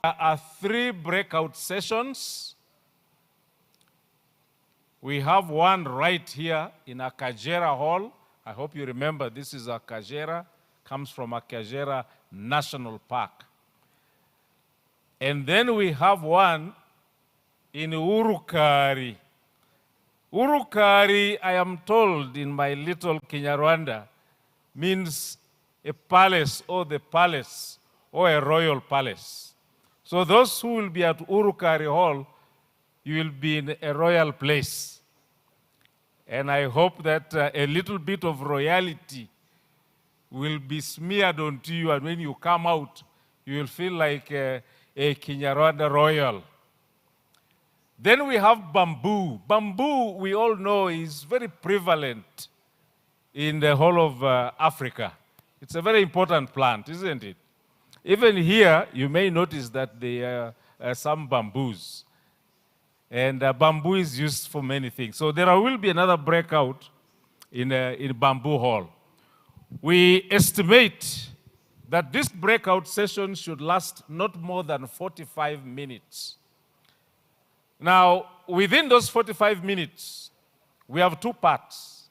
are 3 breakout sessions. We have one right here in Akajera Hall. I hope you remember this is Akajera, comes from Akajera National Park. And then we have one in Urukari. Urukari, I am told in my little Kinyarwanda, means a palace or the palace or a royal palace. So those who will be at Urukari Hall, you will be in a royal place. And I hope that a little bit of royalty will be smeared onto you, and when you come out, you will feel like a Kinyarwanda royal. Then we have bamboo. Bamboo, we all know, is very prevalent in the whole of Africa. It's a very important plant, isn't it? Even here, you may notice that there are some bamboos. And bamboo is used for many things. So there will be another breakout in Bamboo Hall. We estimate that this breakout session should last not more than 45 minutes. Now, within those 45 minutes, we have 2 parts.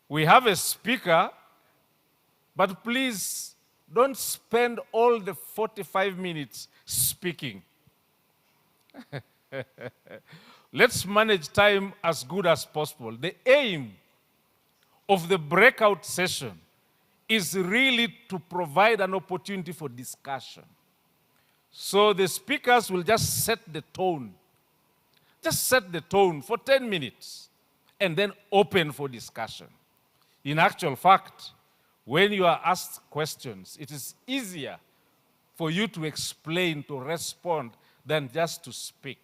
We have a speaker, but please don't spend all the 45 minutes speaking. Let's manage time as good as possible. The aim of the breakout session is really to provide an opportunity for discussion. So the speakers will just set the tone. Just set the tone for 10 minutes and then open for discussion. In actual fact, when you are asked questions, it is easier for you to explain, to respond, than just to speak.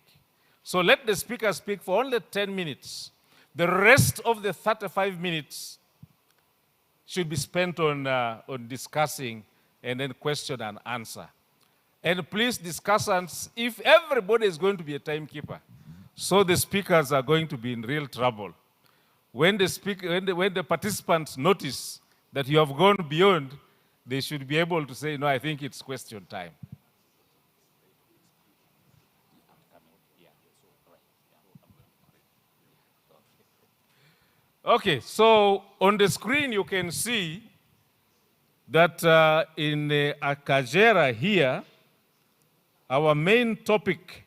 So let the speaker speak for only 10 minutes. The rest of the 35 minutes should be spent on discussing and then question and answer. And please, discussants, if everybody is going to be a timekeeper, so the speakers are going to be in real trouble. When the participants notice that you have gone beyond, they should be able to say, no, I think it's question time. Okay, so on the screen you can see that in Akajera here, our main topic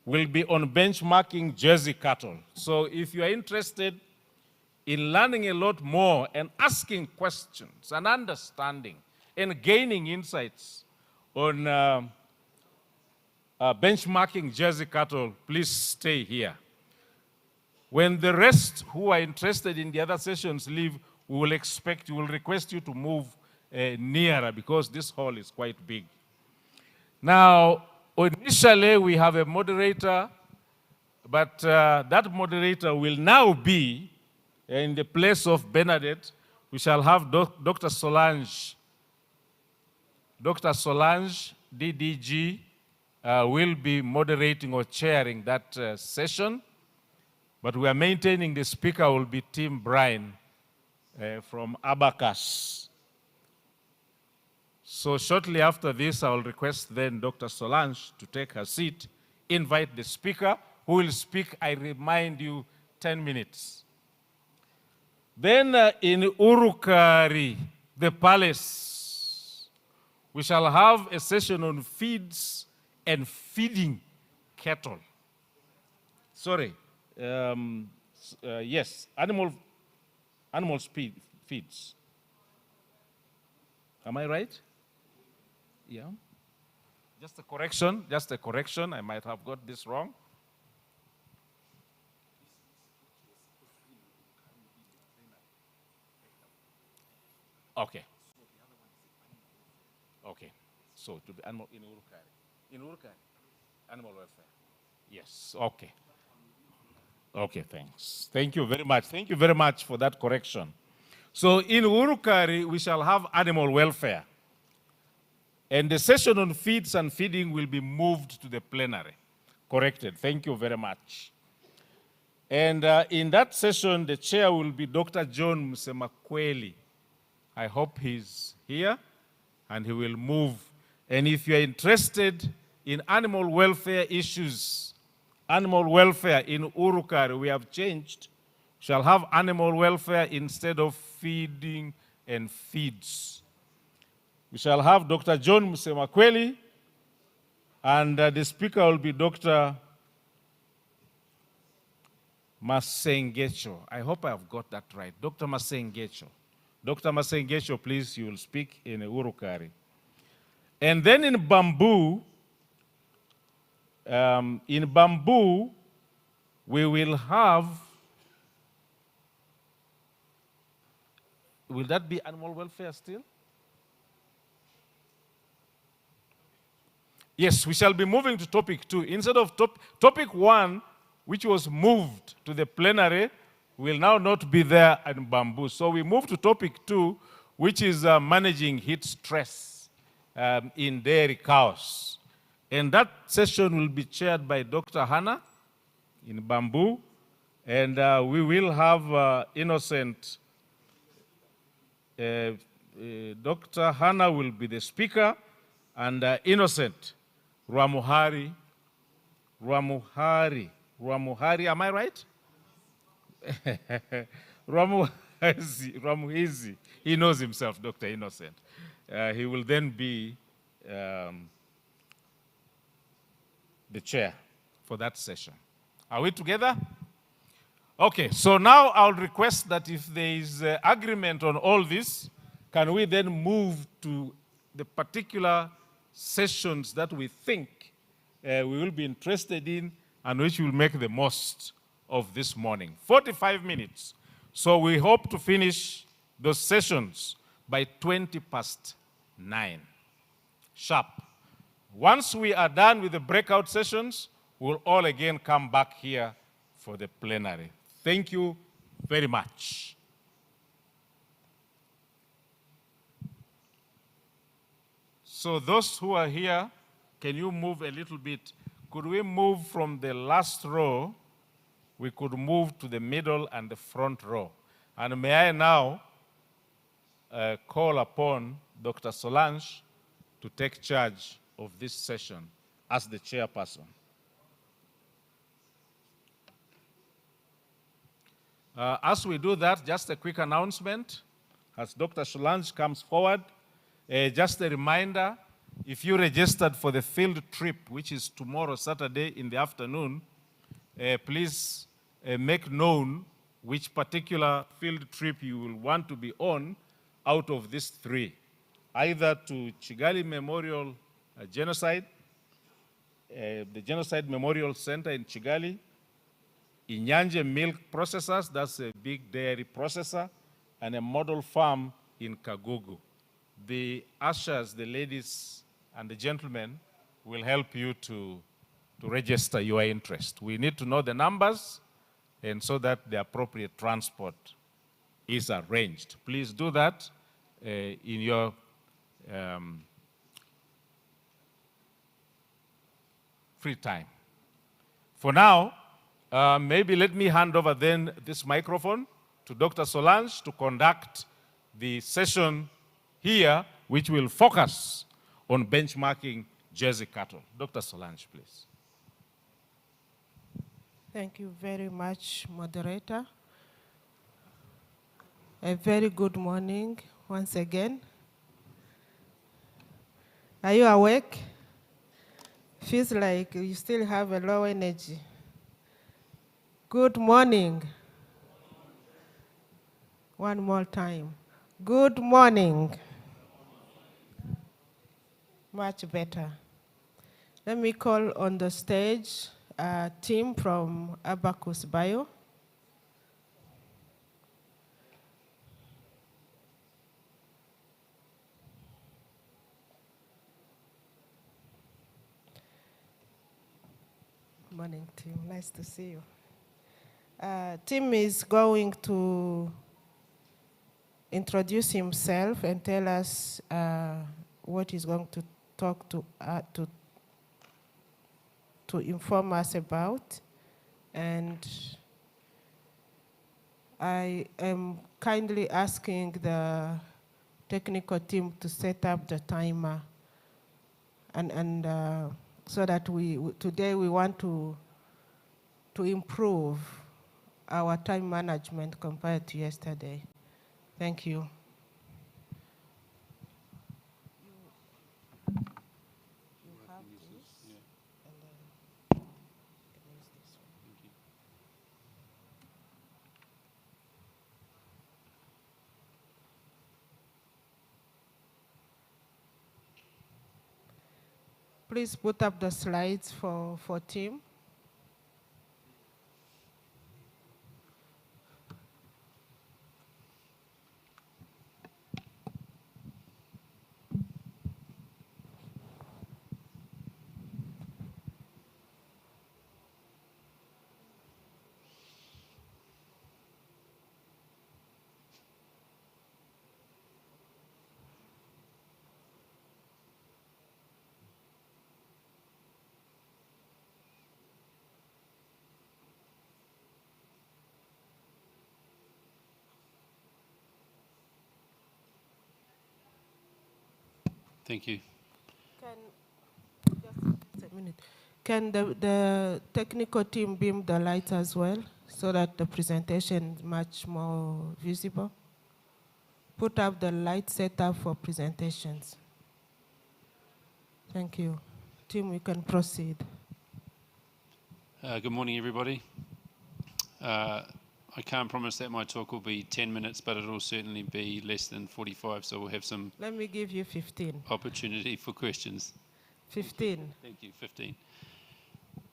will be on benchmarking Jersey cattle. So if you are interested in learning a lot more and asking questions and understanding and gaining insights on benchmarking Jersey cattle, please stay here. When the rest who are interested in the other sessions leave, we will request you to move nearer because this hall is quite big. Now, initially we have a moderator, but that moderator will now be in the place of Bernadette. We shall have Dr. Solange. Dr. Solange, DDG, will be moderating or chairing that session. But we are maintaining the speaker will be Tim Bryan from Abacus. So shortly after this, I will request then Dr. Solange to take her seat, invite the speaker, who will speak, I remind you, 10 minutes. Then in Urukari, the palace, we shall have a session on feeds and feeding cattle. Sorry. Yes, animal feeds. Am I right? Yeah. Just a correction. I might have got this wrong. Okay. Okay. So to be animal in Urukari. In Urukari, animal welfare. Yes. Okay. Okay, thanks. Thank you very much. Thank you very much for that correction. So in Urukari, we shall have animal welfare. And the session on feeds and feeding will be moved to the plenary. Corrected. Thank you very much. And in that session, the chair will be Dr. John Musemakweli. I hope he's here, and he will move And if you are interested in animal welfare issues, animal welfare in Urukari, we have changed. Shall have animal welfare instead of feeding and feeds. We shall have Dr. John Musemakweli, and the speaker will be Dr. Masengecho. I hope I have got that right. Dr. Masengecho. Dr. Masengecho, please, you will speak in Urukari. And then in Bamboo, we will have, will that be animal welfare still? Yes, we shall be moving to topic 2. Instead of topic 1, which was moved to the plenary, will now not be there in Bamboo. So we move to topic 2, which is managing heat stress in dairy cows. And that session will be chaired by Dr. Hannah in Bamboo. And we will have Innocent. Dr. Hannah will be the speaker, and Innocent Ramuhari, am I right? Ramuhizi, he knows himself, Dr. Innocent. He will then be the chair for that session. Are we together? Okay, so now I'll request that if there is agreement on all this, can we then move to the particular sessions that we think we will be interested in and which will make the most of this morning. 45 minutes. So we hope to finish those sessions by 9:20 sharp. Once we are done with the breakout sessions, we'll all again come back here for the plenary. Thank you very much. So those who are here, can you move a little bit? Could we move from the last row? We could move to the middle and the front row. And may I now call upon Dr. Solange to take charge of this session as the chairperson. As we do that, just a quick announcement. As Dr. Solange comes forward, just a reminder, if you registered for the field trip, which is tomorrow, Saturday in the afternoon, please make known which particular field trip you will want to be on out of these 3. Either to Kigali Memorial Genocide, the Genocide Memorial Center in Kigali, Inyanje Milk Processors, that's a big dairy processor, and a model farm in Kagugu. The ushers, the ladies and the gentlemen, will help you to register your interest. We need to know the numbers, and so that the appropriate transport is arranged. Please do that in your free time. For now, maybe let me hand over then this microphone to Dr. Solange to conduct the session here, which will focus on benchmarking Jersey cattle. Dr. Solange, please. Thank you very much, moderator. A very good morning once again. Are you awake? Feels like you still have a low energy. Good morning. One more time. Good morning. Much better. Let me call on the stage a team from Abacus Bio. Good morning, team. Nice to see you. Tim is going to introduce himself and tell us what he's going to talk to inform us about. And I am kindly asking the technical team to set up the timer and so that today we want to improve our time management compared to yesterday. Thank you. Please put up the slides for Tim. Thank you. Just a minute. Can the technical team beam the lights as well so that the presentation is much more visible? Put up the light setup for presentations. Thank you. Tim, you can proceed. Good morning, everybody. I can't promise that my talk will be 10 minutes, but it'll certainly be less than 45, so we'll have some Let me give you 15. opportunity for questions. 15. Thank you, 15.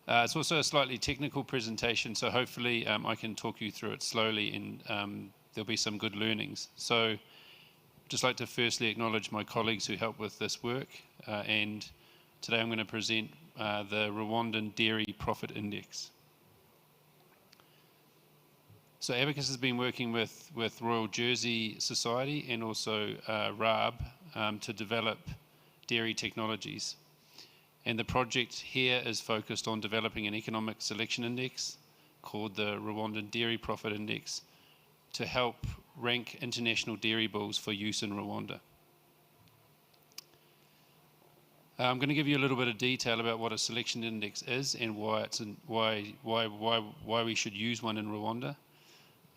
It's also a slightly technical presentation, so hopefully I can talk you through it slowly and there'll be some good learnings. So I'd just like to firstly acknowledge my colleagues who helped with this work, and today I'm going to present the Rwandan Dairy Profit Index. So Abacus has been working with Royal Jersey Society and also RAB to develop dairy technologies. And the project here is focused on developing an economic selection index called the Rwandan Dairy Profit Index to help rank international dairy bulls for use in Rwanda. I'm going to give you a little bit of detail about what a selection index is and why we should use one in Rwanda.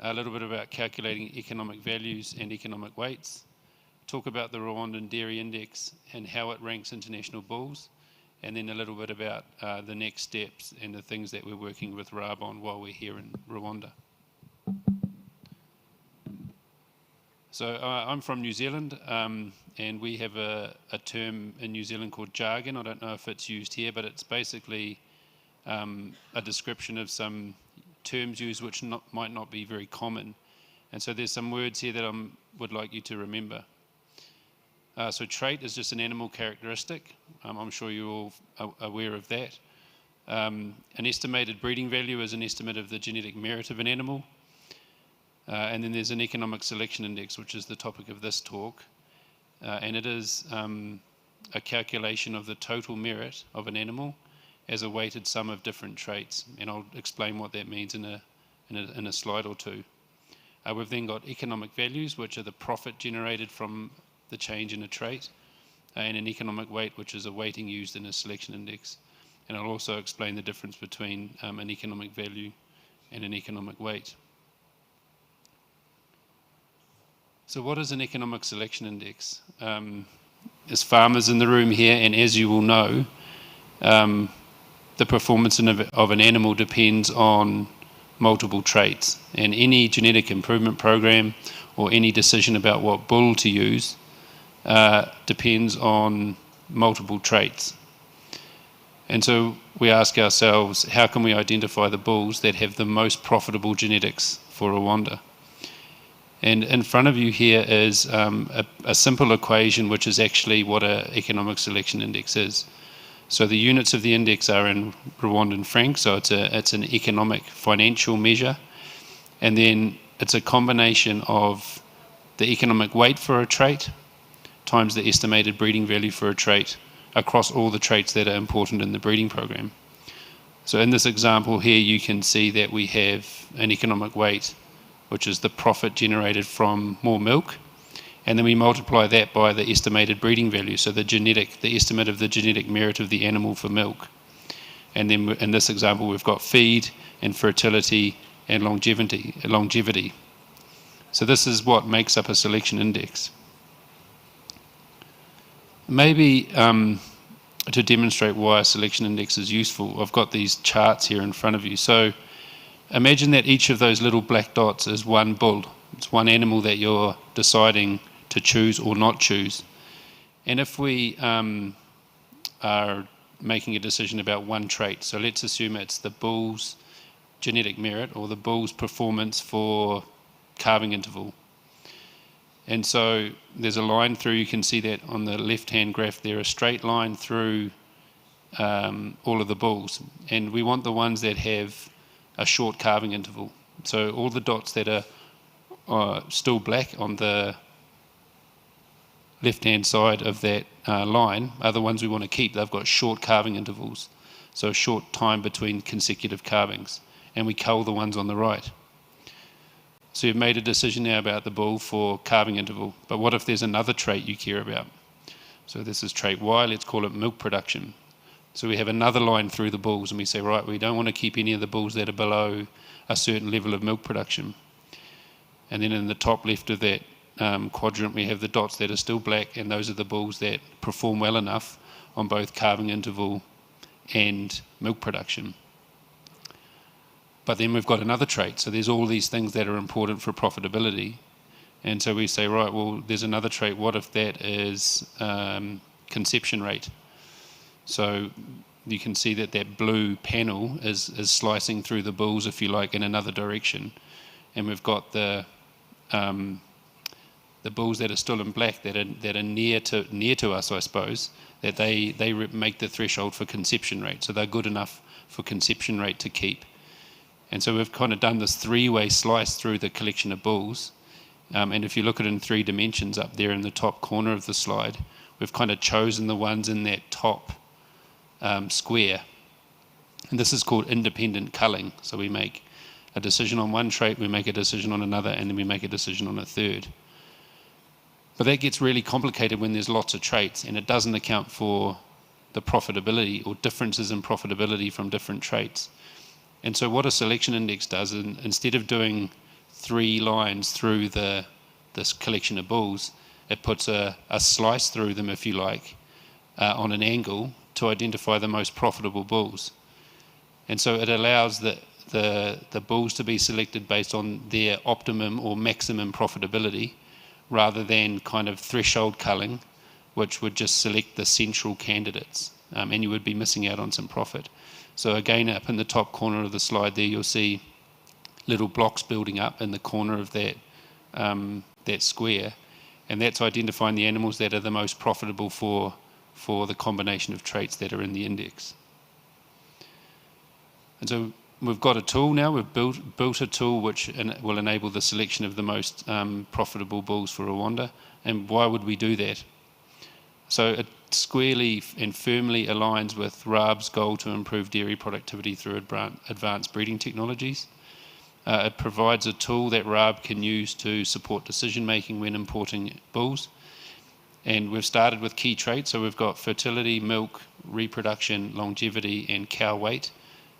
A little bit about calculating economic values and economic weights, talk about the Rwandan Dairy Index and how it ranks international bulls, and then a little bit about the next steps and the things that we're working with RAB on while we're here in Rwanda. So I'm from New Zealand, and we have a term in New Zealand called jargon. I don't know if it's used here, but it's basically a description of some terms used which might not be very common. And so there's some words here that I would like you to remember. So trait is just an animal characteristic. I'm sure you're all aware of that. An estimated breeding value is an estimate of the genetic merit of an animal. And then there's an economic selection index, which is the topic of this talk. And it is a calculation of the total merit of an animal as a weighted sum of different traits, and I'll explain what that means in a slide or two. We've then got economic values, which are the profit generated from the change in a trait, and an economic weight, which is a weighting used in a selection index. And I'll also explain the difference between an economic value and an economic weight. So what is an economic selection index? There's farmers in the room here, and as you will know, the performance of an animal depends on multiple traits, and any genetic improvement program or any decision about what bull to use depends on multiple traits. And so we ask ourselves, how can we identify the bulls that have the most profitable genetics for Rwanda? And in front of you here is a simple equation, which is actually what an economic selection index is. So the units of the index are in Rwandan francs, so it's an economic financial measure. And then it's a combination of the economic weight for a trait times the estimated breeding value for a trait across all the traits that are important in the breeding program. So in this example here, you can see that we have an economic weight, which is the profit generated from more milk, And then we multiply that by the estimated breeding value, so the estimate of the genetic merit of the animal for milk. And then in this example, we've got feed and fertility and longevity. So this is what makes up a selection index. Maybe to demonstrate why a selection index is useful, I've got these charts here in front of you. So imagine that each of those little black dots is one bull. It's one animal that you're deciding to choose or not choose. And if we are making a decision about one trait, so let's assume it's the bull's genetic merit or the bull's performance for calving interval. And so there's a line through, you can see that on the left-hand graph there, a straight line through all of the bulls. And we want the ones that have a short calving interval. So all the dots that are still black on the left-hand side of that line are the ones we want to keep. They've got short calving intervals, so a short time between consecutive calvings. And we cull the ones on the right. So you've made a decision now about the bull for calving interval, but what if there's another trait you care about? So this is trait Y, let's call it milk production. So we have another line through the bulls and we say, right, we don't want to keep any of the bulls that are below a certain level of milk production. And then in the top left of that quadrant, we have the dots that are still black, and those are the bulls that perform well enough on both calving interval and milk production. But then we've got another trait. So there's all these things that are important for profitability. And so we say, right, well, there's another trait. What if that is conception rate? So you can see that that blue panel is slicing through the bulls, if you like, in another direction. And we've got the bulls that are still in black that are near to us, I suppose, that they make the threshold for conception rate. So they're good enough for conception rate to keep. And so we've kind of done this three-way slice through the collection of bulls. And if you look at it in 3 dimensions up there in the top corner of the slide, we've kind of chosen the ones in that top square. And this is called independent culling. So we make a decision on one trait, we make a decision on another, and then we make a decision on a third. But that gets really complicated when there's lots of traits, and it doesn't account for the profitability or differences in profitability from different traits. And so what a selection index does, instead of doing 3 lines through this collection of bulls, it puts a slice through them, if you like, on an angle to identify the most profitable bulls. And so it allows the bulls to be selected based on their optimum or maximum profitability, rather than kind of threshold culling, which would just select the central candidates, and you would be missing out on some profit. So again, up in the top corner of the slide there, you'll see little blocks building up in the corner of that square, and that's identifying the animals that are the most profitable for the combination of traits that are in the index. And so we've got a tool now, we've built a tool which will enable the selection of the most profitable bulls for Rwanda. And why would we do that? So it squarely and firmly aligns with RAB's goal to improve dairy productivity through advanced breeding technologies. It provides a tool that RAB can use to support decision making when importing bulls. And we've started with key traits, so we've got fertility, milk, reproduction, longevity, and cow weight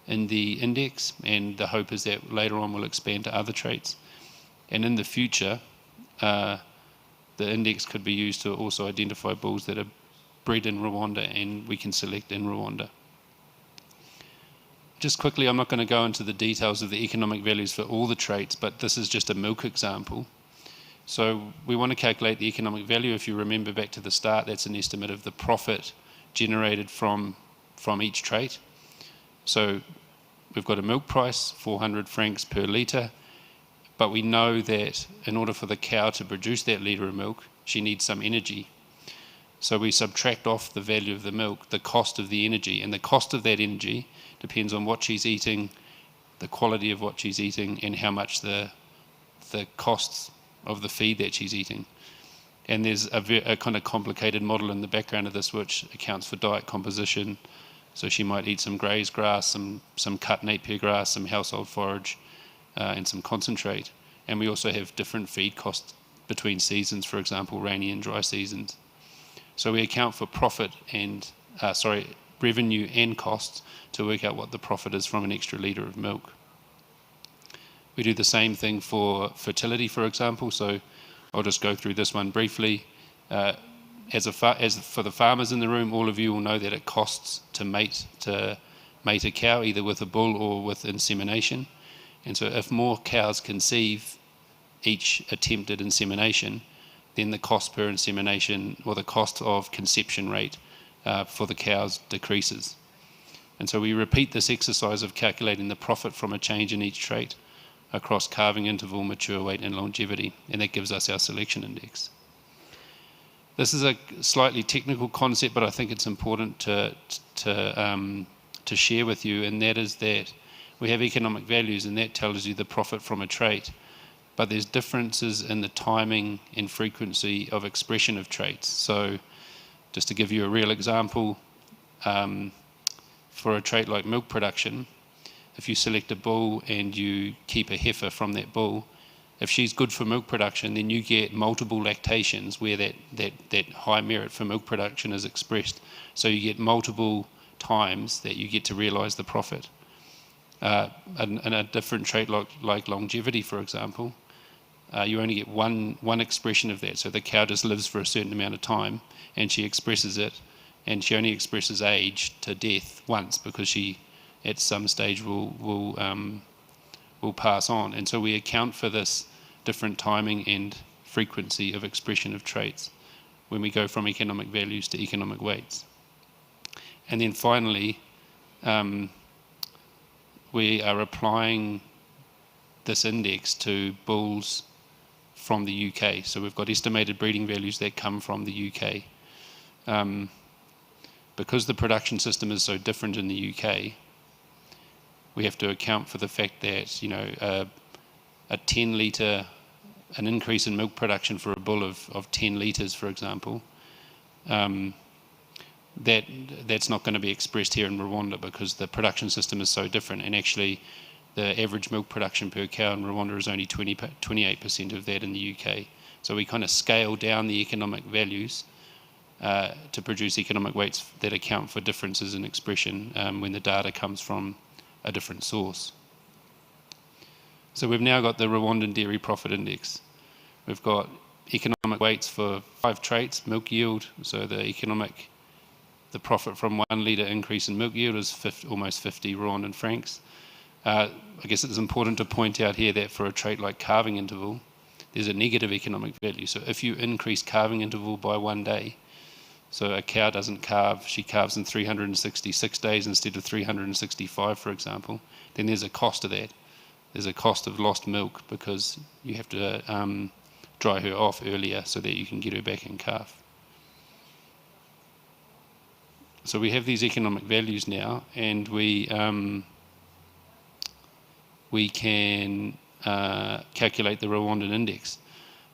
in the index, and the hope is that later on we'll expand to other traits. And in the future, the index could be used to also identify bulls that are bred in Rwanda and we can select in Rwanda. Just quickly, I'm not going to go into the details of the economic values for all the traits, but this is just a milk example. So we want to calculate the economic value. If you remember back to the start, that's an estimate of the profit generated from each trait. So we've got a milk price, 400 francs per litre, but we know that in order for the cow to produce that litre of milk, she needs some energy. So we subtract off the value of the milk, the cost of the energy, and the cost of that energy depends on what she's eating, the quality of what she's eating, and how much the costs of the feed that she's eating. And there's a kind of complicated model in the background of this which accounts for diet composition. So she might eat some grazed grass, some cut napier grass, some household forage, and some concentrate. And we also have different feed cost between seasons, for example, rainy and dry seasons. So we account for revenue and costs to work out what the profit is from an extra litre of milk. We do the same thing for fertility, for example. So I'll just go through this one briefly. As for the farmers in the room, all of you will know that it costs to mate a cow, either with a bull or with insemination. And so if more cows conceive each attempted insemination, then the cost per insemination, or the cost of conception rate for the cows, decreases. And so we repeat this exercise of calculating the profit from a change in each trait across calving interval, mature weight, and longevity, and that gives us our selection index. This is a slightly technical concept, but I think it's important to share with you, and that is that we have economic values, and that tells you the profit from a trait, but there's differences in the timing and frequency of expression of traits. So just to give you a real example, for a trait like milk production, if you select a bull and you keep a heifer from that bull, if she's good for milk production, then you get multiple lactations where that high merit for milk production is expressed. So you get multiple times that you get to realise the profit. And a different trait like longevity, for example, you only get one expression of that. So the cow just lives for a certain amount of time, and she expresses it, and she only expresses age to death once, because she at some stage will pass on. And so we account for this different timing and frequency of expression of traits when we go from economic values to economic weights. And then finally, we are applying this index to bulls from the UK. So we've got estimated breeding values that come from the UK. Because the production system is so different in the UK, we have to account for the fact that, a 10 litre, an increase in milk production for a bull of 10 litres, for example, that's not going to be expressed here in Rwanda, because the production system is so different. And actually, the average milk production per cow in Rwanda is only 28% of that in the UK. So we kind of scale down the economic values to produce economic weights that account for differences in expression when the data comes from a different source. So we've now got the Rwandan Dairy Profit Index. We've got economic weights for 5 traits: milk yield. So the profit from 1 litre increase in milk yield is almost 50 Rwandan francs. I guess it's important to point out here that for a trait like calving interval, there's a negative economic value. So if you increase calving interval by 1 day, so a cow doesn't calve, she calves in 366 days instead of 365, for example, then there's a cost to that. There's a cost of lost milk, because you have to dry her off earlier so that you can get her back in calf. So we have these economic values now, and we can calculate the Rwandan index.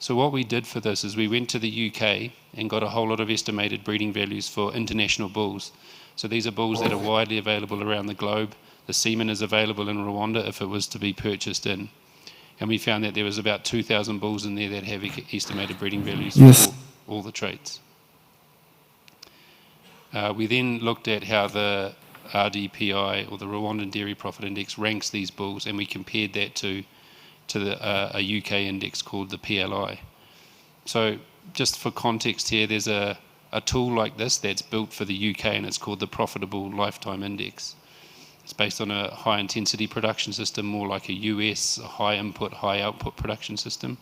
So what we did for this is we went to the UK and got a whole lot of estimated breeding values for international bulls. So these are bulls that are widely available around the globe. The semen is available in Rwanda if it was to be purchased in. And we found that there was about 2,000 bulls in there that have estimated breeding values for all the traits. We then looked at how the RDPI, or the Rwandan Dairy Profit Index, ranks these bulls, and we compared that to a UK index called the PLI. So just for context here, there's a tool like this that's built for the UK, and it's called the Profitable Lifetime Index. It's based on a high intensity production system, more like a US high input, high output production system.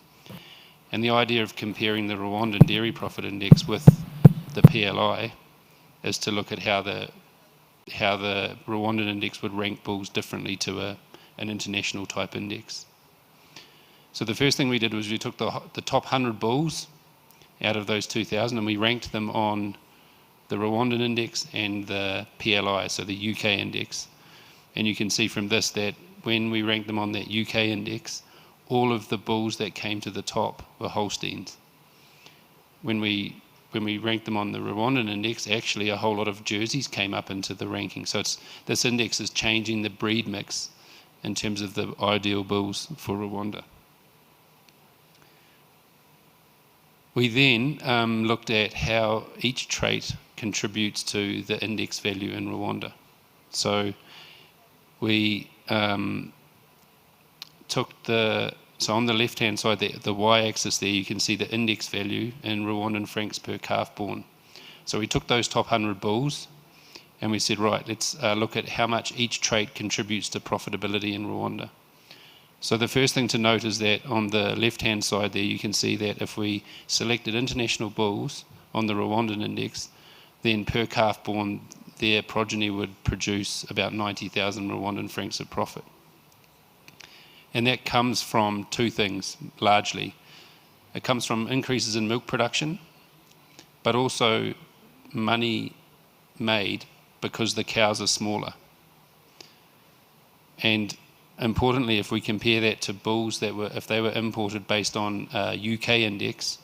And the idea of comparing the Rwandan Dairy Profit Index with the PLI is to look at how the Rwandan index would rank bulls differently to an international type index. So the first thing we did was we took the top 100 bulls out of those 2,000, and we ranked them on the Rwandan index and the PLI, so the UK index. And you can see from this that when we ranked them on that UK index, all of the bulls that came to the top were Holsteins. When we ranked them on the Rwandan index, actually a whole lot of Jerseys came up into the ranking. So this index is changing the breed mix in terms of the ideal bulls for Rwanda. We then looked at how each trait contributes to the index value in Rwanda. So we so on the left-hand side, the y-axis there, you can see the index value in Rwandan francs per calf born. So we took those top 100 bulls and we said, right, let's look at how much each trait contributes to profitability in Rwanda. So the first thing to note is that on the left-hand side there, you can see that if we selected international bulls on the Rwandan index, then per calf born, their progeny would produce about 90,000 Rwandan francs of profit. And that comes from two things, largely. It comes from increases in milk production, but also money made because the cows are smaller. And importantly, if we compare that to bulls that were, if they were imported based on UK index,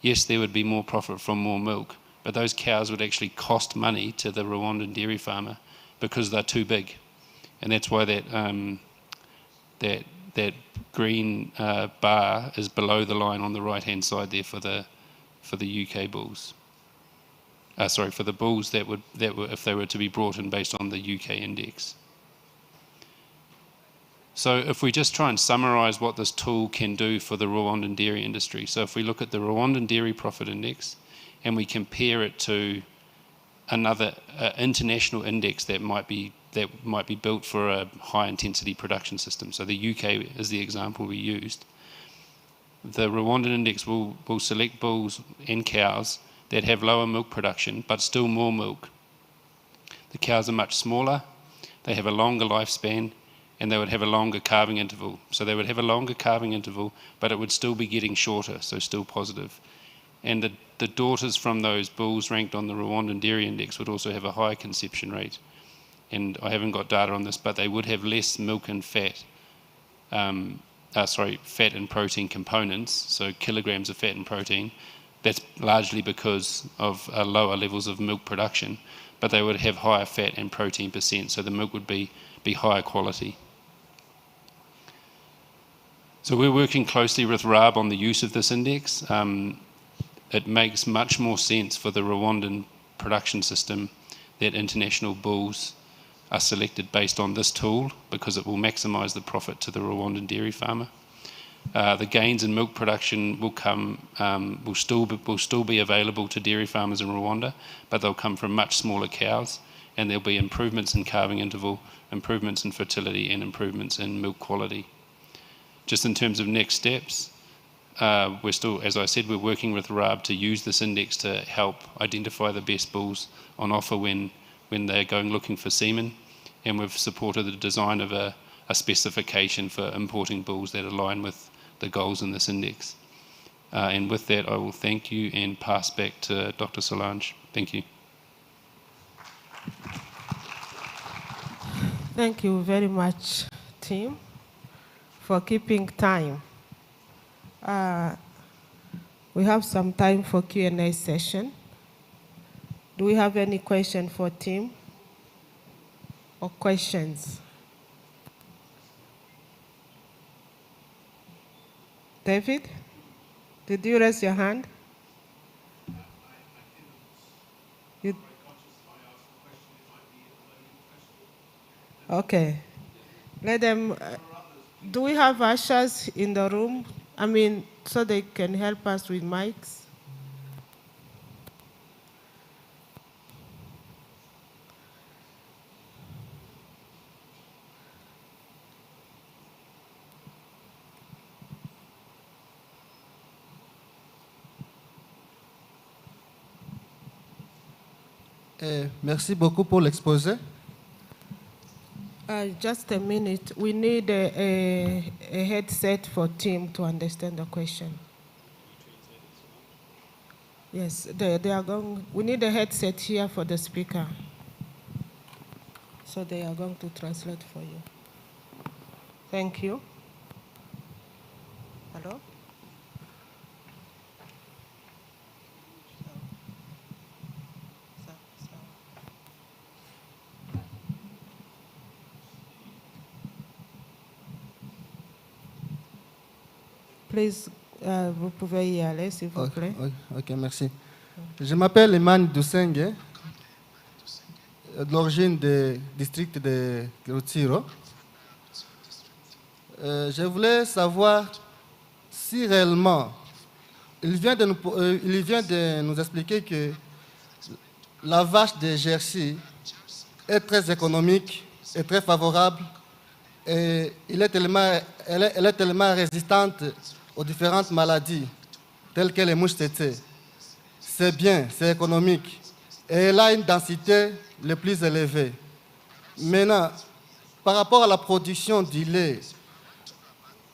yes, there would be more profit from more milk, but those cows would actually cost money to the Rwandan dairy farmer because they're too big. And that's why that green bar is below the line on the right-hand side there for the UK bulls. For the bulls that were if they were to be brought in based on the UK index. So if we just try and summarise what this tool can do for the Rwandan dairy industry, so if we look at the Rwandan Dairy Profit Index and we compare it to another international index that might be built for a high intensity production system. So the UK is the example we used. The Rwandan index will select bulls and cows that have lower milk production but still more milk. The cows are much smaller, they have a longer lifespan, and they would have a longer calving interval. So they would have a longer calving interval, but it would still be getting shorter, so still positive. And the daughters from those bulls ranked on the Rwandan Dairy Index would also have a higher conception rate. And I haven't got data on this, but they would have less milk and fat, fat and protein components, so kilograms of fat and protein. That's largely because of lower levels of milk production, but they would have higher fat and protein percent, so the milk would be higher quality. So we're working closely with RAB on the use of this index. It makes much more sense for the Rwandan production system that international bulls are selected based on this tool because it will maximise the profit to the Rwandan dairy farmer. The gains in milk production will still be available to dairy farmers in Rwanda, but they'll come from much smaller cows, and there'll be improvements in calving interval, improvements in fertility, and improvements in milk quality. Just in terms of next steps, we're still, as I said, we're working with RAB to use this index to help identify the best bulls on offer when they're going looking for semen, and we've supported the design of a specification for importing bulls that align with the goals in this index. And with that, I will thank you and pass back to Dr. Solange. Thank you. Thank you very much, team, for keeping time. We have some time for Q&A session. Do we have any question for team or questions? David, did you raise your hand? Okay. Let them. Do we have ushers in the room? I mean, so they can help us with mics? Merci beaucoup pour l'exposé. Just a minute. We need a headset for Tim to understand the question. Yes, they are going. We need a headset here for the speaker. So they are going to translate for you. Thank you. Hello? Please Vous pouvez y aller, s'il vous plaît. Ok, merci. Je m'appelle Emmanuel Dousengue, de l'origine du district de Rutshiro. Je voulais savoir si réellement, il vient de nous expliquer que la vache de Jersey est très économique et très favorable et elle est tellement résistante aux différentes maladies telles que les mouches tétées. C'est bien, c'est économique et elle a une densité le plus élevée. Maintenant, par rapport à la production du lait,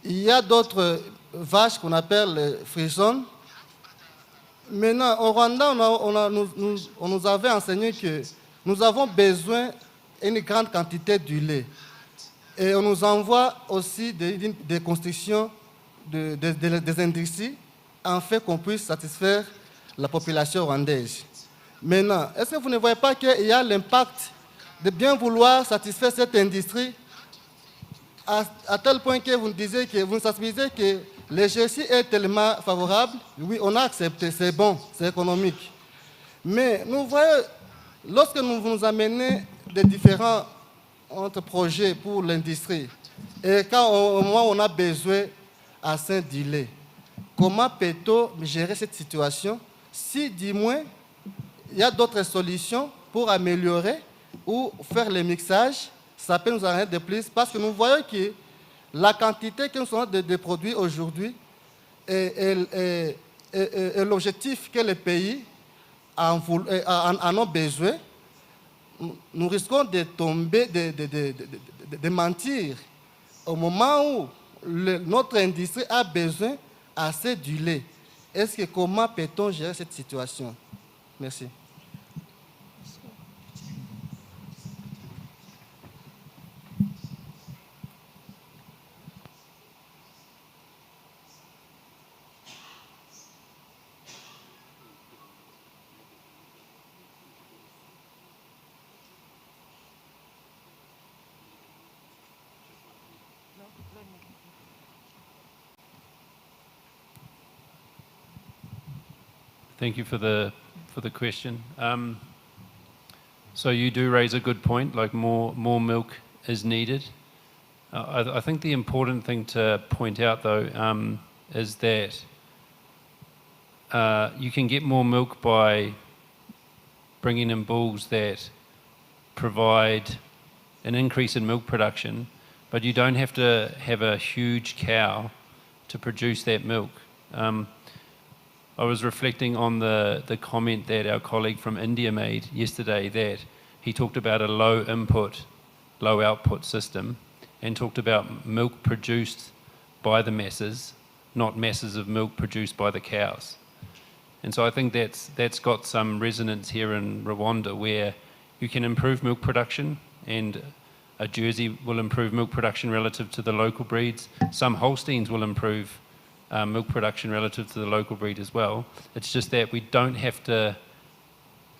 il y a d'autres vaches qu'on appelle frisons. Maintenant, au Rwanda, on nous avait enseigné que nous avons besoin d'une grande quantité du lait. Et on nous envoie aussi des constructions des industries afin qu'on puisse satisfaire la population rwandaise. Maintenant, est-ce que vous ne voyez pas qu'il y a l'impact de bien vouloir satisfaire cette industrie à tel point que vous nous disiez que vous nous sensibilisez que le GSI est tellement favorable? Oui, on a accepté, c'est bon, c'est économique. Mais nous voyons, lorsque nous amenez des différents projets pour l'industrie, et quand au moment où on a besoin à Saint-Dilé, comment peut-on gérer cette situation si, du moins, il y a d'autres solutions pour améliorer ou faire le mixage? Ça peut nous arranger de plus parce que nous voyons que la quantité que nous avons de produits aujourd'hui et l'objectif que les pays en ont besoin, nous risquons de tomber, de mentir au moment où notre industrie a besoin assez du lait. Est-ce que comment peut-on gérer cette situation? Merci. Thank you for the question. So you do raise a good point, like more milk is needed. I think the important thing to point out though is that you can get more milk by bringing in bulls that provide an increase in milk production, but you don't have to have a huge cow to produce that milk. I was reflecting on the comment that our colleague from India made yesterday, that he talked about a low input, low output system and talked about milk produced by the masses, not masses of milk produced by the cows. And so I think that's got some resonance here in Rwanda, where you can improve milk production, and a Jersey will improve milk production relative to the local breeds. Some Holsteins will improve milk production relative to the local breed as well. It's just that we don't have to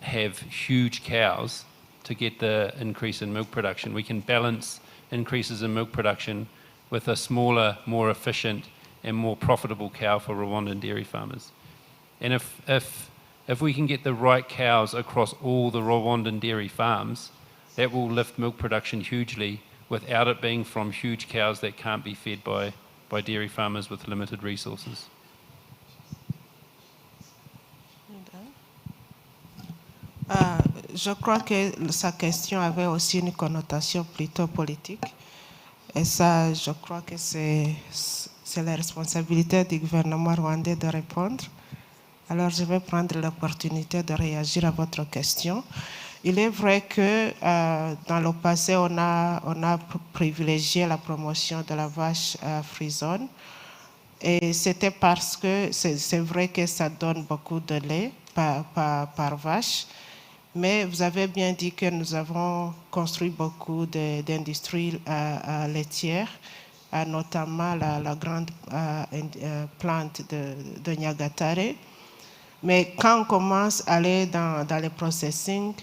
have huge cows to get the increase in milk production. We can balance increases in milk production with a smaller, more efficient and more profitable cow for Rwandan dairy farmers. And if we can get the right cows across all the Rwandan dairy farms, that will lift milk production hugely without it being from huge cows that can't be fed by dairy farmers with limited resources. Je crois que sa question avait aussi une connotation plutôt politique. Et ça, je crois que c'est la responsabilité du gouvernement rwandais de répondre. Alors, je vais prendre l'opportunité de réagir à votre question. Il est vrai que dans le passé, on a privilégié la promotion de la vache frisonne. Et c'était parce que c'est vrai que ça donne beaucoup de lait par vache. Mais vous avez bien dit que nous avons construit beaucoup d'industries laitières, notamment la grande plante de Nyagatare. Mais quand on commence à aller dans le processing,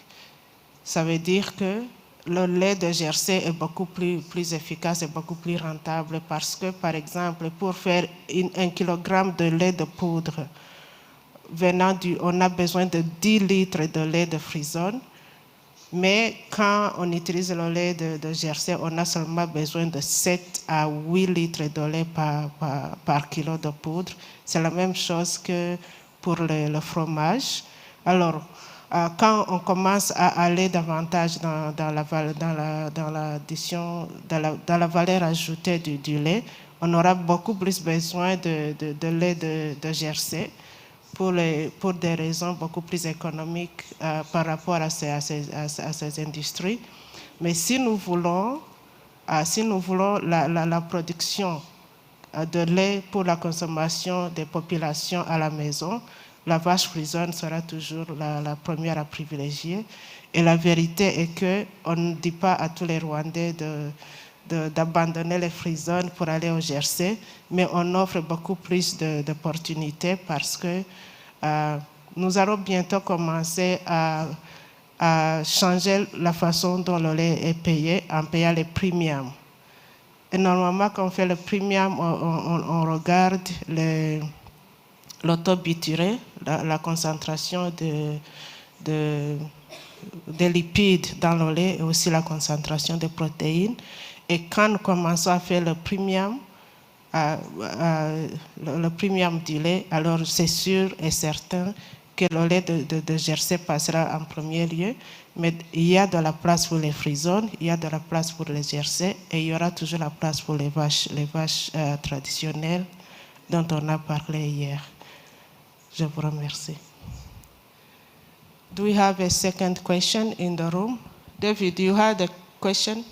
ça veut dire que le lait de Jersey est beaucoup plus efficace et beaucoup plus rentable parce que, par exemple, pour faire 1 kilogramme de lait de poudre, on a besoin de 10 litres de lait de Frison, mais quand on utilise le lait de Jersey, on a seulement besoin de 7 à 8 litres de lait par kilo de poudre. C'est la même chose que pour le fromage. Alors, quand on commence à aller davantage dans la valeur ajoutée du lait, on aura beaucoup plus besoin de lait de Jersey pour des raisons beaucoup plus économiques par rapport à ces industries. Mais si nous voulons la production de lait pour la consommation des populations à la maison, la vache frisonne sera toujours la première à privilégier. Et la vérité est qu'on ne dit pas à tous les Rwandais d'abandonner les frisonnes pour aller au Jersey, mais on offre beaucoup plus d'opportunités parce que nous allons bientôt commencer à changer la façon dont le lait est payé en payant les premiums. Et normalement, quand on fait le premium, on regarde le taux bituré, la concentration des lipides dans le lait et aussi la concentration de protéines. Et quand nous commençons à faire le premium du lait, alors c'est sûr et certain que le lait de Jersey passera en premier lieu, mais il y a de la place pour les frisons, il y a de la place pour les Jersey et il y aura toujours la place pour les vaches traditionnelles dont on a parlé hier. Je vous remercie. Do we have a second question in the room? David, you had a question?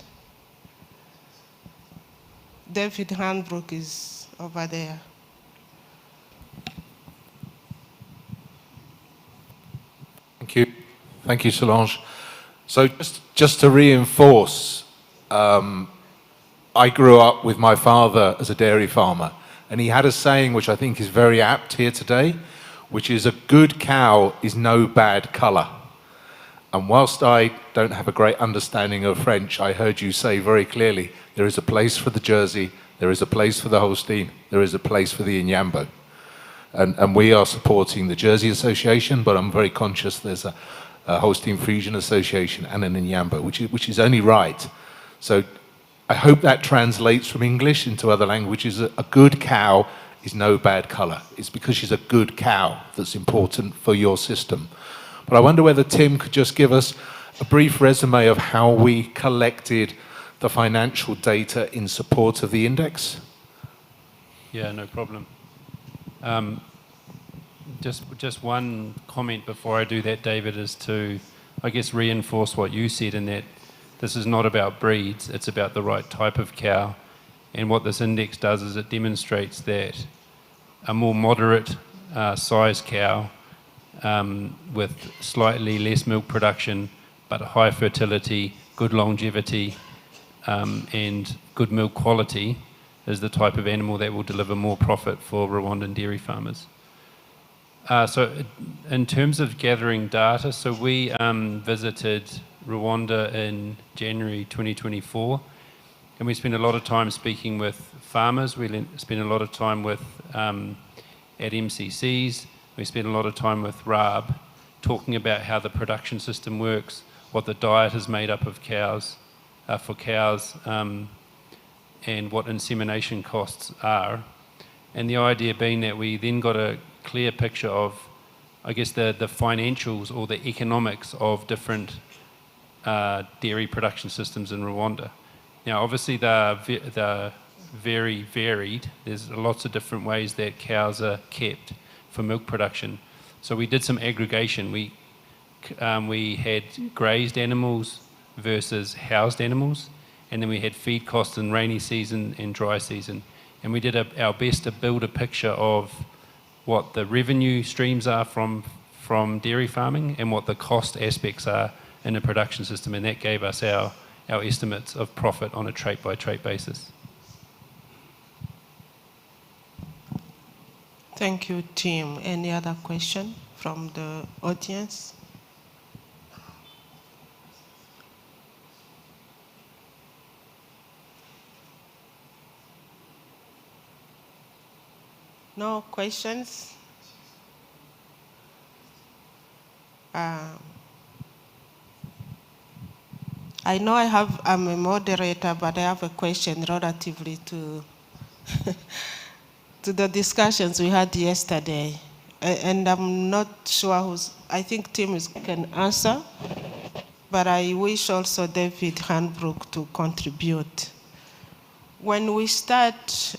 David Handbrook is over there. Thank you. Thank you, Solange. So just to reinforce, I grew up with my father as a dairy farmer, and he had a saying which I think is very apt here today, which is a good cow is no bad color. And whilst I don't have a great understanding of French, I heard you say very clearly, there is a place for the Jersey, there is a place for the Holstein, there is a place for the Inyambo. And we are supporting the Jersey Association, but I'm very conscious there's a Holstein Friesian Association and an Inyambo, which is only right. So I hope that translates from English into other languages. A good cow is no bad color. It's because she's a good cow that's important for your system. But I wonder whether Tim could just give us a brief resume of how we collected the financial data in support of the index. Yeah, no problem. Just one comment before I do that, David, is to, I guess, reinforce what you said in that this is not about breeds, it's about the right type of cow. And what this index does is it demonstrates that a more moderate size cow with slightly less milk production, but high fertility, good longevity, and good milk quality is the type of animal that will deliver more profit for Rwandan dairy farmers. So in terms of gathering data, so we visited Rwanda in January 2024, and we spent a lot of time speaking with farmers. We spent a lot of time with at MCCs. We spent a lot of time with RAB, talking about how the production system works, what the diet is made up of cows, for cows, and what insemination costs are. And the idea being that we then got a clear picture of, I guess, the financials or the economics of different dairy production systems in Rwanda. Now, obviously, they're very varied. There's lots of different ways that cows are kept for milk production. So we did some aggregation. We had grazed animals versus housed animals, and then we had feed costs in rainy season and dry season. And we did our best to build a picture of what the revenue streams are from dairy farming and what the cost aspects are in a production system, and that gave us our estimates of profit on a trait-by-trait basis. Thank you, Tim. Any other question from the audience? No questions? I know I'm a moderator, but I have a question relatively to to the discussions we had yesterday. And I'm not sure I think Tim can answer, but I wish also David Hanbrook to contribute. When we start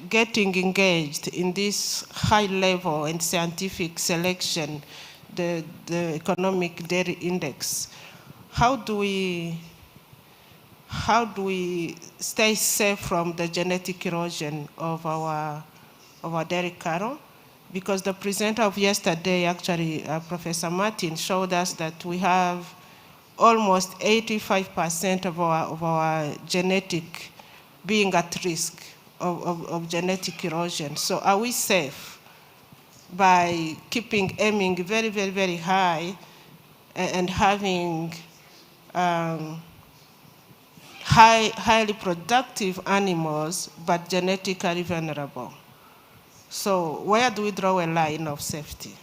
getting engaged in this high level and scientific selection, the economic dairy index, how do we stay safe from the genetic erosion of our dairy cattle? Because the presenter of yesterday, actually, Professor Martin, showed us that we have almost 85% of our genetic being at risk of genetic erosion. So are we safe by aiming very, very, very high and having highly productive animals, but genetically vulnerable? So where do we draw a line of safety?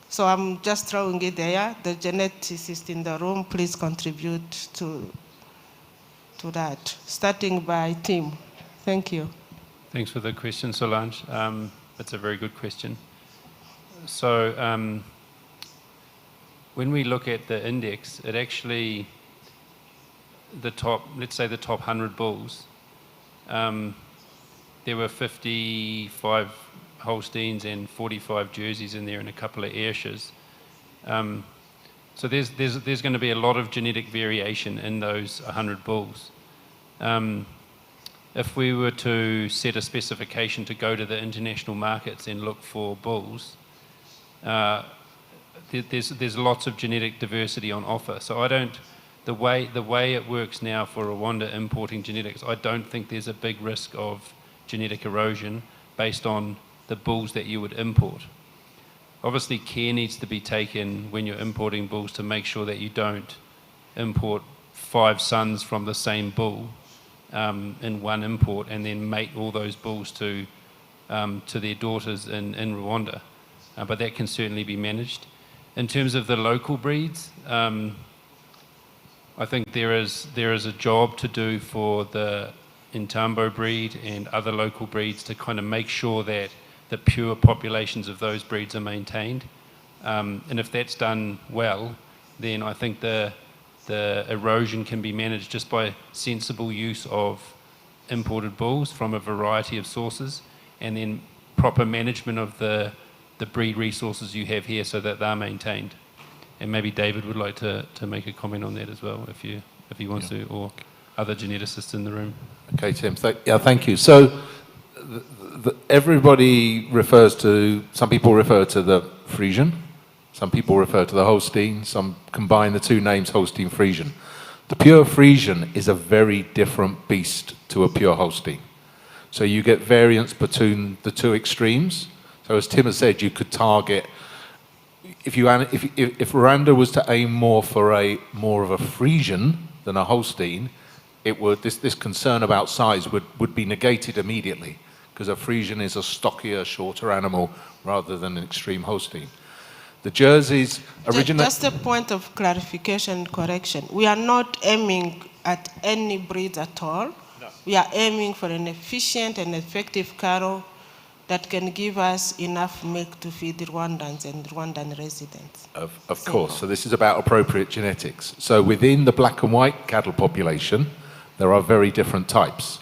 So I'm just throwing it there. The geneticist in the room, please contribute to that, starting by Tim. Thank you. Thanks for the question, Solange. That's a very good question. So when we look at the index, it actually, let's say the top 100 bulls, there were 55 Holsteins and 45 Jerseys in there and a couple of Ayrshires. So there's going to be a lot of genetic variation in those 100 bulls. If we were to set a specification to go to the international markets and look for bulls, there's lots of genetic diversity on offer. So the way it works now for Rwanda importing genetics, I don't think there's a big risk of genetic erosion based on the bulls that you would import. Obviously, care needs to be taken when you're importing bulls to make sure that you don't import 5 sons from the same bull in one import and then mate all those bulls to their daughters in Rwanda. But that can certainly be managed. In terms of the local breeds, I think there is a job to do for the Intambo breed and other local breeds to kind of make sure that the pure populations of those breeds are maintained. And if that's done well, then I think the erosion can be managed just by sensible use of imported bulls from a variety of sources, and then proper management of the breed resources you have here so that they're maintained. And maybe David would like to make a comment on that as well, if he wants to, or other geneticists in the room. Okay, Tim. Thank you. So everybody some people refer to the Friesian, some people refer to the Holstein, some combine the two names Holstein Friesian. The pure Friesian is a very different beast to a pure Holstein. So you get variance between the two extremes. So as Tim has said, you could target, if Rwanda was to aim more of a Friesian than a Holstein, this concern about size would be negated immediately, because a Friesian is a stockier, shorter animal rather than an extreme Holstein. The Jerseys originally... Just a point of clarification and correction. We are not aiming at any breed at all. No. We are aiming for an efficient and effective cattle that can give us enough milk to feed the Rwandans and Rwandan residents. Of course. So this is about appropriate genetics. So within the black and white cattle population, there are very different types.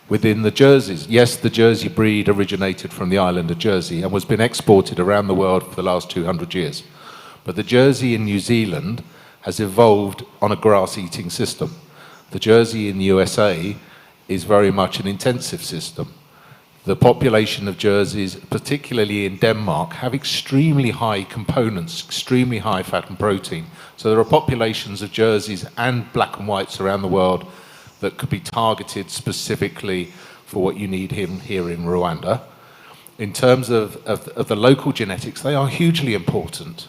Within the Jerseys, yes, the Jersey breed originated from the island of Jersey and has been exported around the world for the last 200 years. But the Jersey in New Zealand has evolved on a grass-eating system. The Jersey in the USA is very much an intensive system. The population of Jerseys, particularly in Denmark, have extremely high components, extremely high fat and protein. So there are populations of Jerseys and black and whites around the world that could be targeted specifically for what you need here in Rwanda. In terms of the local genetics, they are hugely important.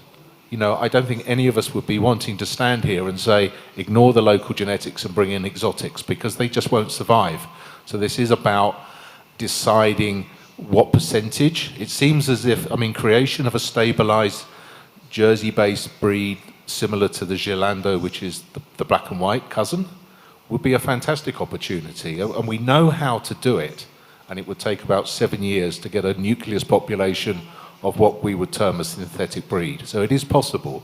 You know, I don't think any of us would be wanting to stand here and say, ignore the local genetics and bring in exotics, because they just won't survive. So this is about deciding what percentage. It seems as if, I mean, creation of a stabilized Jersey-based breed similar to the Gelando, which is the black and white cousin, would be a fantastic opportunity. And we know how to do it. And it would take about 7 years to get a nucleus population of what we would term a synthetic breed. So it is possible.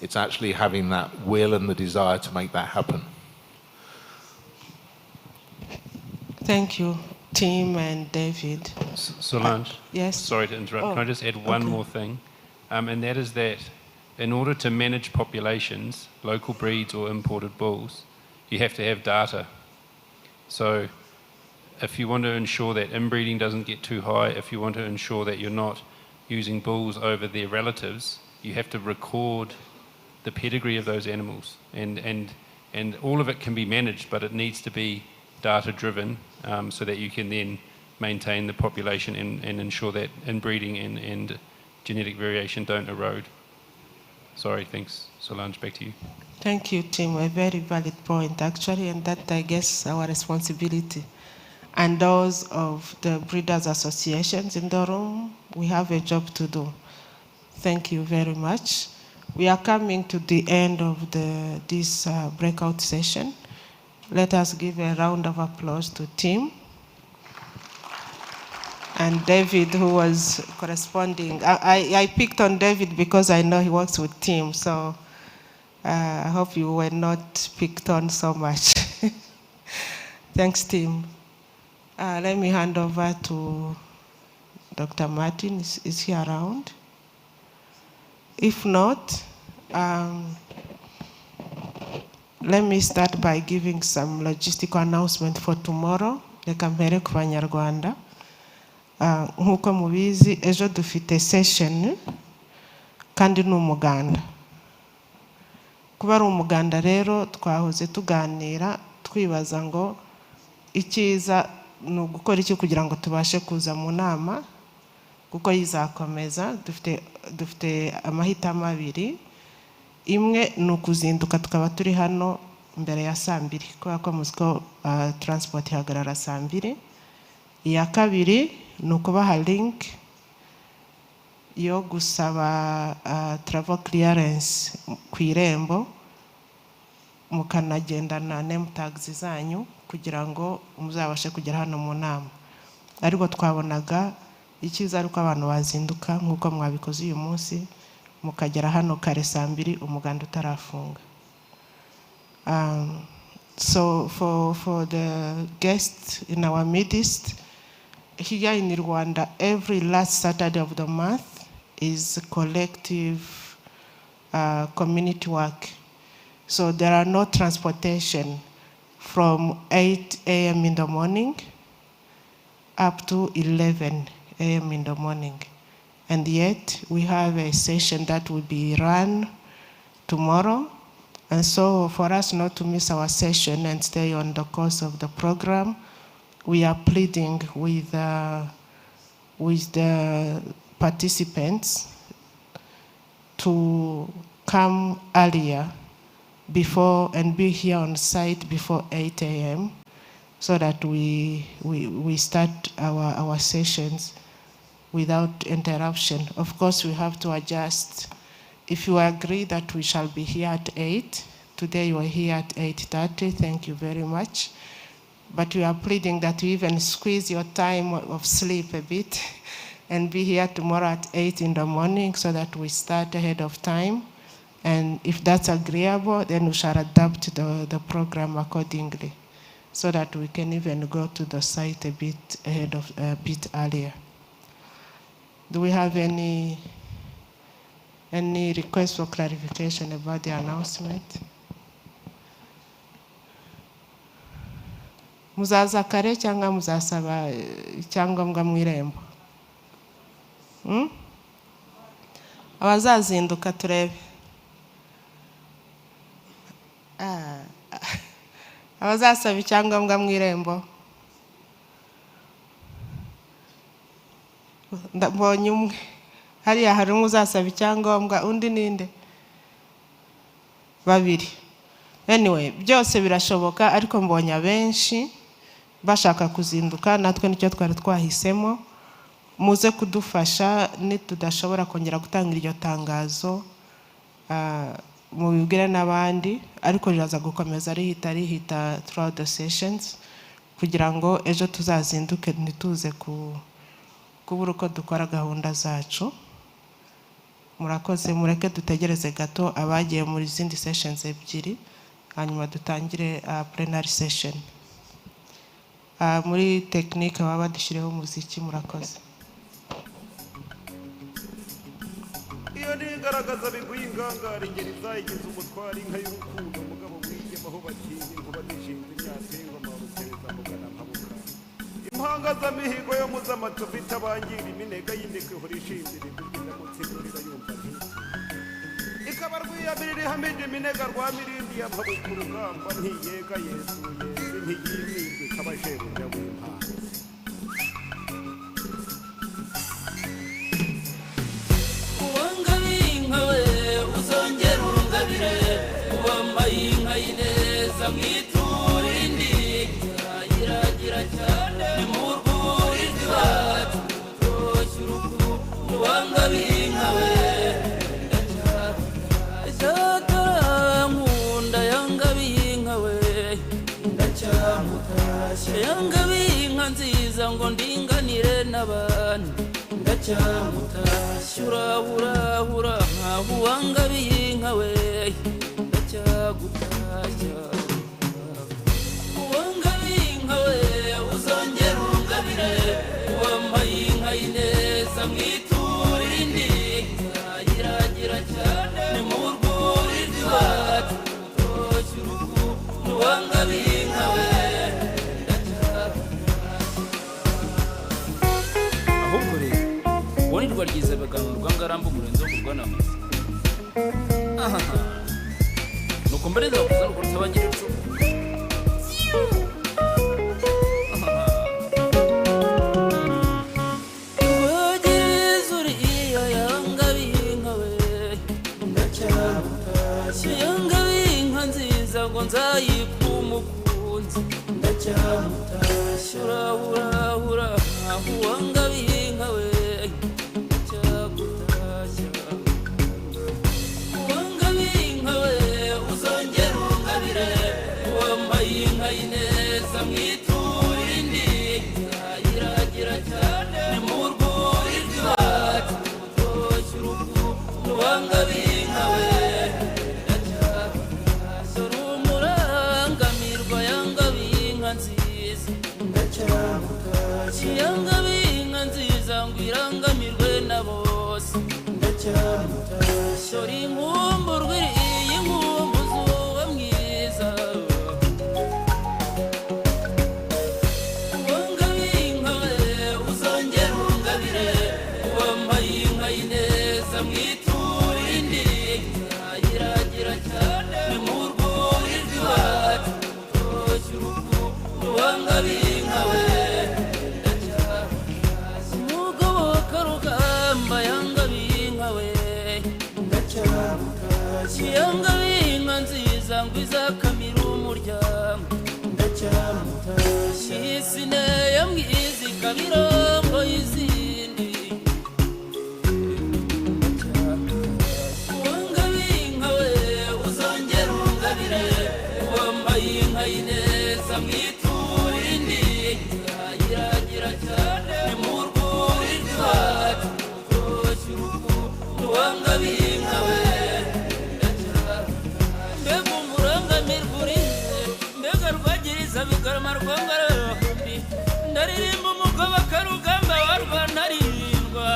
It's actually having that will and the desire to make that happen. Thank you, Tim and David. Solange? Yes? Sorry to interrupt. Can I just add one more thing? And that is that in order to manage populations, local breeds or imported bulls, you have to have data. So if you want to ensure that inbreeding doesn't get too high, if you want to ensure that you're not using bulls over their relatives, you have to record the pedigree of those animals. And all of it can be managed, but it needs to be data-driven so that you can then maintain the population and ensure that inbreeding and genetic variation don't erode. Sorry, thanks. Solange, back to you. Thank you, Tim. A very valid point, actually, and that, I guess, our responsibility. And those of the breeders' associations in the room, we have a job to do. Thank you very much. We are coming to the end of this breakout session. Let us give a round of applause to Tim and David, who was corresponding. I picked on David because I know he works with Tim, so I hope you were not picked on so much. Thanks, Tim. Let me hand over to Dr. Martin. Is he around? If not, let me start by giving some logistical announcement for tomorrow. Reka mpere ku Banyarwanda. Nk'uko mubizi, ejo dufite session kandi ni umuganda. Kuba ari umuganda rero twahoze tuganira twibaza ngo icyiza ni ugukora iki kugira ngo tubashe kuza mu nama kuko yizakomeza. Dufite amahitamo abiri. Imwe ni ukuzinduka tukaba turi hano mbere ya 2:00 kubera ko muzi ko transport ihagarara 2:00. Iya kabiri ni ukubaha link yo gusaba travel clearance ku irembo mukanagendana name tags zanyu kugira ngo muzabashe kugera hano mu nama. Ariko twabonaga icyiza ari ko abantu bazinduka nk'uko mwabikoze uyu munsi mukagera hano kare 2:00 umuganda utarafunga. So for the guests in our midst, here in Rwanda, every last Saturday of the month is collective community work. So there are no transportation from 8 a.m. in the morning up to 11 a.m. in the morning. And yet we have a session that will be run tomorrow. And so for us not to miss our session and stay on the course of the program, we are pleading with the participants to come earlier before and be here on site before 8 a.m. so that we start our sessions without interruption. Of course, we have to adjust. If you agree that we shall be here at 8, today you are here at 8:30, thank you very much. But we are pleading that you even squeeze your time of sleep a bit and be here tomorrow at 8 in the morning so that we start ahead of time. And if that's agreeable, then we shall adapt the program accordingly so that we can even go to the site a bit earlier. Do we have any requests for clarification about the announcement? Muzaza kare cyangwa muzasaba icyangombwa mu irembo? Abazazinduka turebe. Abazasaba icyangombwa mu irembo? Mbonye umwe. Hariya hari umwe uzasaba icyangombwa, undi ninde? 2. Anyway, byose birashoboka ariko mbonye abenshi bashaka kuzinduka natwe nicyo twari twahisemo muze kudufasha nitudashobora kongera gutanga iryo tangazo mubibwire n'abandi ariko riraza gukomeza rihita throughout the sessions kugira ngo ejo tuzazinduke ntituze kubura uko dukora gahunda zacu. Murakoze, mureke dutegereze gato abagiye muri zindi sessions ebyiri hanyuma dutangire plenary session. Muri technique baba badushireho umuziki. Murakoze. iyo nigaragaza biguye ingangare ingeri zayigize umutwari inka y'urukundo mugabo mwigema aho batinya inkuba zishinze imyaka y'ingoma rutereza mugana nkabuka impangazamihigo yo muzamaco bitabangira iminega y'indekwe ihora ishindira ijwi ndamutsigurira yumva ntiki ikaba rwiyabirira ihamije iminega rwa mirindi ya mpabuka urugamba ntiyega yesuye ntiyimizwe ikabashebuja w'impanga uzongera urungabire uwambaye inka y'ineza mwiturindi iragira cyane ni mu rwuri rwacu rutoshye urukundo uwangabiye inka we ndacyatankunda yangabiye inka we ndacyamutashye yangabiye inka nziza ngo ndinganire n'abandi ndacyamutashye urahura nkaho uwangabiye inka we ndacyagutashya uwangabiye inka we uzongera urungabire uwambaye inka y'ineza mwiturindi iragira cyane ni mu rwuri rwacu rutoshye urukundo uwangabiye inka we Bonirwa ryiza baganurwa ngarambo murenzo kurwanamaze nuko mbereza kuzana kurutsa bagira icumu ingwegiriza uriya yangabiye inka we ndacyamutashye yangabiye inka nziza ngo nzayika umukunzi ndacyamutashye urahura nkaho uwangabiye inka we ineza mwiturindi iragira cyane ni mu rwuri rwacu rutoshye urukundo uwangabiye inka we dore umurangamirwa yangabiye inka nziza ndacyamutashye yangabiye inka nziza ngo irangamirwe na bose ndacyamutashye dore inkumburwa iyi nkumbuzi wowe mwiza mwiturindi iragira cyane ni mu rwuri rwacu rutoshye urukundo uwangabiye inka we umugoboka rugamba yangabiye inka we ndacyamutashye yangabiye inka nziza ngo izakamira umuryango ndacyamutashye isine yamwiza ikabirongo y'izindi ineza mwiturindi iragira cyane ni mu rwuri rwacu rutoshye urukundo uwangabiye inka we mbega umurangamirwa urize mbega rwagiriza bigarama rwangarambi ndaririmba umugoboka rugamba warwanarindwa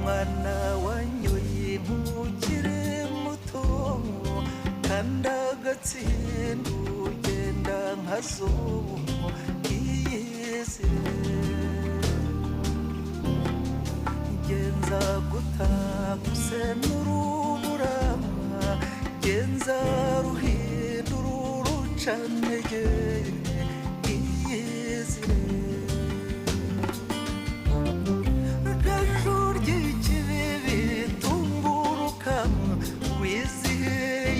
mwana wanyoye ntukiri muto kandi agaciro mazumo iyizire genza gutaguse n'uruburama genza ruhindura urucanege iyizire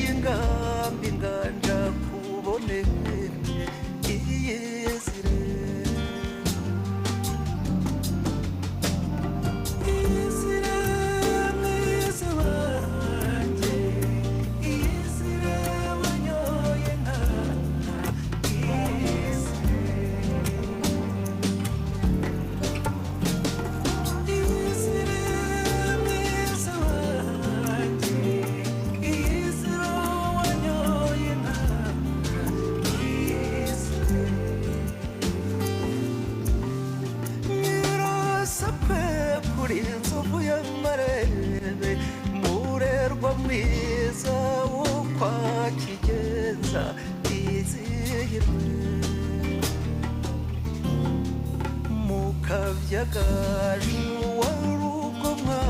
ingambi nganja kubone iyizire iyizire mwiza wanjye iyizire wanyoye nkana iyizire iyizire mwiza wanjye iyizire wanyoye nkana iyizire nyirasakwe kuri inzovu y'amarebe murerwa mwiza wo kwa kigenza izihirwe mukabyagaju wa rugomwa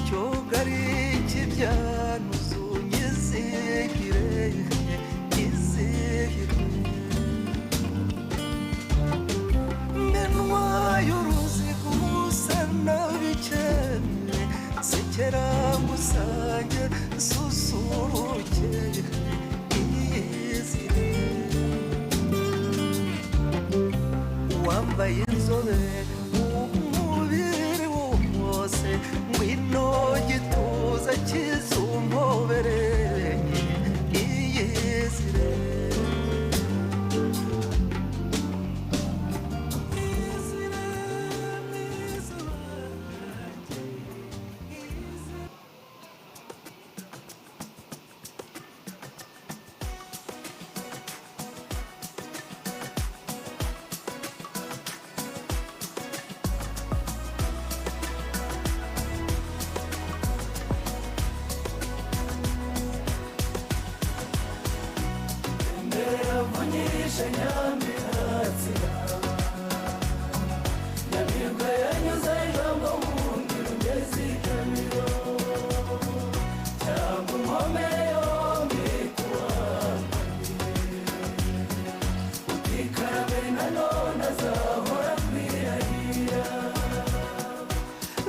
cyogari kibyanuzu nyizihire izihirwe menwa y'uruziga usa nabikene sekera ngusange susuruke iyizire wambaye inzobe umubiri wose ngwino gituza kizumpobereye iyizire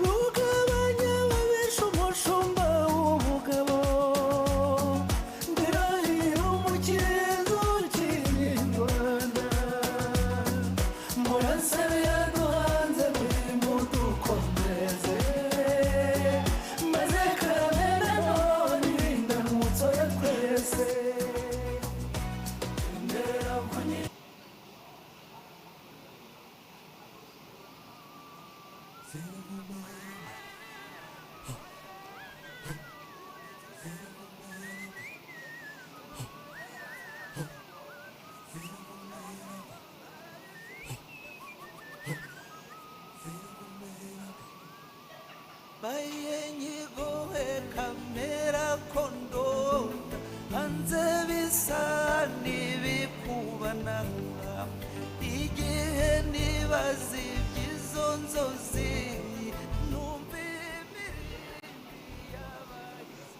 rugabanya babesha umushumba w'umugabo ndirahira umukizo ukiri Rwanda muransebe yaduhanze buri mudukomeze maze karamena none indamutso ya twese bayenyigohe kamera kondonda hanze bisa n'ibikubana igihe nibaza iby'izo nzozi numva imirindi y'abahizi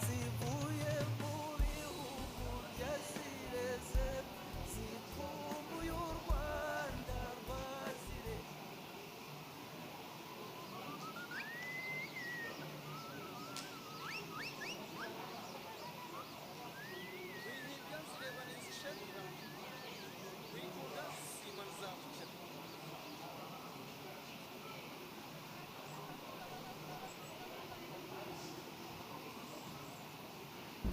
zivuye mu bihugu byazireze zikumbuye u Rwanda rwazire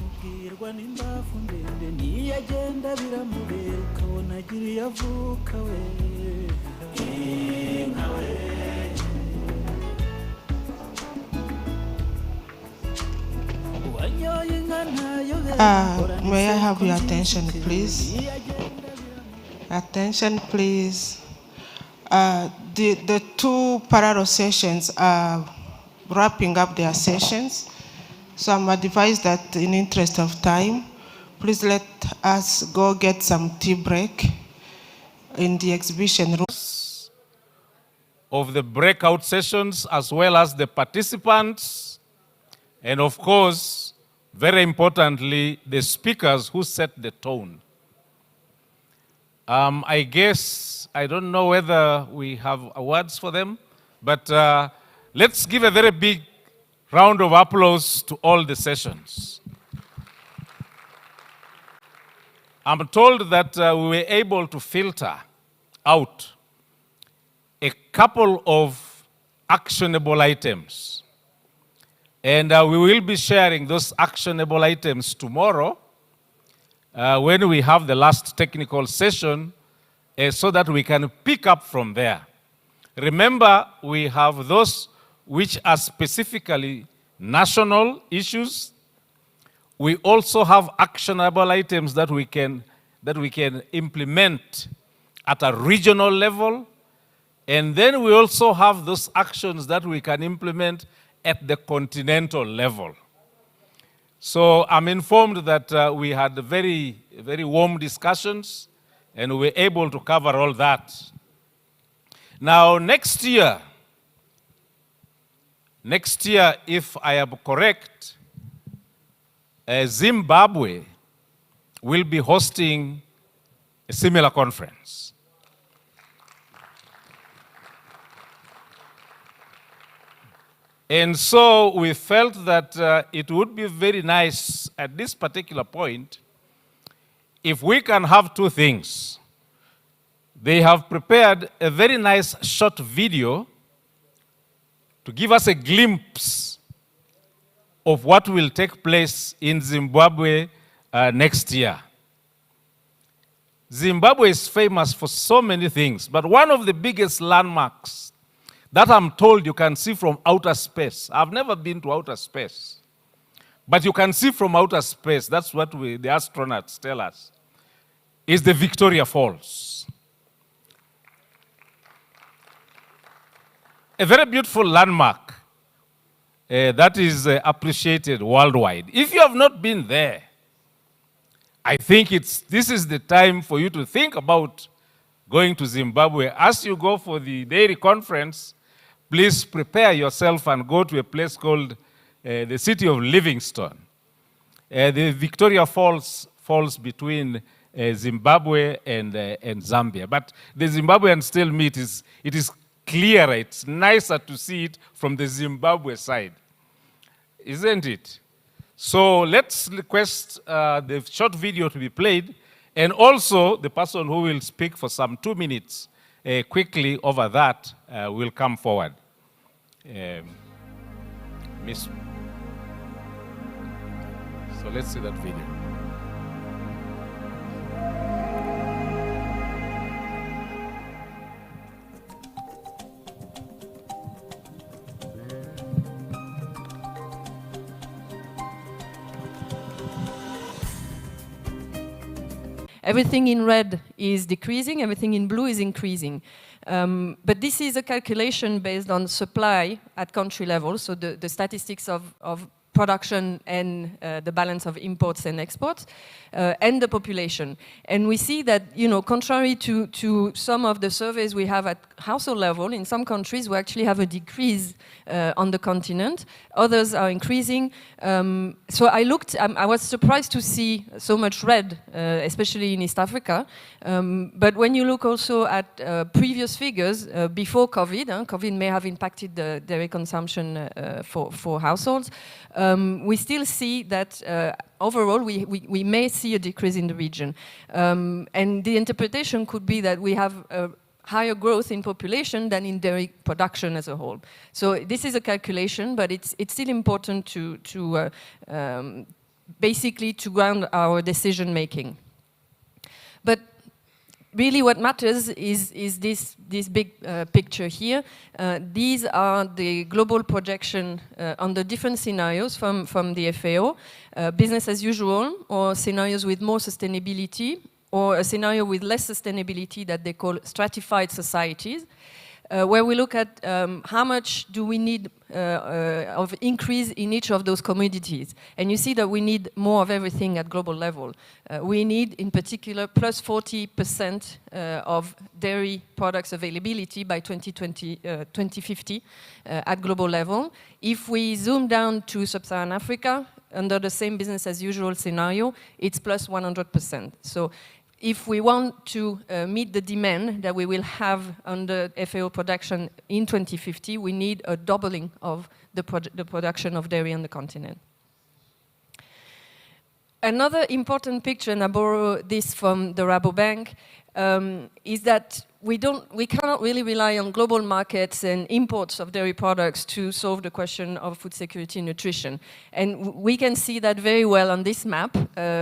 ubwirwa n'imbavu ndende niyo agenda biramubera ukabona agira iyo avuka we inka we May I have your attention, please? Attention, please. The two parallel sessions are wrapping up their sessions. So I'm advised that in interest of time, please let us go get some tea break in the exhibition room. Of the breakout sessions, as well as the participants, and of course, very importantly, the speakers who set the tone. I guess, I don't know whether we have awards for them, but let's give a very big round of applause to all the sessions. I'm told that we were able to filter out a couple of actionable items. And we will be sharing those actionable items tomorrow when we have the last technical session so that we can pick up from there. Remember, we have those which are specifically national issues. We also have actionable items that we can implement at a regional level. And then we also have those actions that we can implement at the continental level. So I'm informed that we had very, very warm discussions and we were able to cover all that. Now, next year, if I am correct, Zimbabwe will be hosting a similar conference. And so we felt that it would be very nice at this particular point if we can have two things. They have prepared a very nice short video to give us a glimpse of what will take place in Zimbabwe next year. Zimbabwe is famous for so many things, but one of the biggest landmarks that I'm told you can see from outer space. I've never been to outer space, but you can see from outer space, that's what the astronauts tell us, is the Victoria Falls. A very beautiful landmark that is appreciated worldwide. If you have not been there, I think this is the time for you to think about going to Zimbabwe. As you go for the daily conference, please prepare yourself and go to a place called the city of Livingstone. The Victoria Falls falls between Zimbabwe and Zambia. But the Zimbabweans tell me it is clearer, it's nicer to see it from the Zimbabwe side, isn't it? So let's request the short video to be played, and also the person who will speak for some 2 minutes quickly over that will come forward. Miss. So let's see that video. Everything in red is decreasing, everything in blue is increasing. But this is a calculation based on supply at country level, so the statistics of production and the balance of imports and exports, and the population. And we see that, contrary to some of the surveys we have at household level, in some countries we actually have a decrease on the continent. Others are increasing. So I was surprised to see so much red, especially in East Africa. But when you look also at previous figures before COVID, COVID may have impacted the dairy consumption for households. We still see that overall we may see a decrease in the region. And the interpretation could be that we have higher growth in population than in dairy production as a whole. So this is a calculation, but it's still important to basically to ground our decision making. But really what matters is this big picture here. These are the global projection on the different scenarios from the FAO, business as usual, or scenarios with more sustainability, or a scenario with less sustainability that they call stratified societies, where we look at how much do we need of increase in each of those commodities. And you see that we need more of everything at global level. We need, in particular, plus 40% of dairy products availability by 2050 at global level. If we zoom down to sub-Saharan Africa, under the same business as usual scenario, it's plus 100%. So if we want to meet the demand that we will have under FAO production in 2050, we need a doubling of the production of dairy on the continent. Another important picture, and I borrow this from the Rabobank, is that we cannot really rely on global markets and imports of dairy products to solve the question of food security and nutrition. And we can see that very well on this map,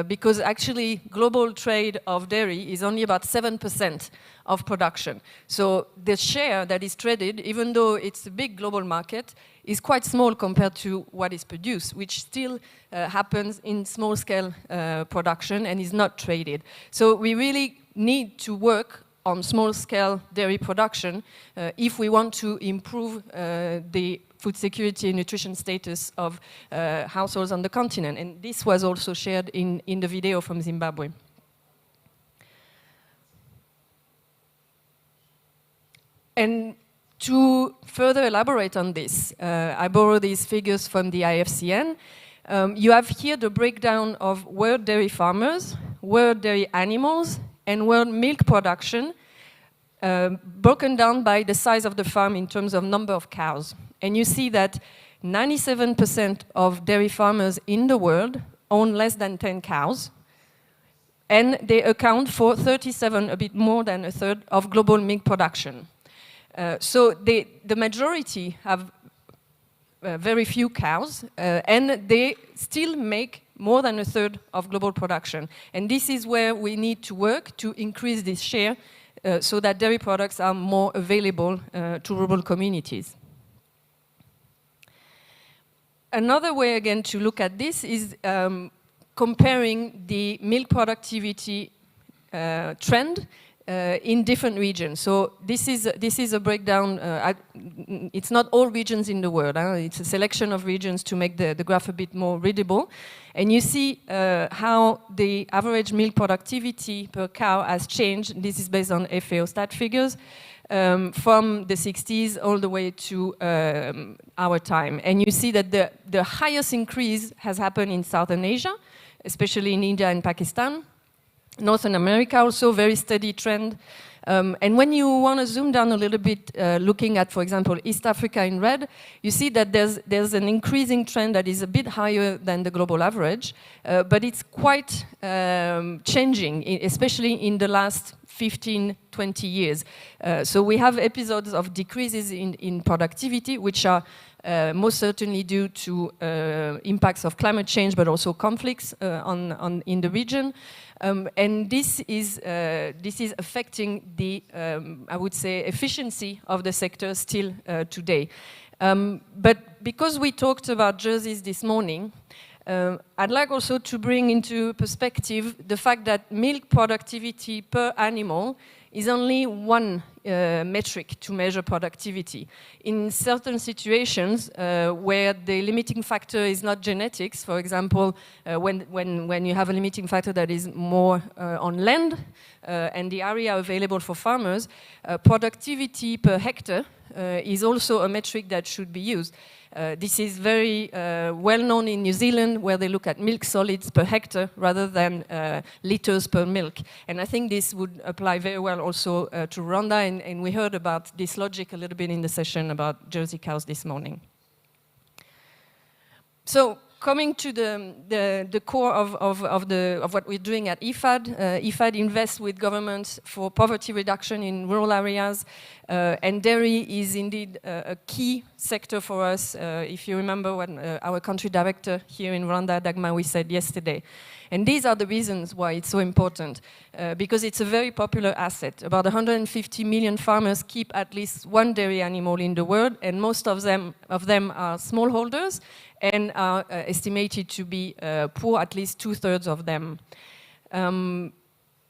because actually global trade of dairy is only about 7% of production. So the share that is traded, even though it's a big global market, is quite small compared to what is produced, which still happens in small-scale production and is not traded. So we really need to work on small-scale dairy production if we want to improve the food security and nutrition status of households on the continent. And this was also shared in the video from Zimbabwe. And to further elaborate on this, I borrow these figures from the IFCN. You have here the breakdown of world dairy farmers, world dairy animals, and world milk production, broken down by the size of the farm in terms of number of cows. And you see that 97% of dairy farmers in the world own less than 10 cows, and they account for 37, a bit more than a third, of global milk production. So the majority have very few cows, and they still make more than a third of global production. And this is where we need to work to increase this share so that dairy products are more available to rural communities. Another way, again, to look at this is comparing the milk productivity trend in different regions. So this is a breakdown. It's not all regions in the world. It's a selection of regions to make the graph a bit more readable. And you see how the average milk productivity per cow has changed. This is based on FAO stat figures from the 60s all the way to our time. And you see that the highest increase has happened in Southern Asia, especially in India and Pakistan. Northern America also, very steady trend. And when you want to zoom down a little bit, looking at, for example, East Africa in red, you see that there's an increasing trend that is a bit higher than the global average, but it's quite changing, especially in the last 15, 20 years. So we have episodes of decreases in productivity, which are most certainly due to impacts of climate change, but also conflicts in the region. And this is affecting the, I would say, efficiency of the sector still today. But because we talked about jerseys this morning, I'd like also to bring into perspective the fact that milk productivity per animal is only one metric to measure productivity. In certain situations where the limiting factor is not genetics, for example, when you have a limiting factor that is more on land and the area available for farmers, productivity per hectare is also a metric that should be used. This is very well known in New Zealand, where they look at milk solids per hectare rather than liters per milk. And I think this would apply very well also to Rwanda, and we heard about this logic a little bit in the session about Jersey cows this morning. So coming to the core of what we're doing at IFAD, IFAD invests with governments for poverty reduction in rural areas, and dairy is indeed a key sector for us. If you remember what our country director here in Rwanda, Dagmar, we said yesterday. And these are the reasons why it's so important, because it's a very popular asset. About 150 million farmers keep at least one dairy animal in the world, and most of them are smallholders and are estimated to be poor, at least 2/3 of them.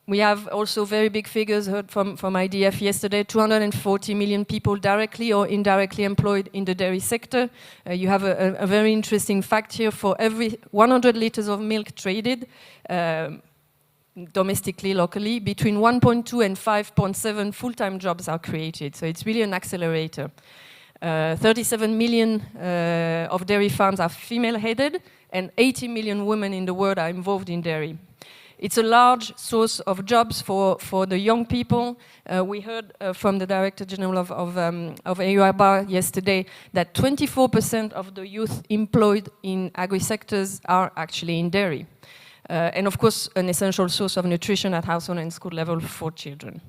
We have also very big figures heard from IDF yesterday, 240 million people directly or indirectly employed in the dairy sector. You have a very interesting fact here. For every 100 liters of milk traded, domestically, locally, between 1.2 and 5.7 full-time jobs are created. So it's really an accelerator. 37 million of dairy farms are female-headed, and 80 million women in the world are involved in dairy. It's a large source of jobs for the young people. We heard from the Director General of AUIBA yesterday that 24% of the youth employed in agri-sectors are actually in dairy. And of course, an essential source of nutrition at household and school level for children.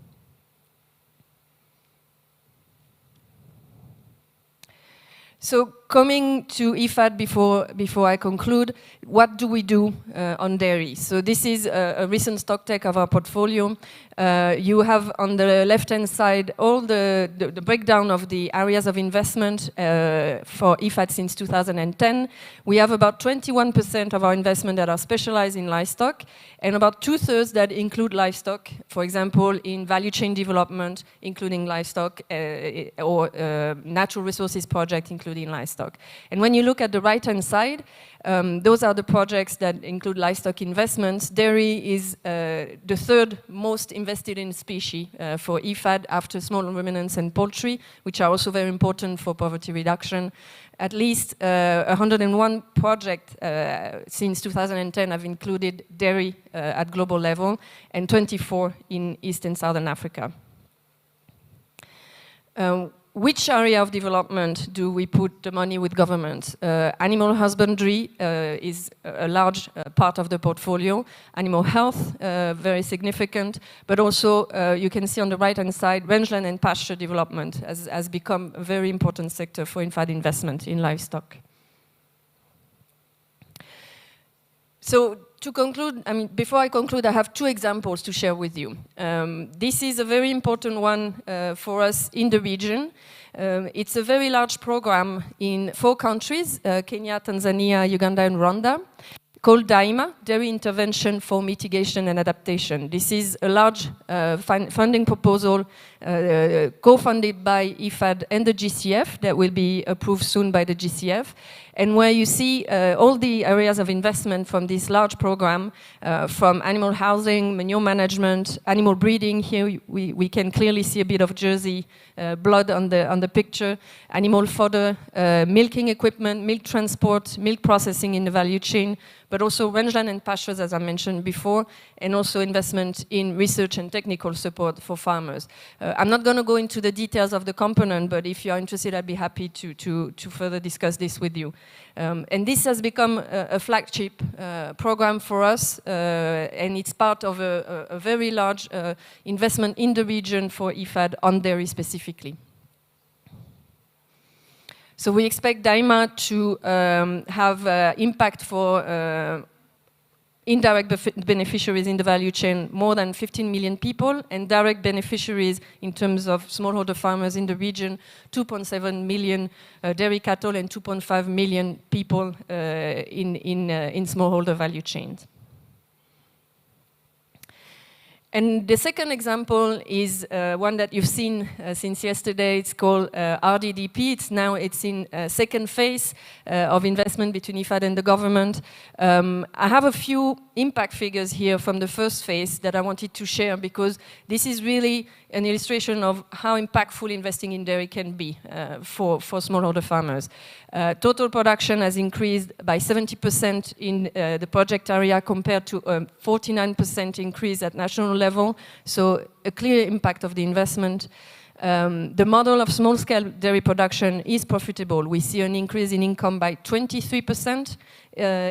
So coming to IFAD before I conclude, what do we do on dairy? So this is a recent stock take of our portfolio. You have on the left-hand side all the breakdown of the areas of investment for IFAD since 2010. We have about 21% of our investment that are specialized in livestock, and about 2/3 that include livestock, for example, in value chain development, including livestock, or natural resources project, including livestock. And when you look at the right-hand side, those are the projects that include livestock investments. Dairy is the third most invested in species for IFAD after small ruminants and poultry, which are also very important for poverty reduction. At least 101 projects since 2010 have included dairy at global level, and 24 in East and Southern Africa. Which area of development do we put the money with government? Animal husbandry is a large part of the portfolio. Animal health, very significant. But also, you can see on the right-hand side, rangeland and pasture development has become a very important sector for IFAD investment in livestock. So to conclude, before I conclude, I have two examples to share with you. This is a very important one for us in the region. It's a very large program in 4 countries, Kenya, Tanzania, Uganda, and Rwanda, called DAIMA, Dairy Intervention for Mitigation and Adaptation. This is a large funding proposal co-funded by IFAD and the GCF that will be approved soon by the GCF, and where you see all the areas of investment from this large program, from animal housing, manure management, animal breeding. Here we can clearly see a bit of Jersey blood on the picture, animal fodder, milking equipment, milk transport, milk processing in the value chain, but also rangeland and pastures, as I mentioned before, and also investment in research and technical support for farmers. I'm not going to go into the details of the component, but if you're interested, I'd be happy to further discuss this with you. And this has become a flagship program for us, and it's part of a very large investment in the region for IFAD on dairy specifically. So we expect DAIMA to have impact for indirect beneficiaries in the value chain, more than 15 million people, and direct beneficiaries in terms of smallholder farmers in the region, 2.7 million dairy cattle and 2.5 million people in smallholder value chains. And the second example is one that you've seen since yesterday. It's called RDDP. It's in second phase of investment between IFAD and the government. I have a few impact figures here from the first phase that I wanted to share, because this is really an illustration of how impactful investing in dairy can be for smallholder farmers. Total production has increased by 70% in the project area compared to a 49% increase at national level, so a clear impact of the investment. The model of small-scale dairy production is profitable. We see an increase in income by 23%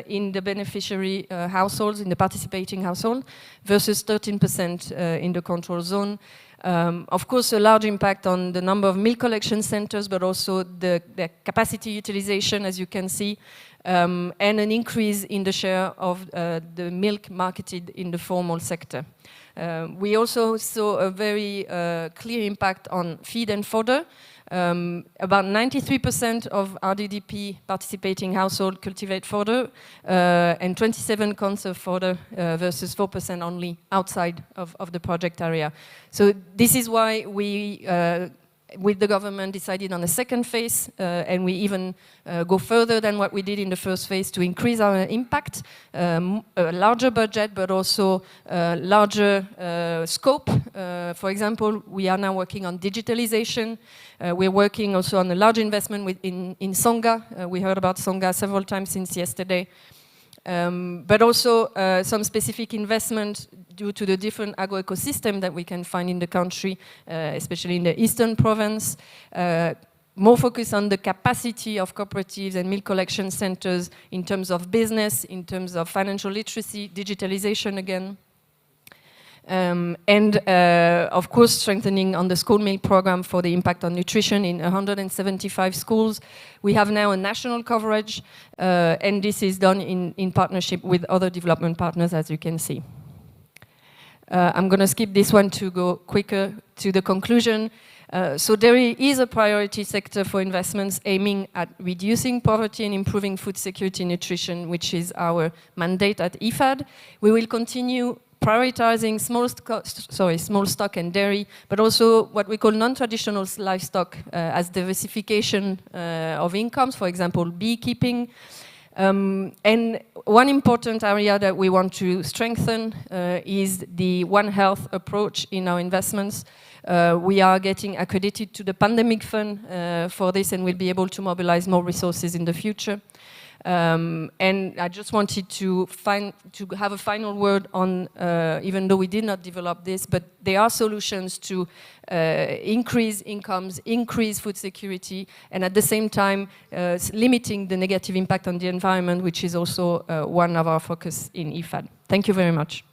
in the beneficiary households, in the participating household, versus 13% in the control zone. Of course, a large impact on the number of milk collection centers, but also the capacity utilization, as you can see, and an increase in the share of the milk marketed in the formal sector. We also saw a very clear impact on feed and fodder. About 93% of RDDP participating household cultivate fodder, and 27 conserve fodder versus 4% only outside of the project area. So this is why we, with the government, decided on a second phase, and we even go further than what we did in the first phase to increase our impact, a larger budget, but also larger scope. For example, we are now working on digitalization. We're working also on a large investment in Songa. We heard about Songa several times since yesterday. But also some specific investment due to the different agro-ecosystem that we can find in the country, especially in the eastern province. More focus on the capacity of cooperatives and milk collection centers in terms of business, in terms of financial literacy, digitalization again. And of course, strengthening on the school milk program for the impact on nutrition in 175 schools. We have now a national coverage, and this is done in partnership with other development partners, as you can see. I'm going to skip this one to go quicker to the conclusion. So dairy is a priority sector for investments aiming at reducing poverty and improving food security and nutrition, which is our mandate at IFAD. We will continue prioritizing small stock and dairy, but also what we call non-traditional livestock as diversification of incomes, for example, beekeeping. And one important area that we want to strengthen is the One Health approach in our investments. We are getting accredited to the pandemic fund for this, and we'll be able to mobilize more resources in the future. And I just wanted to have a final word on, even though we did not develop this, but there are solutions to increase incomes, increase food security, and at the same time limiting the negative impact on the environment, which is also one of our focus in IFAD. Thank you very much.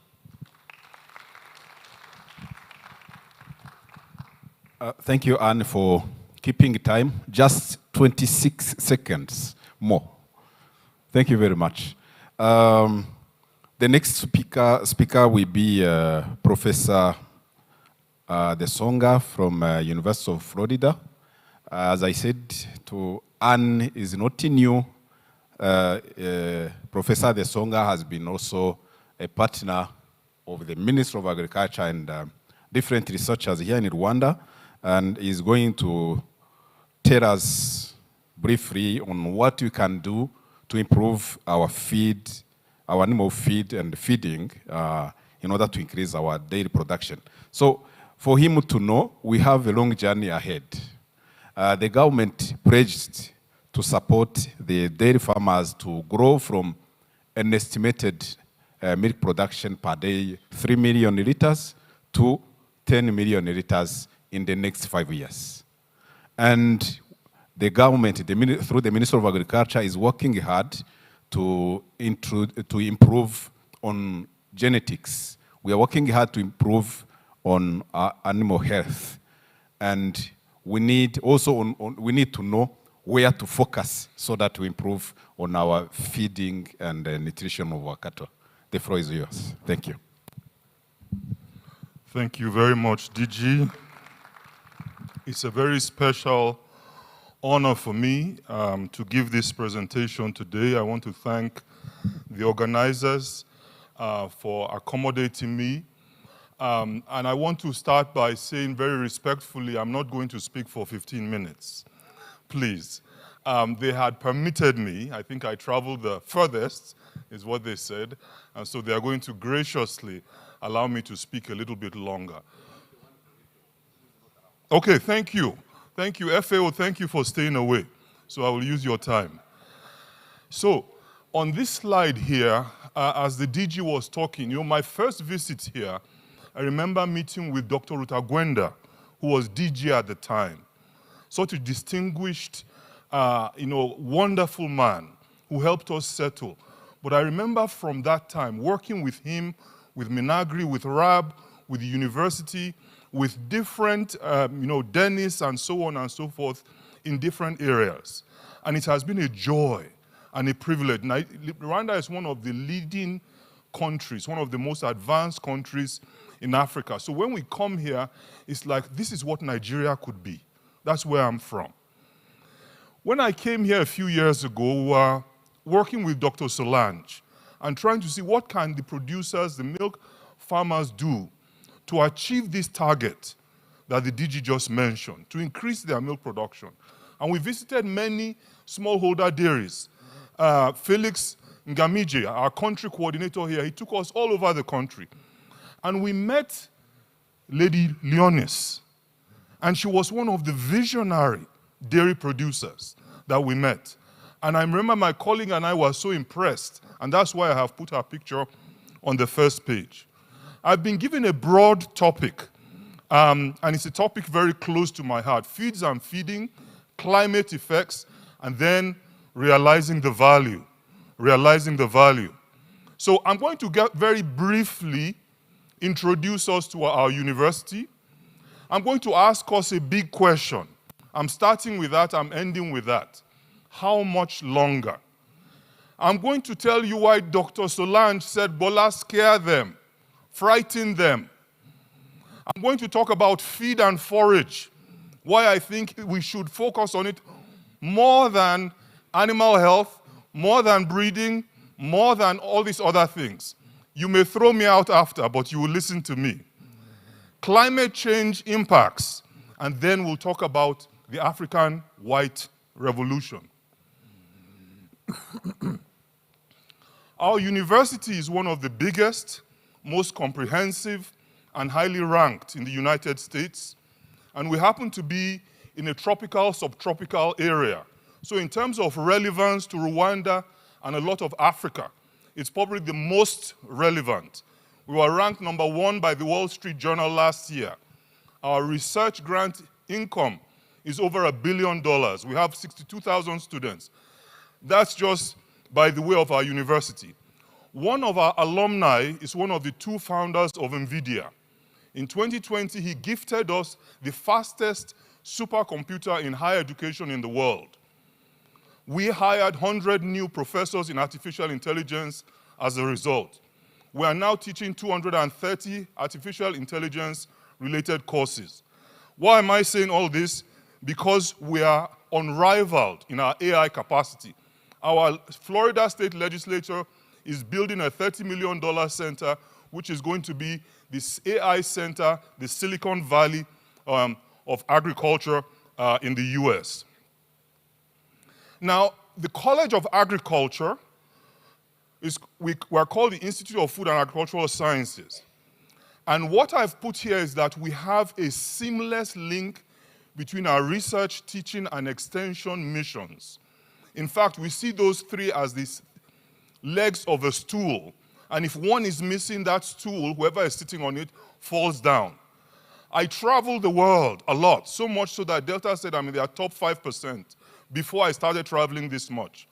Thank you, Anne, for keeping time. Just 26 seconds more. Thank you very much. The next speaker will be Professor De Songa from University of Florida. As I said, to Anne is not new. Professor De Songa has been also a partner of the Ministry of Agriculture and different researchers here in Rwanda, and is going to tell us briefly on what we can do to improve our feed, our animal feed and feeding in order to increase our dairy production. So for him to know, we have a long journey ahead. The government pledged to support the dairy farmers to grow from an estimated milk production per day, 3 million liters to 10 million liters in the next 5 years. And the government, through the Ministry of Agriculture, is working hard to improve on genetics. We are working hard to improve on animal health. And we need also we need to know where to focus so that we improve on our feeding and nutrition of our cattle. The floor is yours. Thank you. Thank you very much, DG. It's a very special honor for me to give this presentation today. I want to thank the organizers for accommodating me. And I want to start by saying very respectfully, I'm not going to speak for 15 minutes, please. They had permitted me, I think I traveled the furthest, is what they said, and so they are going to graciously allow me to speak a little bit longer. Okay, thank you. Thank you, FAO, thank you for staying away. So I will use your time. So on this slide here, as the DG was talking, my first visit here, I remember meeting with Dr. Rutagwenda, who was DG at the time. Such a distinguished, wonderful man who helped us settle. But I remember from that time working with him, with Minagri, with Rab, with the university, with different, Dennis and so on and so forth in different areas. And it has been a joy and a privilege. Rwanda is one of the leading countries, one of the most advanced countries in Africa. So when we come here, it's like, this is what Nigeria could be. That's where I'm from. When I came here a few years ago, we were working with Dr. Solange and trying to see what can the producers, the milk farmers do to achieve this target that the DG just mentioned, to increase their milk production. And we visited many smallholder dairies. Felix Ngamije, our country coordinator here, he took us all over the country. And we met Lady Leonis, and she was one of the visionary dairy producers that we met. And I remember my colleague and I were so impressed, and that's why I have put her picture on the first page. I've been given a broad topic, and it's a topic very close to my heart: feeds and feeding, climate effects, and then realizing the value. Realizing the value. So I'm going to very briefly introduce us to our university. I'm going to ask us a big question. I'm starting with that, I'm ending with that. How much longer? I'm going to tell you why Dr. Solange said, Bola, scare them, frighten them. I'm going to talk about feed and forage, why I think we should focus on it more than animal health, more than breeding, more than all these other things. You may throw me out after, but you will listen to me. Climate change impacts, and then we'll talk about the African White Revolution. Our university is one of the biggest, most comprehensive, and highly ranked in the United States, and we happen to be in a tropical, subtropical area. So in terms of relevance to Rwanda and a lot of Africa, it's probably the most relevant. We were ranked #1 by the Wall Street Journal last year. Our research grant income is over $1 billion. We have 62,000 students. That's just by the way of our university. One of our alumni is one of the 2 founders of NVIDIA. In 2020, he gifted us the fastest supercomputer in higher education in the world. We hired 100 new professors in artificial intelligence as a result. We are now teaching 230 artificial intelligence-related courses. Why am I saying all this? Because we are unrivaled in our AI capacity. Our Florida State Legislature is building a $30 million center, which is going to be this AI center, the Silicon Valley of agriculture in the US. Now, the College of Agriculture we are called the Institute of Food and Agricultural Sciences. And what I've put here is that we have a seamless link between our research, teaching, and extension missions. In fact, we see those 3 as these legs of a stool. And if one is missing, that stool, whoever is sitting on it, falls down. I travel the world a lot, so much so that Delta said I'm in their top 5% before I started traveling this much.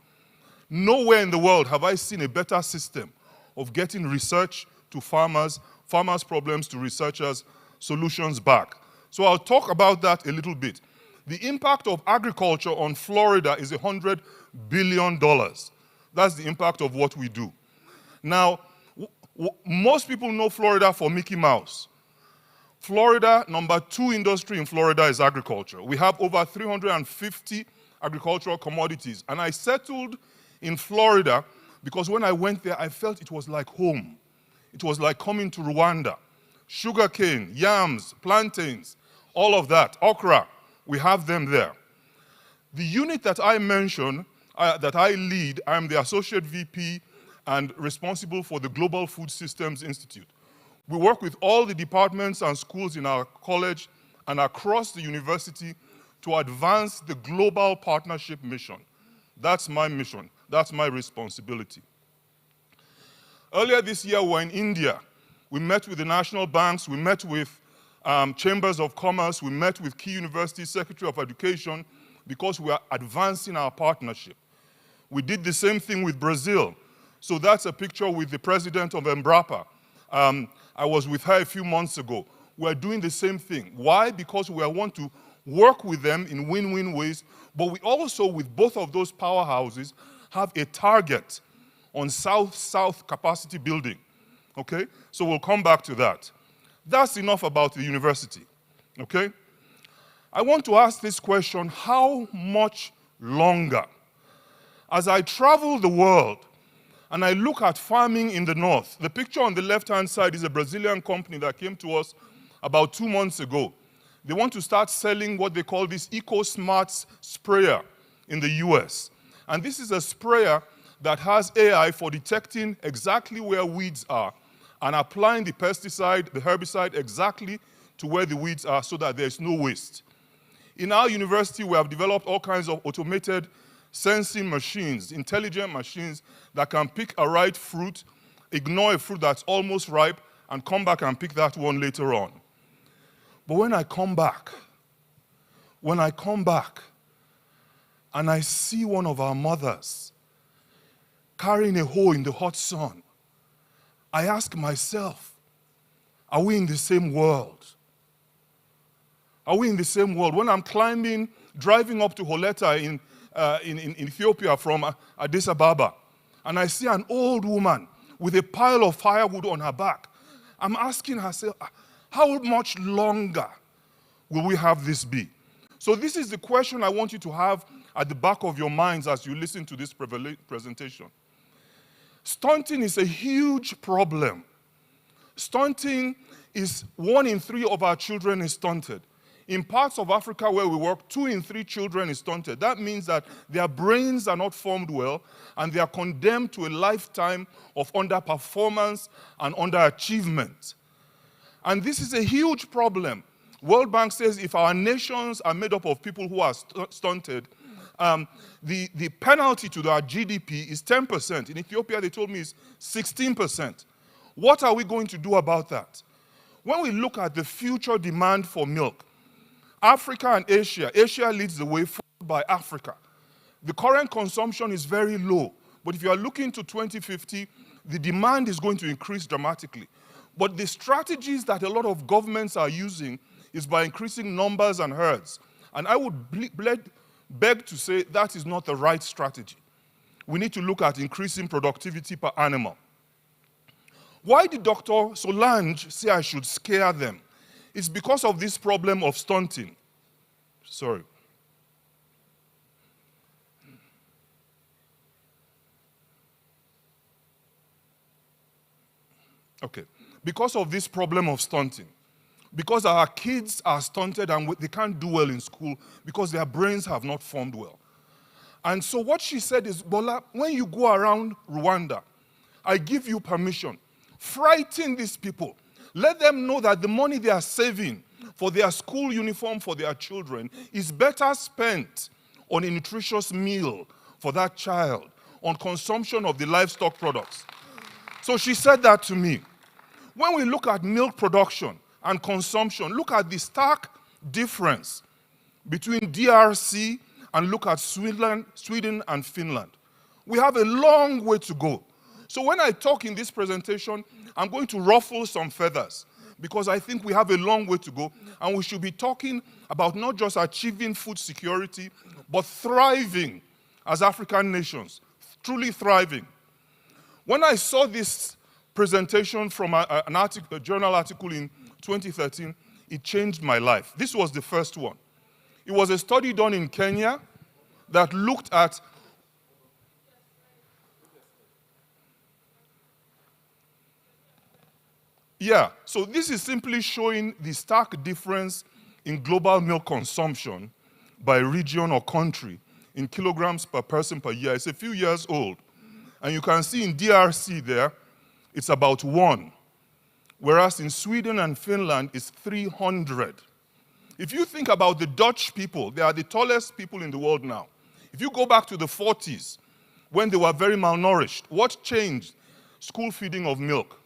Nowhere in the world have I seen a better system of getting research to farmers, farmers' problems to researchers, solutions back. So I'll talk about that a little bit. The impact of agriculture on Florida is $100 billion. That's the impact of what we do. Now, most people know Florida for Mickey Mouse. Florida, #2 industry in Florida is agriculture. We have over 350 agricultural commodities. And I settled in Florida because when I went there, I felt it was like home. It was like coming to Rwanda. Sugarcane, yams, plantains, all of that, okra, we have them there. The unit that I mentioned, that I lead, I'm the Associate VP and responsible for the Global Food Systems Institute. We work with all the departments and schools in our college and across the university to advance the global partnership mission. That's my mission. That's my responsibility. Earlier this year, we were in India. We met with the national banks. We met with chambers of commerce. We met with key universities, Secretary of Education, because we are advancing our partnership. We did the same thing with Brazil. So that's a picture with the president of Embrapa. I was with her a few months ago. We're doing the same thing. Why? Because we want to work with them in win-win ways, but we also, with both of those powerhouses, have a target on South-South capacity building. Okay? So we'll come back to that. That's enough about the university. Okay? I want to ask this question: how much longer? As I travel the world and I look at farming in the north, the picture on the left-hand side is a Brazilian company that came to us about 2 months ago. They want to start selling what they call this EcoSmart sprayer in the US. And this is a sprayer that has AI for detecting exactly where weeds are and applying the pesticide, the herbicide, exactly to where the weeds are so that there's no waste. In our university, we have developed all kinds of automated sensing machines, intelligent machines that can pick a ripe fruit, ignore a fruit that's almost ripe, and come back and pick that one later on. But when I come back and I see one of our mothers carrying a hoe in the hot sun, I ask myself, are we in the same world? Are we in the same world? When I'm driving up to Holeta in Ethiopia from Addis Ababa, and I see an old woman with a pile of firewood on her back, I'm asking herself, how much longer will we have this be? So this is the question I want you to have at the back of your minds as you listen to this presentation. Stunting is a huge problem. Stunting is 1 in 3 of our children is stunted. In parts of Africa where we work, 2 in 3 children is stunted. That means that their brains are not formed well, and they are condemned to a lifetime of underperformance and underachievement. And this is a huge problem. World Bank says if our nations are made up of people who are stunted, the penalty to our GDP is 10%. In Ethiopia, they told me it's 16%. What are we going to do about that? When we look at the future demand for milk, Africa and Asia leads the way, followed by Africa. The current consumption is very low, but if you are looking to 2050, the demand is going to increase dramatically. But the strategies that a lot of governments are using is by increasing numbers and herds. And I would beg to say that is not the right strategy. We need to look at increasing productivity per animal. Why did Dr. Solange say I should scare them? It's because of this problem of stunting. Sorry. Okay. Because of this problem of stunting. Because our kids are stunted and they can't do well in school because their brains have not formed well. And so what she said is, Bola, when you go around Rwanda, I give you permission. Frighten these people. Let them know that the money they are saving for their school uniform for their children is better spent on a nutritious meal for that child, on consumption of the livestock products. So she said that to me. When we look at milk production and consumption, look at the stark difference between DRC and look at Sweden and Finland. We have a long way to go. So when I talk in this presentation, I'm going to ruffle some feathers because I think we have a long way to go, and we should be talking about not just achieving food security, but thriving as African nations, truly thriving. When I saw this presentation from a journal article in 2013, it changed my life. This was the first one. It was a study done in Kenya that looked at so this is simply showing the stark difference in global milk consumption by region or country in kilograms per person per year. It's a few years old. And you can see in DRC there, it's about 1. Whereas in Sweden and Finland, it's 300. If you think about the Dutch people, they are the tallest people in the world now. If you go back to the 40s, when they were very malnourished, what changed? School feeding of milk.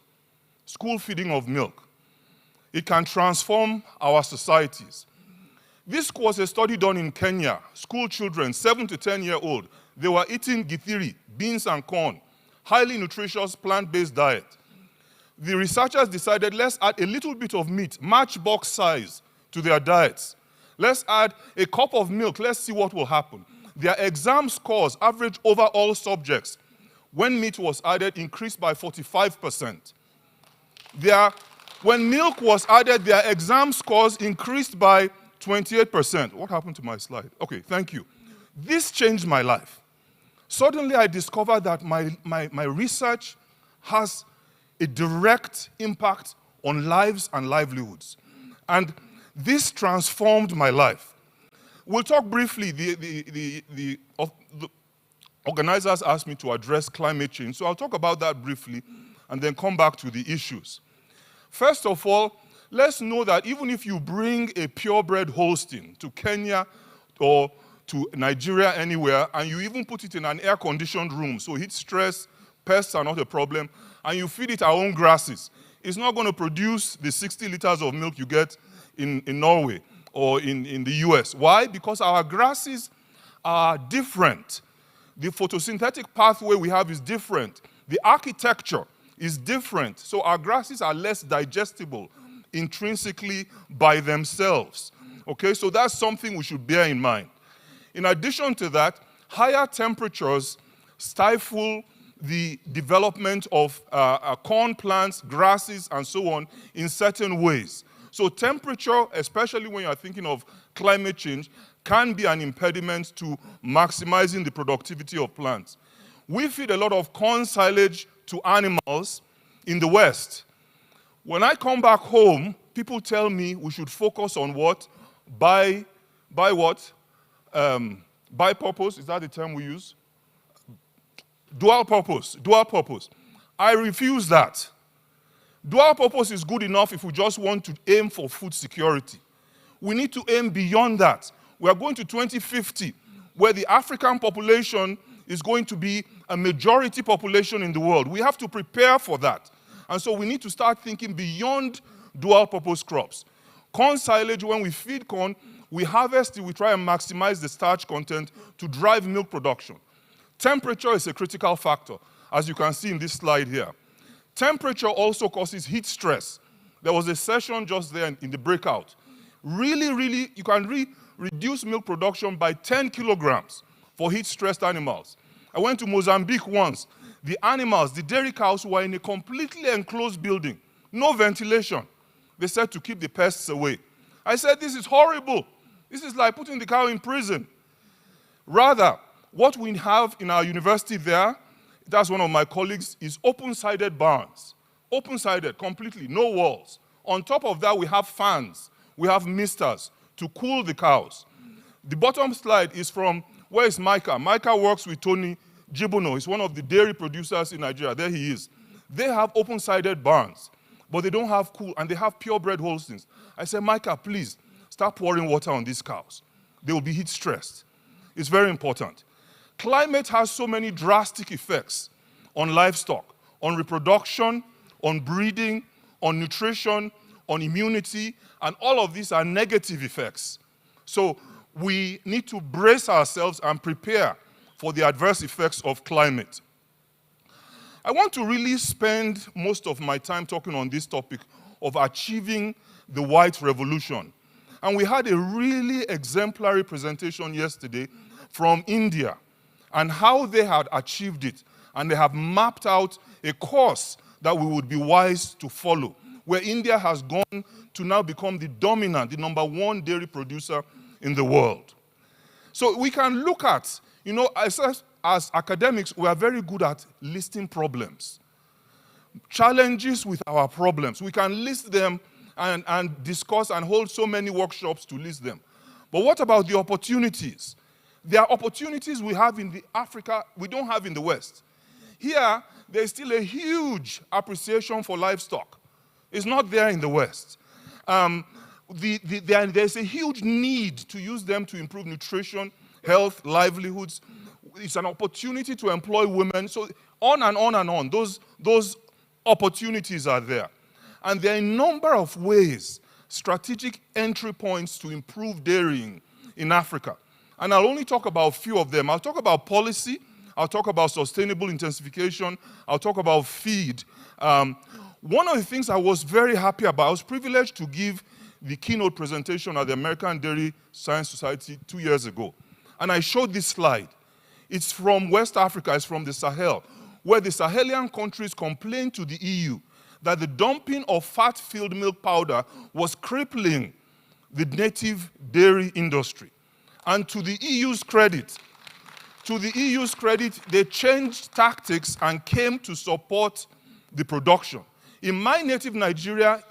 School feeding of milk. it can transform our societies. This was a study done in Kenya. School children, 7 to 10-year-old, they were eating githeri, beans and corn, highly nutritious plant-based diet. The researchers decided, let's add a little bit of meat, matchbox size, to their diets. Let's add a cup of milk. Let's see what will happen. Their exam scores, average over all subjects, when meat was added, increased by 45%. When milk was added, their exam scores increased by 28%. What happened to my slide? Okay, thank you. This changed my life. Suddenly, I discovered that my research has a direct impact on lives and livelihoods. And this transformed my life. We'll talk briefly. The organizers asked me to address climate change, so I'll talk about that briefly and then come back to the issues. First of all, let's know that even if you bring a purebred Holstein to Kenya or to Nigeria, anywhere, and you even put it in an air-conditioned room, so heat stress, pests are not a problem, and you feed it our own grasses, it's not going to produce the 60 liters of milk you get in Norway or in the US. Why? Because our grasses are different. The photosynthetic pathway we have is different. The architecture is different. So our grasses are less digestible intrinsically by themselves. Okay, so that's something we should bear in mind. In addition to that, higher temperatures stifle the development of corn plants, grasses, and so on in certain ways. So temperature, especially when you're thinking of climate change, can be an impediment to maximizing the productivity of plants. We feed a lot of corn silage to animals in the West. When I come back home, people tell me we should focus on what? By what? By purpose, is that the term we use? Dual purpose. I refuse that. Dual purpose is good enough if we just want to aim for food security. We need to aim beyond that. We are going to 2050, where the African population is going to be a majority population in the world. We have to prepare for that. And so we need to start thinking beyond dual purpose crops. Corn silage, when we feed corn, we harvest it, we try and maximize the starch content to drive milk production. Temperature is a critical factor, as you can see in this slide here. Temperature also causes heat stress. There was a session just there in the breakout. Really, you can reduce milk production by 10 kilograms for heat-stressed animals. I went to Mozambique once. The animals, the dairy cows, were in a completely enclosed building, no ventilation. They said to keep the pests away. I said, this is horrible. This is like putting the cow in prison. Rather, what we have in our university there, that's one of my colleagues, is open-sided barns. Open-sided, completely, no walls. On top of that, we have fans. We have misters to cool the cows. The bottom slide is from, where is Micah? Micah works with Tony Jibono. He's one of the dairy producers in Nigeria. There he is. They have open-sided barns, but they don't have cool, and they have purebred Holsteins. I said, Micah, please, start pouring water on these cows. They will be heat stressed. It's very important. Climate has so many drastic effects on livestock, on reproduction, on breeding, on nutrition, on immunity, and all of these are negative effects. So we need to brace ourselves and prepare for the adverse effects of climate. I want to really spend most of my time talking on this topic of achieving the white revolution. And we had a really exemplary presentation yesterday from India and how they had achieved it. And they have mapped out a course that we would be wise to follow, where India has gone to now become the dominant, the #1 dairy producer in the world. So we can look at, as academics, we are very good at listing problems. Challenges with our problems. We can list them and discuss and hold so many workshops to list them. But what about the opportunities? There are opportunities we have in Africa we don't have in the West. Here, there's still a huge appreciation for livestock. It's not there in the West. There's a huge need to use them to improve nutrition, health, livelihoods. It's an opportunity to employ women. So on and on and on. Those opportunities are there. And there are a number of ways, strategic entry points to improve dairying in Africa. And I'll only talk about a few of them. I'll talk about policy, I'll talk about sustainable intensification, I'll talk about feed. One of the things I was very happy about, I was privileged to give the keynote presentation at the American Dairy Science Society 2 years ago. And I showed this slide. It's from West Africa, it's from the Sahel, where the Sahelian countries complained to the EU that the dumping of fat-filled milk powder was crippling the native dairy industry. And to the EU's credit, they changed tactics and came to support the production. In my native Nigeria,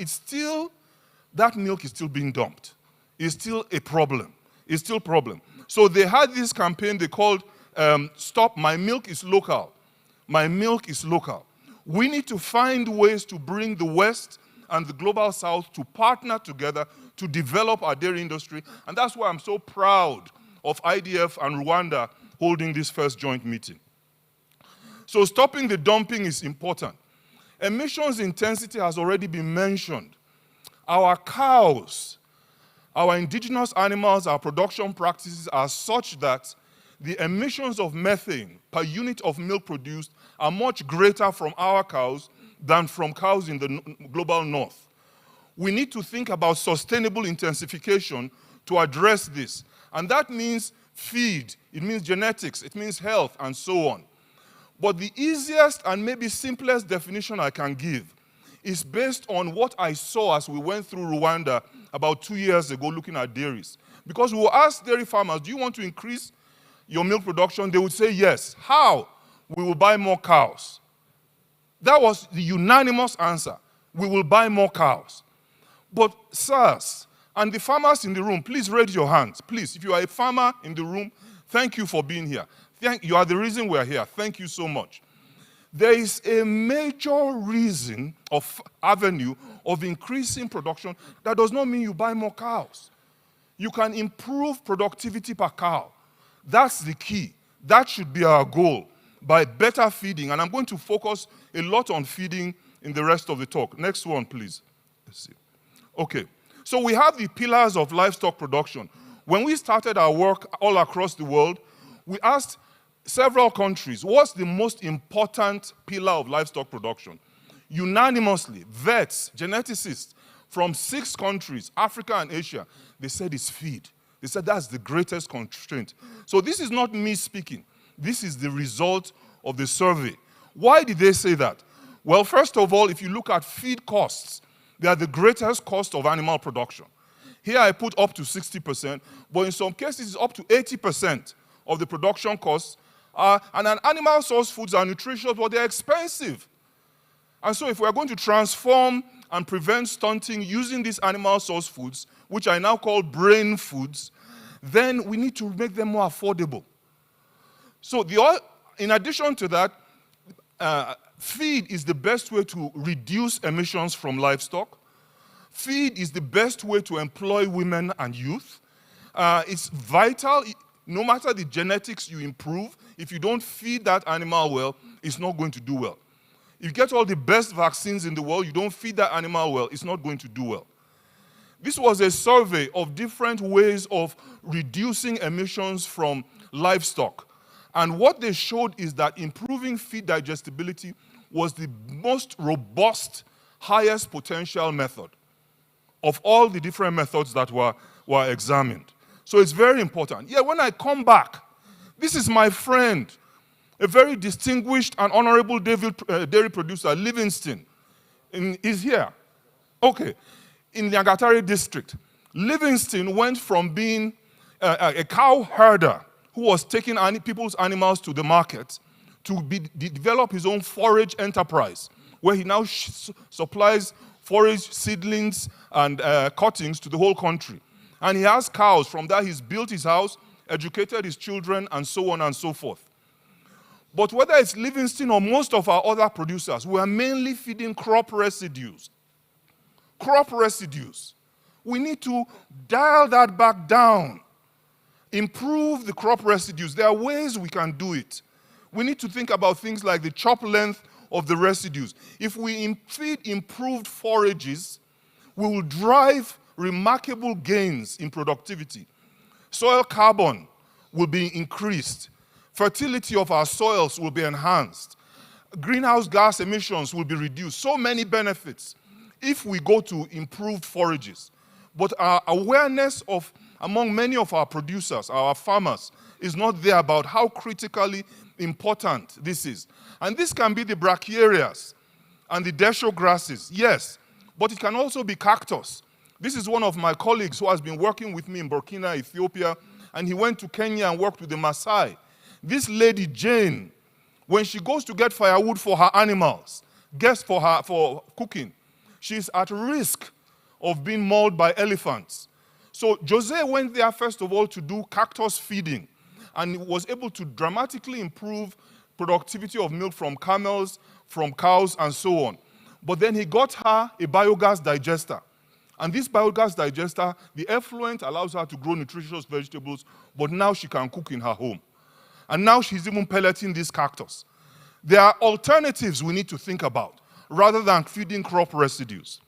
that milk is still being dumped. It's still a problem. It's still a problem. So they had this campaign they called Stop My Milk is Local. My milk is local. We need to find ways to bring the West and the Global South to partner together to develop our dairy industry. And that's why I'm so proud of IDF and Rwanda holding this first joint meeting. So stopping the dumping is important. Emissions intensity has already been mentioned. Our cows, our indigenous animals, our production practices are such that the emissions of methane per unit of milk produced are much greater from our cows than from cows in the global north. We need to think about sustainable intensification to address this. And that means feed, it means genetics, it means health, and so on. But the easiest and maybe simplest definition I can give is based on what I saw as we went through Rwanda about 2 years ago looking at dairies. Because we will ask dairy farmers, do you want to increase your milk production? They would say yes. How? We will buy more cows. That was the unanimous answer. We will buy more cows. But sirs, and the farmers in the room, please raise your hands. Please, if you are a farmer in the room, thank you for being here. You are the reason we are here. Thank you so much. There is a major reason of avenue of increasing production. That does not mean you buy more cows. You can improve productivity per cow. That's the key. That should be our goal by better feeding. And I'm going to focus a lot on feeding in the rest of the talk. Next one, please. Let's see. Okay. So we have the pillars of livestock production. When we started our work all across the world, we asked several countries, what's the most important pillar of livestock production? Unanimously, vets, geneticists from 6 countries, Africa and Asia, they said it's feed. They said that's the greatest constraint. So this is not me speaking. This is the result of the survey. Why did they say that? Well, first of all, if you look at feed costs, they are the greatest cost of animal production. Here I put up to 60%, but in some cases it's up to 80% of the production costs. And animal source foods are nutritious, but they're expensive. And so if we're going to transform and prevent stunting using these animal source foods, which I now call brain foods, then we need to make them more affordable. So in addition to that, feed is the best way to reduce emissions from livestock. Feed is the best way to employ women and youth. It's vital. No matter the genetics you improve, if you don't feed that animal well, it's not going to do well. If you get all the best vaccines in the world, you don't feed that animal well, it's not going to do well. This was a survey of different ways of reducing emissions from livestock. And what they showed is that improving feed digestibility was the most robust, highest potential method of all the different methods that were examined. So it's very important. Yeah, when I come back, this is my friend, a very distinguished and honorable dairy producer, Livingston, is here. Okay, in the Nyagatare district. Livingston went from being a cow herder who was taking people's animals to the market to develop his own forage enterprise, where he now supplies forage seedlings and cuttings to the whole country. And he has cows. From that, he's built his house, educated his children, and so on and so forth. But whether it's Livingston or most of our other producers, we are mainly feeding crop residues. Crop residues. We need to dial that back down. Improve the crop residues. There are ways we can do it. We need to think about things like the chop length of the residues. If we feed improved forages, we will drive remarkable gains in productivity. Soil carbon will be increased. Fertility of our soils will be enhanced. Greenhouse gas emissions will be reduced. So many benefits if we go to improved forages. But our awareness of, among many of our producers, our farmers, is not there about how critically important this is. And this can be the brachiarias and the decho grasses, yes, but it can also be cactus. This is one of my colleagues who has been working with me in Burkina, Ethiopia, and he went to Kenya and worked with the Maasai. This lady, Jane, when she goes to get firewood for her animals, for cooking, she's at risk of being mauled by elephants. So Jose went there, first of all, to do cactus feeding, and was able to dramatically improve productivity of milk from camels, from cows, and so on. But then he got her a biogas digester. And this biogas digester, the effluent allows her to grow nutritious vegetables, but now she can cook in her home. And now she's even pelleting this cactus. There are alternatives we need to think about, rather than feeding crop residues.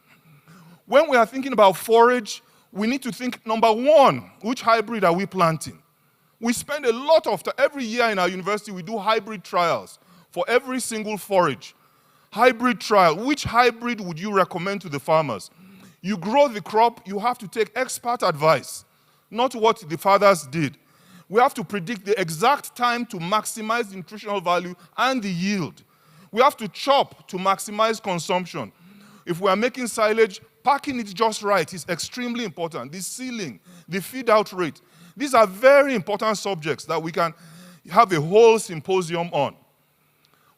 When we are thinking about forage, we need to think, number one, which hybrid are we planting? We spend a lot of time, every year in our university, we do hybrid trials for every single forage. Hybrid trial, which hybrid would you recommend to the farmers? You grow the crop, you have to take expert advice, not what the fathers did. We have to predict the exact time to maximize the nutritional value and the yield. We have to chop to maximize consumption. If we are making silage, packing it just right is extremely important. The sealing, the feed-out rate. These are very important subjects that we can have a whole symposium on.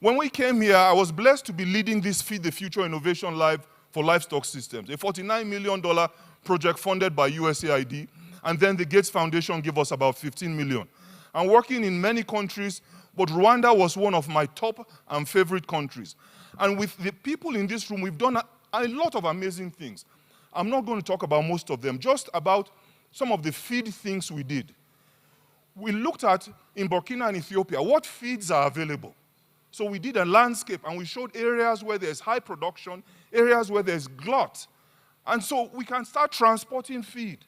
When we came here, I was blessed to be leading this Feed the Future Innovation Lab for Livestock Systems, a $49 million project funded by USAID, and then the Gates Foundation gave us about $15 million. I'm working in many countries, but Rwanda was one of my top and favorite countries. And with the people in this room, we've done a lot of amazing things. I'm not going to talk about most of them, just about some of the feed things we did. We looked at, in Burkina and Ethiopia, what feeds are available. So we did a landscape, and we showed areas where there's high production, areas where there's glut. And so we can start transporting feed.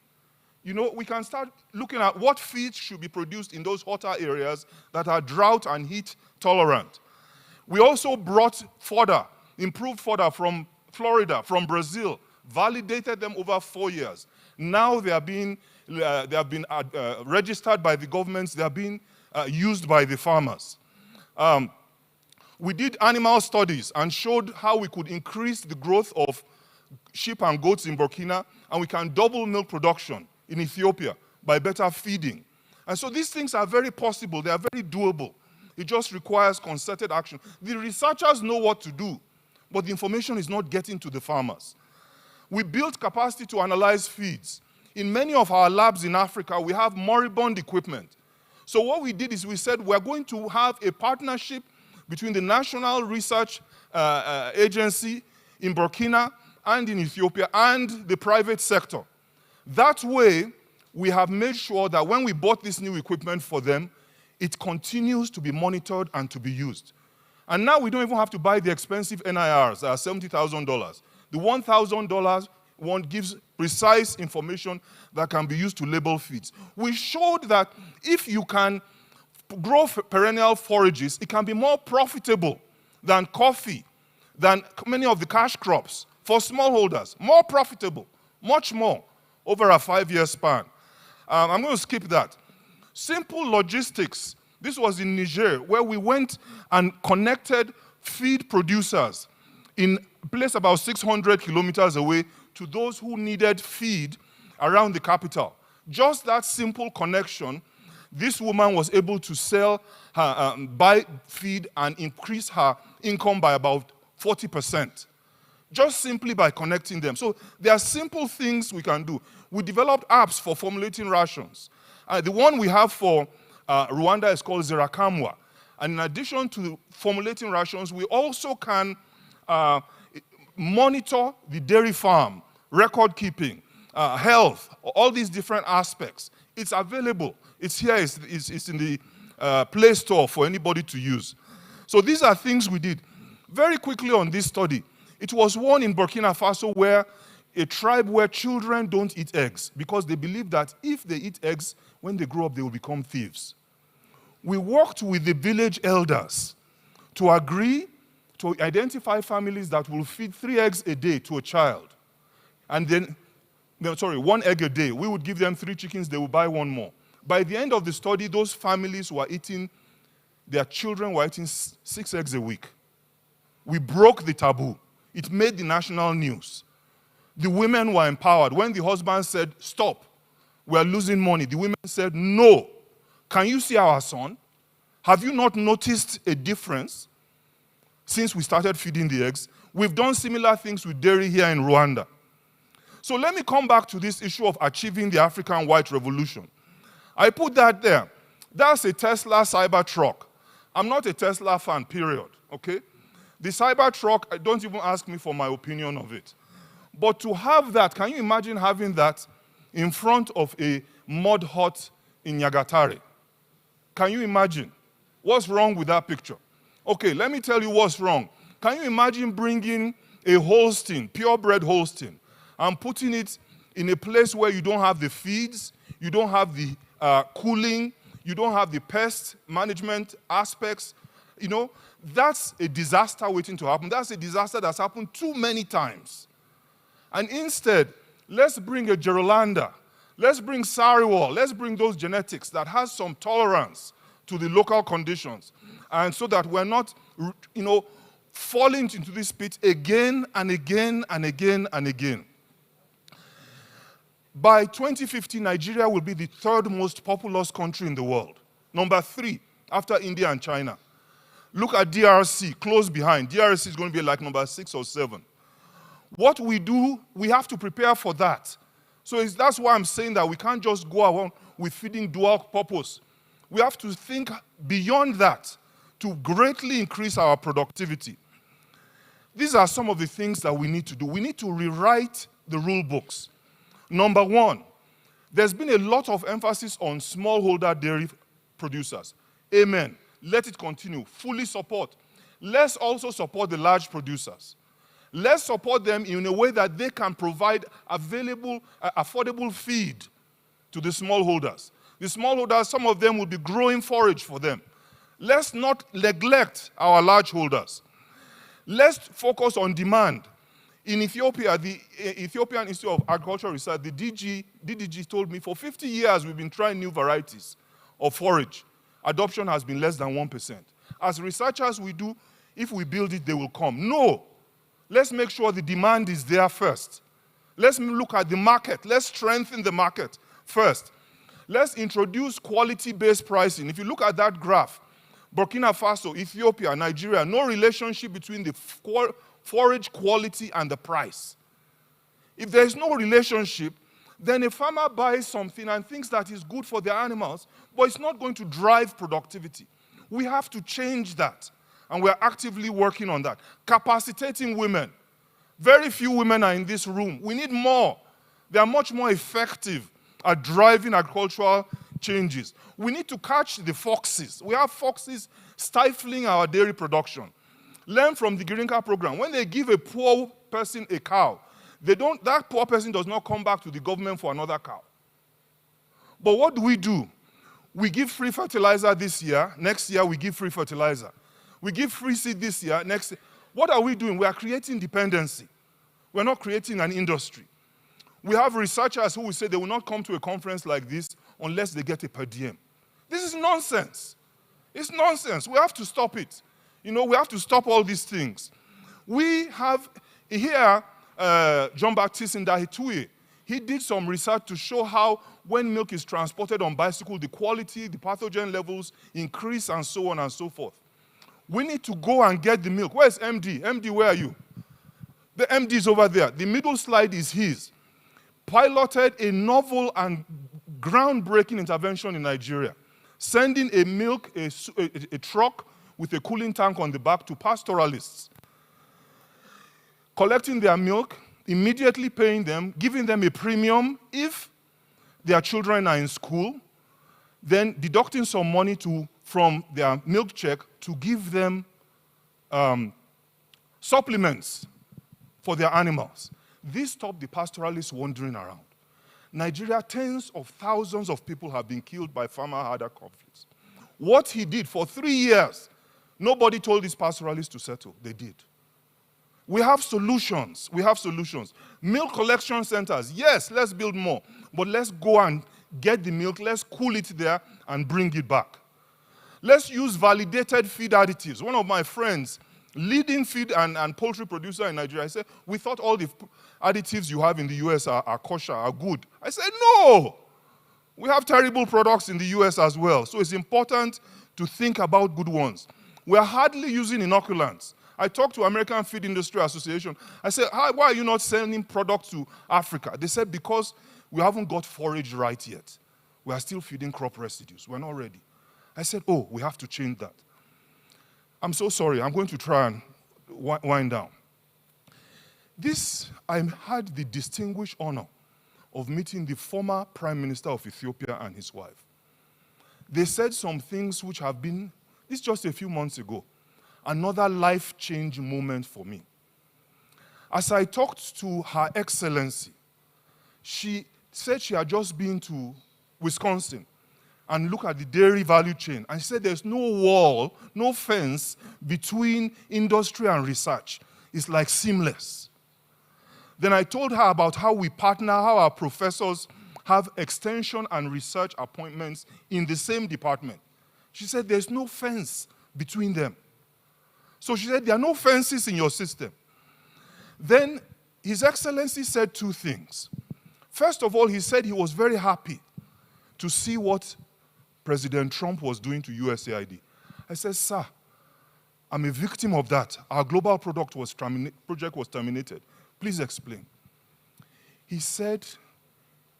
You know, we can start looking at what feeds should be produced in those hotter areas that are drought and heat tolerant. We also brought fodder, improved fodder from Florida, from Brazil, validated them over 4 years. Now they have been registered by the governments, they are being used by the farmers. We did animal studies and showed how we could increase the growth of sheep and goats in Burkina, and we can double milk production in Ethiopia by better feeding. And so these things are very possible, they are very doable. It just requires concerted action. The researchers know what to do, but the information is not getting to the farmers. We built capacity to analyze feeds. In many of our labs in Africa, we have moribund equipment. So what we did is we said we're going to have a partnership between the National Research Agency in Burkina and in Ethiopia and the private sector. That way, we have made sure that when we bought this new equipment for them, it continues to be monitored and to be used. And now we don't even have to buy the expensive NIRs that are $70,000. The $1,000 one gives precise information that can be used to label feeds. We showed that if you can grow perennial forages, it can be more profitable than coffee, than many of the cash crops for smallholders. More profitable, much more, over a 5-year span. I'm going to skip that. Simple logistics. This was in Niger, where we went and connected feed producers in a place about 600 kilometers away to those who needed feed around the capital. Just that simple connection, this woman was able to sell her, buy feed and increase her income by about 40%. Just simply by connecting them. So there are simple things we can do. We developed apps for formulating rations. The one we have for Rwanda is called Zirakamwa. And in addition to formulating rations, we also can monitor the dairy farm, record keeping, health, all these different aspects. It's available. It's here. It's in the Play Store for anybody to use. So these are things we did. Very quickly on this study, it was one in Burkina Faso where a tribe where children don't eat eggs because they believe that if they eat eggs, when they grow up, they will become thieves. We worked with the village elders to agree to identify families that will feed 3 eggs a day to a child. And then, 1 egg a day. We would give them 3 chickens, they would buy 1 more. By the end of the study, those families were eating, their children were eating 6 eggs a week. We broke the taboo. It made the national news. The women were empowered. When the husband said, stop, we're losing money, the women said, no. Can you see our son? Have you not noticed a difference since we started feeding the eggs? We've done similar things with dairy here in Rwanda. So let me come back to this issue of achieving the African white revolution. I put that there. That's a Tesla Cybertruck. I'm not a Tesla fan, period, okay? The Cybertruck, don't even ask me for my opinion of it. But to have that, can you imagine having that in front of a mud hut in Nyagatare? Can you imagine? What's wrong with that picture? Okay, let me tell you what's wrong. Can you imagine bringing a Holstein, purebred Holstein, and putting it in a place where you don't have the feeds, you don't have the cooling, you don't have the pest management aspects? You know, that's a disaster waiting to happen. That's a disaster that's happened too many times. And instead, let's bring a Gerolanda, let's bring Sariwal, let's bring those genetics that has some tolerance to the local conditions, and so that we're not, you know, falling into this pit again and again and again and again. By 2050, Nigeria will be the 3rd most populous country in the world. Number 3, after India and China. Look at DRC, close behind. DRC is going to be like number 6 or 7. What we do, we have to prepare for that. So that's why I'm saying that we can't just go around with feeding dual purpose. We have to think beyond that to greatly increase our productivity. These are some of the things that we need to do. We need to rewrite the rule books. Number 1, there's been a lot of emphasis on smallholder dairy producers. Amen. Let it continue. Fully support. Let's also support the large producers. Let's support them in a way that they can provide available, affordable feed to the smallholders. The smallholders, some of them will be growing forage for them. Let's not neglect our large holders. Let's focus on demand. In Ethiopia, the Ethiopian Institute of Agricultural Research, the DDG told me for 50 years we've been trying new varieties of forage. Adoption has been less than 1%. As researchers, we do, if we build it, they will come. No. Let's make sure the demand is there first. Let's look at the market. Let's strengthen the market first. Let's introduce quality-based pricing. If you look at that graph, Burkina Faso, Ethiopia, Nigeria, no relationship between the forage quality and the price. If there is no relationship, then a farmer buys something and thinks that is good for their animals, but it's not going to drive productivity. We have to change that, and we're actively working on that. Capacitating women. Very few women are in this room. We need more. They are much more effective at driving agricultural changes. We need to catch the foxes. We have foxes stifling our dairy production. Learn from the Girinka program. When they give a poor person a cow, that poor person does not come back to the government for another cow. But what do? We give free fertilizer this year. Next year, we give free fertilizer. We give free seed this year. Next year. What are we doing? We are creating dependency. We're not creating an industry. We have researchers who will say they will not come to a conference like this unless they get a per diem. This is nonsense. It's nonsense. We have to stop it. You know, we have to stop all these things. We have here Jean-Baptiste Ndahitouye. He did some research to show how when milk is transported on bicycle, the quality, the pathogen levels increase and so on and so forth. We need to go and get the milk. Where's MD? MD, where are you? The MD is over there. The middle slide is his. Piloted a novel and groundbreaking intervention in Nigeria, sending a truck with a cooling tank on the back to pastoralists, collecting their milk, immediately paying them, giving them a premium if their children are in school, then deducting some money from their milk check to give them supplements for their animals. This stopped the pastoralists wandering around. Nigeria, tens of thousands of people have been killed by farmer-herder conflicts. What he did for 3 years, nobody told these pastoralists to settle. They did. We have solutions. We have solutions. Milk collection centers, yes, let's build more. But let's go and get the milk, let's cool it there and bring it back. Let's use validated feed additives. One of my friends, leading feed and poultry producer in Nigeria, I said, we thought all the additives you have in the US are kosher, are good. I said, no! We have terrible products in the US as well. So it's important to think about good ones. We are hardly using inoculants. I talked to American Feed Industry Association. I said, why are you not sending products to Africa? They said, because we haven't got forage right yet. We are still feeding crop residues. We're not ready. I said, oh, we have to change that. I'm so sorry. I'm going to try and wind down. I had the distinguished honor of meeting the former Prime Minister of Ethiopia and his wife. They said some things which have been, this just a few months ago, another life-changing moment for me. As I talked to Her Excellency, she said she had just been to Wisconsin and looked at the dairy value chain. And she said there's no wall, no fence between industry and research. It's like seamless. Then I told her about how we partner, how our professors have extension and research appointments in the same department. She said there's no fence between them. So she said there are no fences in your system. Then His Excellency said two things. First of all, he said he was very happy to see what President Trump was doing to USAID. I said, sir, I'm a victim of that. Our global project was terminated. Please explain. He said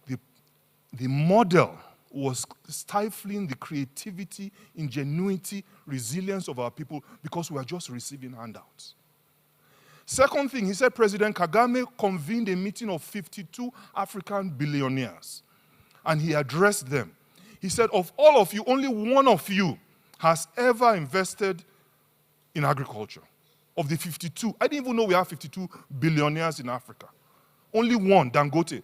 the model was stifling the creativity, ingenuity, resilience of our people because we are just receiving handouts. Second thing, he said President Kagame convened a meeting of 52 African billionaires, and he addressed them. He said, of all of you, only one of you has ever invested in agriculture. Of the 52, I didn't even know we have 52 billionaires in Africa. Only one, Dangote.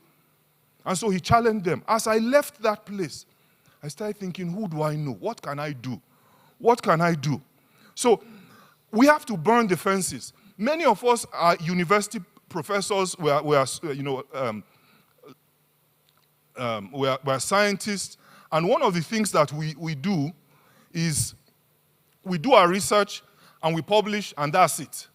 And so he challenged them. As I left that place, I started thinking, who do I know? What can I do? What can I do? So we have to burn the fences. Many of us are university professors, we are scientists, and one of the things that we do is we do our research and we publish, and that's it.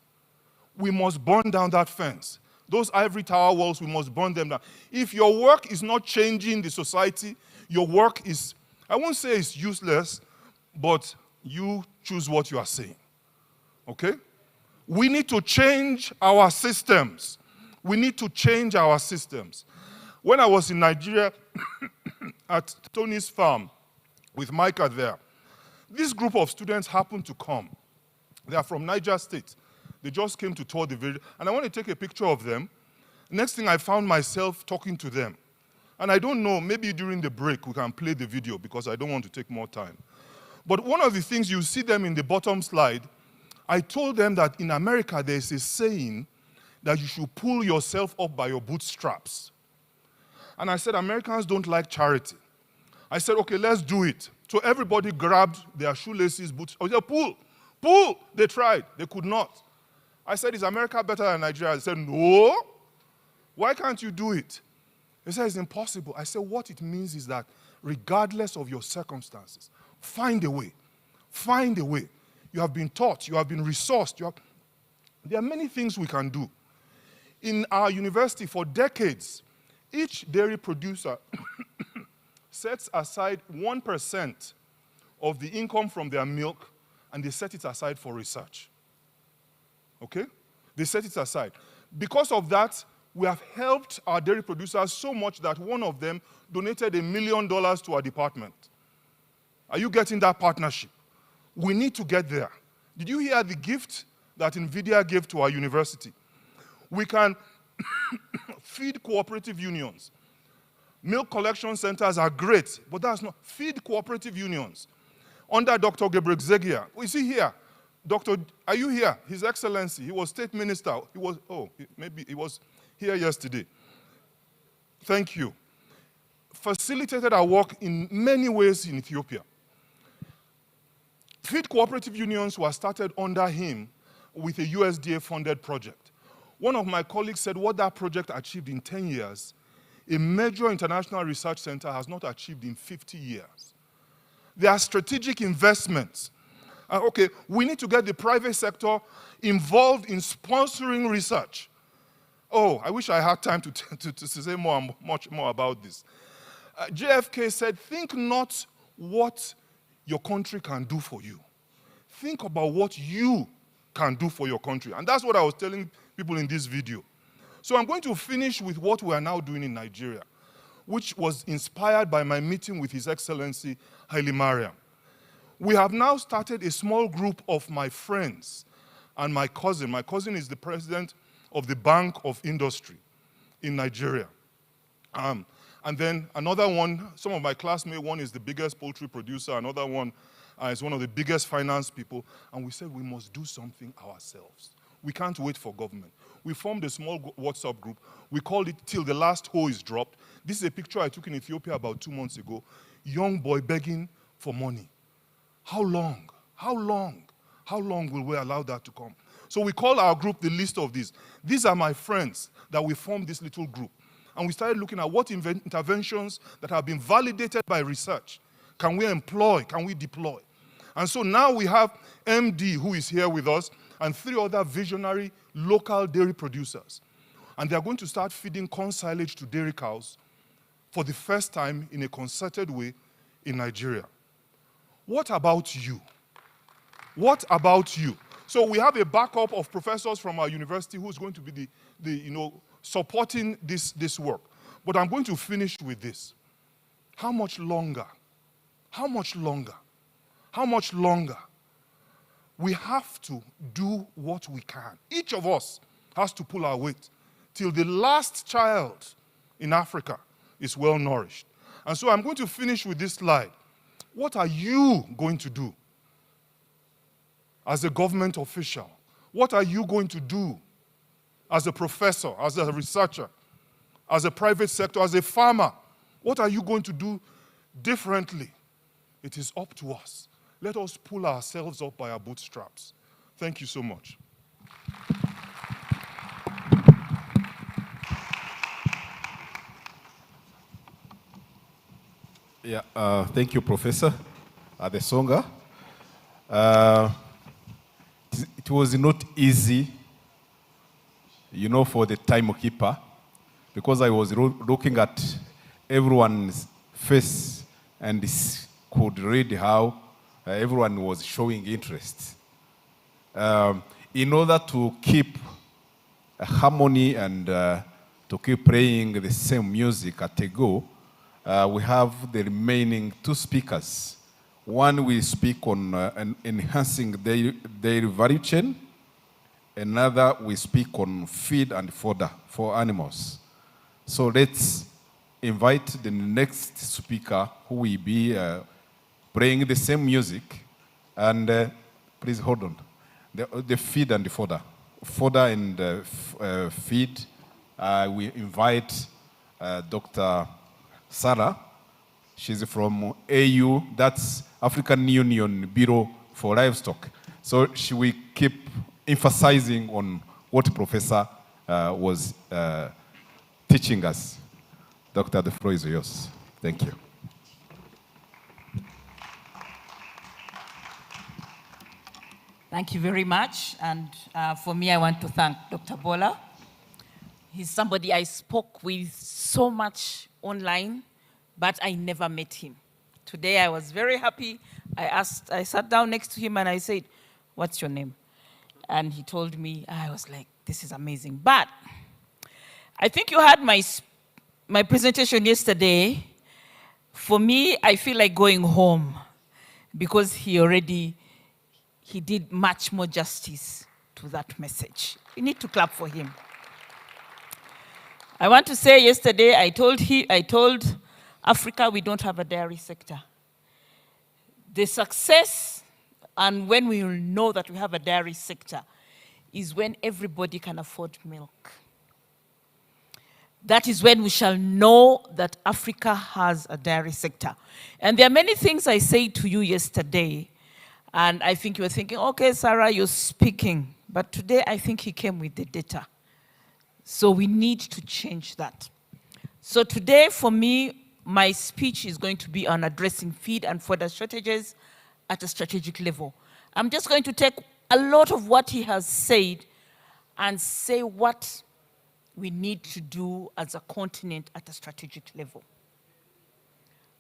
We must burn down that fence. Those ivory tower walls, we must burn them down. If your work is not changing the society, your work is, I won't say it's useless, but you choose what you are saying. Okay? We need to change our systems. We need to change our systems. When I was in Nigeria at Tony's farm with Micah there, this group of students happened to come. They are from Niger State. They just came to tour the village, and I want to take a picture of them. Next thing, I found myself talking to them. And I don't know, maybe during the break we can play the video because I don't want to take more time. But one of the things you see them in the bottom slide, I told them that in America there's a saying that you should pull yourself up by your bootstraps. And I said, Americans don't like charity. I said, okay, let's do it. So everybody grabbed their shoelaces, boots. I said, pull, pull. They tried. They could not. I said, is America better than Nigeria? They said, no. Why can't you do it? They said, it's impossible. I said, what it means is that regardless of your circumstances, find a way. Find a way. You have been taught. You have been resourced. There are many things we can do. In our university, for decades, each dairy producer sets aside 1% of the income from their milk, and they set it aside for research. Okay? They set it aside. Because of that, we have helped our dairy producers so much that one of them donated $1 million to our department. Are you getting that partnership? We need to get there. Did you hear the gift that NVIDIA gave to our university? We can feed cooperative unions. Milk collection centers are great, but that's not. Feed cooperative unions. Under Dr. Gebrexigia, we see here, Dr. Are you here? His Excellency, he was State Minister. Maybe he was here yesterday. Thank you. Facilitated our work in many ways in Ethiopia. Feed cooperative unions were started under him with a USDA-funded project. One of my colleagues said what that project achieved in 10 years, a major international research center has not achieved in 50 years. There are strategic investments. Okay, we need to get the private sector involved in sponsoring research. Oh, I wish I had time to say much more about this. JFK said, think not what your country can do for you. Think about what you can do for your country. And that's what I was telling people in this video. So I'm going to finish with what we are now doing in Nigeria, which was inspired by my meeting with His Excellency Haile Mariam. We have now started a small group of my friends and my cousin. My cousin is the president of the Bank of Industry in Nigeria. And then another one, some of my classmates, one is the biggest poultry producer, another one is one of the biggest finance people. And we said we must do something ourselves. We can't wait for government. We formed a small WhatsApp group. We called it Till the Last Hoe is Dropped. This is a picture I took in Ethiopia about 2 months ago. Young boy begging for money. How long? How long? How long will we allow that to come? So we call our group the list of these. These are my friends that we formed this little group. And we started looking at what interventions that have been validated by research can we employ, can we deploy. And so now we have MD, who is here with us, and 3 other visionary local dairy producers. And they're going to start feeding corn silage to dairy cows for the first time in a concerted way in Nigeria. What about you? What about you? So we have a backup of professors from our university who's going to be supporting this work. But I'm going to finish with this. How much longer? How much longer? How much longer? We have to do what we can. Each of us has to pull our weight till the last child in Africa is well nourished. And so I'm going to finish with this slide. What are you going to do as a government official? What are you going to do as a professor, as a researcher, as a private sector, as a farmer? What are you going to do differently? It is up to us. Let us pull ourselves up by our bootstraps. Thank you so much. Yeah, thank you, Professor Adesonga. It was not easy, for the timekeeper, because I was looking at everyone's face and could read how everyone was showing interest. In order to keep a harmony and to keep playing the same music at a go, we have the remaining 2 speakers. One will speak on enhancing dairy value chain. Another will speak on feed and fodder for animals. So let's invite the next speaker who will be playing the same music. And please hold on. The feed and the fodder. Fodder and feed, we invite Dr. Sarah. She's from AU, that's African Union Bureau for Livestock. So she will keep emphasizing on what Professor was teaching us. Doctor, the floor is yours. Thank you. Thank you very much. And for me, I want to thank Dr. Bola. He's somebody I spoke with so much online, but I never met him. Today, I was very happy. I sat down next to him and I said, "What's your name?" And he told me. I was like, this is amazing. But I think you had my presentation yesterday. For me, I feel like going home because he did much more justice to that message. We need to clap for him. I want to say yesterday, I told Africa we don't have a dairy sector. The success and when we will know that we have a dairy sector is when everybody can afford milk. That is when we shall know that Africa has a dairy sector. And there are many things I said to you yesterday, and I think you were thinking, okay, Sarah, you're speaking. But today, I think he came with the data. So we need to change that. So today, for me, my speech is going to be on addressing feed and fodder shortages at a strategic level. I'm just going to take a lot of what he has said and say what we need to do as a continent at a strategic level.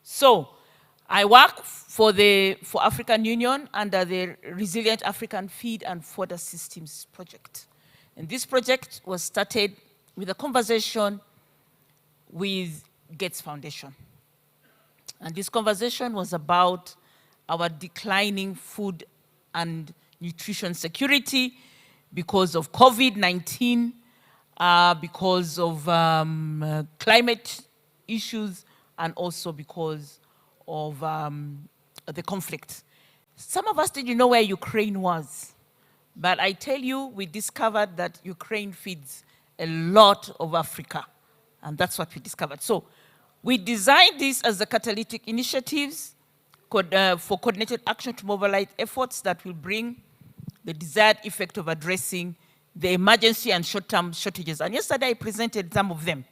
So, I work for African Union under the Resilient African Feed and Fodder Systems project. And this project was started with a conversation with Gates Foundation. And this conversation was about our declining food and nutrition security because of COVID-19, because of climate issues, and also because of the conflict. Some of us didn't know where Ukraine was, but I tell you, we discovered that Ukraine feeds a lot of Africa, and that's what we discovered. So we designed this as a catalytic initiatives for coordinated action to mobilize efforts that will bring the desired effect of addressing the emergency and short-term shortages. And yesterday I presented some of them.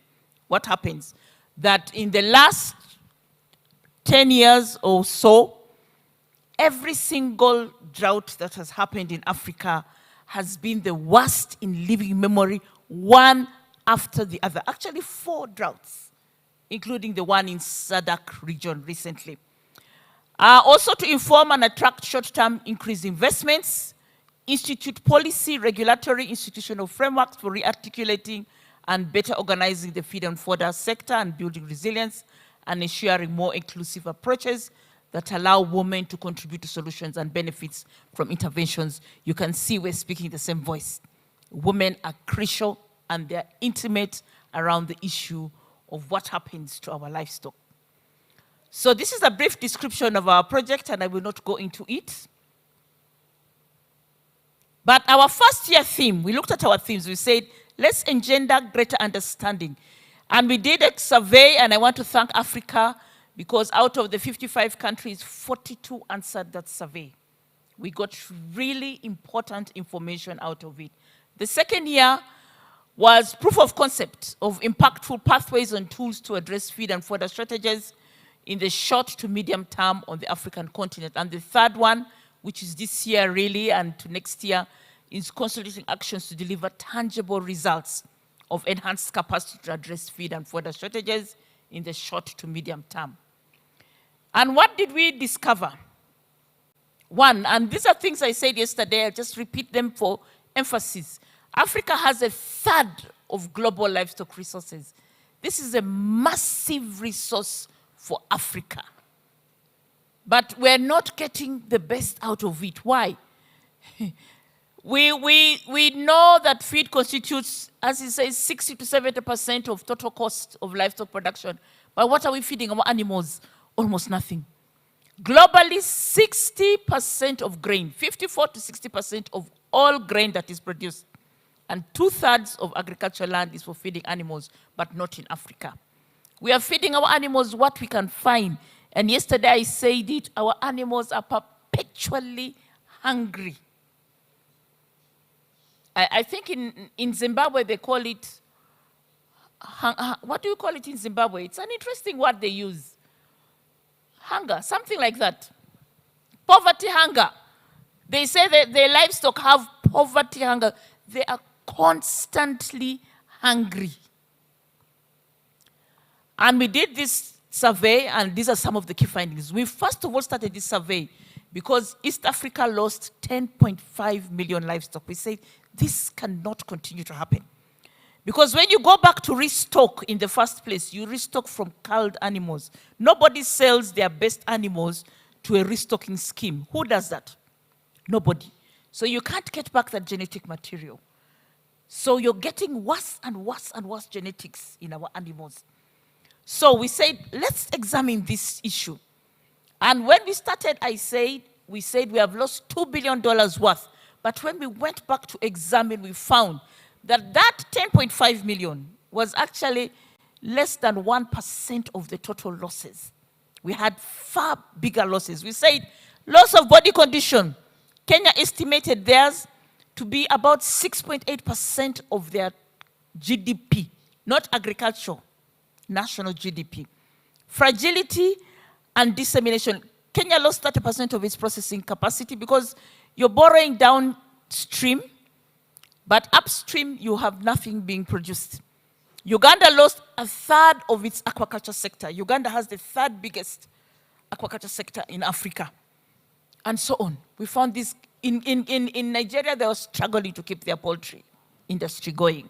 What happens? That in the last 10 years or so, every single drought that has happened in Africa has been the worst in living memory, one after the other. Actually, 4 droughts, including the one in SADC region recently. Also to inform and attract short-term increased investments, institute policy, regulatory, institutional frameworks for rearticulating and better organizing the feed and fodder sector and building resilience and ensuring more inclusive approaches that allow women to contribute to solutions and benefits from interventions. You can see we're speaking the same voice. Women are crucial and they're intimate around the issue of what happens to our livestock. So this is a brief description of our project, and I will not go into it. But our first year theme, we looked at our themes, we said, let's engender greater understanding. And we did a survey, and I want to thank Africa, because out of the 55 countries, 42 answered that survey. We got really important information out of it. The second year was proof of concept of impactful pathways and tools to address feed and fodder strategies in the short to medium term on the African continent. And the third one, which is this year really and to next year, is consolidating actions to deliver tangible results of enhanced capacity to address feed and fodder strategies in the short to medium term. And what did we discover? One, and these are things I said yesterday, I'll just repeat them for emphasis. Africa has 1/3 of global livestock resources. This is a massive resource for Africa. But we're not getting the best out of it. Why? We know that feed constitutes, as it says, 60 to 70% of total cost of livestock production. But what are we feeding our animals? Almost nothing. Globally, 60% of grain, 54 to 60% of all grain that is produced, and 2/3 of agricultural land is for feeding animals, but not in Africa. We are feeding our animals what we can find. And yesterday I said it, our animals are perpetually hungry. I think in Zimbabwe they call it, what do you call it in Zimbabwe? It's an interesting word they use. Hunger, something like that. Poverty hunger. They say that their livestock have poverty hunger. They are constantly hungry. And we did this survey, and these are some of the key findings. We first of all started this survey because East Africa lost 10.5 million livestock. We said, this cannot continue to happen. Because when you go back to restock in the first place, you restock from culled animals. Nobody sells their best animals to a restocking scheme. Who does that? Nobody. So you can't get back that genetic material. So you're getting worse and worse and worse genetics in our animals. So we said, let's examine this issue. And when we started, I said, we said we have lost $2 billion worth. But when we went back to examine, we found that that 10.5 million was actually less than 1% of the total losses. We had far bigger losses. We said loss of body condition. Kenya estimated theirs to be about 6.8% of their GDP, not agriculture, national GDP. Fragility and dissemination. Kenya lost 30% of its processing capacity because you're borrowing downstream, but upstream you have nothing being produced. Uganda lost a third of its aquaculture sector. Uganda has the third biggest aquaculture sector in Africa, and so on. We found this in Nigeria. They were struggling to keep their poultry industry going.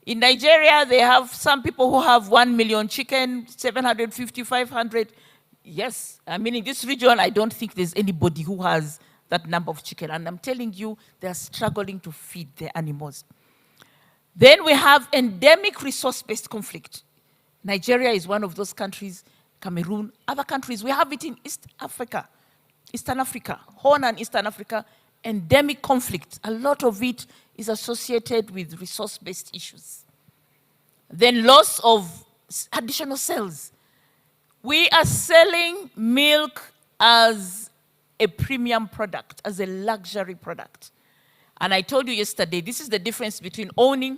In Nigeria, they have some people who have 1 million chicken, 750, 500. Yes, I mean, in this region, I don't think there's anybody who has that number of chicken. And I'm telling you, they're struggling to feed their animals. Then we have endemic resource-based conflict. Nigeria is one of those countries, Cameroon, other countries. We have it in East Africa, Eastern Africa, Horn and Eastern Africa, endemic conflict. A lot of it is associated with resource-based issues. Then loss of additional sales. We are selling milk as a premium product, as a luxury product. And I told you yesterday, this is the difference between owning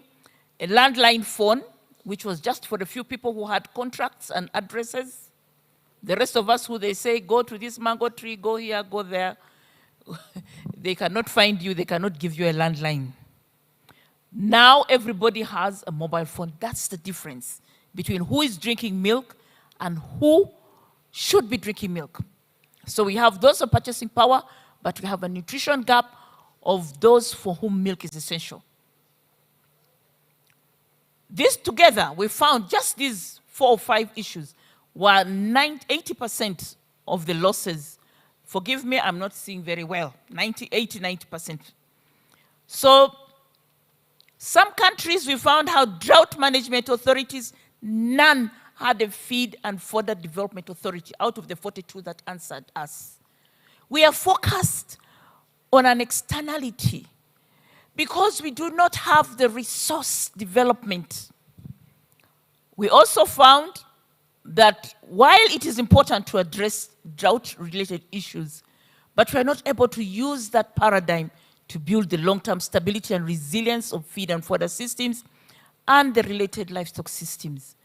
a landline phone, which was just for the few people who had contracts and addresses. The rest of us who they say, go to this mango tree, go here, go there. They cannot find you, they cannot give you a landline. Now everybody has a mobile phone. That's the difference between who is drinking milk and who should be drinking milk. So we have those of purchasing power, but we have a nutrition gap of those for whom milk is essential. This together, we found just these 4 or 5 issues were 80% of the losses. Forgive me, I'm not seeing very well. 90%. So some countries we found how drought management authorities, none had a feed and fodder development authority out of the 42 that answered us. We are focused on an externality because we do not have the resource development. We also found that while it is important to address drought-related issues, but we are not able to use that paradigm to build the long-term stability and resilience of feed and fodder systems and the related livestock systems.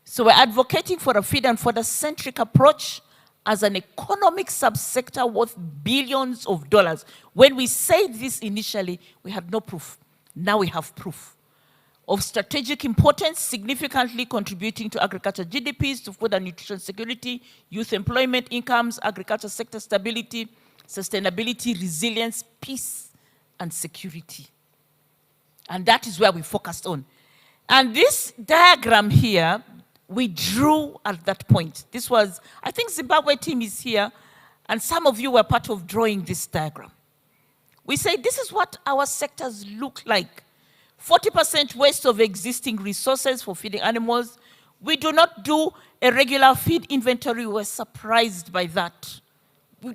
So we're advocating for a feed and fodder-centric approach as an economic subsector worth billions of dollars. When we said this initially, we had no proof. Now we have proof. Of strategic importance, significantly contributing to agriculture GDPs, to food and nutrition security, youth employment incomes, agriculture sector stability, sustainability, resilience, peace, and security. And that is where we focused on. And this diagram here, we drew at that point. This was, I think Zimbabwe team is here, and some of you were part of drawing this diagram. We say this is what our sectors look like. 40% waste of existing resources for feeding animals. We do not do a regular feed inventory. We're surprised by that.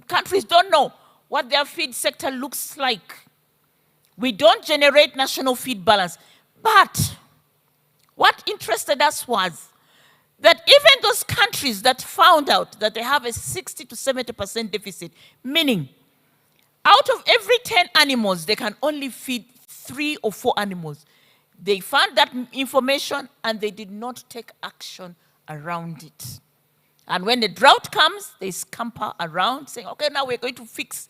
Countries don't know what their feed sector looks like. We don't generate national feed balance. But what interested us was that even those countries that found out that they have a 60 to 70% deficit, meaning out of every 10 animals, they can only feed 3 or 4 animals. They found that information and they did not take action around it. And when the drought comes, they scamper around saying, okay, now we're going to fix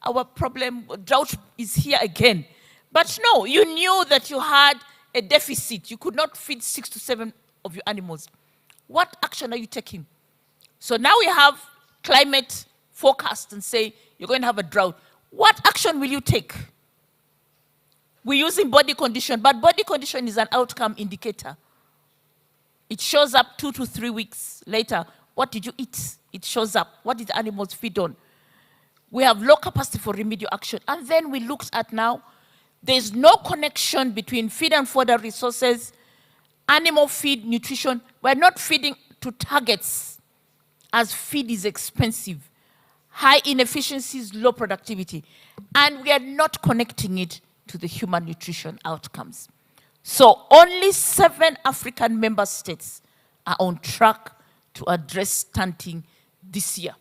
our problem. Drought is here again. But no, you knew that you had a deficit. You could not feed 6 to 7 of your animals. What action are you taking? So now we have climate forecast and say, you're going to have a drought. What action will you take? We're using body condition, but body condition is an outcome indicator. It shows up 2 to 3 weeks later. What did you eat? It shows up. What did the animals feed on? We have low capacity for remedial action. And then we looked at now, there's no connection between feed and fodder resources, animal feed, nutrition. We're not feeding to targets as feed is expensive. high inefficiencies, low productivity. And we are not connecting it to the human nutrition outcomes. So only 7 African member states are on track to address stunting this year.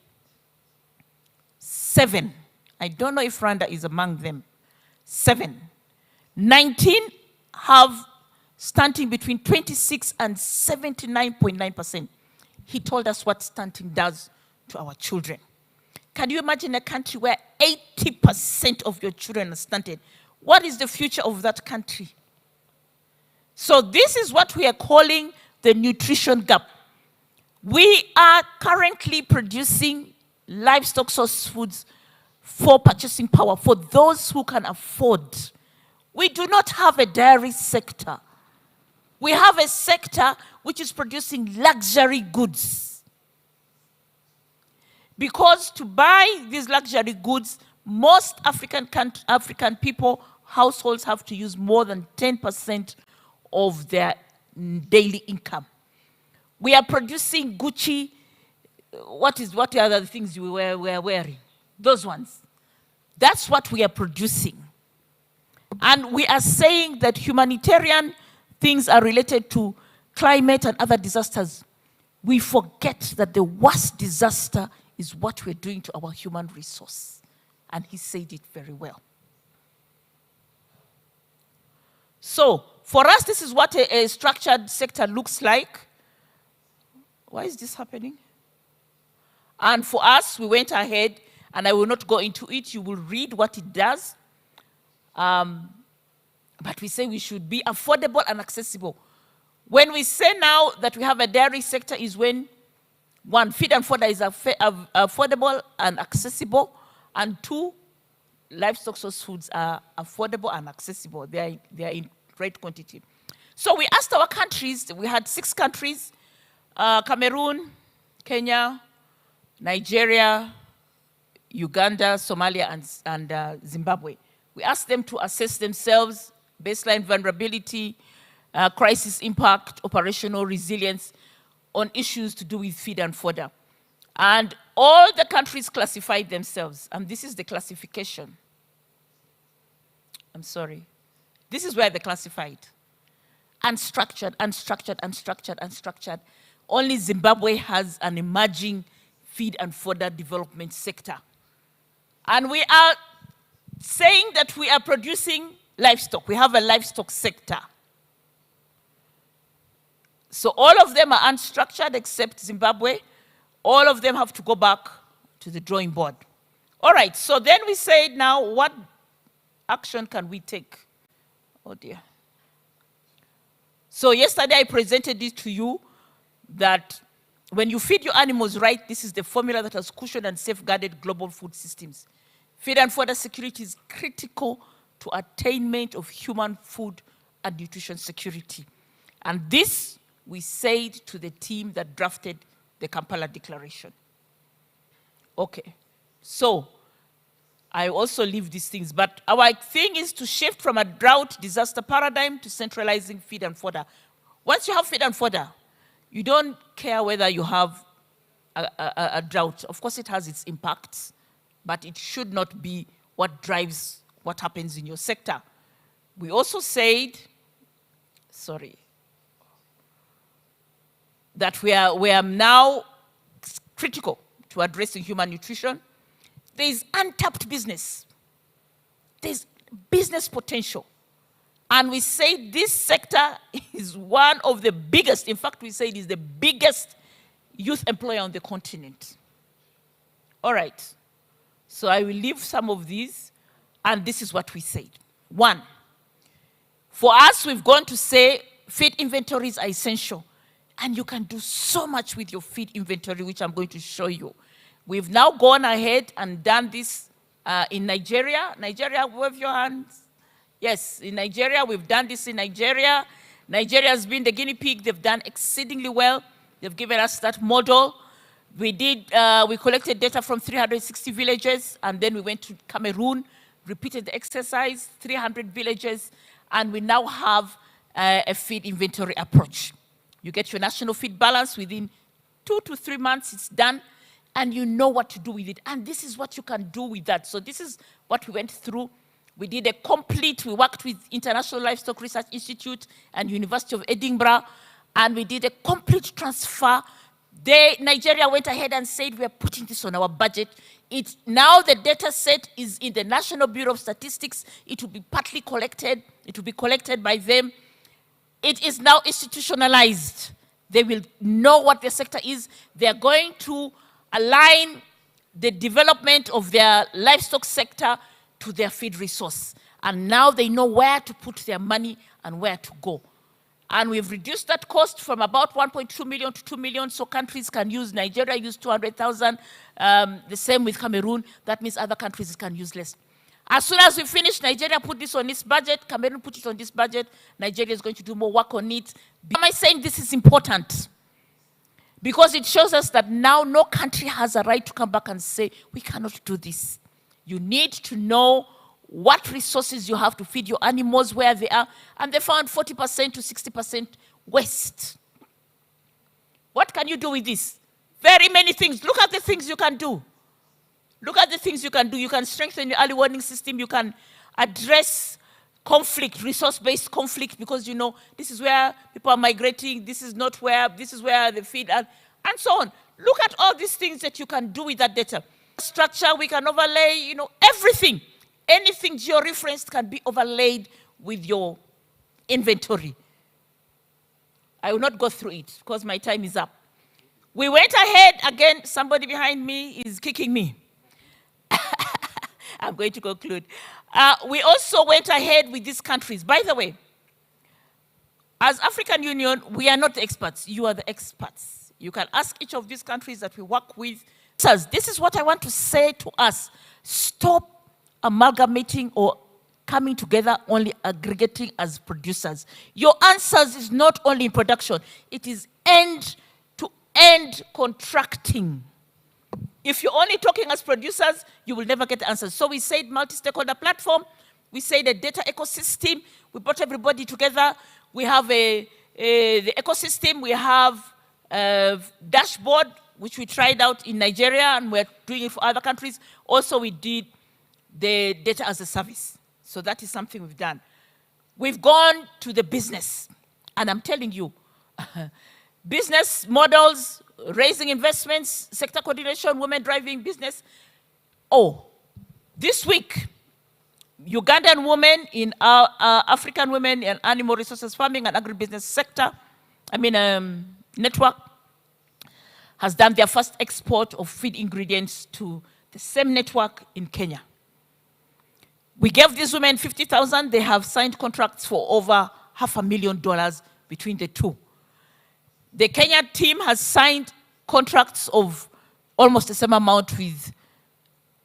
7. I don't know if Rwanda is among them. 7. 19 have stunting between 26 and 79.9%. He told us what stunting does to our children. Can you imagine a country where 80% of your children are stunted? What is the future of that country? So this is what we are calling the nutrition gap. We are currently producing livestock source foods for purchasing power, for those who can afford. We do not have a dairy sector. We have a sector which is producing luxury goods. Because to buy these luxury goods, most African people, households have to use more than 10% of their daily income. We are producing Gucci. What are the things we are wearing? Those ones. That's what we are producing. And we are saying that humanitarian things are related to climate and other disasters. We forget that the worst disaster is what we're doing to our human resource. And he said it very well. So, for us, this is what a structured sector looks like. Why is this happening? And for us, we went ahead, and I will not go into it. You will read what it does. But we say we should be affordable and accessible. When we say now that we have a dairy sector is when, 1, feed and fodder is affordable and accessible, and 2, livestock source foods are affordable and accessible. They are in great quantity. So we asked our countries, we had 6 countries, Cameroon, Kenya, Nigeria, Uganda, Somalia, and Zimbabwe. We asked them to assess themselves, baseline vulnerability, crisis impact, operational resilience on issues to do with feed and fodder. And all the countries classified themselves, and this is the classification. I'm sorry. This is where they classified. Unstructured, unstructured, unstructured, unstructured. Only Zimbabwe has an emerging feed and fodder development sector. And we are saying that we are producing livestock. We have a livestock sector. So all of them are unstructured except Zimbabwe. All of them have to go back to the drawing board. All right, so then we said now, what action can we take? Oh dear. So yesterday I presented this to you, that when you feed your animals right, this is the formula that has cushioned and safeguarded global food systems. Feed and fodder security is critical to attainment of human food and nutrition security. And this we said to the team that drafted the Kampala Declaration. Okay, so I also leave these things, but our thing is to shift from a drought disaster paradigm to centralizing feed and fodder. Once you have feed and fodder, you don't care whether you have a drought. Of course, it has its impacts, but it should not be what drives what happens in your sector. We also said, that we are now critical to addressing human nutrition. There is untapped business. There's business potential. And we say this sector is one of the biggest, in fact, we say it is the biggest youth employer on the continent. All right. So I will leave some of these, and this is what we said. 1, for us, we've gone to say feed inventories are essential. And you can do so much with your feed inventory, which I'm going to show you. We've now gone ahead and done this in Nigeria. Nigeria, wave your hands. Yes, in Nigeria, we've done this in Nigeria. Nigeria has been the guinea pig. They've done exceedingly well. They've given us that model. We collected data from 360 villages, and then we went to Cameroon, repeated the exercise, 300 villages, and we now have a feed inventory approach. You get your national feed balance within 2 to 3 months, it's done. and you know what to do with it. And this is what you can do with that. So this is what we went through. We did a complete, we worked with International Livestock Research Institute and University of Edinburgh, and we did a complete transfer. Nigeria went ahead and said, we are putting this on our budget. Now the data set is in the National Bureau of Statistics. It will be partly collected. It will be collected by them. It is now institutionalized. They will know what the sector is. They are going to align the development of their livestock sector to their feed resource. And now they know where to put their money and where to go. And we've reduced that cost from about 1.2 million to 2 million, so countries can use. Nigeria used 200,000, the same with Cameroon. That means other countries can use less. As soon as we finish, Nigeria put this on its budget, Cameroon put it on this budget, Nigeria is going to do more work on it. Am I saying this is important? Because it shows us that now no country has a right to come back and say, we cannot do this. You need to know what resources you have to feed your animals, where they are, and they found 40% to 60% waste. What can you do with this? Very many things. Look at the things you can do. Look at the things you can do. You can strengthen your early warning system. You can address conflict, resource-based conflict, because you know this is where people are migrating, this is not where, this is where they feed, and so on. Look at all these things that you can do with that data. Structure, we can overlay, you know, everything. Anything geo-referenced can be overlaid with your inventory. I will not go through it because my time is up. We went ahead, again, somebody behind me is kicking me. I'm going to conclude. We also went ahead with these countries. By the way, as African Union, we are not the experts. You are the experts. You can ask each of these countries that we work with. This is what I want to say to us. Stop amalgamating or coming together, only aggregating as producers. Your answers is not only in production, it is end-to-end contracting. If you're only talking as producers, you will never get the answers. So we said multi-stakeholder platform, we said a data ecosystem, we brought everybody together, we have the ecosystem, we have a dashboard, which we tried out in Nigeria, and we're doing it for other countries. Also, we did the data as a service. So that is something we've done. We've gone to the business, and I'm telling you, business models, raising investments, sector coordination, women driving business. Oh, this week, Ugandan women in African women in animal resources farming and agribusiness sector, network, has done their first export of feed ingredients to the same network in Kenya. We gave these women 50,000. They have signed contracts for over $500,000 between the two. The Kenya team has signed contracts of almost the same amount with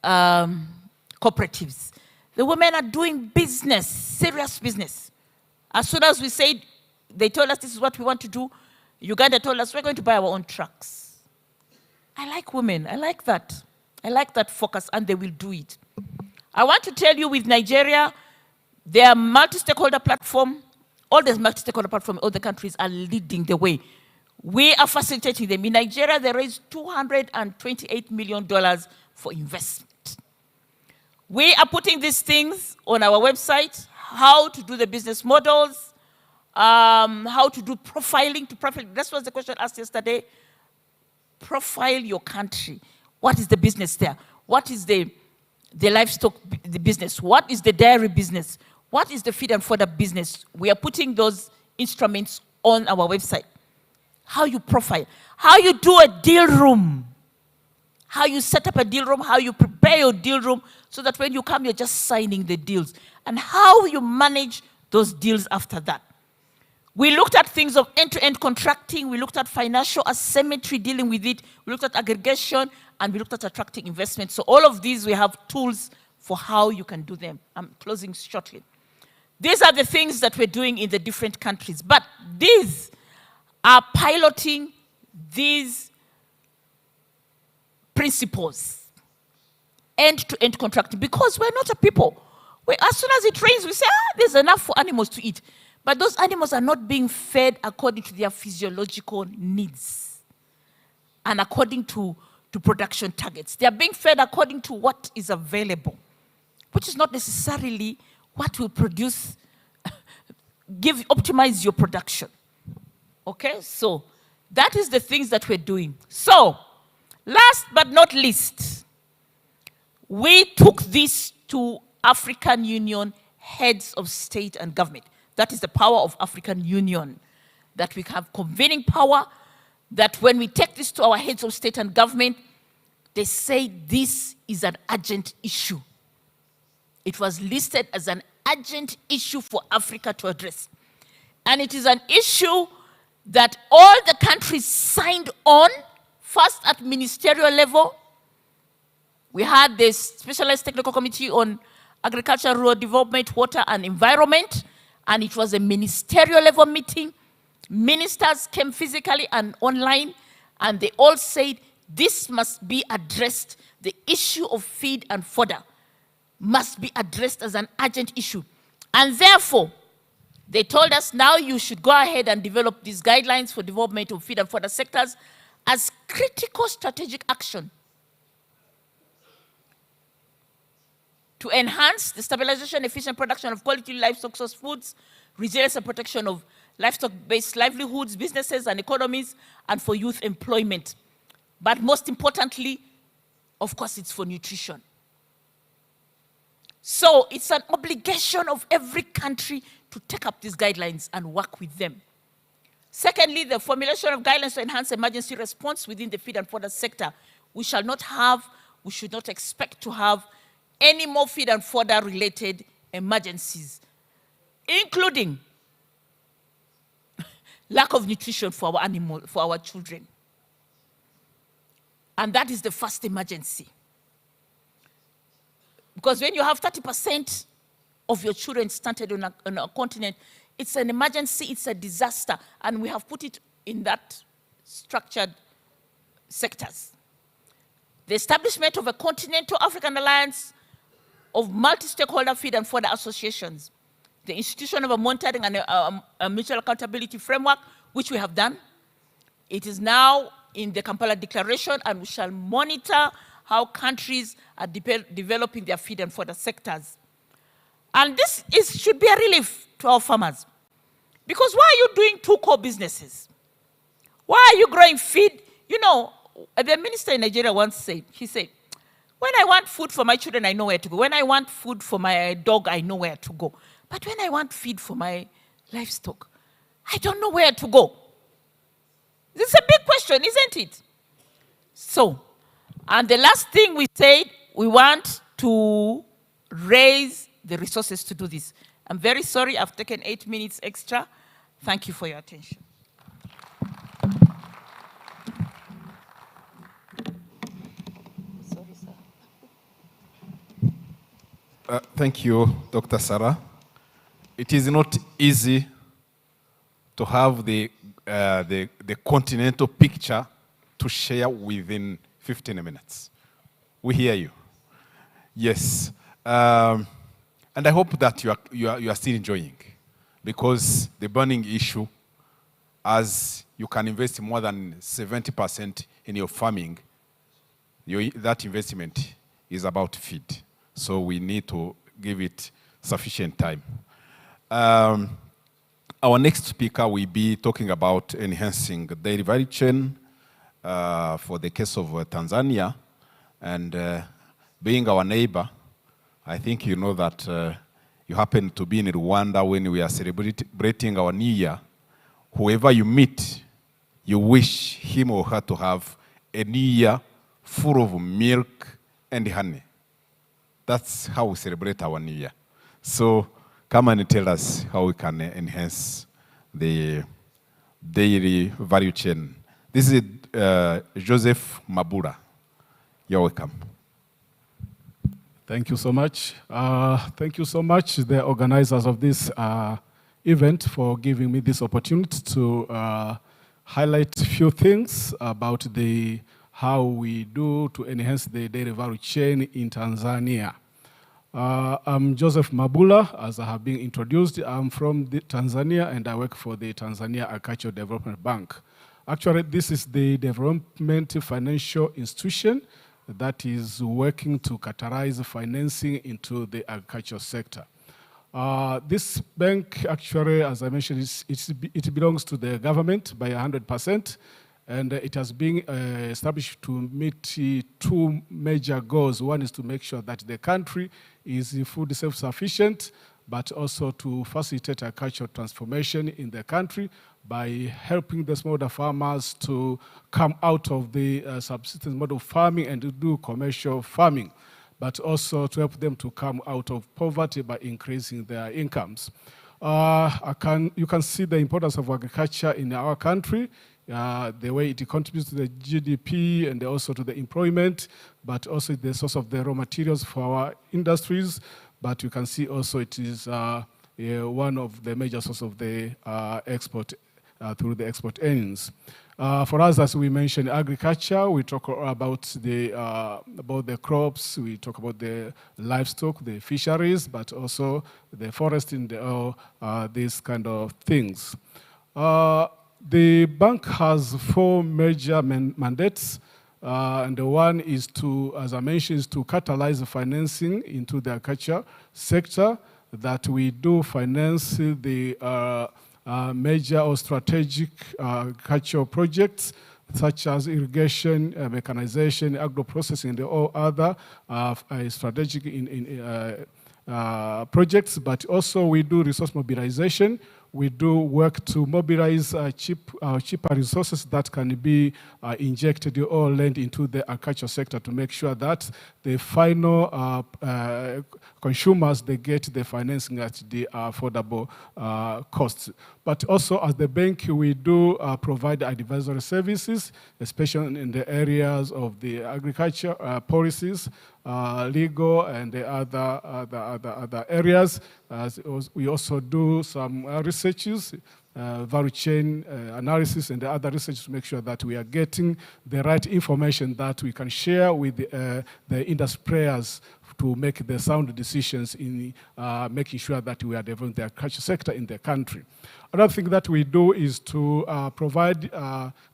cooperatives. The women are doing business, serious business. As soon as we said, they told us this is what we want to do, Uganda told us we're going to buy our own trucks. I like women, I like that. I like that focus, and they will do it. I want to tell you with Nigeria, their multi-stakeholder platform, all the multi-stakeholder platform, all the countries are leading the way. We are facilitating them. In Nigeria, they raised $228 million for investment. We are putting these things on our website, how to do the business models, how to do profiling. That was the question asked yesterday. Profile your country. What is the business there? What is the livestock business? What is the dairy business? What is the feed and fodder business? We are putting those instruments on our website. How you profile, how you do a deal room, how you set up a deal room, how you prepare your deal room so that when you come, you're just signing the deals, and how you manage those deals after that. We looked at things of end-to-end contracting, we looked at financial asymmetry, dealing with it, we looked at aggregation, and we looked at attracting investment. So all of these, we have tools for how you can do them. I'm closing shortly. These are the things that we're doing in the different countries, but these are piloting these principles, end-to-end contracting, because we're not a people. As soon as it rains, we say, there's enough for animals to eat. But those animals are not being fed according to their physiological needs and according to to production targets. They are being fed according to what is available, which is not necessarily what will produce, optimize your production. Okay, so that is the things that we're doing. So, last but not least, we took this to African Union heads of state and government. That is the power of African Union, that we have convening power, that when we take this to our heads of state and government, they say this is an urgent issue. It was listed as an urgent issue for Africa to address. And it is an issue that all the countries signed on, first at ministerial level. We had the Specialized Technical Committee on Agriculture, Rural Development, Water and Environment, and it was a ministerial level meeting. Ministers came physically and online, and they all said this must be addressed. The issue of feed and fodder must be addressed as an urgent issue. And therefore, they told us now you should go ahead and develop these guidelines for development of feed and fodder sectors as critical strategic action to enhance the stabilization, efficient production of quality livestock source foods, resilience and protection of livestock-based livelihoods, businesses and economies, and for youth employment. But most importantly, of course, it's for nutrition. So it's an obligation of every country to take up these guidelines and work with them. Secondly, the formulation of guidelines to enhance emergency response within the feed and fodder sector. We should not expect to have any more feed and fodder related emergencies, including lack of nutrition for our children. And that is the first emergency. Because when you have 30% of your children stunted on a continent, it's an emergency, it's a disaster, and we have put it in that structured sectors. The establishment of a Continental African Alliance of multi-stakeholder feed and fodder associations, the institution of a monitoring and a mutual accountability framework, which we have done. It is now in the Kampala Declaration, and we shall monitor how countries are developing their feed and fodder sectors. And this should be a relief to our farmers. Because why are you doing two core businesses? Why are you growing feed? You know, the minister in Nigeria once said, he said, when I want food for my children, I know where to go. When I want food for my dog, I know where to go. But when I want feed for my livestock, I don't know where to go. This is a big question, isn't it? So, and the last thing we said, we want to raise the resources to do this. I'm very sorry, I've taken 8 minutes extra. Thank you for your attention. Sorry, sir. Thank you, Dr. Sarah. It is not easy to have the continental picture to share within 15 minutes. We hear you. Yes. And I hope that you are still enjoying, because the burning issue, as you can invest more than 70% in your farming, that investment is about feed. So we need to give it sufficient time. Our next speaker will be talking about enhancing the dairy value chain for the case of Tanzania. And being our neighbor, I think you know that you happen to be in Rwanda when we are celebrating our New Year. Whoever you meet, you wish him or her to have a New Year full of milk and honey. That's how we celebrate our New Year. So come and tell us how we can enhance the dairy value chain. This is Joseph Mabula. You're welcome. Thank you so much. Thank you so much, the organizers of this event, for giving me this opportunity to highlight a few things about how we do to enhance the dairy value chain in Tanzania. I'm Joseph Mabula, as I have been introduced. I'm from Tanzania, and I work for the Tanzania Agricultural Development Bank. Actually, this is the development financial institution that is working to categorize financing into the agricultural sector. This bank, actually, as I mentioned, it belongs to the government by 100%, and it has been established to meet two major goals. One is to make sure that the country is food self-sufficient, but also to facilitate agricultural transformation in the country by helping the smallholder farmers to come out of the subsistence model farming and to do commercial farming, but also to help them to come out of poverty by increasing their incomes. You can see the importance of agriculture in our country, the way it contributes to the GDP and also to the employment, but also the source of the raw materials for our industries. But you can see also it is one of the major sources of the export through the export earnings. For us, as we mentioned, agriculture, we talk about the crops, we talk about the livestock, the fisheries, but also the forest and these kind of things. The bank has four major mandates. And the one is to, as I mentioned, is to catalyze the financing into the agriculture sector, that we do finance the major or strategic agricultural projects such as irrigation, mechanization, agro-processing, and all other strategic projects. But also we do resource mobilization. We do work to mobilize cheaper resources that can be injected or lent into the agriculture sector to make sure that the final consumers, they get the financing at the affordable costs. But also as the bank, we do provide advisory services, especially in the areas of the agriculture policies, legal and the other areas. We also do some researches, value chain analysis and the other research to make sure that we are getting the right information that we can share with the industry players to make the sound decisions in making sure that we are developing the agriculture sector in the country. Another thing that we do is to provide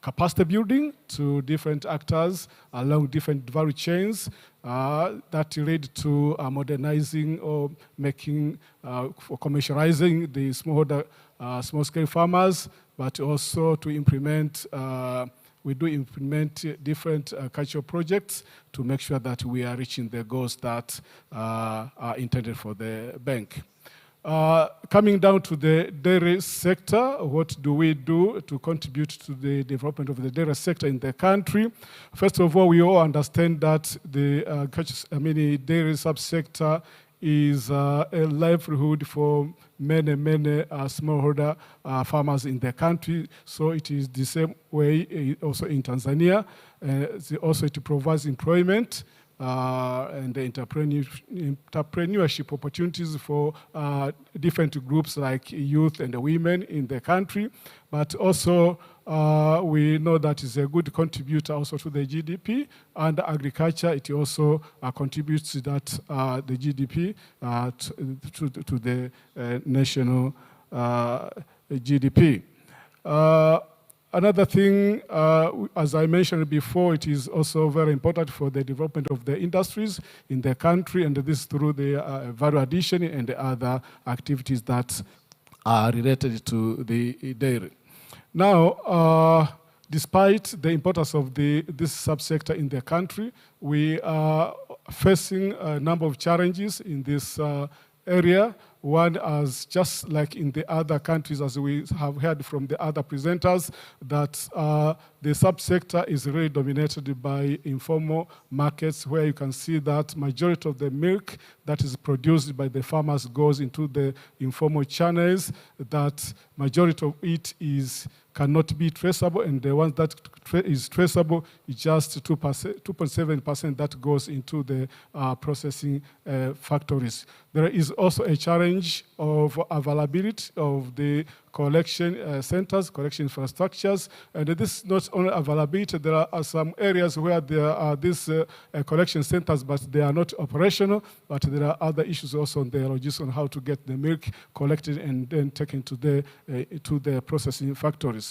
capacity building to different actors along different value chains that lead to modernizing or making, for commercializing the small-scale farmers, but also to implement we do implement different cultural projects to make sure that we are reaching the goals that are intended for the bank. Coming down to the dairy sector, what do we do to contribute to the development of the dairy sector in the country? First of all, we all understand that the dairy subsector is a livelihood for many smallholder farmers in the country. So it is the same way also in Tanzania. Also it provides employment and entrepreneurship opportunities for different groups like youth and women in the country. But also we know that it's a good contributor also to the GDP, and agriculture, it also contributes to that, the GDP to the national GDP. Another thing, as I mentioned before, it is also very important for the development of the industries in the country, and this through the value addition and the other activities that are related to the dairy. Now, despite the importance of this subsector in the country, we are facing a number of challenges in this area. One, as just like in the other countries, as we have heard from the other presenters, that the subsector is really dominated by informal markets, where you can see that majority of the milk that is produced by the farmers goes into the informal channels, that majority of it cannot be traceable, and the one that is traceable is just 2.7% that goes into the processing factories. There is also a challenge of availability of the collection centers, collection infrastructures, and this is not only availability. There are some areas where there are these collection centers, but they are not operational, but there are other issues also on the logistics on how to get the milk collected and then taken to the processing factories.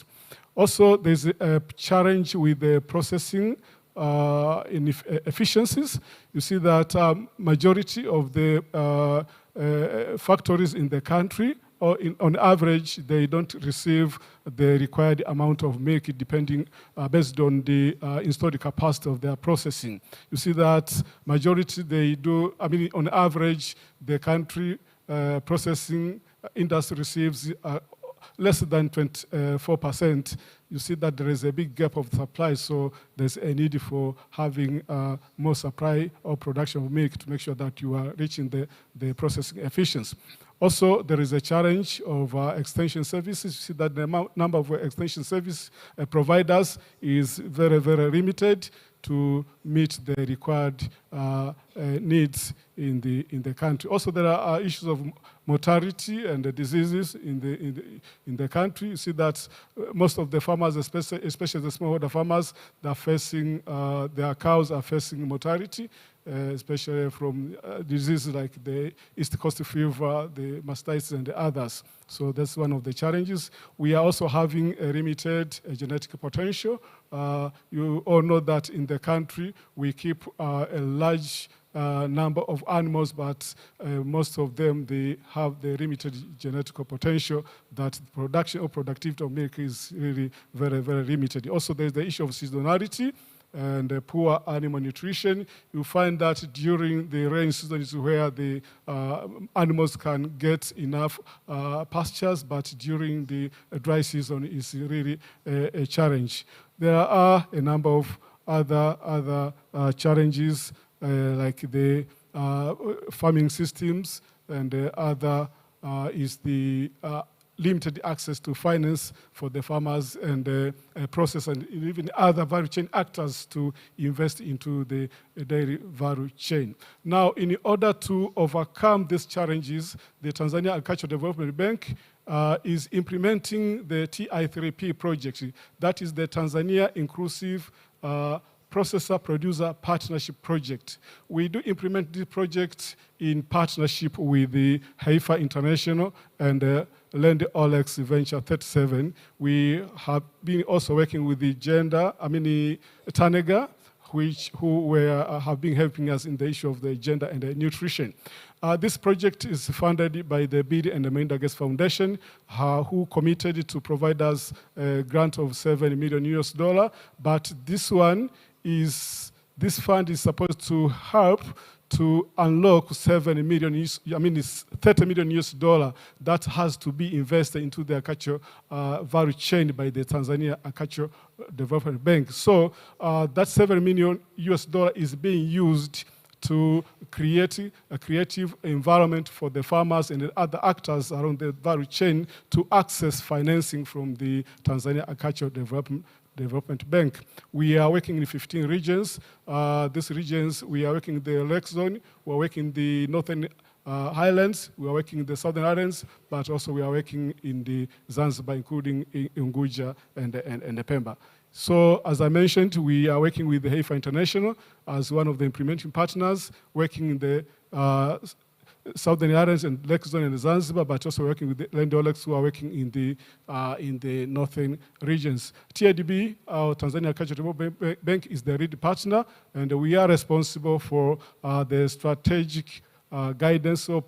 Also, there's a challenge with the processing efficiencies. You see that majority of the factories in the country, on average, they don't receive the required amount of milk depending based on the installed capacity of their processing. You see that majority they do, on average, the country processing industry receives less than 24%. You see that there is a big gap of supply, so there's a need for having more supply or production of milk to make sure that you are reaching the processing efficiency. Also, there is a challenge of extension services. You see that the number of extension service providers is very, very limited to meet the required needs in the country. Also, there are issues of mortality and diseases in the country. You see that most of the farmers, especially the smallholder farmers, they're facing their cows are facing mortality, especially from diseases like the East Coast fever, the mastitis, and the others. So that's one of the challenges. We are also having a limited genetic potential. You all know that in the country we keep a large number of animals, but most of them, they have the limited genetic potential that production or productivity of milk is really very, very limited. Also, there's the issue of seasonality and poor animal nutrition. You find that during the rain season is where the animals can get enough pastures, but during the dry season is really a challenge. There are a number of other challenges like the farming systems, and the other is the limited access to finance for the farmers and process and even other value chain actors to invest into the dairy value chain. Now, in order to overcome these challenges, the Tanzania Agricultural Development Bank is implementing the TI3P project. That is the Tanzania Inclusive Processor-Producer Partnership Project. We do implement this project in partnership with the Haifa International and Land Olex Venture 37. We have been also working with the Tanega, who have been helping us in the issue of the gender and the nutrition. This project is funded by the Bill and Melinda Gates Foundation, who committed to provide us a grant of $7 million. But this fund is supposed to help to unlock $30 million that has to be invested into the agriculture value chain by the Tanzania Agricultural Development Bank. So that $7 million is being used to create a creative environment for the farmers and the other actors around the value chain to access financing from the Tanzania Agricultural Development Bank. We are working in 15 regions. These regions, we are working in the Lake Zone, we are working in the Northern Highlands, we are working in the Southern Highlands, but also we are working in the Zanzibar, including Unguja and the Pemba. So, as I mentioned, we are working with the Haifa International as one of the implementing partners, working in the Southern Highlands and Lake Zone and Zanzibar, but also working with the Land Olex, who are working in the northern regions. TIDB, our Tanzania Agricultural Development Bank, is the lead partner, and we are responsible for the strategic guidance of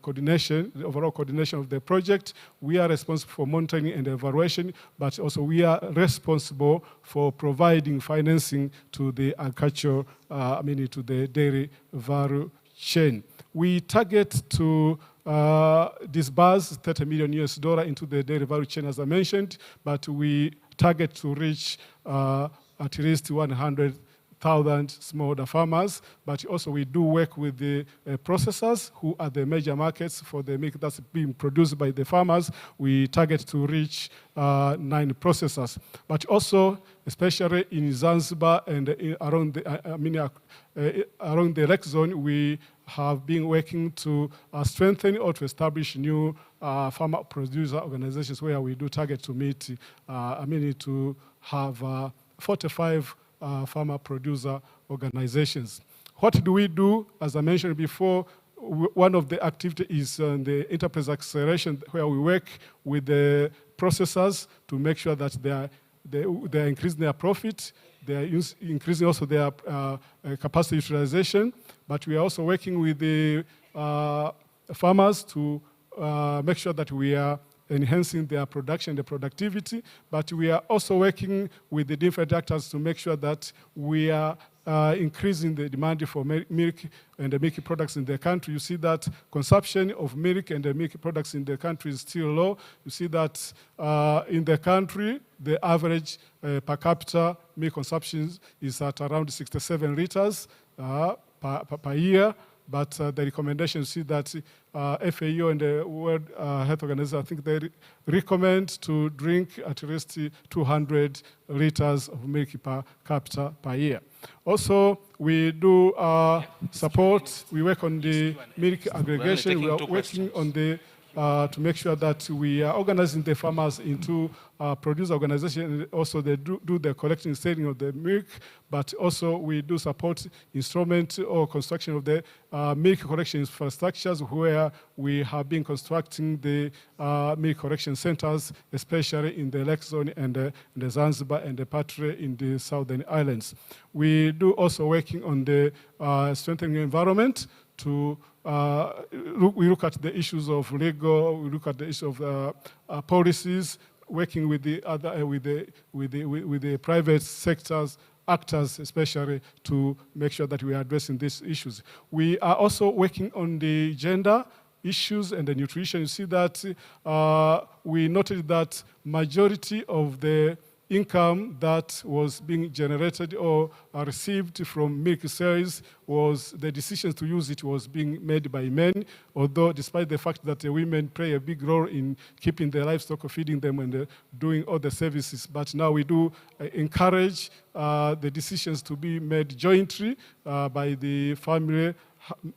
coordination, the overall coordination of the project. We are responsible for monitoring and evaluation, but also we are responsible for providing financing to the agriculture, to the dairy value chain. We target to disburse $30 million into the dairy value chain, as I mentioned, but we target to reach at least 100,000 smallholder farmers, but also we do work with the processors, who are the major markets for the milk that's being produced by the farmers. We target to reach 9 processors, but also, especially in Zanzibar and around the Lake Zone, we have been working to strengthen or to establish new farmer producer organizations where we do target to meet, to have 45 farmer producer organizations. What do we do? As I mentioned before, one of the activities is the enterprise acceleration, where we work with the processors to make sure that they are increasing their profit, they are increasing also their capacity utilization, but we are also working with the farmers to make sure that we are enhancing their production, their productivity, but we are also working with the different actors to make sure that we are increasing the demand for milk and the milk products in the country. You see that consumption of milk and the milk products in the country is still low. You see that in the country, the average per capita milk consumption is at around 67 liters per year. But the recommendation, see that FAO and the World Health Organization, I think they recommend to drink at least 200 liters of milk per capita per year. Also, we do support, we work on the milk aggregation, we are working on the to make sure that we are organizing the farmers into producer organization. Also, they do the collecting and selling of the milk, but also we do support instrument or construction of the milk collection infrastructures, where we have been constructing the milk collection centers, especially in the Lake Zone and the Zanzibar and the Patre in the Southern Islands. We do also working on the strengthening environment to we look at the issues of legal, we look at the issue of policies, working with the other with the private sectors, actors especially, to make sure that we are addressing these issues. We are also working on the gender issues and the nutrition. You see that we noted that majority of the income that was being generated or received from milk sales, was the decision to use it was being made by men, although despite the fact that the women play a big role in keeping the livestock or feeding them and doing all the services. But now we do encourage the decisions to be made jointly by the family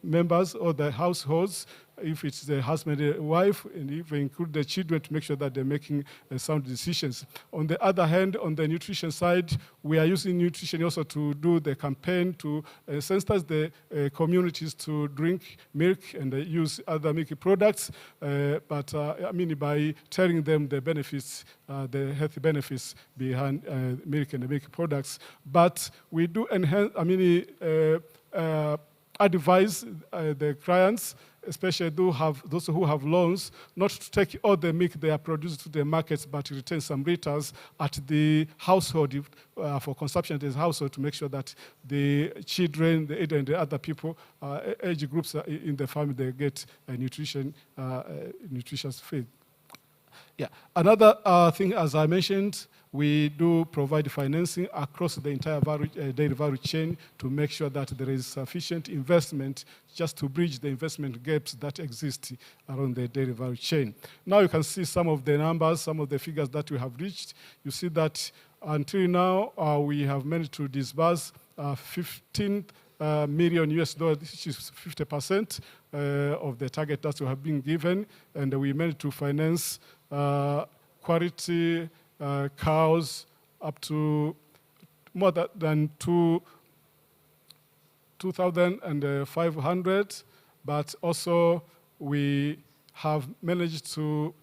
members or the households, if it's the husband and the wife, and if we include the children, to make sure that they're making sound decisions. On the other hand, on the nutrition side, we are using nutrition also to do the campaign to sensitize the communities to drink milk and use other milk products, but I mean by telling them the benefits, the healthy benefits behind milk and the milk products. But we do enhance, advise the clients, especially those who have loans, not to take all the milk they are producing to the markets, but to retain some liters at the household for consumption at the household, to make sure that the children, the elderly, and the other people, age groups in the family, they get nutritious feed. Yeah. Another thing, as I mentioned, we do provide financing across the entire dairy value chain to make sure that there is sufficient investment just to bridge the investment gaps that exist around the dairy value chain. Now you can see some of the numbers, some of the figures that we have reached. You see that until now we have managed to disburse 15 million US dollars, which is 50% of the target that we have been given, and we managed to finance quality cows up to more than 2,500, but also we have managed to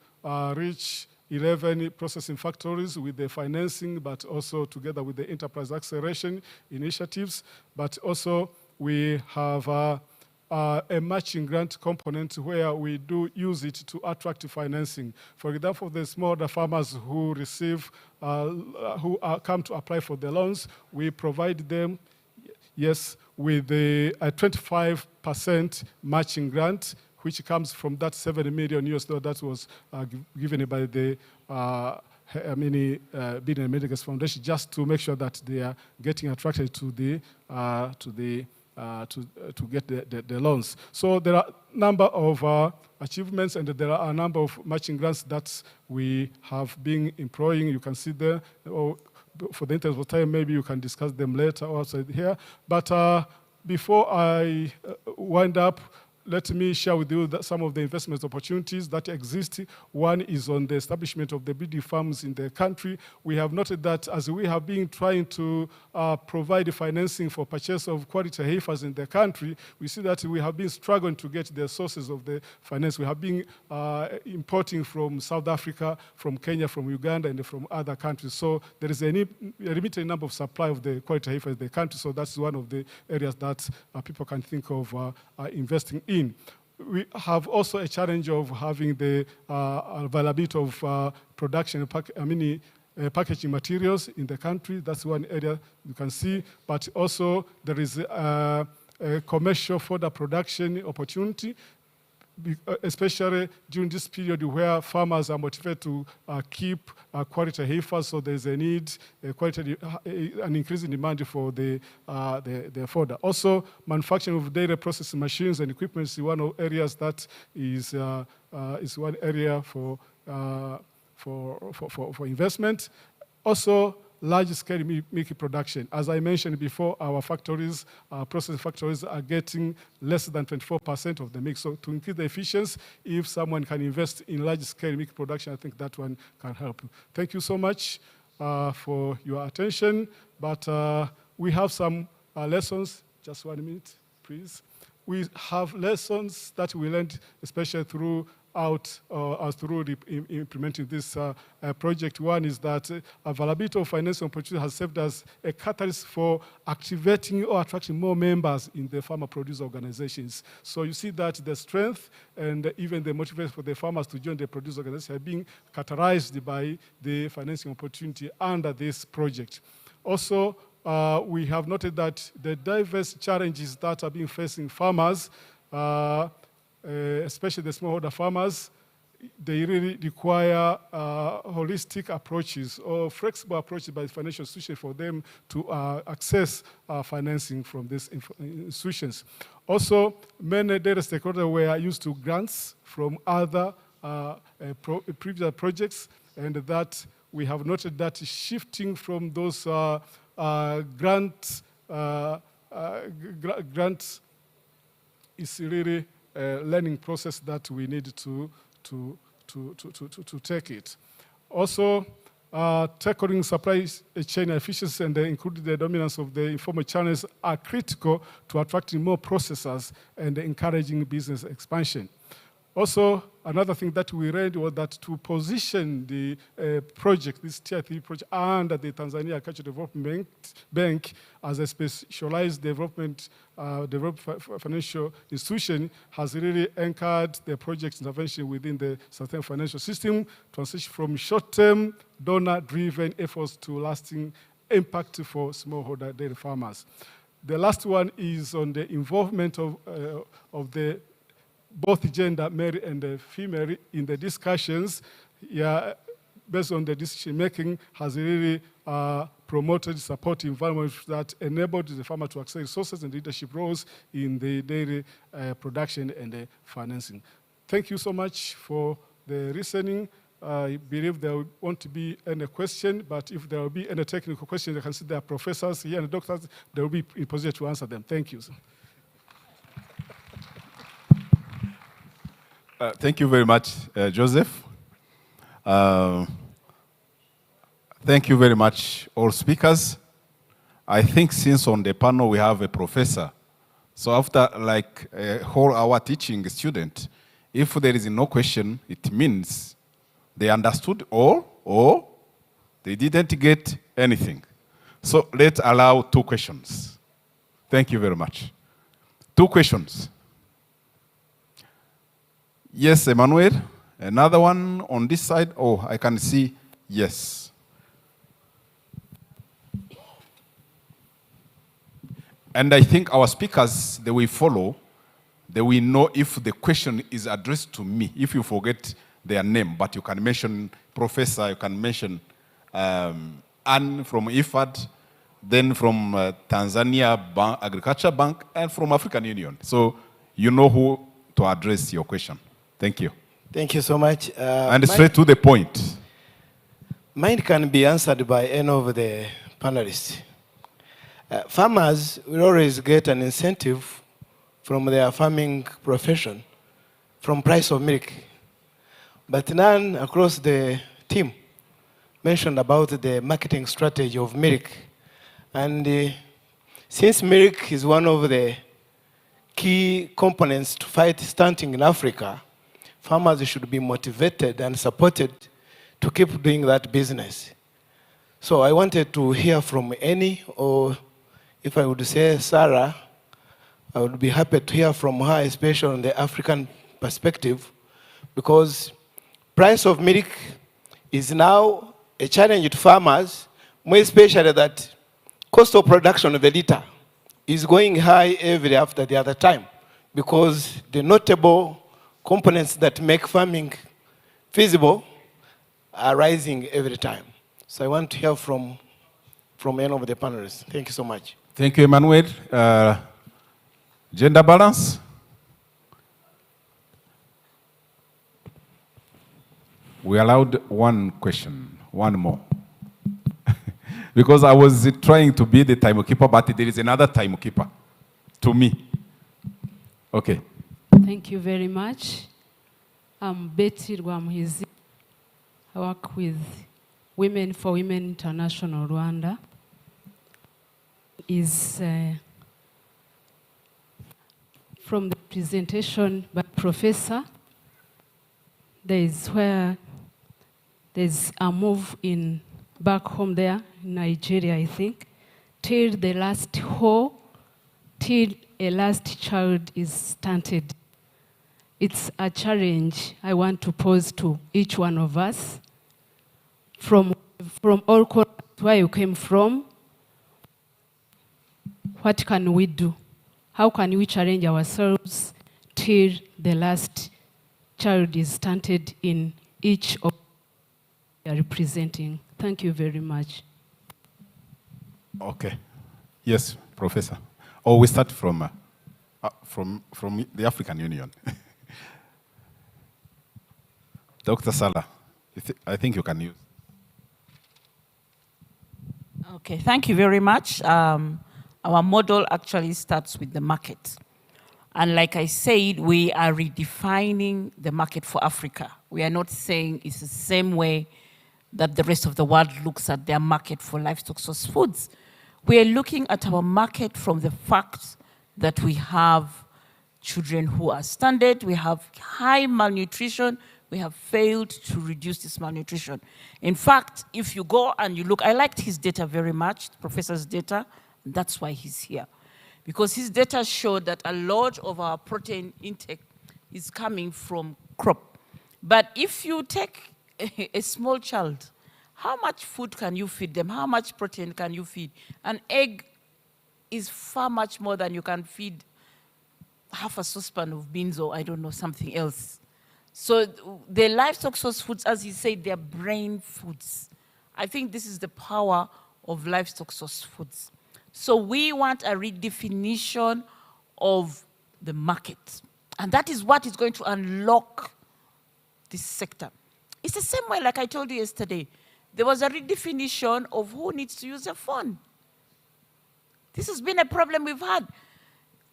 reach 11 processing factories with the financing, but also together with the enterprise acceleration initiatives. But also we have a matching grant component where we do use it to attract financing. For example, the smaller farmers who receive, come to apply for the loans, we provide them, yes, with a 25% matching grant, which comes from that 7 million US dollars that was given by the Bill and Melinda Gates Foundation, just to make sure that they are getting attracted to get the loans. So there are a number of achievements, and there are a number of matching grants that we have been employing. You can see there, or for the interest of time, maybe you can discuss them later outside here. But before I wind up, let me share with you some of the investment opportunities that exist. One is on the establishment of the breeding farms in the country. We have noted that as we have been trying to provide financing for purchase of quality heifers in the country, we see that we have been struggling to get the sources of the finance. We have been importing from South Africa, from Kenya, from Uganda, and from other countries. So there is a limited number of supply of the quality heifers in the country. So that's one of the areas that people can think of investing in. We have also a challenge of having the availability of production, packaging materials in the country. That's one area you can see. But also there is a commercial fodder production opportunity, especially during this period where farmers are motivated to keep quality heifers, so there's a need, an increasing demand for the fodder. Also, manufacturing of dairy processing machines and equipment is one of areas that is one area for investment. Also, large-scale milk production. As I mentioned before, our factories, processing factories are getting less than 24% of the milk. So to increase the efficiency, if someone can invest in large-scale milk production, I think that one can help. Thank you so much for your attention. But we have some lessons. Just 1 minute, please. We have lessons that we learned, especially through implementing this project. One is that availability of financial opportunity has served as a catalyst for activating or attracting more members in the farmer producer organizations. So you see that the strength and even the motivation for the farmers to join the producer organization are being catalyzed by the financing opportunity under this project. Also, we have noted that the diverse challenges that are being facing farmers, especially the smallholder farmers, they really require holistic approaches or flexible approaches by financial institutions for them to access financing from these institutions. Also, many data stakeholders were used to grants from other previous projects, and that we have noted that shifting from those grants is really a learning process that we need to take it. Also, tackling supply chain efficiency and including the dominance of the informal channels are critical to attracting more processors and encouraging business expansion. Also, another thing that we read was that to position the project, this Tier 3 project, under the Tanzania Agricultural Development Bank as a specialized development financial institution has really anchored the project's intervention within the sustainable financial system, transition from short-term donor-driven efforts to lasting impact for smallholder dairy farmers. The last one is on the involvement of the both gender, male and female, in the discussions. Yeah, based on the decision making, has really promoted supportive environment that enabled the farmer to access resources and leadership roles in the dairy production and financing. Thank you so much for the listening. I believe there won't be any question, but if there will be any technical questions, I can see there are professors here and doctors, they will be in position to answer them. Thank you. Thank you very much, Joseph. Thank you very much, all speakers. I think since on the panel we have a professor, so after like a whole hour teaching a student, if there is no question, it means they understood all or they didn't get anything. So let's allow 2 questions. Thank you very much. 2 questions. Yes, Emmanuel. Another one on this side. Oh, I can see yes. And I think our speakers, they will follow, they will know if the question is addressed to me, if you forget their name, but you can mention Professor, you can mention Anne from IFAD, then from Tanzania Agriculture Bank, and from African Union. So you know who to address your question. Thank you. Thank you so much. And straight to the point. Mine can be answered by any of the panelists. Farmers will always get an incentive from their farming profession, from price of milk. But none across the team mentioned about the marketing strategy of milk. And since milk is one of the key components to fight stunting in Africa, farmers should be motivated and supported to keep doing that business. So I wanted to hear from Annie, or if I would say Sarah, I would be happy to hear from her, especially on the African perspective, because price of milk is now a challenge to farmers, more especially that cost of production of a liter is going high every after the other time, because the notable components that make farming feasible are rising every time. So I want to hear from any of the panelists. Thank you so much. Thank you, Emmanuel. Gender balance? We allowed one question, one more. Because I was trying to be the timekeeper, but there is another timekeeper to me. Okay. Thank you very much. I'm Betty Rwamuhizi. I work with Women for Women International Rwanda. Is from the presentation by Professor, there's a move in back home there in Nigeria, I think, till the last till a last child is stunted. It's a challenge I want to pose to each one of us from all corners where you came from. What can we do? How can we challenge ourselves till the last child is stunted in each of we are representing? Thank you very much. Okay. Yes, Professor. Oh, we start from the African Union. Dr. Salah, I think you can use. Okay, thank you very much. Our model actually starts with the market. And like I said, we are redefining the market for Africa. We are not saying it's the same way that the rest of the world looks at their market for livestock source foods. We are looking at our market from the fact that we have children who are stunted, we have high malnutrition, we have failed to reduce this malnutrition. In fact, if you go and you look, I liked his data very much, the professor's data, and that's why he's here. Because his data showed that a lot of our protein intake is coming from crop. But if you take a small child, how much food can you feed them? How much protein can you feed? An egg is far much more than you can feed half a saucepan of beans or I don't know, something else. So the livestock source foods, as he said, they're brain foods. I think this is the power of livestock source foods. So we want a redefinition of the market. And that is what is going to unlock this sector. It's the same way, like I told you yesterday, there was a redefinition of who needs to use a phone. This has been a problem we've had.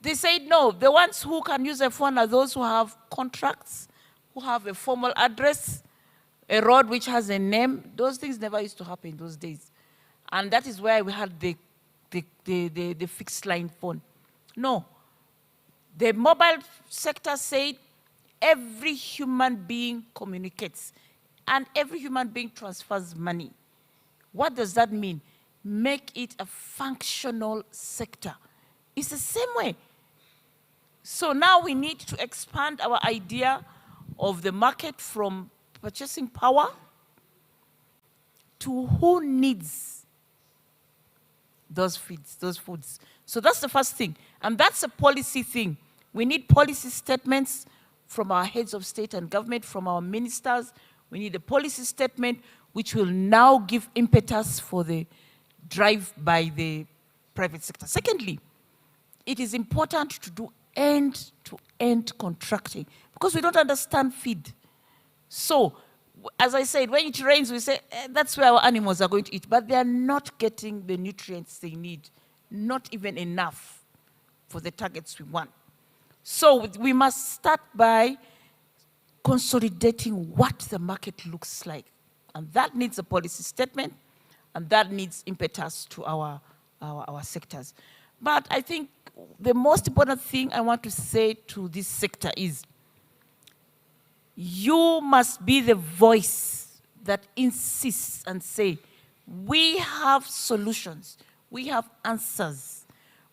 They said, no, the ones who can use a phone are those who have contracts, who have a formal address, a road which has a name. Those things never used to happen in those days. And that is where we had the fixed line phone. No. The mobile sector said every human being communicates and every human being transfers money. What does that mean? Make it a functional sector. It's the same way. So now we need to expand our idea of the market from purchasing power to who needs those foods. So that's the first thing. And that's a policy thing. We need policy statements from our heads of state and government, from our ministers. We need a policy statement which will now give impetus for the drive by the private sector. Secondly, it is important to do end-to-end contracting because we don't understand feed. So, as I said, when it rains, we say, that's where our animals are going to eat, but they are not getting the nutrients they need, not even enough for the targets we want. So we must start by consolidating what the market looks like. And that needs a policy statement, and that needs impetus to our sectors. But I think the most important thing I want to say to this sector is, you must be the voice that insists and say, we have solutions, we have answers,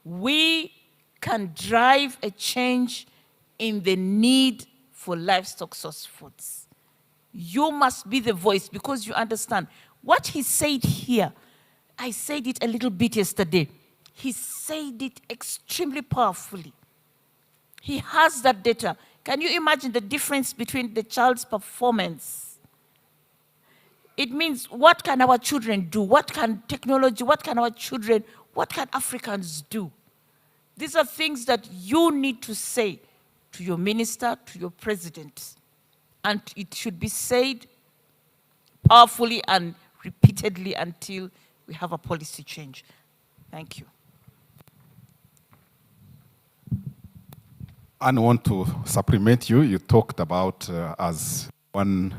we can drive a change in the need for livestock source foods. You must be the voice, because you understand what he said here. I said it a little bit yesterday. He said it extremely powerfully. He has that data. Can you imagine the difference between the child's performance? It means, what can our children do? What can technology, what can our children, what can Africans do? These are things that you need to say to your minister, to your president. And it should be said powerfully and repeatedly until we have a policy change. Thank you. I want to supplement you. You talked about as one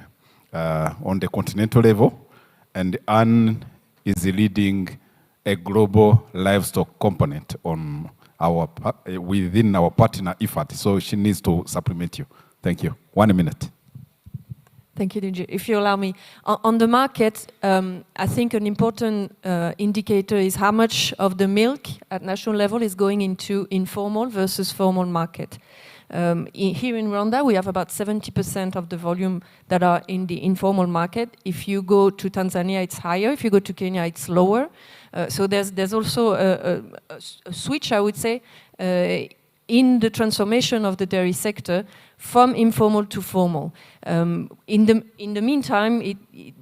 on the continental level, and Anne is leading a global livestock component on our within our partner effort. So she needs to supplement you. Thank you. 1 minute. Thank you, DG. If you allow me, on the market, I think an important indicator is how much of the milk at national level is going into informal versus formal market. Here in Rwanda, we have about 70% of the volume that are in the informal market. If you go to Tanzania, it's higher. If you go to Kenya, it's lower. So there's also a switch, I would say, in the transformation of the dairy sector from informal to formal. In the meantime,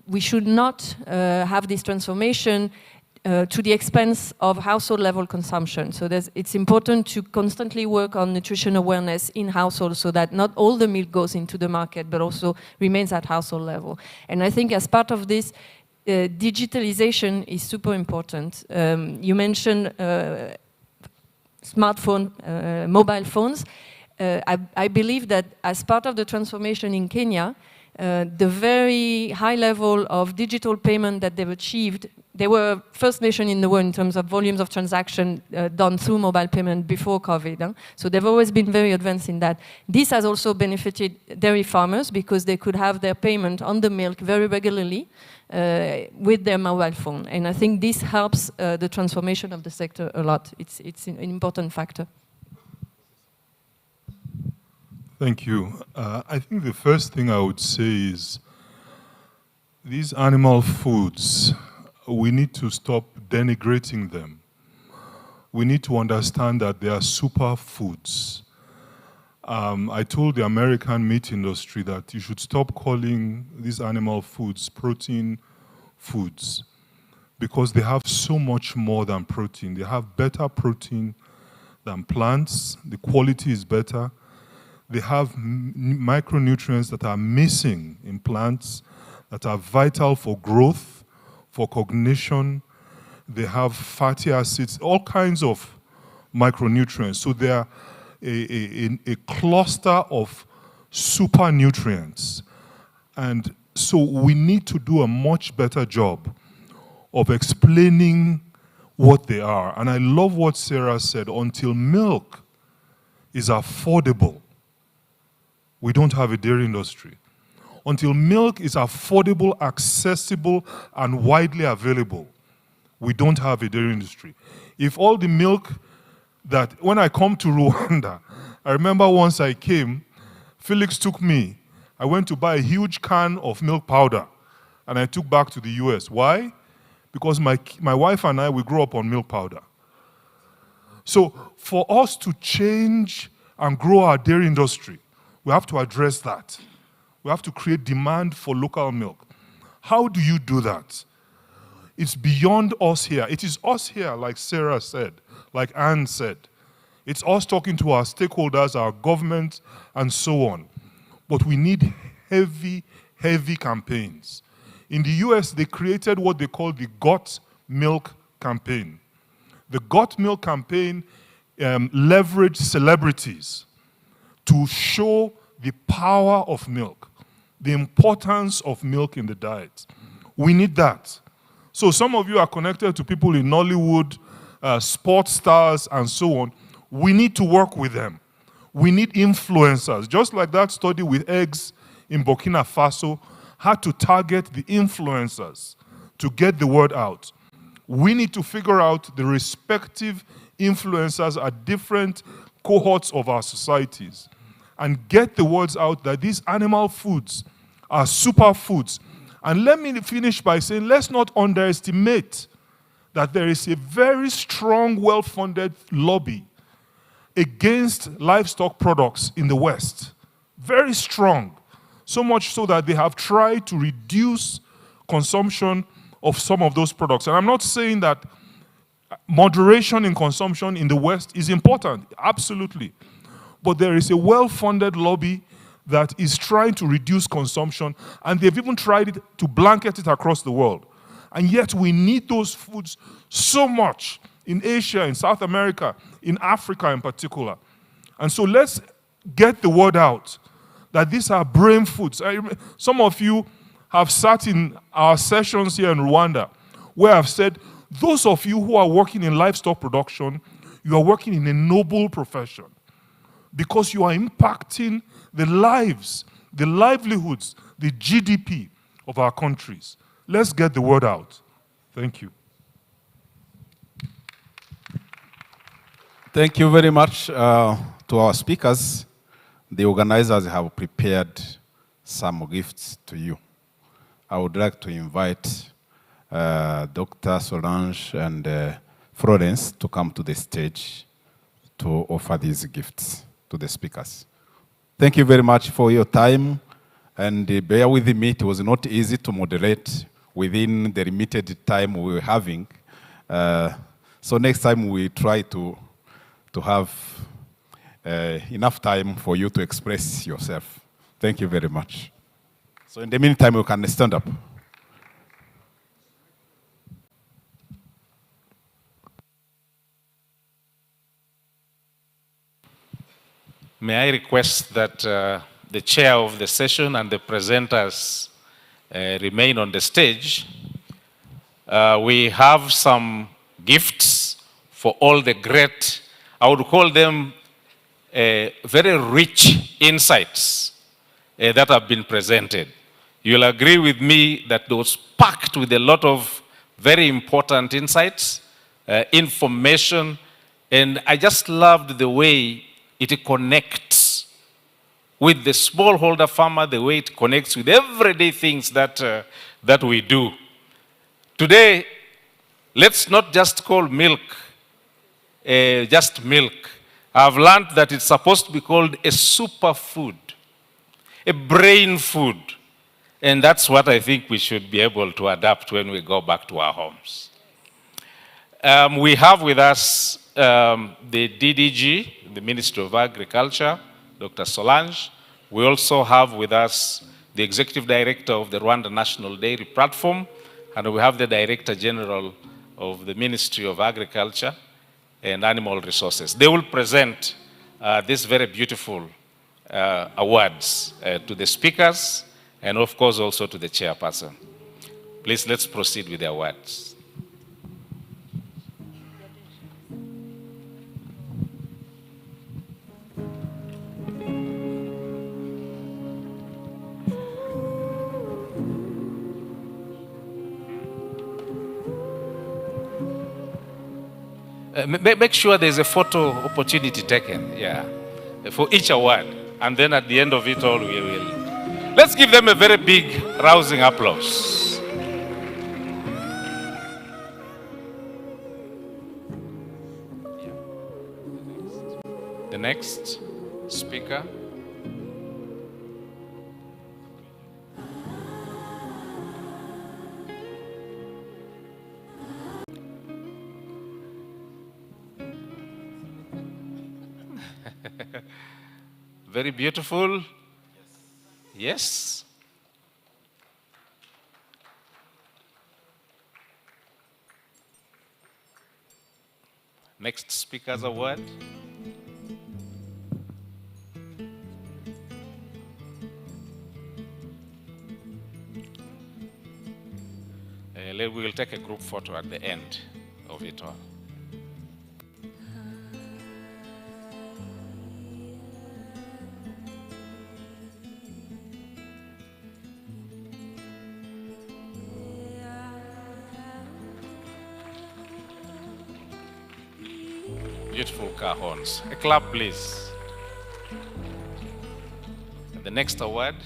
we should not have this transformation to the expense of household level consumption. So it's important to constantly work on nutrition awareness in households so that not all the milk goes into the market, but also remains at household level. And I think as part of this, digitalization is super important. You mentioned smartphone, mobile phones. I believe that as part of the transformation in Kenya, the very high level of digital payment that they've achieved, they were first nation in the world in terms of volumes of transaction done through mobile payment before COVID. So they've always been very advanced in that. This has also benefited dairy farmers because they could have their payment on the milk very regularly with their mobile phone. And I think this helps the transformation of the sector a lot. It's an important factor. Thank you. I think the first thing I would say is these animal foods, we need to stop denigrating them. We need to understand that they are superfoods. I told the American meat industry that you should stop calling these animal foods protein foods because they have so much more than protein. They have better protein than plants. The quality is better. They have micronutrients that are missing in plants that are vital for growth, for cognition. They have fatty acids, all kinds of micronutrients. So they are a cluster of super nutrients. And so we need to do a much better job of explaining what they are. And I love what Sarah said, until milk is affordable, we don't have a dairy industry. Until milk is affordable, accessible, and widely available, we don't have a dairy industry. If all the milk that, when I come to Rwanda, I remember once I came, Felix took me, I went to buy a huge can of milk powder, and I took back to the US. Why? Because my wife and I, we grew up on milk powder. So for us to change and grow our dairy industry, we have to address that. We have to create demand for local milk. How do you do that? It's beyond us here. It is us here, like Sarah said, like Anne said. It's us talking to our stakeholders, our government, and so on. But we need heavy, heavy campaigns. In the US, they created what they call the Got Milk campaign. The Got Milk campaign leveraged celebrities to show the power of milk, the importance of milk in the diet. We need that. So some of you are connected to people in Nollywood, sports stars, and so on. We need to work with them. We need influencers. Just like that study with eggs in Burkina Faso had to target the influencers to get the word out. We need to figure out the respective influencers at different cohorts of our societies and get the words out that these animal foods are superfoods. And let me finish by saying, let's not underestimate that there is a very strong, well-funded lobby against livestock products in the West. Very strong. So much so that they have tried to reduce consumption of some of those products. And I'm not saying that moderation in consumption in the West is important, absolutely. But there is a well-funded lobby that is trying to reduce consumption, and they've even tried to blanket it across the world. And yet we need those foods so much in Asia, in South America, in Africa in particular. And so let's get the word out that these are brain foods. Some of you have sat in our sessions here in Rwanda where I've said, those of you who are working in livestock production, you are working in a noble profession because you are impacting the lives, the livelihoods, the GDP of our countries. Let's get the word out. Thank you. Thank you very much to our speakers. The organizers have prepared some gifts to you. I would like to invite Dr. Solange and Florence to come to the stage to offer these gifts to the speakers. Thank you very much for your time, and bear with me, it was not easy to moderate within the limited time we were having. So next time we try to have enough time for you to express yourself. Thank you very much. So in the meantime, you can stand up. May I request that the chair of the session and the presenters remain on the stage. We have some gifts for all the great, I would call them very rich insights that have been presented. You'll agree with me that they was packed with a lot of very important insights, information, and I just loved the way it connects with the smallholder farmer, the way it connects with everyday things that, that we do. Today, let's not just call milk just milk. I've learned that it's supposed to be called a superfood, a brain food. And that's what I think we should be able to adapt when we go back to our homes. We have with us the DDG, the Ministry of Agriculture, Dr. Solange. We also have with us the Executive Director of the Rwanda National Dairy Platform, and we have the Director General of the Ministry of Agriculture and Animal Resources. They will present these very beautiful awards to the speakers and of course also to the chairperson. Please, let's proceed with the awards. Make sure there's a photo opportunity taken, yeah, for each award. And then at the end of it all, we will. Let's give them a very big, rousing applause. The next speaker. Very beautiful. Yes. Next speaker's award. we will take a group photo at the end of it all. Beautiful car horns. A clap, please. And the next award,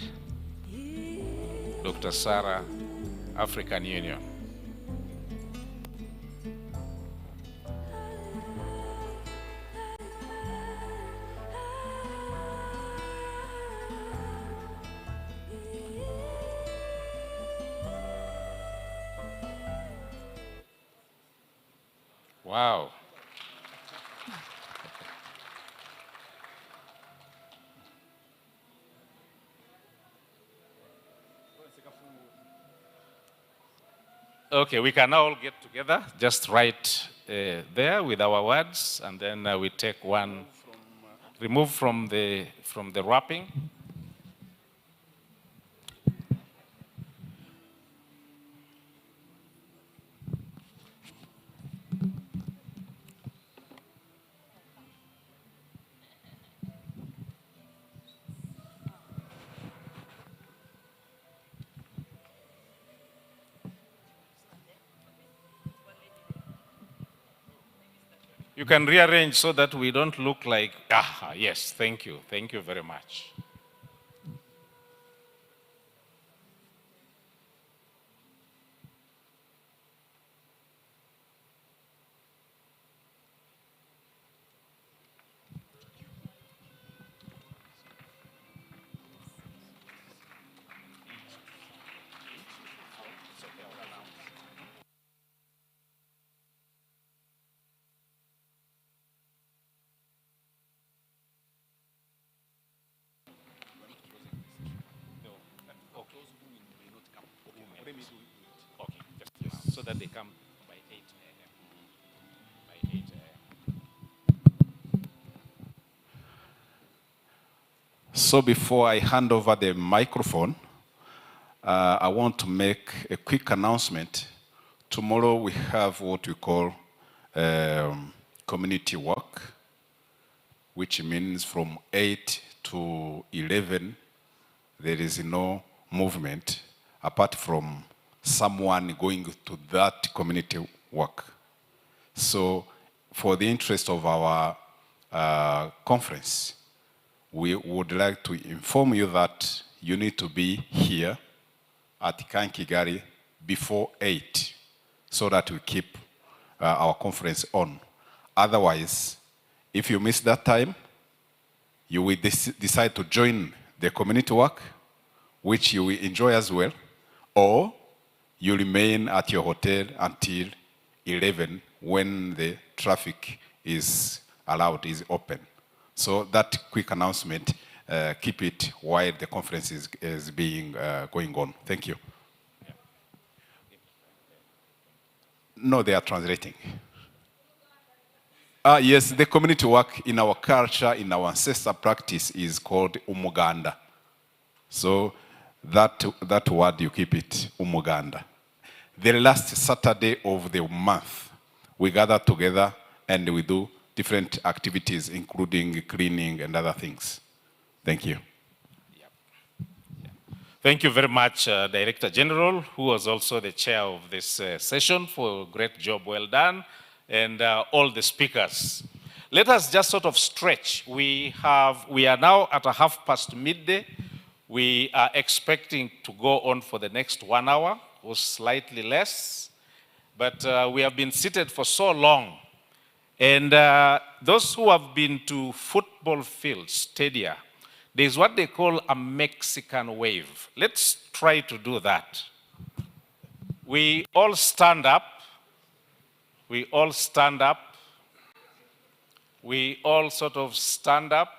Dr. Sarah, African Union. Wow. Okay, we can now all get together, just write there with our words, and then we take one, remove from the wrapping. You can rearrange so that we don't look like, yes, thank you very much. So that they come by 8 a.m. By 8 a.m. So before I hand over the microphone, I want to make a quick announcement. Tomorrow we have what we call community work, which means from 8 to 11, there is no movement apart from someone going to that community work. So for the interest of our conference, we would like to inform you that you need to be here at Kigali before 8 so that we keep our conference on. Otherwise, if you miss that time, you will decide to join the community work, which you will enjoy as well, or you remain at your hotel until 11 when the traffic is allowed, is open. So that quick announcement, keep it while the conference is being going on. Thank you. No, they are translating. Yes, the community work in our culture, in our ancestor practice is called umuganda. So that word, you keep it, umuganda. The last Saturday of the month, we gather together and we do different activities, including cleaning and other things. Thank you. Thank you very much, Director General, who was also the chair of this session, for a great job well done, and all the speakers. Let us just sort of stretch. We are now at midday. We are expecting to go on for the next 1 hour, or slightly less, but we have been seated for so long. And those who have been to football fields, stadia, there's what they call a Mexican wave. Let's try to do that. We all stand up. We all stand up. We all sort of stand up.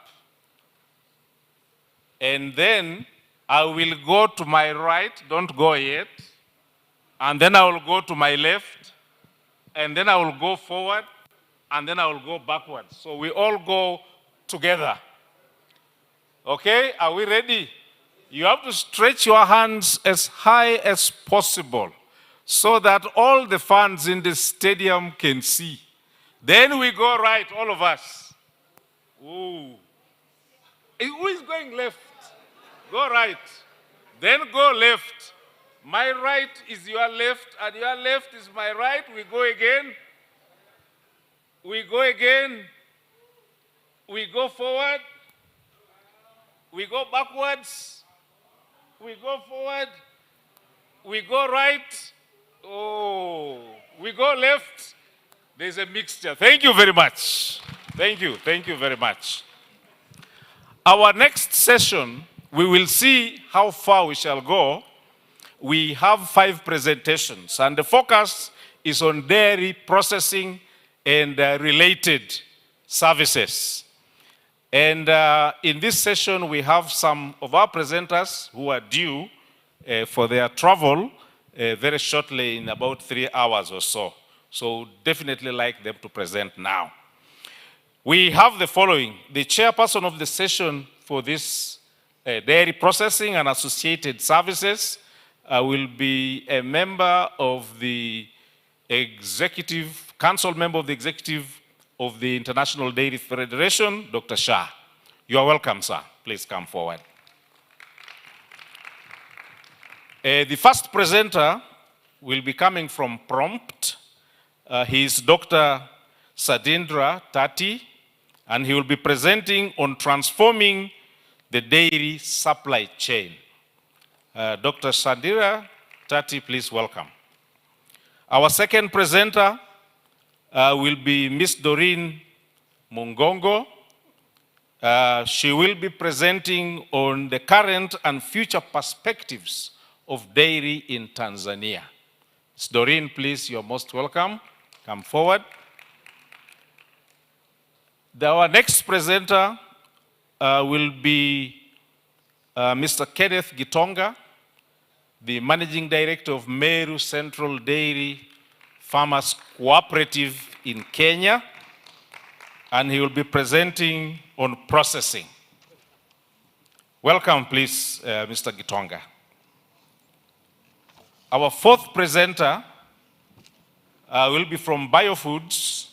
And then I will go to my right, don't go yet. And then I will go to my left. And then I will go forward. And then I will go backwards. So we all go together. Okay, are we ready? You have to stretch your hands as high as possible so that all the fans in the stadium can see. Then we go right, all of us. Ooh. Who is going left? Go right. Then go left. My right is your left, and your left is my right. We go again. We go again. We go forward. We go backwards. We go forward. We go right. Oh, we go left. There's a mixture. Thank you very much. Thank you. Thank you very much. Our next session, we will see how far we shall go. We have 5 presentations, and the focus is on dairy processing and related services. And in this session, we have some of our presenters who are due for their travel very shortly, in about 3 hours or so. So definitely like them to present now. We have the following. The chairperson of the session for this dairy processing and associated services will be a member of the executive, council member of the executive of the International Dairy Federation, Dr. Shah. You are welcome, sir. Please come forward. The first presenter will be coming from Prompt. He is Dr. Sadindra Tati, and he will be presenting on transforming the dairy supply chain. Dr. Sadindra Tati, please welcome. Our second presenter will be Miss Doreen Mungongo. She will be presenting on the current and future perspectives of dairy in Tanzania. Ms. Doreen, please, you're most welcome. Come forward. Our next presenter will be Mr. Kenneth Gitonga, the Managing Director of Meru Central Dairy Farmers Cooperative in Kenya, and he will be presenting on processing. Welcome, please, Mr. Gitonga. Our fourth presenter will be from Biofoods,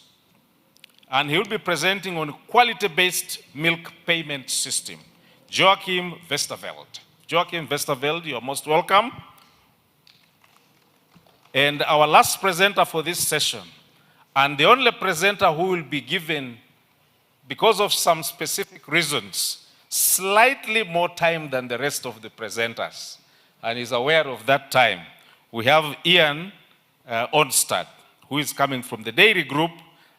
and he will be presenting on quality-based milk payment system. Joachim Westerveld. Joachim Westerveld, you're most welcome. And our last presenter for this session, and the only presenter who will be given, because of some specific reasons, slightly more time than the rest of the presenters, and is aware of that time. We have Ian Onstad, who is coming from the dairy group,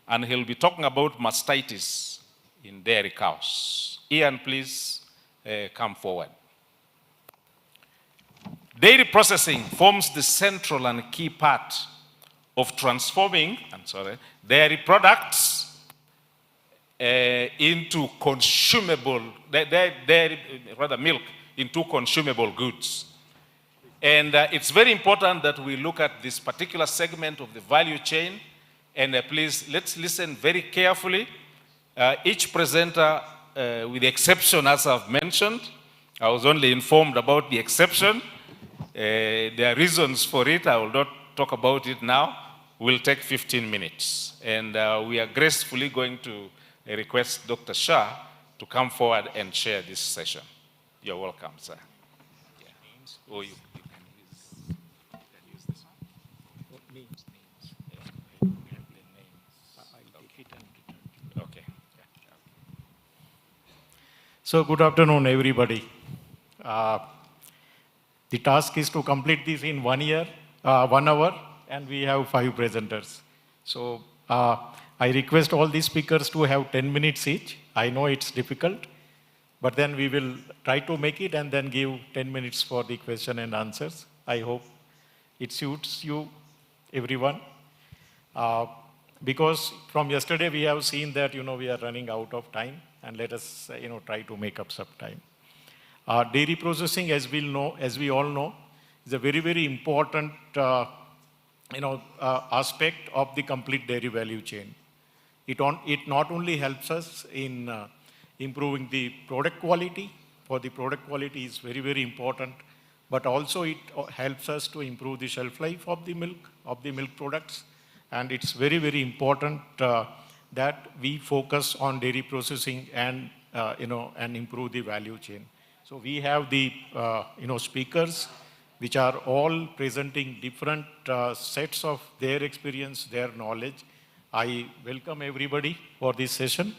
and he'll be talking about mastitis in dairy cows. Ian, please come forward. Dairy processing forms the central and key part of transforming, dairy products into consumable, milk into consumable goods. And it's very important that we look at this particular segment of the value chain. And please, let's listen very carefully. Each presenter, with the exception, as I've mentioned, I was only informed about the exception. There are reasons for it. I will not talk about it now. We'll take 15 minutes. And we are gracefully going to request Dr. Shah to come forward and share this session. You're welcome, sir. Yeah. Oh, you can use this one. Names. Okay. So good afternoon, everybody. The task is to complete this in 1 hour, and we have 5 presenters. So I request all these speakers to have 10 minutes each. I know it's difficult, but then we will try to make it and then give 10 minutes for the question and answers. I hope it suits you, everyone. Because from yesterday we have seen that, we are running out of time, and let us, try to make up some time. Dairy processing, as we all know, is a very, very important, aspect of the complete dairy value chain. It not only helps us in improving the product quality. For the product quality is very, very important, but also it helps us to improve the shelf life of the milk products. And it's very, very important that we focus on dairy processing and, and improve the value chain. So we have the, speakers, which are all presenting different sets of their experience, their knowledge. I welcome everybody for this session.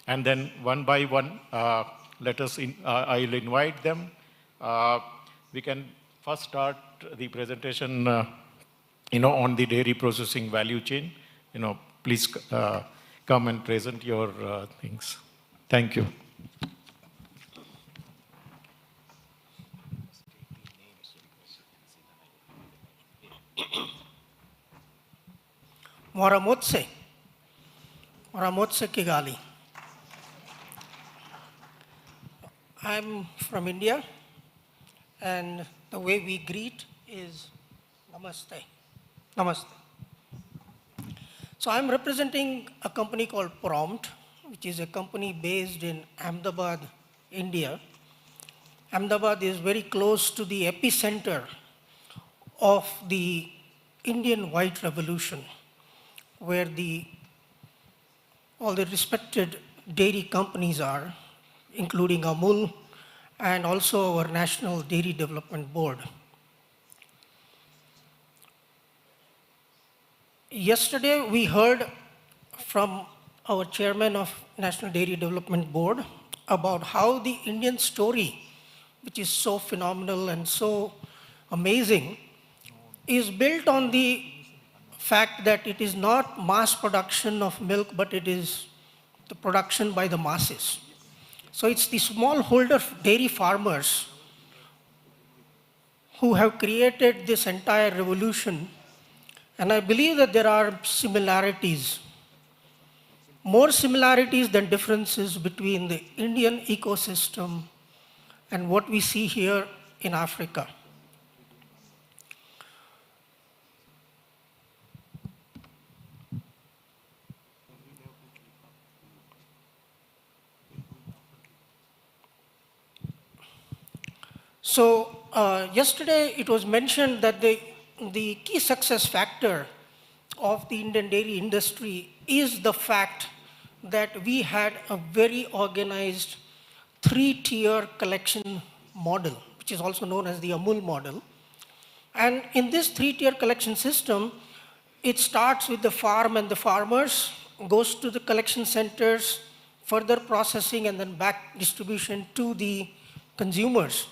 And then one by one, I'll invite them. We can first start the presentation, on the dairy processing value chain. Please come and present your things. Thank you. Moramotse Kigali. I'm from India, and the way we greet is Namaste. Namaste. So I'm representing a company called Prompt, which is a company based in Ahmedabad, India. Ahmedabad is very close to the epicenter of the Indian White Revolution, where all the respected dairy companies are, including Amul and also our National Dairy Development Board. Yesterday, we heard from our chairman of National Dairy Development Board about how the Indian story, which is so phenomenal and so amazing, is built on the fact that it is not mass production of milk, but it is the production by the masses. So it's the smallholder dairy farmers who have created this entire revolution. And I believe that there are similarities, more similarities than differences between the Indian ecosystem and what we see here in Africa. So yesterday it was mentioned that the key success factor of the Indian dairy industry is the fact that we had a very organized three-tier collection model, which is also known as the Amul model. And in this three-tier collection system, it starts with the farm and the farmers, goes to the collection centers, further processing, and then back distribution to the consumers.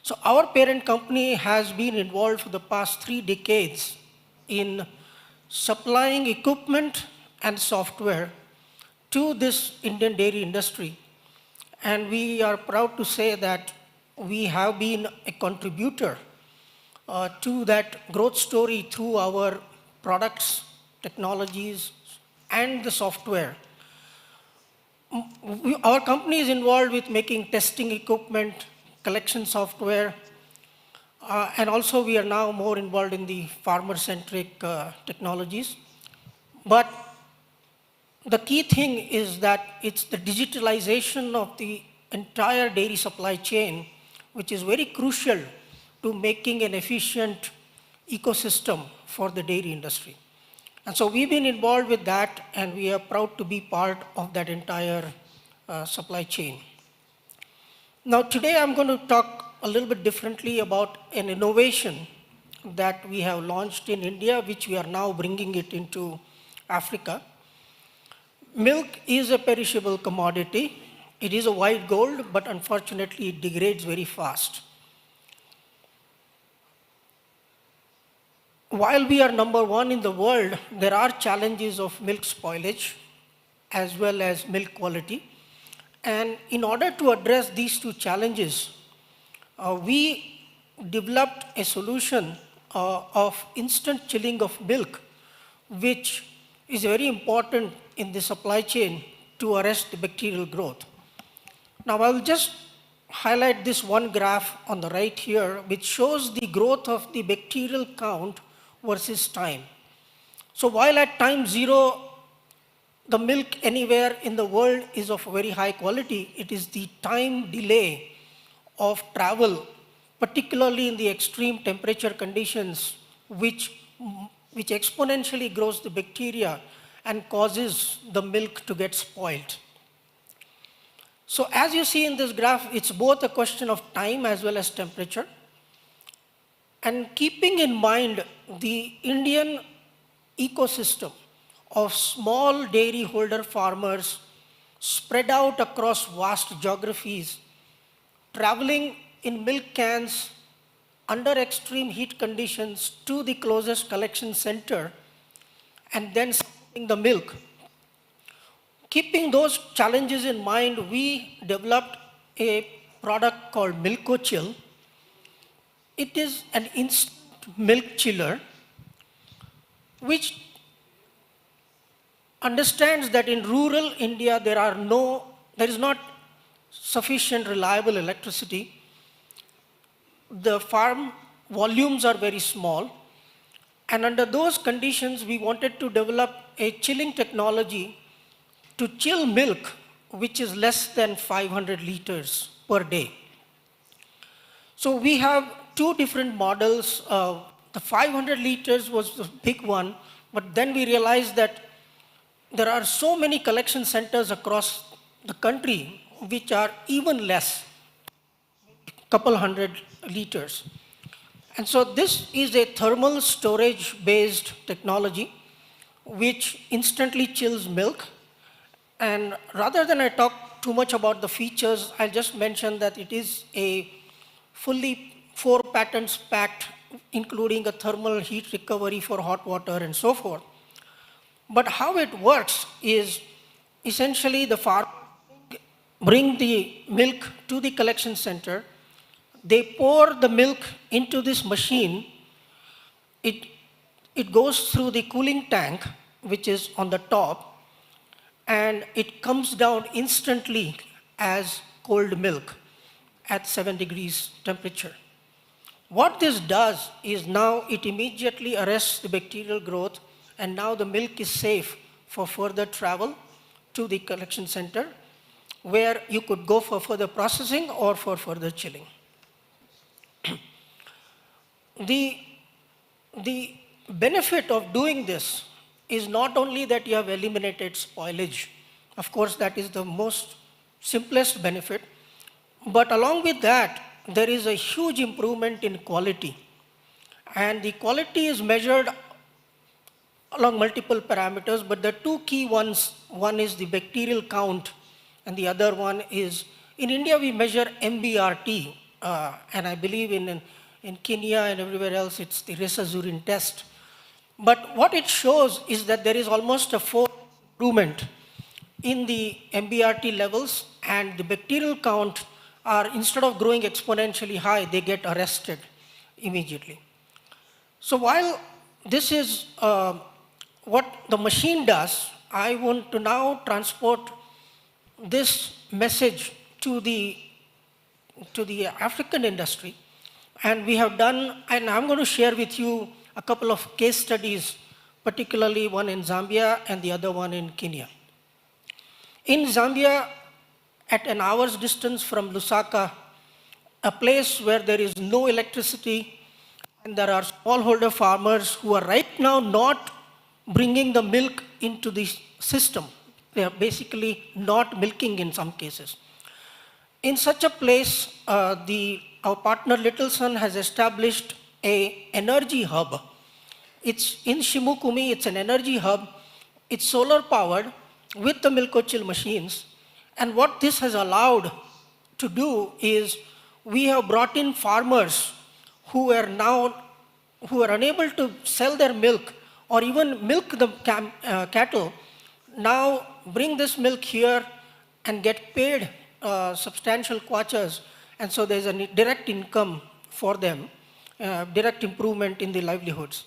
So our parent company has been involved for the past 3 decades in supplying equipment and software to this Indian dairy industry. And we are proud to say that we have been a contributor to that growth story through our products, technologies, and the software. Our company is involved with making testing equipment, collection software, and also we are now more involved in the farmer-centric technologies. But the key thing is that it's the digitalization of the entire dairy supply chain, which is very crucial to making an efficient ecosystem for the dairy industry. And so we've been involved with that, and we are proud to be part of that entire supply chain. Now today I'm going to talk a little bit differently about an innovation that we have launched in India, which we are now bringing it into Africa. Milk is a perishable commodity. It is a white gold, but unfortunately it degrades very fast. While we are #1 in the world, there are challenges of milk spoilage as well as milk quality. And in order to address these two challenges, we developed a solution of instant chilling of milk, which is very important in the supply chain to arrest the bacterial growth. Now I will just highlight this one graph on the right here, which shows the growth of the bacterial count versus time. So while at time 0, the milk anywhere in the world is of very high quality, it is the time delay of travel particularly in the extreme temperature conditions, which exponentially grows the bacteria and causes the milk to get spoiled. So as you see in this graph, it's both a question of time as well as temperature. And keeping in mind the Indian ecosystem of small dairy holder farmers spread out across vast geographies, traveling in milk cans under extreme heat conditions to the closest collection center, and then selling the milk. Keeping those challenges in mind, we developed a product called Milko-Chill. It is an instant milk chiller which understands that in rural India there is not sufficient reliable electricity. The farm volumes are very small, and under those conditions we wanted to develop a chilling technology to chill milk which is less than 500 liters per day. So we have two different models. The 500 liters was the big one, but then we realized that there are so many collection centers across the country which are even less, couple hundred liters. And so this is a thermal storage based technology which instantly chills milk. And rather than I talk too much about the features, I'll just mention that it is a fully 4 patents packed, including a thermal heat recovery for hot water and so forth. But how it works is essentially the farm bring the milk to the collection center. They pour the milk into this machine. It goes through the cooling tank, which is on the top, and it comes down instantly as cold milk at 7 degrees temperature. What this does is now it immediately arrests the bacterial growth, and now the milk is safe for further travel to the collection center, where you could go for further processing or for further chilling. The benefit of doing this is not only that you have eliminated spoilage. Of course, that is the most simplest benefit. But along with that, there is a huge improvement in quality. And the quality is measured along multiple parameters, but the two key ones, one is the bacterial count, and the other one is, in India we measure MBRT, and I believe in Kenya and everywhere else it's the rhesus urine test. But what it shows is that there is almost a 4 improvement in the MBRT levels, and the bacterial count are, instead of growing exponentially high, they get arrested immediately. So while this is what the machine does, I want to now transport this message to the African industry. And we have done, and I'm going to share with you a couple of case studies, particularly one in Zambia and the other one in Kenya. In Zambia, at an hour's distance from Lusaka, a place where there is no electricity, and there are smallholder farmers who are right now not bringing the milk into the system. They are basically not milking in some cases. In such a place, our partner Littleson has established an energy hub. It's in Shimukumi, it's an energy hub. It's solar powered with the Milko-Chill machines. And what this has allowed to do is we have brought in farmers who are unable to sell their milk or even milk the cattle, now bring this milk here and get paid substantial kwachas, and so there's a direct income for them, direct improvement in the livelihoods.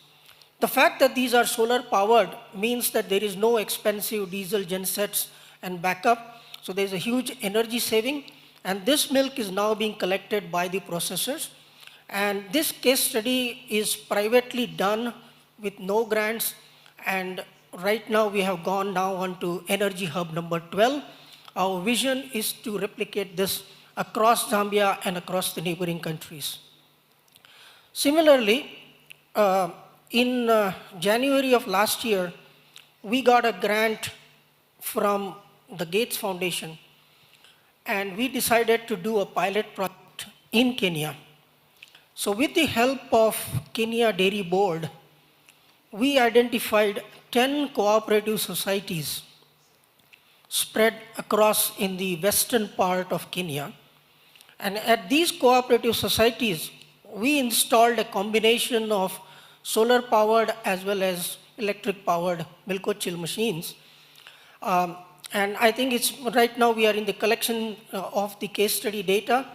The fact that these are solar powered means that there is no expensive diesel gensets and backup, so there's a huge energy saving, and this milk is now being collected by the processors. And this case study is privately done with no grants, and right now we have gone now on to Energy Hub number 12. Our vision is to replicate this across Zambia and across the neighboring countries. Similarly, in January of last year, we got a grant from the Gates Foundation, and we decided to do a pilot project in Kenya. So with the help of Kenya Dairy Board, we identified 10 cooperative societies spread across in the western part of Kenya. And at these cooperative societies, we installed a combination of solar powered as well as electric powered milk-o-chill machines. And I think it's right now we are in the collection of the case study data,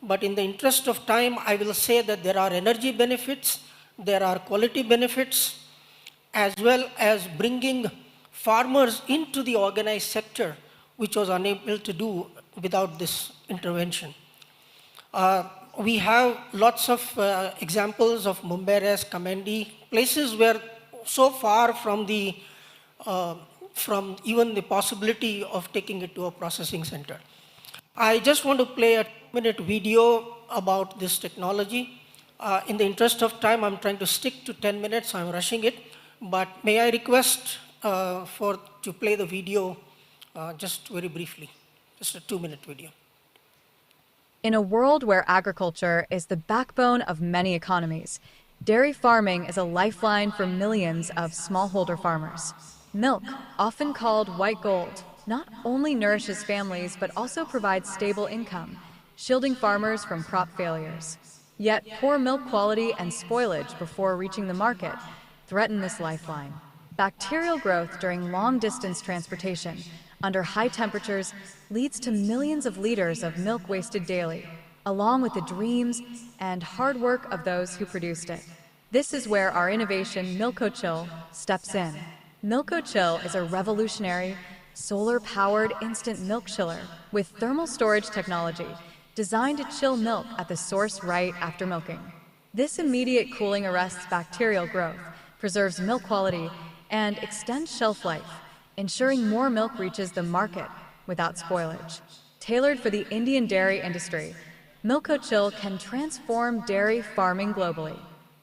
but in the interest of time, I will say that there are energy benefits, there are quality benefits, as well as bringing farmers into the organized sector, which was unable to do without this intervention. We have lots of examples of Mumberes, Kamendi, places where so far from the from even the possibility of taking it to a processing center. I just want to play a 2-minute video about this technology. In the interest of time, I'm trying to stick to 10 minutes, I'm rushing it, but may I request to play the video just very briefly, just a 2-minute video. In a world where agriculture is the backbone of many economies, dairy farming is a lifeline for millions of smallholder farmers. Milk, often called white gold, not only nourishes families but also provides stable income, shielding farmers from crop failures. Yet poor milk quality and spoilage before reaching the market threaten this lifeline. Bacterial growth during long-distance transportation under high temperatures leads to millions of liters of milk wasted daily, along with the dreams and hard work of those who produced it. This is where our innovation, Milk-o-Chill, steps in. Milk-o-Chill is a revolutionary, solar-powered instant milk chiller with thermal storage technology designed to chill milk at the source right after milking. This immediate cooling arrests bacterial growth, preserves milk quality, and extends shelf life, ensuring more milk reaches the market without spoilage. Tailored for the Indian dairy industry, Milk-o-Chill can transform dairy farming globally.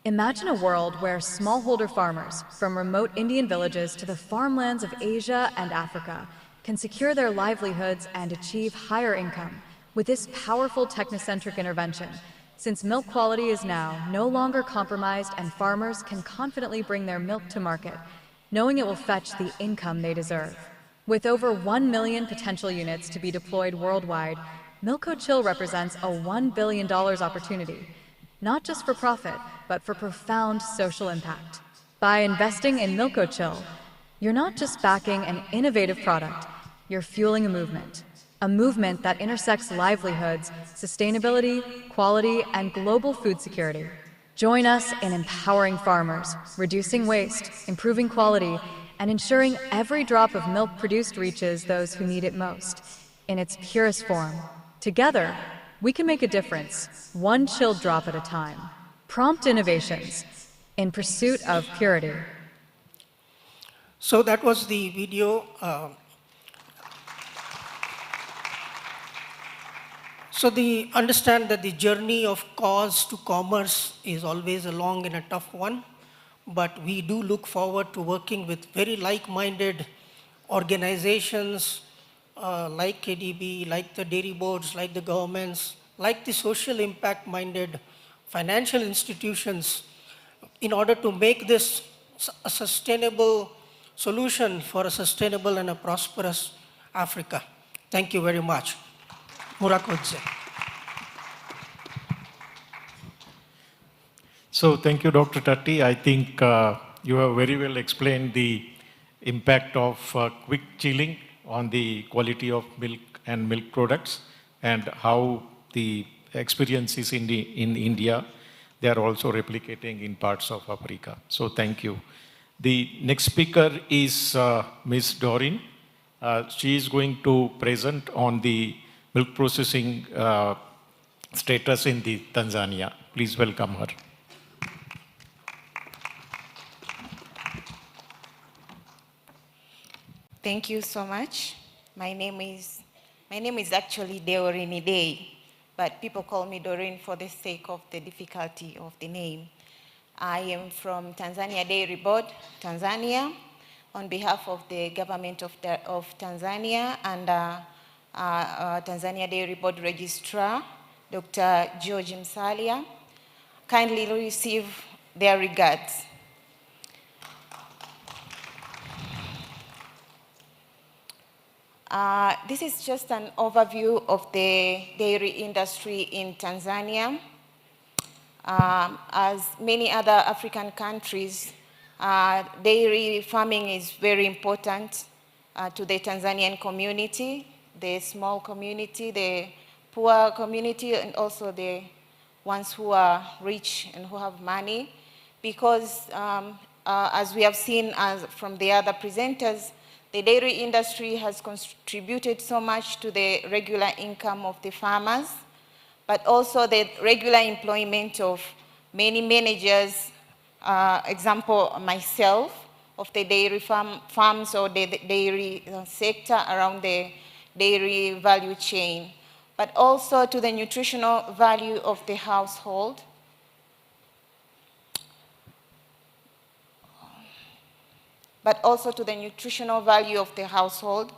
Imagine a world where smallholder farmers, from remote Indian villages to the farmlands of Asia and Africa, can secure their livelihoods and achieve higher income with this powerful technocentric intervention, since milk quality is now no longer compromised and farmers can confidently bring their milk to market, knowing it will fetch the income they deserve. With over 1 million potential units to be deployed worldwide, Milk-o-Chill represents a $1 billion opportunity, not just for profit, but for profound social impact. By investing in Milk-o-Chill, you're not just backing an innovative product, you're fueling a movement that intersects livelihoods, sustainability, quality, and global food security. Join us in empowering farmers, reducing waste, improving quality, and ensuring every drop of milk produced reaches those who need it most, in its purest form. Together, we can make a difference, one chilled drop at a time. Prompt innovations in pursuit of purity. So that was the video. So understand that the journey of cause to commerce is always a long and a tough one, but we do look forward to working with very like-minded organizations like KDB, like the dairy boards, like the governments, like the social impact-minded financial institutions in order to make this a sustainable solution for a sustainable and a prosperous Africa. Thank you very much. Murakodze. So thank you, Dr. Tatti. I think you have very well explained the impact of quick chilling on the quality of milk and milk products and how the experiences in India, they are also replicating in parts of Africa. So thank you. The next speaker is Ms. Doreen. She is going to present on the milk processing status in the Tanzania. Please welcome her. Thank you so much. My name is actually Deorini Day, but people call me Doreen for the sake of the difficulty of the name. I am from Tanzania Dairy Board, Tanzania, on behalf of the government of Tanzania and Tanzania Dairy Board Registrar, Dr. George Msalia. Kindly receive their regards. This is just an overview of the dairy industry in Tanzania. As many other African countries, dairy farming is very important to the Tanzanian community, the small community, the poor community, and also the ones who are rich and who have money, because as we have seen from the other presenters, the dairy industry has contributed so much to the regular income of the farmers, but also the regular employment of many managers, example myself, of the dairy farms or the dairy sector around the dairy value chain, but also to the nutritional value of the household. But also to the nutritional value of the household,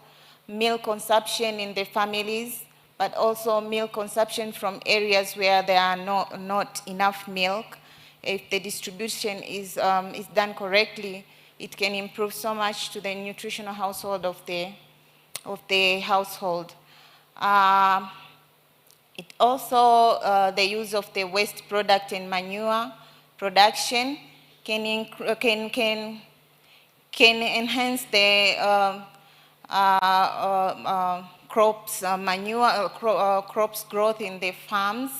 milk consumption in the families, but also milk consumption from areas where there are not enough milk. If the distribution is done correctly, it can improve so much to the nutritional household of the household. It also, the use of the waste product and manure production can enhance the crops crops growth in the farms.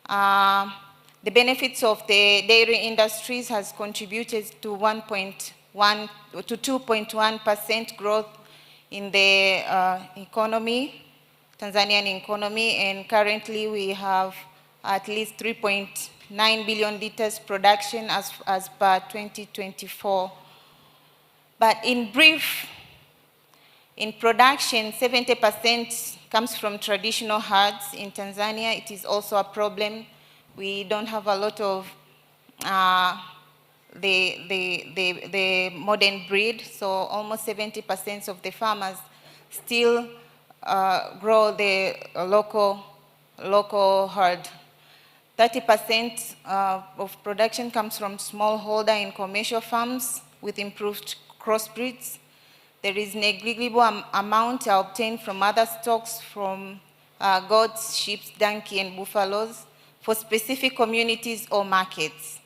The benefits of the dairy industries has contributed to 2.1% growth in the economy, Tanzanian economy, and currently we have at least 3.9 billion liters production as per 2024. But in brief, in production, 70% comes from traditional herds. In Tanzania, it is also a problem. We don't have a lot of the modern breed, so almost 70% of the farmers still grow the local herd. 30% of production comes from smallholder and commercial farms with improved crossbreeds. There is negligible amount obtained from other stocks from goats, sheep, donkey, and buffaloes for specific communities or markets.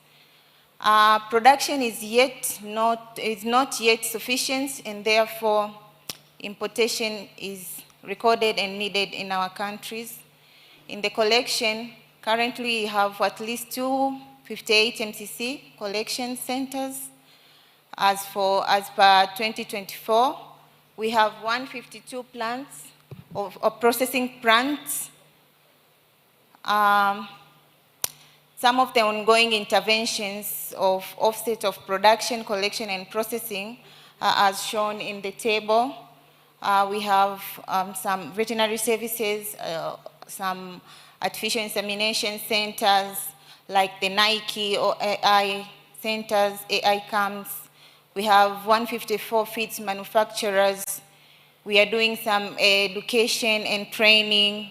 Production is not yet sufficient, and therefore importation is recorded and needed in our countries. In the collection, currently we have at least 258 MCC collection centers. As per 2024, we have 152 plants of processing plants. Some of the ongoing interventions of offset of production, collection, and processing are as shown in the table. We have some veterinary services, some artificial insemination centers like the Nike or AI centers, AI camps. We have 154 feeds manufacturers. We are doing some education and training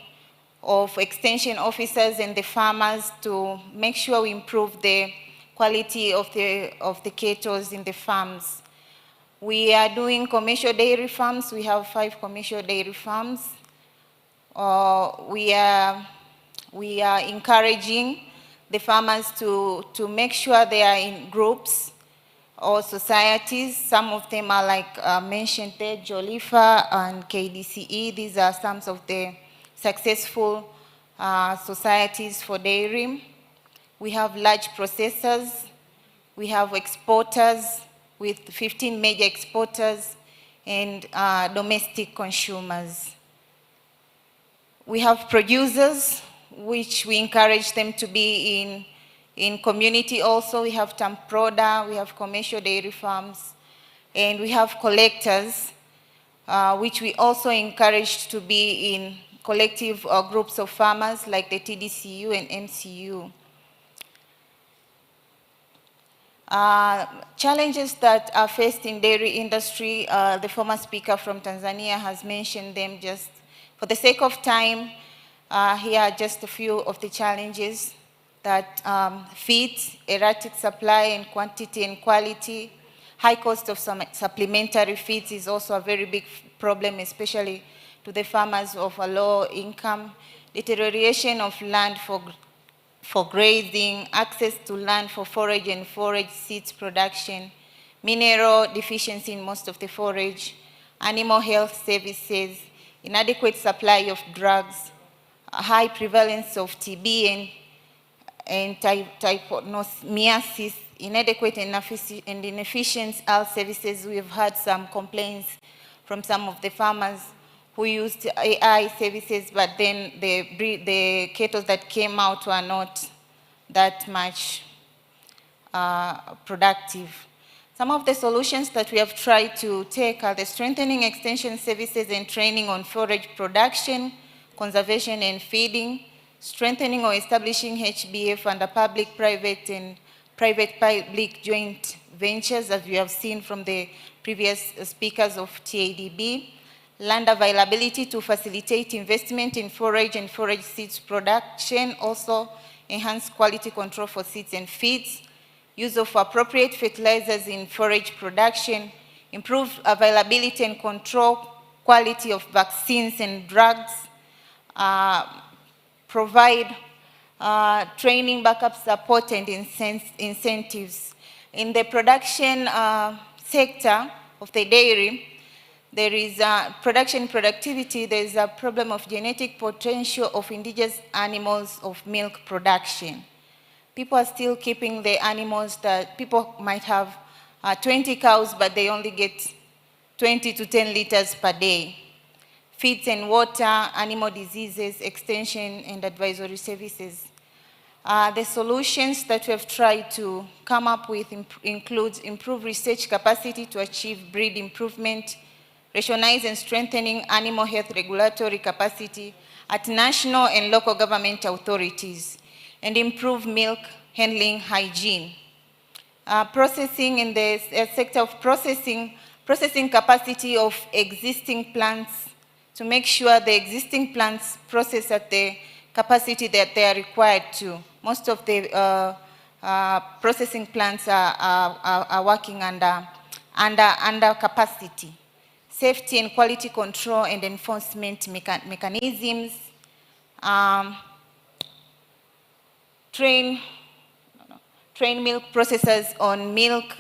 of extension officers and the farmers to make sure we improve the quality of the cattle in the farms. We are doing commercial dairy farms. We have 5 commercial dairy farms. We are encouraging the farmers to make sure they are in groups or societies. Some of them are like mentioned there, Jolifa and KDCE. These are some of the successful societies for dairy. We have large processors. We have exporters with 15 major exporters and domestic consumers. We have producers, which we encourage them to be in community also. We have Tamproda, we have commercial dairy farms, and we have collectors, which we also encourage to be collective or groups of farmers like the TDCU and MCU. Challenges that are faced in dairy industry, the former speaker from Tanzania has mentioned them. Just for the sake of time, here are just a few of the challenges that feeds, erratic supply in quantity and quality. High cost of some supplementary feeds is also a very big problem, especially to the farmers of a low income. Deterioration of land for grazing, access to land for forage and forage seeds production, mineral deficiency in most of the forage, animal health services, inadequate supply of drugs, a high prevalence of TB and trypanosomiasis, inadequate and inefficient health services. We've had some complaints from some of the farmers who used AI services, but then the cattle that came out were not that much productive. Some of the solutions that we have tried to take are the strengthening extension services and training on forage production, conservation and feeding, strengthening or establishing HBF under public-private and private-public joint ventures, as we have seen from the previous speakers of TADB, land availability to facilitate investment in forage and forage seeds production, also enhance quality control for seeds and feeds, use of appropriate fertilizers in forage production, improve availability and control quality of vaccines and drugs, provide training, backup support, and incentives. In the production sector of the dairy, there is production productivity, there is a problem of genetic potential of indigenous animals of milk production. People are still keeping the animals that people might have 20 cows, but they only get 20 to 10 liters per day. Feeds and water, animal diseases, extension and advisory services. The solutions that we have tried to come up with includes improved research capacity to achieve breed improvement, rationalize and strengthening animal health regulatory capacity at national and local government authorities, and improve milk handling hygiene. Processing in the sector of processing capacity of existing plants to make sure the existing plants process at the capacity that they are required to. Most of the processing plants are working under capacity. Safety and quality control and enforcement mechanisms. Train milk processors on milk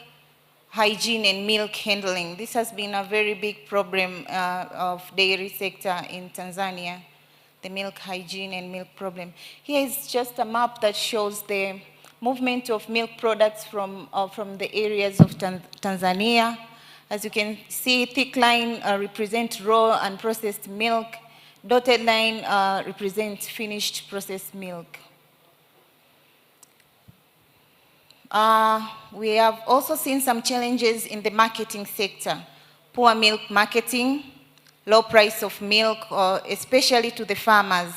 hygiene and milk handling. This has been a very big problem of dairy sector in Tanzania, the milk hygiene and milk problem. Here is just a map that shows the movement of milk products from the areas of Tanzania. As you can see, thick line represents raw and processed milk. Dotted line represents finished processed milk. We have also seen some challenges in the marketing sector. Poor milk marketing, low price of milk, especially to the farmers.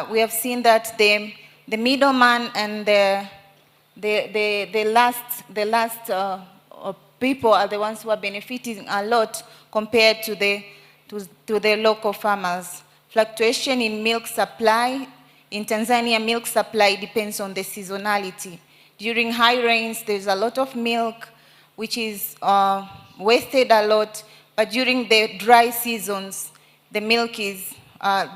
We have seen that the middleman and the last people are the ones who are benefiting a lot compared to the local farmers. Fluctuation in milk supply. In Tanzania, milk supply depends on the seasonality. During high rains, there's a lot of milk, which is wasted a lot, but during the dry seasons, the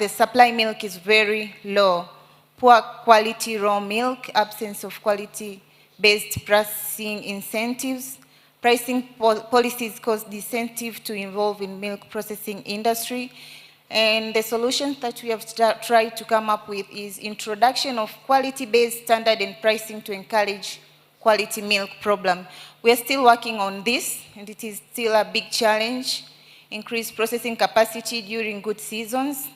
supply milk is very low. Poor quality raw milk, absence of quality-based pricing incentives. Pricing policies cause disincentive to involve in milk processing industry. And the solutions that we have tried to come up with is introduction of quality-based standard and pricing to encourage quality milk problem. We are still working on this, and it is still a big challenge. Increase processing capacity during good seasons.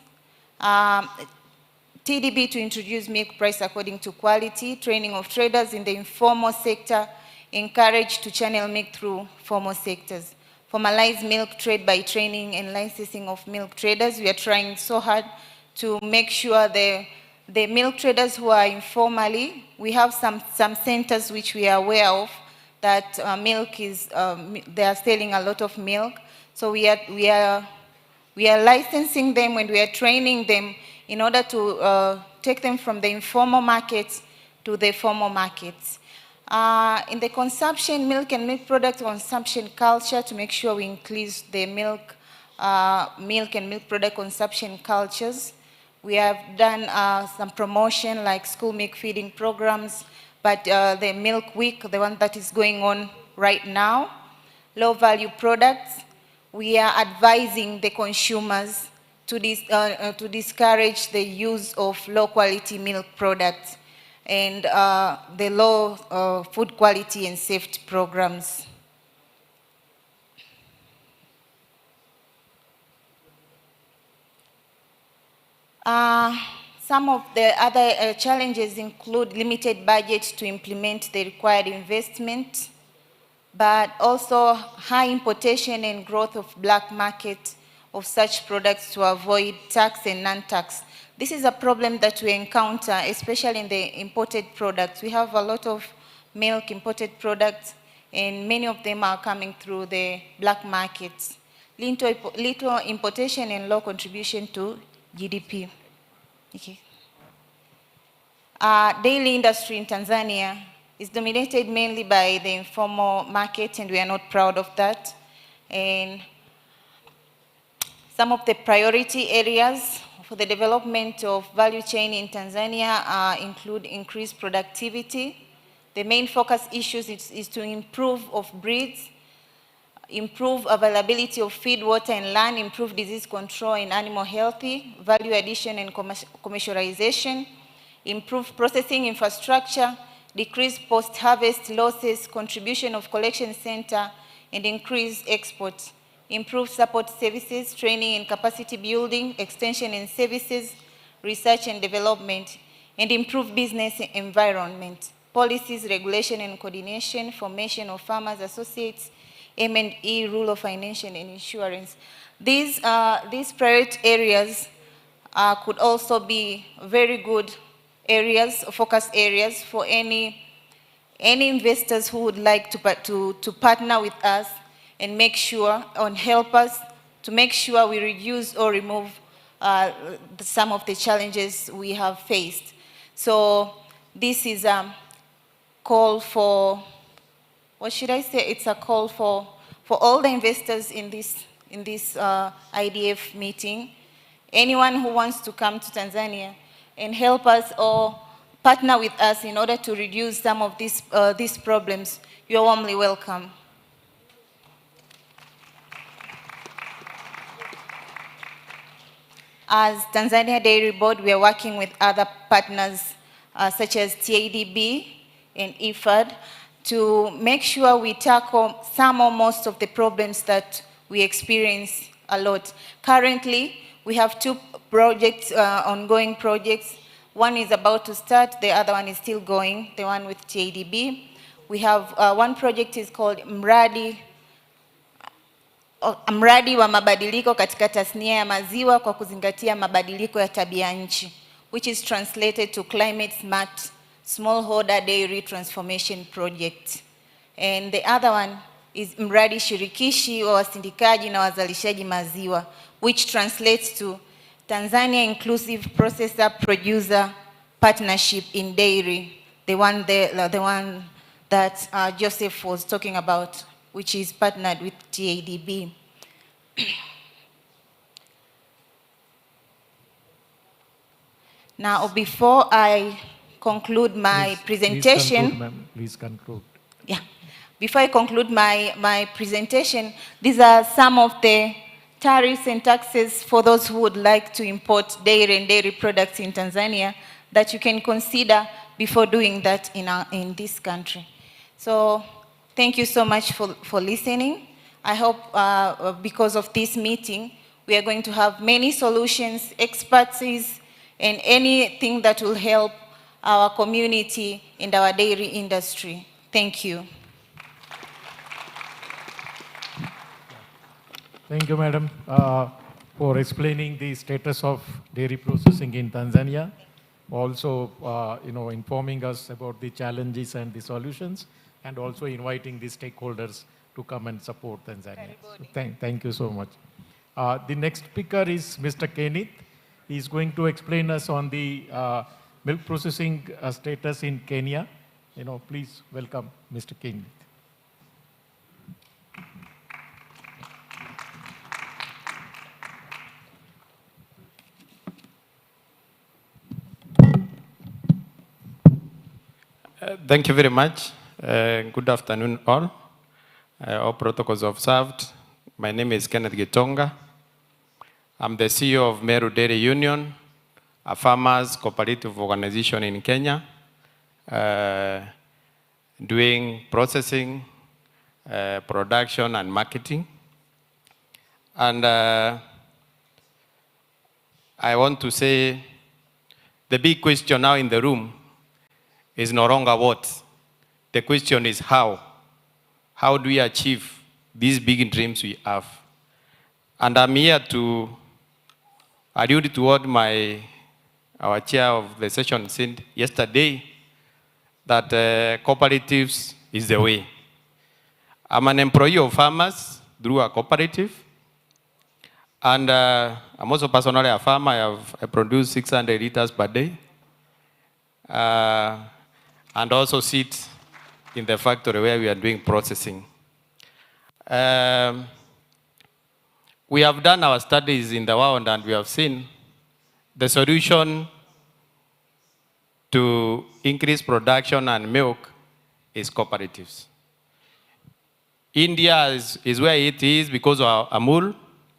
TDB to introduce milk price according to quality. Training of traders in the informal sector. Encourage to channel milk through formal sectors. formalize milk trade by training and licensing of milk traders. We are trying so hard to make sure the milk traders who are informally, we have some centers which we are aware of that milk is, they are selling a lot of milk. So we are licensing them and we are training them in order to take them from the informal markets to the formal markets. In the consumption, milk and milk product consumption culture, to make sure we increase the milk and milk product consumption cultures. We have done some promotion like school milk feeding programs, but the Milk Week, the one that is going on right now, low value products, we are advising the consumers to discourage the use of low quality milk products and the low food quality and safety programs. Some of the other challenges include limited budget to implement the required investment, but also high importation and growth of black market of such products to avoid tax and non-tax. This is a problem that we encounter, especially in the imported products. We have a lot of milk imported products, and many of them are coming through the black markets. Little importation and low contribution to GDP. Okay. Dairy industry in Tanzania is dominated mainly by the informal market, and we are not proud of that. And some of the priority areas for the development of value chain in Tanzania include increased productivity. The main focus issues is to improve of breeds, improve availability of feed, water, and land, improve disease control and animal healthy, value addition and commercialization, improve processing infrastructure, decrease post-harvest losses, contribution of collection center, and increase exports, improve support services, training and capacity building, extension and services, research and development, and improve business environment, policies, regulation and coordination, formation of farmers associates, M&E, rule of financial and insurance. These priority areas could also be very good areas, focus areas for any investors who would like to partner with us and make sure, and help us to make sure we reduce or remove some of the challenges we have faced. So this is a call for, what should I say? It's a call for all the investors in this IDF meeting. Anyone who wants to come to Tanzania and help us or partner with us in order to reduce some of these problems, you're warmly welcome. As Tanzania Dairy Board, we are working with other partners such as TADB and IFAD to make sure we tackle some or most of the problems that we experience a lot. Currently, we have two projects, ongoing projects. One is about to start, the other one is still going, the one with TADB. We have one project is called mradi wa mabadiliko katika tasnia ya maziwa kwa kuzingatia mabadiliko ya tabia nchi, which is translated to climate smart smallholder dairy transformation project. And the other one is mradi shirikishi wa wasindikaji na wazalishaji maziwa, which translates to Tanzania Inclusive Processor Producer Partnership in Dairy, the one that Joseph was talking about, which is partnered with TADB. Now, before I conclude my presentation, please conclude, ma'am. Please conclude. Yeah. Before I conclude my presentation, these are some of the tariffs and taxes for those who would like to import dairy and dairy products in Tanzania that you can consider before doing that in this country. So thank you so much for listening. I hope because of this meeting, we are going to have many solutions, expertise, and anything that will help our community and our dairy industry. Thank you. Thank you, Madam, for explaining the status of dairy processing in Tanzania. Also, informing us about the challenges and the solutions, and also inviting the stakeholders to come and support Tanzania. So thank you so much. The next speaker is Mr. Kenneth. He's going to explain us on the milk processing status in Kenya. Please welcome Mr. Kenneth. Thank you very much. Good afternoon, all. All protocols observed. My name is Kenneth Gitonga. I'm the CEO of Meru Dairy Union, a farmers cooperative organization in Kenya, doing processing, production, and marketing. And I want to say the big question now in the room is no longer what. The question is how. How do we achieve these big dreams we have? And I'm here to allude to what our chair of the session said yesterday, that cooperatives is the way. I'm an employee of farmers through a cooperative. And I'm also personally a farmer. I produce 600 liters per day. And also sit in the factory where we are doing processing. We have done our studies in the world, and we have seen the solution to increase production and milk is cooperatives. India is where it is because of Amul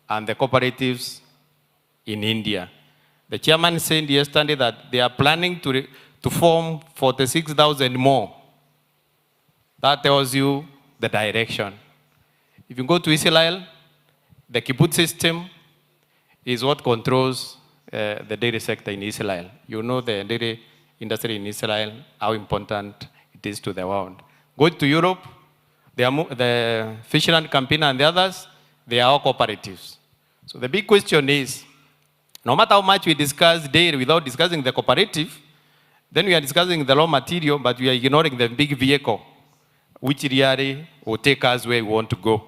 and the cooperatives in India. The chairman said yesterday that they are planning to form 46,000 more. That tells you the direction. If you go to Israel, the kibbutz system is what controls the dairy sector in Israel. You know the dairy industry in Israel, how important it is to the world. Go to Europe, the Fisherland Campaign and the others, they are all cooperatives. So the big question is, no matter how much we discuss dairy without discussing the cooperative, then we are discussing the raw material, but we are ignoring the big vehicle, which really will take us where we want to go.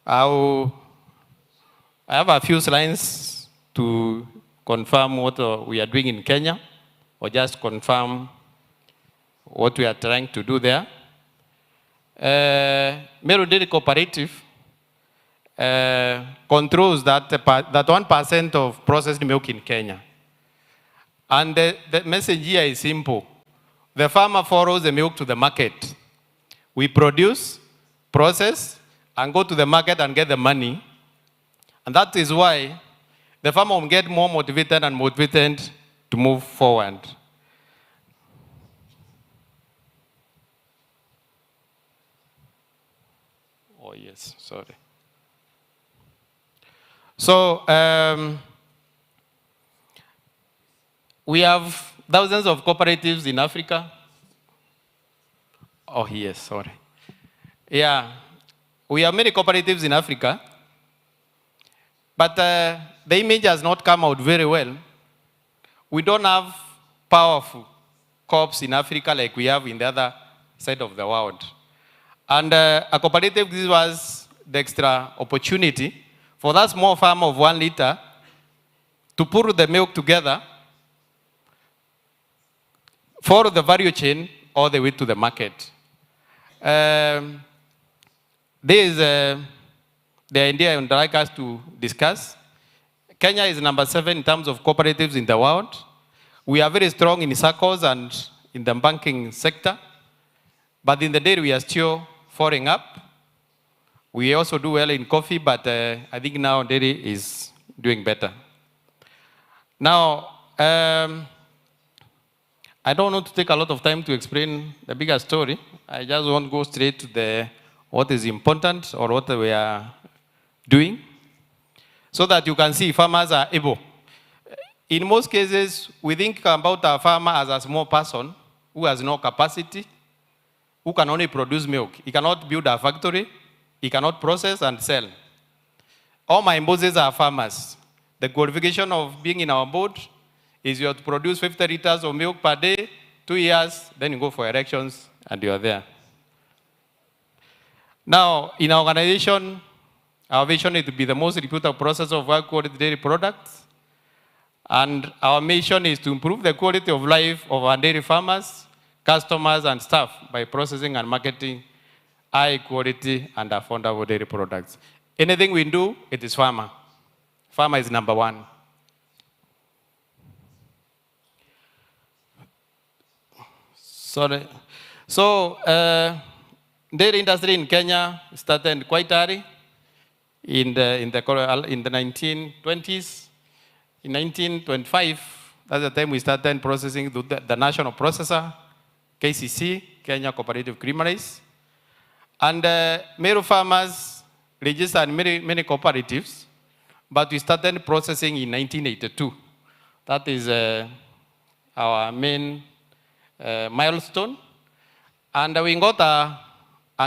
I have a few slides to confirm what we are doing in Kenya, or just confirm what we are trying to do there. Meru Dairy Cooperative controls that 1% of processed milk in Kenya. And the message here is simple. The farmer follows the milk to the market. We produce, process, and go to the market and get the money. And that is why the farmer will get more motivated and motivated to move forward. Oh, yes, sorry. So, we have thousands of cooperatives in Africa. Oh, yes, sorry. Yeah, we have many cooperatives in Africa, but the image has not come out very well. We don't have powerful co-ops in Africa like we have in the other side of the world. And a cooperative gives us the extra opportunity for that small farm of 1 liter to put the milk together, follow the value chain all the way to the market. This is the idea I would like us to discuss. Kenya is number 7 in terms of cooperatives in the world. We are very strong in circles and in the banking sector, but in the dairy we are still falling up. We also do well in coffee, but I think now dairy is doing better. Now, I don't want to take a lot of time to explain the bigger story. I just want to go straight to what is important or what we are doing, so that you can see farmers are able. In most cases, we think about a farmer as a small person who has no capacity, who can only produce milk. He cannot build a factory, he cannot process and sell. All my bosses are farmers. The qualification of being in our board is you have to produce 50 liters of milk per day, 2 years, then you go for elections, and you are there. Now, in our organization, our vision is to be the most reputable processor of high-quality dairy products. And our mission is to improve the quality of life of our dairy farmers, customers, and staff by processing and marketing high-quality and affordable dairy products. Anything we do, it is farmer. Farmer is number one. Sorry. So, dairy industry in Kenya started quite early in the 1920s. In 1925, that's the time we started processing the national processor, KCC, Kenya Cooperative Creameries. And Meru farmers registered many cooperatives, but we started processing in 1982. That is our main milestone. And we got a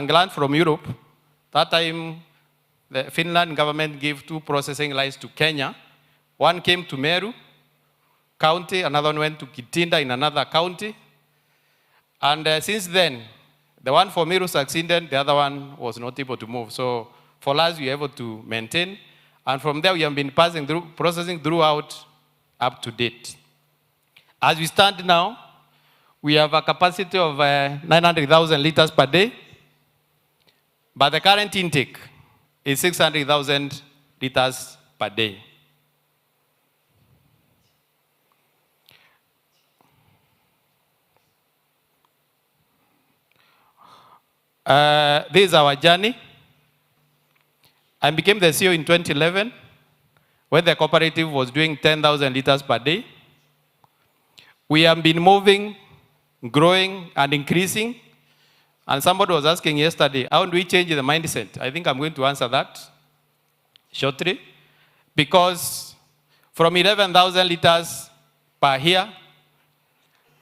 grant from Europe. That time, the Finland government gave 2 processing lines to Kenya. One came to Meru County, another one went to Kitinda in another county. And since then, the one for Meru succeeded, the other one was not able to move. So for us, we were able to maintain. And from there, we have been processing throughout up to date. As we stand now, we have a capacity of 900,000 liters per day. But the current intake is 600,000 liters per day. This is our journey. I became the CEO in 2011, when the cooperative was doing 10,000 liters per day. We have been moving, growing, and increasing. And somebody was asking yesterday, how do we change the mindset? I think I'm going to answer that shortly. Because from 11,000 liters per year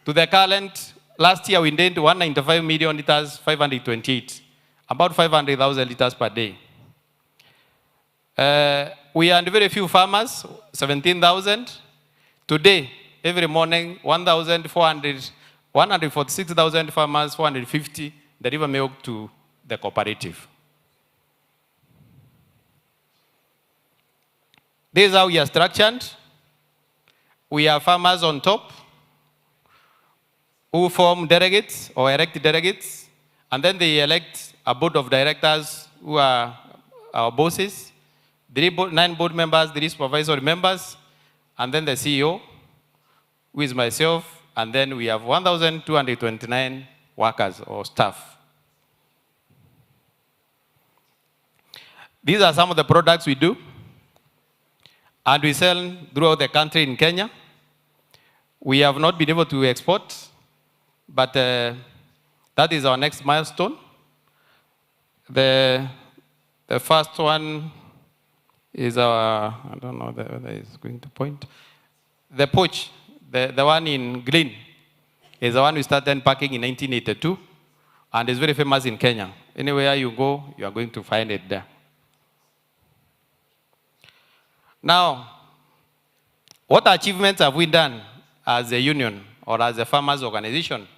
to the current, last year we did 195 million liters, 528, about 500,000 liters per day. We are very few farmers, 17,000. Today, every morning, 146,000 farmers, 450 deliver milk to the cooperative. This is how we are structured. We have farmers on top who form delegates or elect delegates, and then they elect a board of directors who are our bosses, 9 board members, 3 supervisory members, and then the CEO, who is myself, and then we have 1,229 workers or staff. These are some of the products we do, and we sell throughout the country in Kenya. We have not been able to export, but that is our next milestone. The first one is our, I don't know whether it's going to point. The pouch, the one in green, is the one we started packing in 1982, and is very famous in Kenya. Anywhere you go, you are going to find it there. Now, what achievements have we done as a union or as a farmers organization?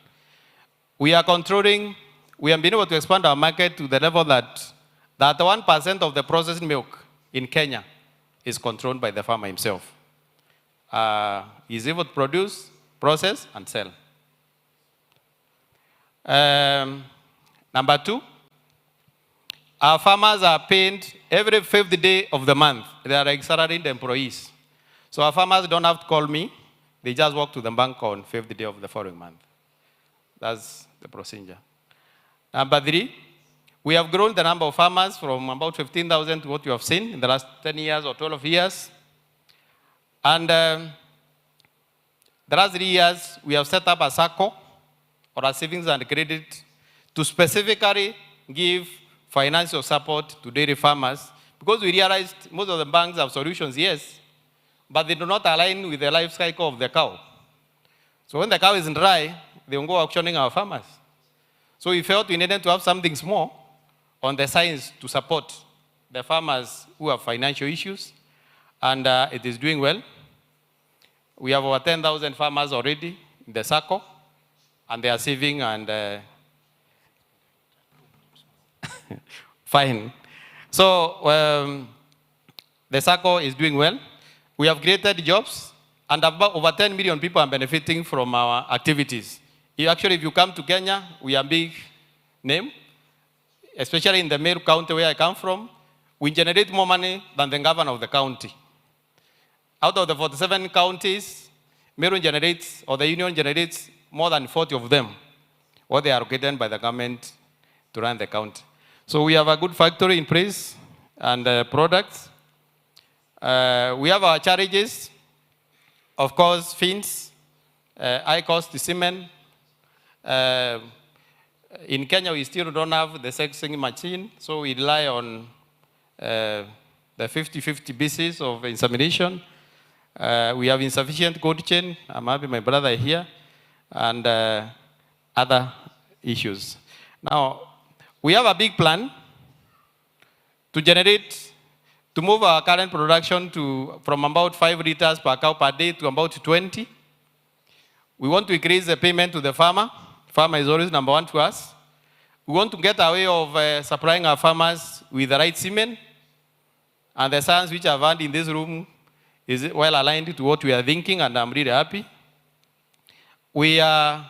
We are controlling, we have been able to expand our market to the level that 1% of the processed milk in Kenya is controlled by the farmer himself. He's able to produce, process, and sell. Number 2, our farmers are paid every 5th day of the month. They are like salaried employees. So our farmers don't have to call me. They just walk to the bank on 5th day of the following month. That's the procedure. Number 3, we have grown the number of farmers from about 15,000 to what you have seen in the last 10 years or 12 years. And the last 3 years, we have set up a SACCO, or a savings and credit, to specifically give financial support to dairy farmers, because we realized most of the banks have solutions, yes, but they do not align with the life cycle of the cow. So when the cow is dry, they will go auctioning our farmers. So we felt we needed to have something small on the science to support the farmers who have financial issues, and it is doing well. We have over 10,000 farmers already in the circle, and they are saving and fine. So the circle is doing well. We have created jobs, and about over 10 million people are benefiting from our activities. Actually, if you come to Kenya, we are a big name, especially in the Meru County where I come from. We generate more money than the governor of the county. Out of the 47 counties, Meru generates, or the union generates, more than 40 of them, what they are allocated by the government to run the county. So we have a good factory in place and products. We have our challenges, of course, fins, high cost cement. In Kenya, we still don't have the sexing machine, so we rely on the 50-50 basis of insemination. We have insufficient cold chain. I'm having my brother here, and other issues. Now, we have a big plan to move our current production from about 5 liters per cow per day to about 20. We want to increase the payment to the farmer. Farmer is always number one to us. We want to get a way of supplying our farmers with the right semen. And the science which I've learned in this room is well aligned to what we are thinking, and I'm really happy. We are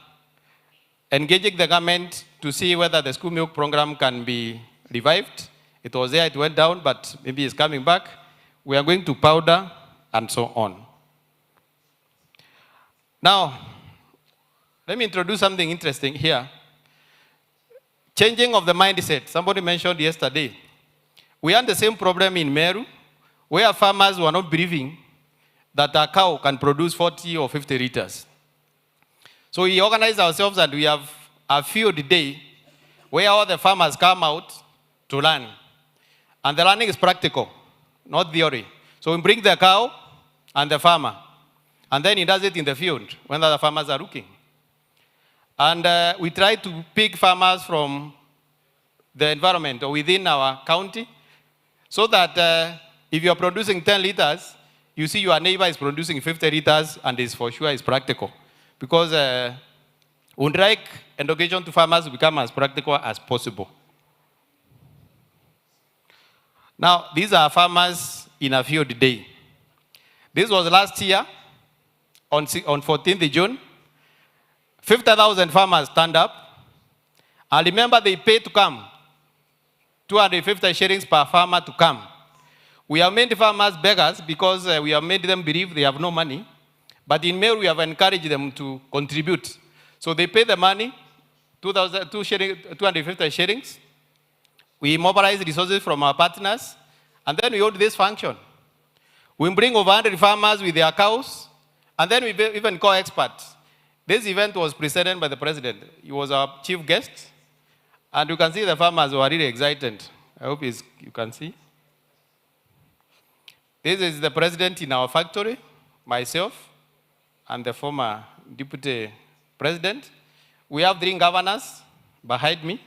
engaging the government to see whether the school milk program can be revived. It was there, it went down, but maybe it's coming back. We are going to powder and so on. Now, let me introduce something interesting here. Changing of the mindset. Somebody mentioned yesterday. We had the same problem in Meru, where farmers were not believing that a cow can produce 40 or 50 liters. So we organized ourselves and we have a field day where all the farmers come out to learn. And the learning is practical, not theory. So we bring the cow and the farmer, and then he does it in the field when the other farmers are looking. And we try to pick farmers from the environment or within our county, so that if you are producing 10 liters, you see your neighbor is producing 50 liters, and it's for sure is practical. Because we would like education to farmers to become as practical as possible. Now, these are farmers in a field day. This was last year, on 14th June. 50,000 farmers stand up. And remember, they pay to come. 250 shillings per farmer to come. We have made farmers beggars because we have made them believe they have no money. But in Meru, we have encouraged them to contribute. So they pay the money, 250 shillings. We mobilize resources from our partners, and then we hold this function. We bring over 100 farmers with their cows, and then we even call experts. This event was presented by the president. He was our chief guest, and you can see the farmers were really excited. I hope you can see. This is the president in our factory, myself, and the former deputy president. We have 3 governors behind me.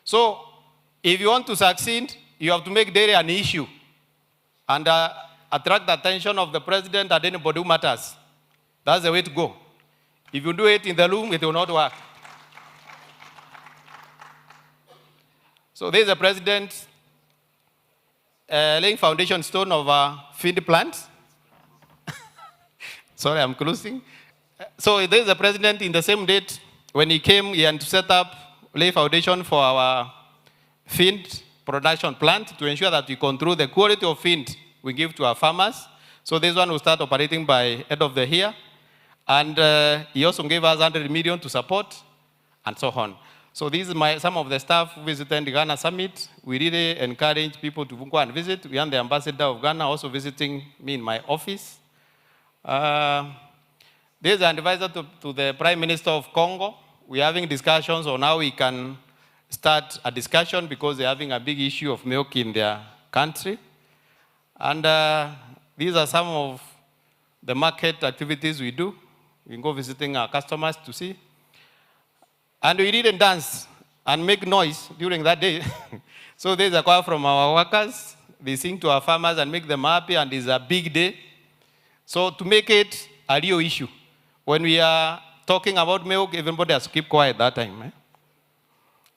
So, if you want to succeed, you have to make dairy an issue and attract the attention of the president and anybody who matters. That's the way to go. If you do it in the room, it will not work. So this is the president laying foundation stone of our feed plant. Sorry, I'm closing. So there is the president in the same date when he came, he had to set up, lay foundation for our feed production plant to ensure that we control the quality of feed we give to our farmers. So this one will start operating by end of the year. And he also gave us 100 million to support and so on. So this is some of the staff who visited the Ghana Summit. We really encourage people to go and visit. We have the ambassador of Ghana also visiting me in my office. This is an advisor to the Prime Minister of Congo. We're having discussions on how we can start a discussion because they're having a big issue of milk in their country. And these are some of the market activities we do. We go visiting our customers to see. And we didn't dance and make noise during that day. So there's a call from our workers. They sing to our farmers and make them happy, and it's a big day. So to make it a real issue, when we are talking about milk, everybody has to keep quiet that time. Eh?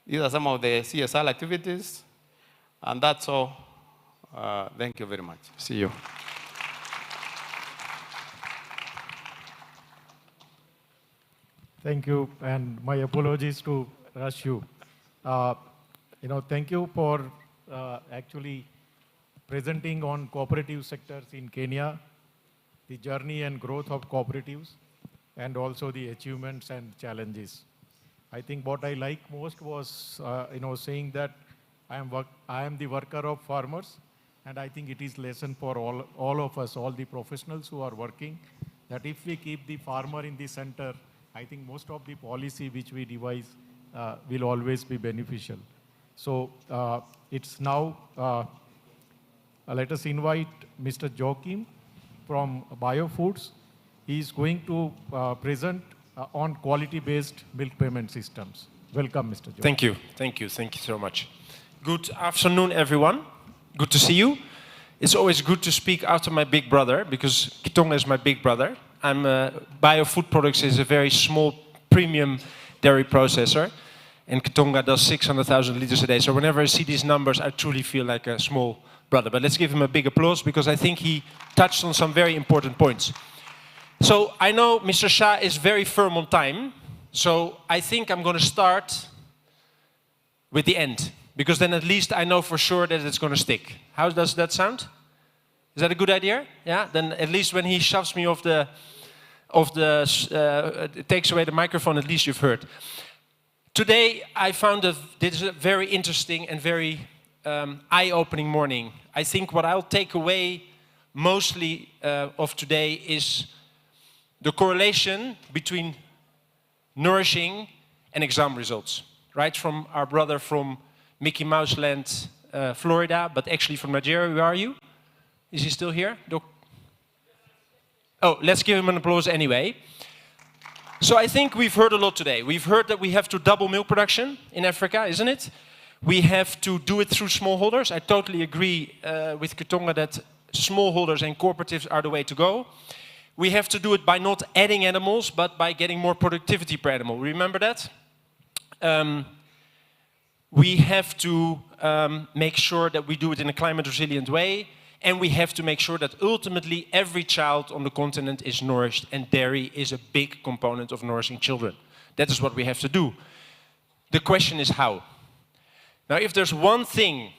These are some of the CSR activities, and that's all. Thank you very much. See you. Thank you, and my apologies to rush you. Thank you for actually presenting on cooperative sectors in Kenya, the journey and growth of cooperatives, and also the achievements and challenges. I think what I like most was, saying that I am the worker of farmers, and I think it is lesson for all of us, all the professionals who are working, that if we keep the farmer in the center, I think most of the policy which we devise will always be beneficial. So it's now, let us invite Mr. Joachim from Biofoods. He is going to present on quality-based milk payment systems. Welcome, Mr. Joachim. Thank you so much. Good afternoon, everyone. Good to see you. It's always good to speak after my big brother, because Kitonga is my big brother. Biofood Products is a very small premium dairy processor, and Kitonga does 600,000 liters a day. So whenever I see these numbers, I truly feel like a small brother. But let's give him a big applause, because I think he touched on some very important points. So I know Mr. Shah is very firm on time, so I think I'm going to start with the end, because then at least I know for sure that it's going to stick. How does that sound? Is that a good idea? Yeah. Then at least when he shoves me takes away the microphone, at least you've heard. Today I found this is a very interesting and very eye-opening morning. I think what I'll take away mostly of today is the correlation between nourishing and exam results. Right from our brother from Mickey Mouse Land, Florida, but actually from Nigeria. Where are you? Is he still here? Oh, let's give him an applause anyway. So I think we've heard a lot today. We've heard that we have to double milk production in Africa, isn't it? We have to do it through smallholders. I totally agree with Kitonga that smallholders and cooperatives are the way to go. We have to do it by not adding animals, but by getting more productivity per animal. Remember that? We have to make sure that we do it in a climate resilient way, and we have to make sure that ultimately every child on the continent is nourished, and dairy is a big component of nourishing children. That is what we have to do. The question is how. Now, if there's one thing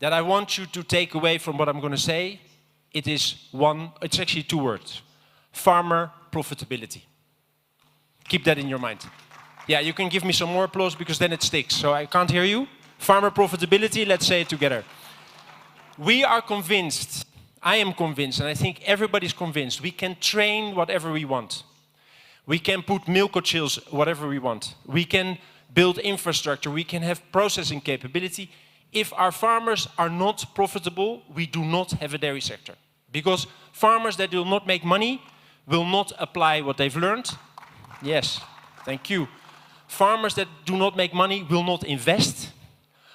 that I want you to take away from what I'm going to say, it's actually two words. Farmer profitability. Keep that in your mind. Yeah, you can give me some more applause, because then it sticks. So I can't hear you. Farmer profitability, let's say it together. We are convinced, I am convinced, and I think everybody's convinced, we can train whatever we want. We can put milk chills whatever we want. We can build infrastructure. We can have processing capability. If our farmers are not profitable, we do not have a dairy sector. Because farmers that do not make money will not apply what they've learned. Yes, thank you. Farmers that do not make money will not invest.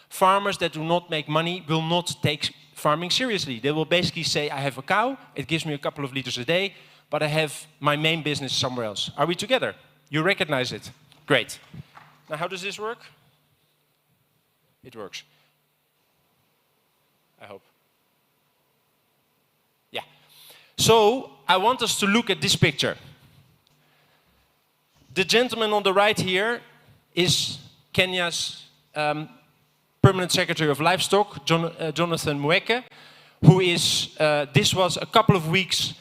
Farmers that do not make money will not take farming seriously. They will basically say, I have a cow, it gives me a couple of liters a day, but I have my main business somewhere else. Are we together? You recognize it? Great. Now, how does this work? It works. I hope. Yeah. So, I want us to look at this picture. The gentleman on the right here is Kenya's Permanent Secretary of Livestock, Jonathan Mweke, who is, this was a couple of weeks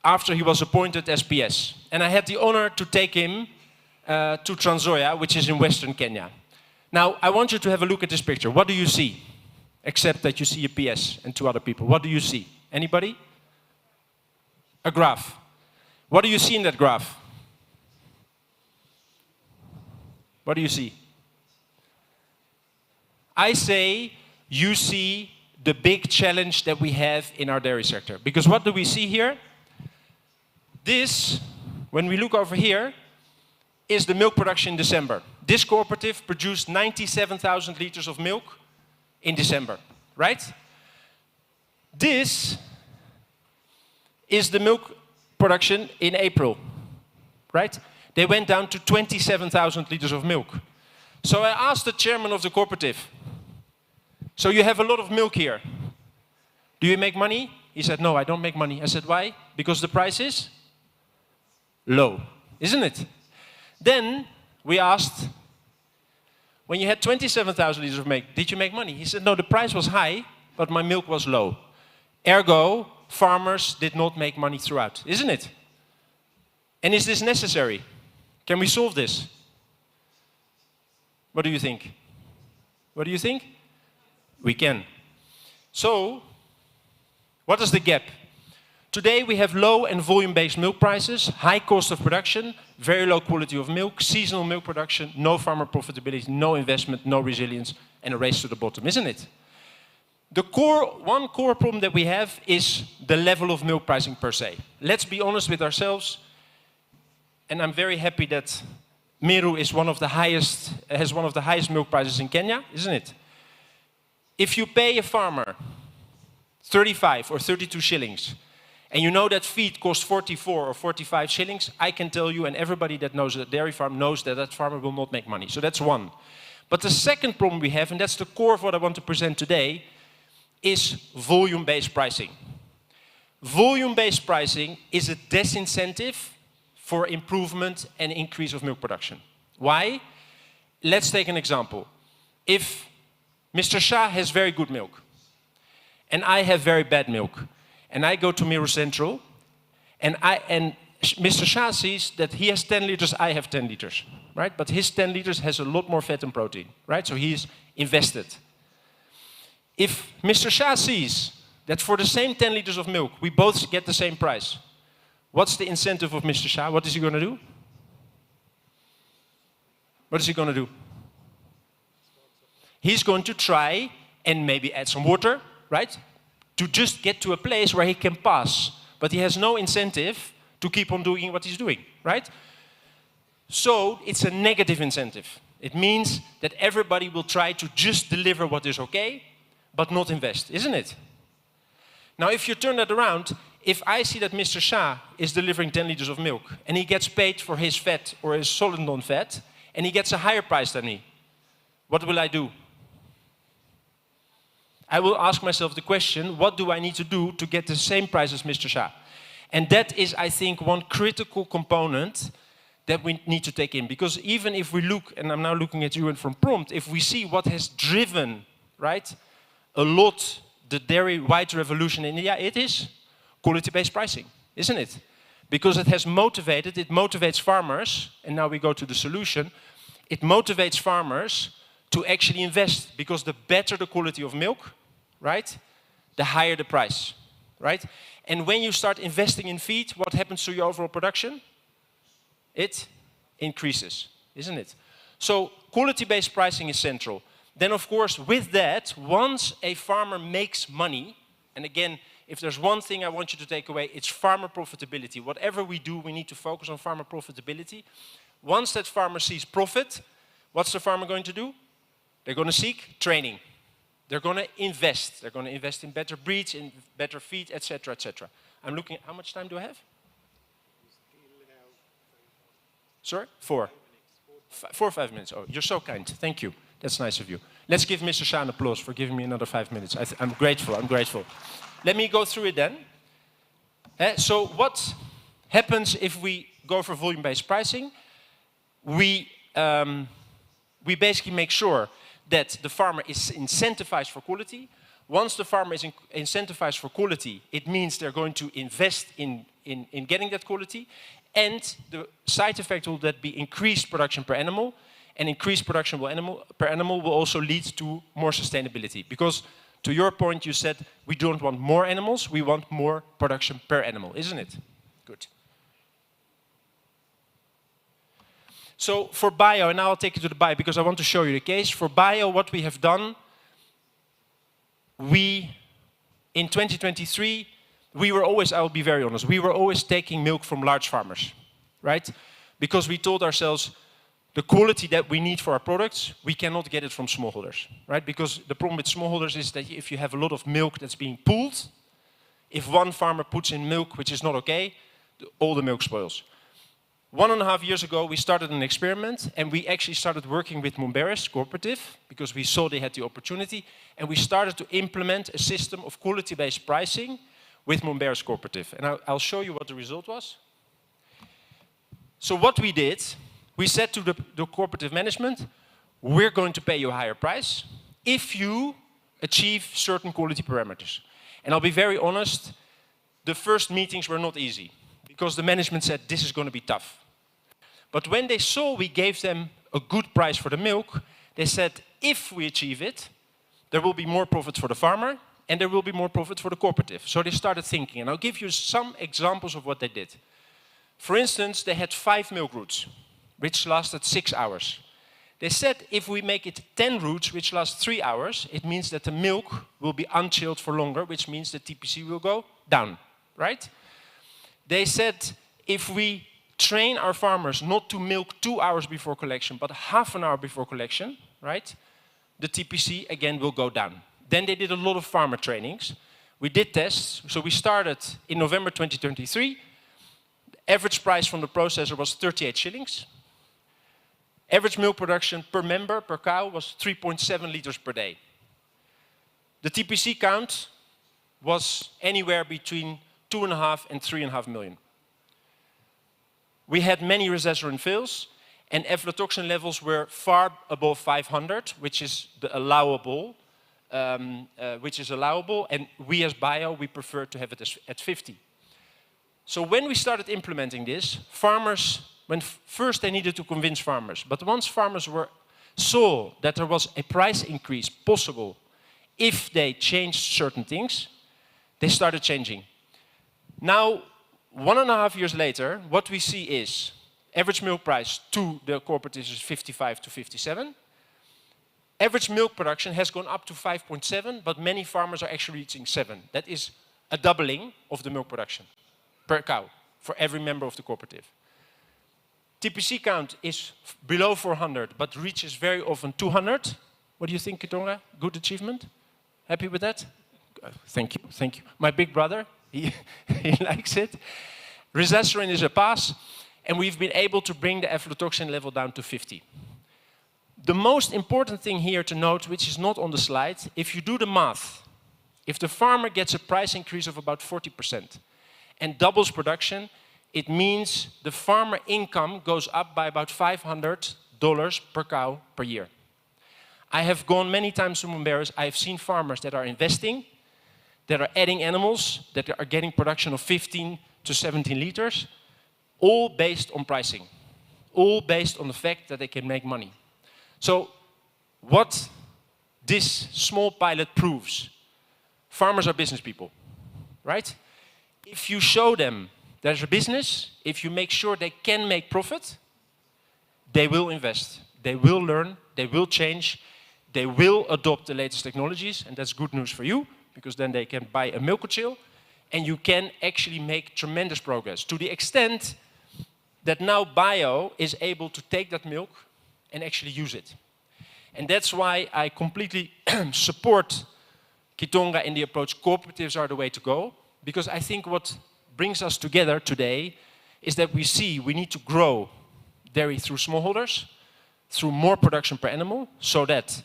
after he was appointed as PS. And I had the honor to take him to Trans Nzoia, which is in Western Kenya. Now, I want you to have a look at this picture. What do you see? Except that you see a PS and two other people. What do you see? Anybody? A graph. What do you see in that graph? What do you see? I say you see the big challenge that we have in our dairy sector. Because what do we see here? This, when we look over here, is the milk production in December. This cooperative produced 97,000 liters of milk in December, right? This is the milk production in April, right? They went down to 27,000 liters of milk. So I asked the chairman of the cooperative, so you have a lot of milk here. Do you make money? He said, no, I don't make money. I said, why? Because the price is low, isn't it? Then we asked, when you had 27,000 liters of milk, did you make money? He said, no, the price was high, but my milk was low. Ergo, farmers did not make money throughout, isn't it? And is this necessary? Can we solve this? What do you think? What do you think? We can. So, what is the gap? Today we have low and volume-based milk prices, high cost of production, very low quality of milk, seasonal milk production, no farmer profitability, no investment, no resilience, and a race to the bottom, isn't it? One core problem that we have is the level of milk pricing per se. Let's be honest with ourselves, and I'm very happy that Meru is has one of the highest milk prices in Kenya, isn't it? If you pay a farmer 35 or 32 shillings, and you know that feed costs 44 or 45 shillings, I can tell you, and everybody that knows a dairy farm knows that that farmer will not make money. So that's one. But the second problem we have, and that's the core of what I want to present today, is volume-based pricing. Volume-based pricing is a disincentive for improvement and increase of milk production. Why? Let's take an example. If Mr. Shah has very good milk, and I have very bad milk, and I go to Meru Central, and Mr. Shah sees that he has 10 liters, I have 10 liters, right? But his 10 liters has a lot more fat and protein, right? So he's invested. If Mr. Shah sees that for the same 10 liters of milk, we both get the same price, what's the incentive of Mr. Shah? What is he going to do? What is he going to do? He's going to try and maybe add some water, right? To just get to a place where he can pass. But he has no incentive to keep on doing what he's doing, right? So it's a negative incentive. It means that everybody will try to just deliver what is okay, but not invest, isn't it? Now, if you turn that around, if I see that Mr. Shah is delivering 10 liters of milk, and he gets paid for his fat or his solid non-fat, and he gets a higher price than me, what will I do? I will ask myself the question, what do I need to do to get the same price as Mr. Shah? And that is, I think, one critical component that we need to take in. Because even if we look, and I'm now looking at you and from Prompt, if we see what has driven, right, a lot the dairy white revolution in India, it is quality-based pricing, isn't it? Because it motivates farmers, and now we go to the solution, it motivates farmers to actually invest, because the better the quality of milk, right, the higher the price, right? And when you start investing in feed, what happens to your overall production? It increases, isn't it? So quality-based pricing is central. Then, of course, with that, once a farmer makes money, and again, if there's one thing I want you to take away, it's farmer profitability. Whatever we do, we need to focus on farmer profitability. Once that farmer sees profit, what's the farmer going to do? They're going to seek training. They're going to invest. They're going to invest in better breeds, in better feed, etc., etc. I'm looking, how much time do I have? Sorry? 4 or 5 minutes. Oh, you're so kind. Thank you. That's nice of you. Let's give Mr. Shah an applause for giving me another 5 minutes. I'm grateful. I'm grateful. Let me go through it then. So what happens if we go for volume-based pricing? We basically make sure that the farmer is incentivized for quality. Once the farmer is incentivized for quality, it means they're going to invest in getting that quality. And the side effect will that be increased production per animal. And increased production per animal will also lead to more sustainability. Because to your point, you said we don't want more animals, we want more production per animal, isn't it? Good. So for bio, and now I'll take you to the bio because I want to show you the case. For bio, what we have done, in 2023, we were always, I will be very honest, we were always taking milk from large farmers, right? Because we told ourselves, the quality that we need for our products, we cannot get it from smallholders, right? Because the problem with smallholders is that if you have a lot of milk that's being pooled, if one farmer puts in milk which is not okay, all the milk spoils. 1.5 years ago, we started an experiment, and we actually started working with Momberes Cooperative because we saw they had the opportunity, and we started to implement a system of quality-based pricing with Momberes Cooperative. And I'll show you what the result was. So what we did, we said to the cooperative management, we're going to pay you a higher price if you achieve certain quality parameters. And I'll be very honest, the first meetings were not easy because the management said this is going to be tough. But when they saw we gave them a good price for the milk, they said if we achieve it, there will be more profit for the farmer and there will be more profit for the cooperative. So they started thinking, and I'll give you some examples of what they did. For instance, they had 5 milk routes, which lasted 6 hours. They said if we make it 10 routes, which last 3 hours, it means that the milk will be unchilled for longer, which means the TPC will go down, right? They said if we train our farmers not to milk 2 hours before collection, but half an hour before collection, right? The TPC again will go down. Then they did a lot of farmer trainings. We did tests. So we started in November 2023. The average price from the processor was 38 shillings. Average milk production per member, per cow, was 3.7 liters per day. The TPC count was anywhere between 2.5 and 3.5 million. We had many recessorant fails, and aflatoxin levels were far above 500, which is the allowable, and we as Bio, we prefer to have it at 50. So when we started implementing this, farmers, first they needed to convince farmers, but once farmers saw that there was a price increase possible if they changed certain things, they started changing. Now, 1.5 years later, what we see is average milk price to the cooperatives is 55 to 57. Average milk production has gone up to 5.7, but many farmers are actually reaching 7. That is a doubling of the milk production per cow for every member of the cooperative. TPC count is below 400, but reaches very often 200. What do you think, Kitonga? Good achievement? Happy with that? Thank you, thank you. My big brother, he likes it. Recessorant is a pass, and we've been able to bring the aflatoxin level down to 50. The most important thing here to note, which is not on the slide, if you do the math, if the farmer gets a price increase of about 40% and doubles production, it means the farmer income goes up by about $500 per cow per year. I have gone many times to Momberes. I have seen farmers that are investing, that are adding animals, that are getting production of 15 to 17 liters, all based on pricing, all based on the fact that they can make money. So what this small pilot proves, farmers are business people, right? If you show them there's a business, if you make sure they can make profit, they will invest, they will learn, they will change, they will adopt the latest technologies, and that's good news for you, because then they can buy a milk-chill, and you can actually make tremendous progress, to the extent that now Bio is able to take that milk and actually use it. And that's why I completely support Kitonga in the approach cooperatives are the way to go, because I think what brings us together today is that we see we need to grow dairy through smallholders, through more production per animal, so that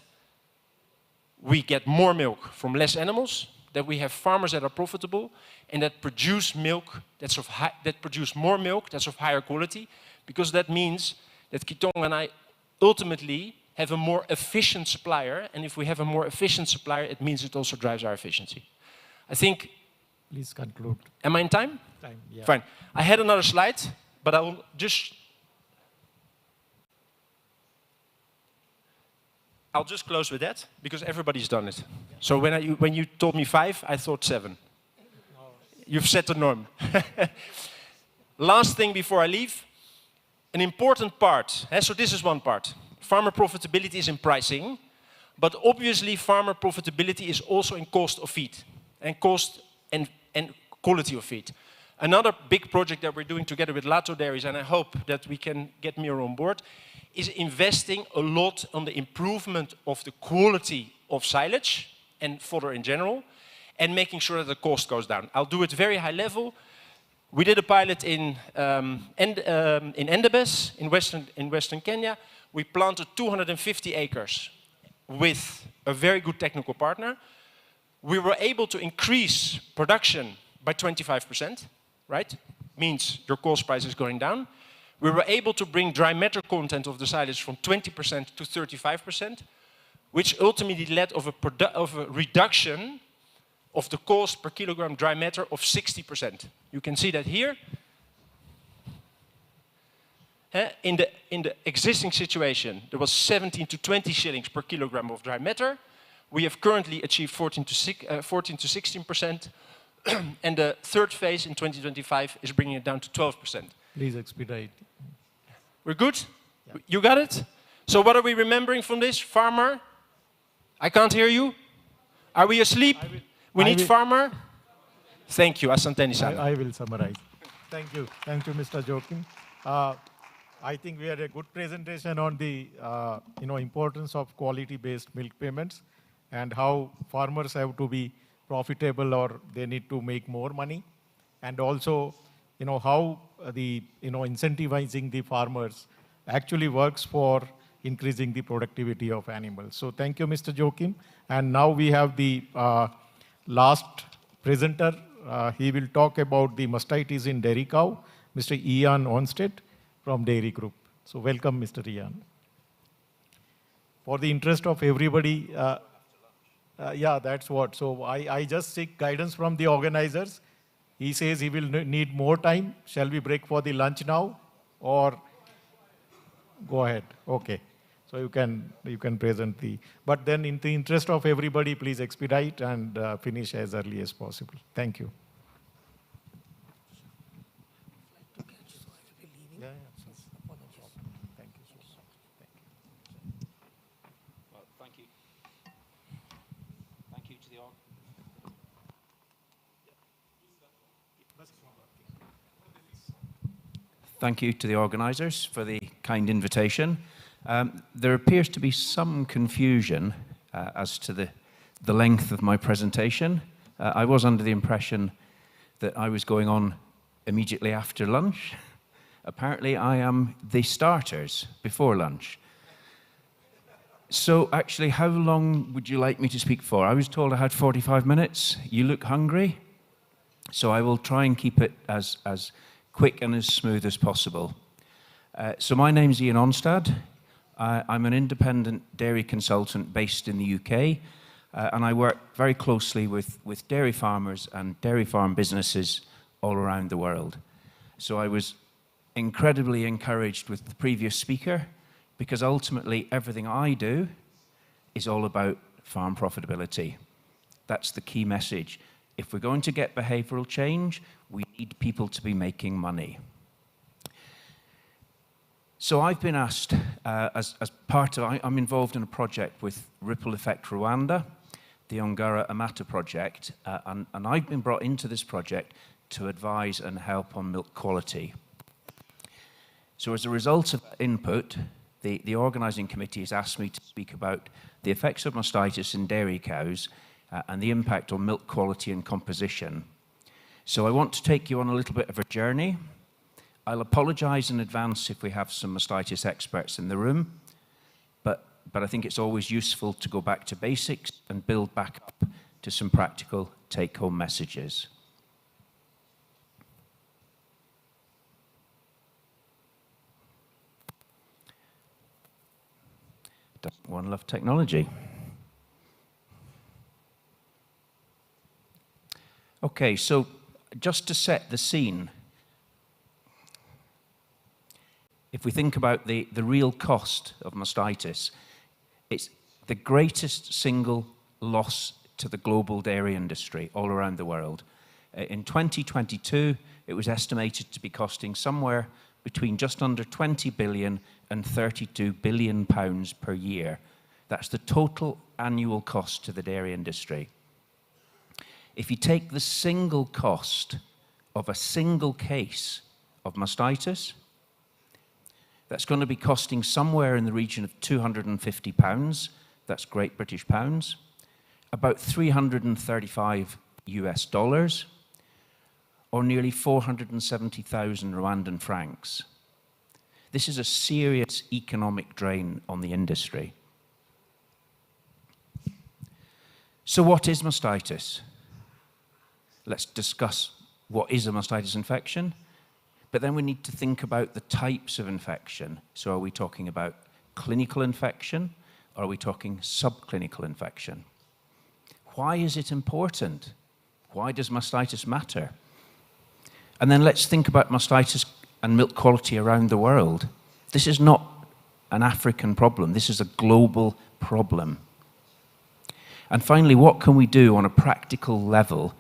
we get more milk from less animals, that we have farmers that are profitable, and that produce milk that produce more milk that's of higher quality, because that means that Kitonga and I ultimately have a more efficient supplier, and if we have a more efficient supplier, it means it also drives our efficiency. I think. Please conclude. Am I in time? Time, yeah. Fine. I had another slide, but I will I'll just close with that, because everybody's done it. So when you told me 5, I thought 7. You've set the norm. Last thing before I leave, an important part. So this is one part. Farmer profitability is in pricing, but obviously farmer profitability is also in cost of feed and cost and quality of feed. Another big project that we're doing together with Lato Dairies, and I hope that we can get Miro on board, is investing a lot on the improvement of the quality of silage and fodder in general, and making sure that the cost goes down. I'll do it very high level. We did a pilot in Endebess, in western Kenya. We planted 250 acres with a very good technical partner. We were able to increase production by 25%, right? Means your cost price is going down. We were able to bring dry matter content of the silage from 20% to 35%, which ultimately led of a reduction of the cost per kilogram dry matter of 60%. You can see that here. In the existing situation, there was 17 to 20 shillings per kilogram of dry matter. We have currently achieved 14 to 16%, and the third phase in 2025 is bringing it down to 12%. Please expedite. We're good? Yeah. You got it? So what are we remembering from this? Farmer? I can't hear you. Are we asleep? We need farmer. Thank you, Asanteni-san. I will summarize. Thank you, Mr. Joachim. I think we had a good presentation on the importance of quality-based milk payments and how farmers have to be profitable or they need to make more money, and also how the incentivizing the farmers actually works for increasing the productivity of animals. So thank you, Mr. Joachim. And now we have the last presenter. He will talk about the mastitis in dairy cow, Mr. Ian Onstead from Dairy Group. So welcome, Mr. Ian. For the interest of everybody, yeah, that's what. So I just seek guidance from the organizers. He says he will need more time. Shall we break for the lunch now, or go ahead? Okay. So you can present the. But then, in the interest of everybody, please expedite and finish as early as possible. Thank you. Thank you to the organisers for the kind invitation. There appears to be some confusion as to the length of my presentation. I was under the impression that I was going on immediately after lunch. Apparently, I am the starters before lunch. So actually, how long would you like me to speak for? I was told I had 45 minutes. You look hungry. So I will try and keep it as quick and as smooth as possible. So my name's Ian Onstead. I'm an independent dairy consultant based in the UK, and I work very closely with dairy farmers and dairy farm businesses all around the world. So I was incredibly encouraged with the previous speaker, because ultimately everything I do is all about farm profitability. That's the key message. If we're going to get behavioral change, we need people to be making money. So I've been asked, as part of, I'm involved in a project with Ripple Effect Rwanda, the Ongara Amata project, and I've been brought into this project to advise and help on milk quality. So as a result of that input, the organising committee has asked me to speak about the effects of mastitis in dairy cows and the impact on milk quality and composition. So I want to take you on a little bit of a journey. I'll apologise in advance if we have some mastitis experts in the room, but I think it's always useful to go back to basics and build back up to some practical take-home messages. Doesn't one love technology? Okay, so just to set the scene, if we think about the real cost of mastitis, it's the greatest single loss to the global dairy industry all around the world. In 2022, it was estimated to be costing somewhere between just under 20 billion and 32 billion pounds per year. That's the total annual cost to the dairy industry. If you take the single cost of a single case of mastitis. That's going to be costing somewhere in the region of £250, that's Great British pounds, about 335 US dollars, or nearly 470,000 Rwandan francs. This is a serious economic drain on the industry. So what is mastitis? Let's discuss what is a mastitis infection, but then we need to think about the types of infection. So are we talking about clinical infection, or are we talking subclinical infection? Why is it important? Why does mastitis matter? And then let's think about mastitis and milk quality around the world. This is not an African problem, this is a global problem. And finally, what can we do on a practical level?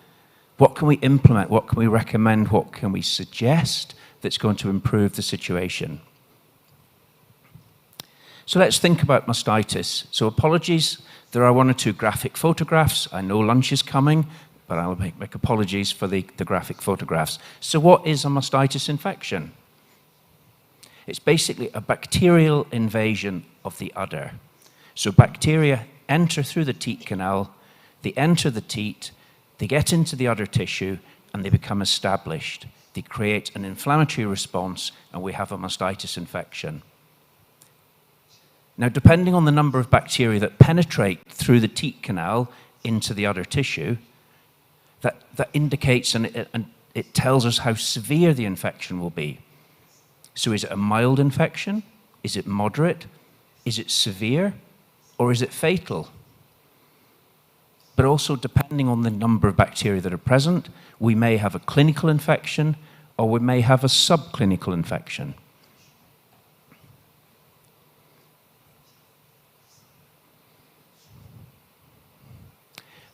What can we implement? What can we recommend? What can we suggest that's going to improve the situation? So let's think about mastitis. So apologies, there are one or two graphic photographs. I know lunch is coming, but I'll make apologies for the graphic photographs. So what is a mastitis infection? It's basically a bacterial invasion of the udder. So bacteria enter through the teat canal, they enter the teat, they get into the udder tissue, and they become established. They create an inflammatory response, and we have a mastitis infection. Now, depending on the number of bacteria that penetrate through the teat canal into the udder tissue, that indicates and it tells us how severe the infection will be. So is it a mild infection? Is it moderate? Is it severe? Or is it fatal? But also, depending on the number of bacteria that are present, we may have a clinical infection or we may have a subclinical infection.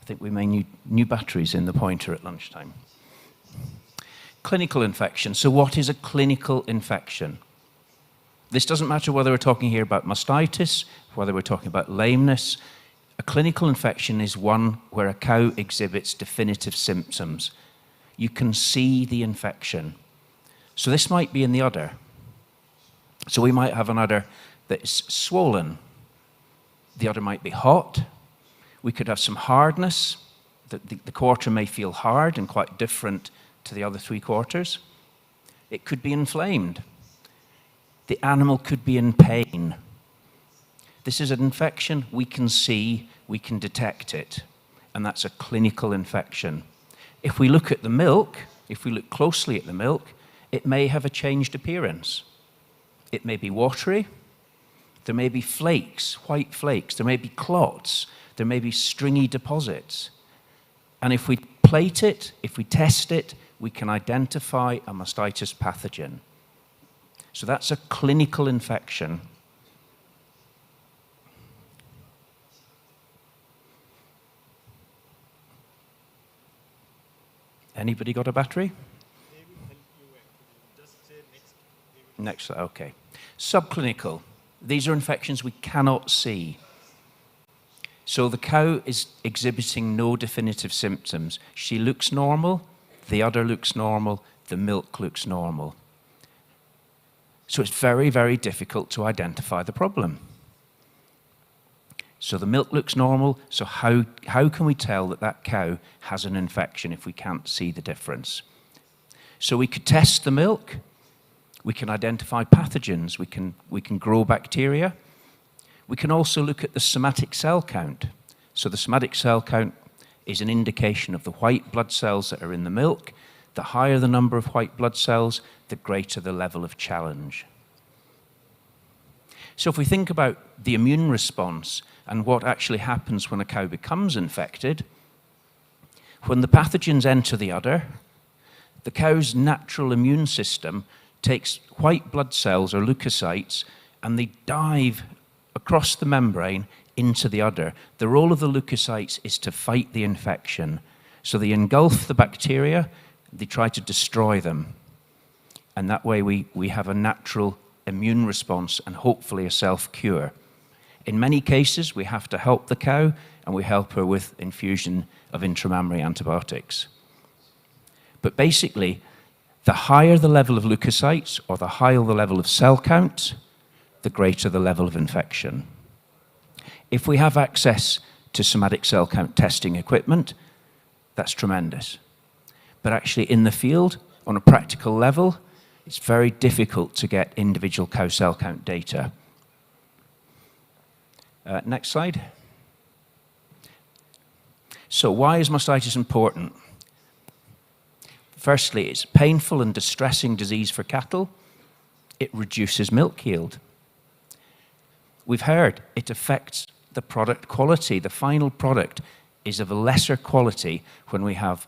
I think we may need new batteries in the pointer at lunchtime. Clinical infection. So what is a clinical infection? This doesn't matter whether we're talking here about mastitis, whether we're talking about lameness. A clinical infection is one where a cow exhibits definitive symptoms. You can see the infection. So this might be in the udder. So we might have an udder that is swollen. The udder might be hot. We could have some hardness. The quarter may feel hard and quite different to the other 3 quarters. It could be inflamed. The animal could be in pain. This is an infection we can see, we can detect it, and that's a clinical infection. If we look at the milk, if we look closely at the milk, it may have a changed appearance. It may be watery, there may be flakes, white flakes, there may be clots, there may be stringy deposits. And if we plate it, if we test it, we can identify a mastitis pathogen. So that's a clinical infection. Anybody got a battery? Next, okay. Subclinical. These are infections we cannot see. So the cow is exhibiting no definitive symptoms. She looks normal, the udder looks normal, the milk looks normal. So it's very, very difficult to identify the problem. So the milk looks normal, so how can we tell that that cow has an infection if we can't see the difference? So we could test the milk, we can identify pathogens, we can grow bacteria. We can also look at the somatic cell count. So the somatic cell count is an indication of the white blood cells that are in the milk. The higher the number of white blood cells, the greater the level of challenge. So if we think about the immune response and what actually happens when a cow becomes infected, when the pathogens enter the udder, the cow's natural immune system takes white blood cells or leukocytes and they dive across the membrane into the udder. The role of the leukocytes is to fight the infection. So they engulf the bacteria, they try to destroy them. And that way we have a natural immune response and hopefully a self-cure. In many cases, we have to help the cow and we help her with infusion of intramammary antibiotics. But basically, The higher the level of leukocytes, or the higher the level of cell count, the greater the level of infection. If we have access to somatic cell count testing equipment, that's tremendous. But actually in the field, on a practical level, it's very difficult to get individual cow cell count data. Next slide. So why is mastitis important? Firstly, it's a painful and distressing disease for cattle. It reduces milk yield. We've heard it affects the product quality. The final product is of a lesser quality when we have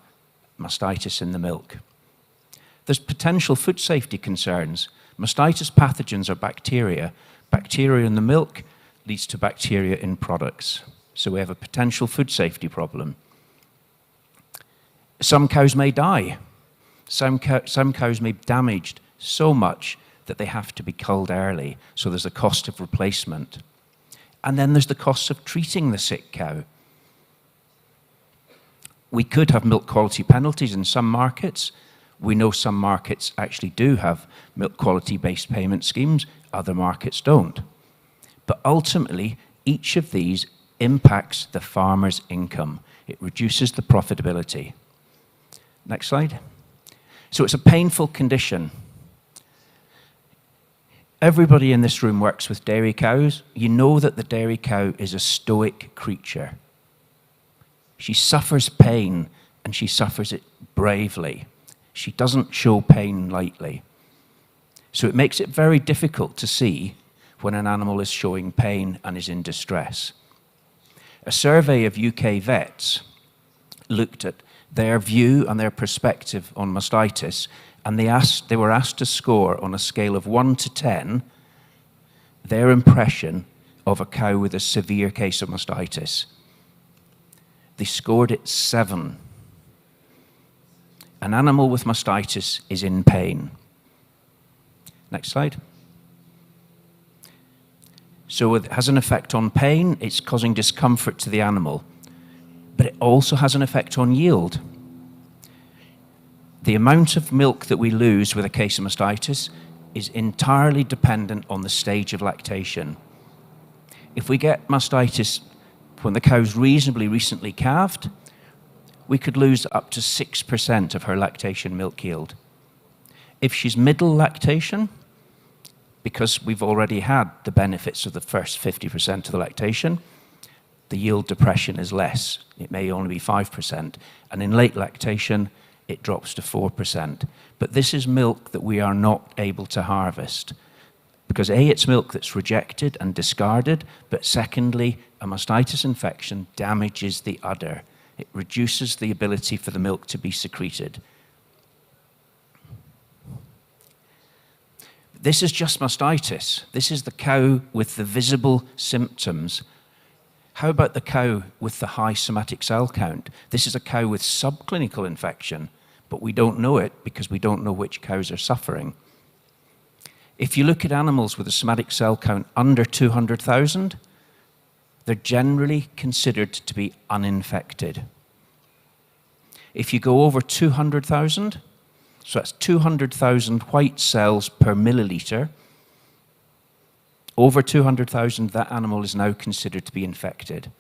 mastitis in the milk. There's potential food safety concerns. Mastitis pathogens are bacteria. Bacteria in the milk leads to bacteria in products. So we have a potential food safety problem. Some cows may die. Some cows may be damaged so much that they have to be culled early. So there's a cost of replacement. And then there's the cost of treating the sick cow. We could have milk quality penalties in some markets. We know some markets actually do have milk quality-based payment schemes. Other markets don't. But ultimately, each of these impacts the farmer's income. It reduces the profitability. Next slide. So it's a painful condition. Everybody in this room works with dairy cows. You know that the dairy cow is a stoic creature. She suffers pain, and she suffers it bravely. She doesn't show pain lightly. So it makes it very difficult to see when an animal is showing pain and is in distress. A survey of UK vets looked at their view and their perspective on mastitis, and they were asked to score on a scale of 1 to 10 their impression of a cow with a severe case of mastitis. They scored it 7. An animal with mastitis is in pain. Next slide. So it has an effect on pain. It's causing discomfort to the animal. But it also has an effect on yield. The amount of milk that we lose with a case of mastitis is entirely dependent on the stage of lactation. If we get mastitis when the cow's reasonably recently calved, we could lose up to 6% of her lactation milk yield. If she's middle lactation, because we've already had the benefits of the first 50% of the lactation, the yield depression is less. It may only be 5%. And in late lactation, it drops to 4%. But this is milk that we are not able to harvest. Because A, it's milk that's rejected and discarded, but secondly, a mastitis infection damages the udder. It reduces the ability for the milk to be secreted. This is just mastitis. This is the cow with the visible symptoms. How about the cow with the high somatic cell count? This is a cow with subclinical infection, but we don't know it because we don't know which cows are suffering. If you look at animals with a somatic cell count under 200,000, they're generally considered to be uninfected. If you go over 200,000, so that's 200,000 white cells per milliliter, over 200,000, that animal is now considered to be infected.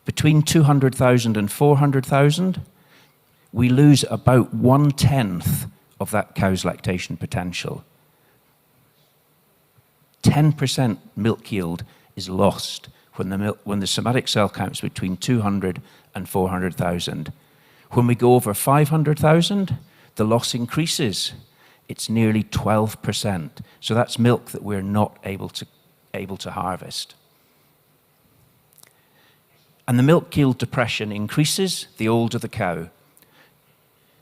Between 200,000 and 400,000, we lose about 1/10 of that cow's lactation potential. 10% milk yield is lost when the somatic cell count is between 200 and 400,000. When we go over 500,000, the loss increases. It's nearly 12%. So that's milk that we're not able to harvest. And the milk yield depression increases the older the cow.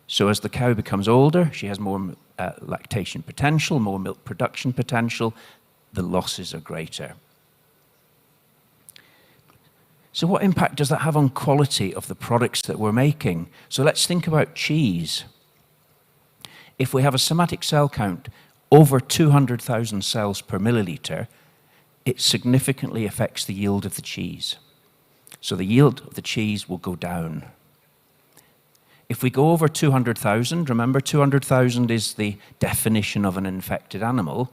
So as the cow becomes older, she has more lactation potential, more milk production potential, the losses are greater. So what impact does that have on quality of the products that we're making? So let's think about cheese. If we have a somatic cell count over 200,000 cells per milliliter, it significantly affects the yield of the cheese. So the yield of the cheese will go down. If we go over 200,000, remember 200,000 is the definition of an infected animal,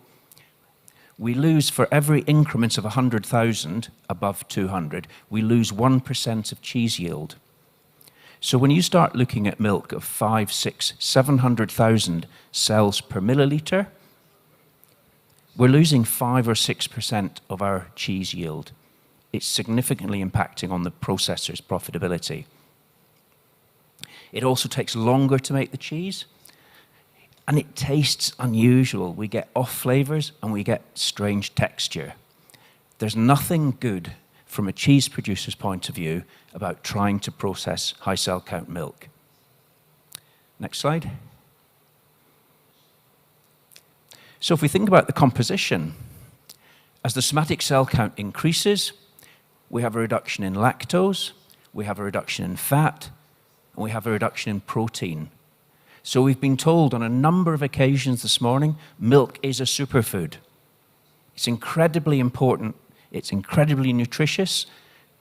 we lose, for every increment of 100,000 above 200, we lose 1% of cheese yield. So when you start looking at milk of 5, 6, 700,000 cells per milliliter, we're losing 5 or 6% of our cheese yield. It's significantly impacting on the processor's profitability. It also takes longer to make the cheese, and it tastes unusual. We get off flavors and we get strange texture. There's nothing good from a cheese producer's point of view about trying to process high cell count milk. Next slide. So if we think about the composition, as the somatic cell count increases, we have a reduction in lactose, we have a reduction in fat, and we have a reduction in protein. So we've been told on a number of occasions this morning, milk is a superfood. It's incredibly important, it's incredibly nutritious.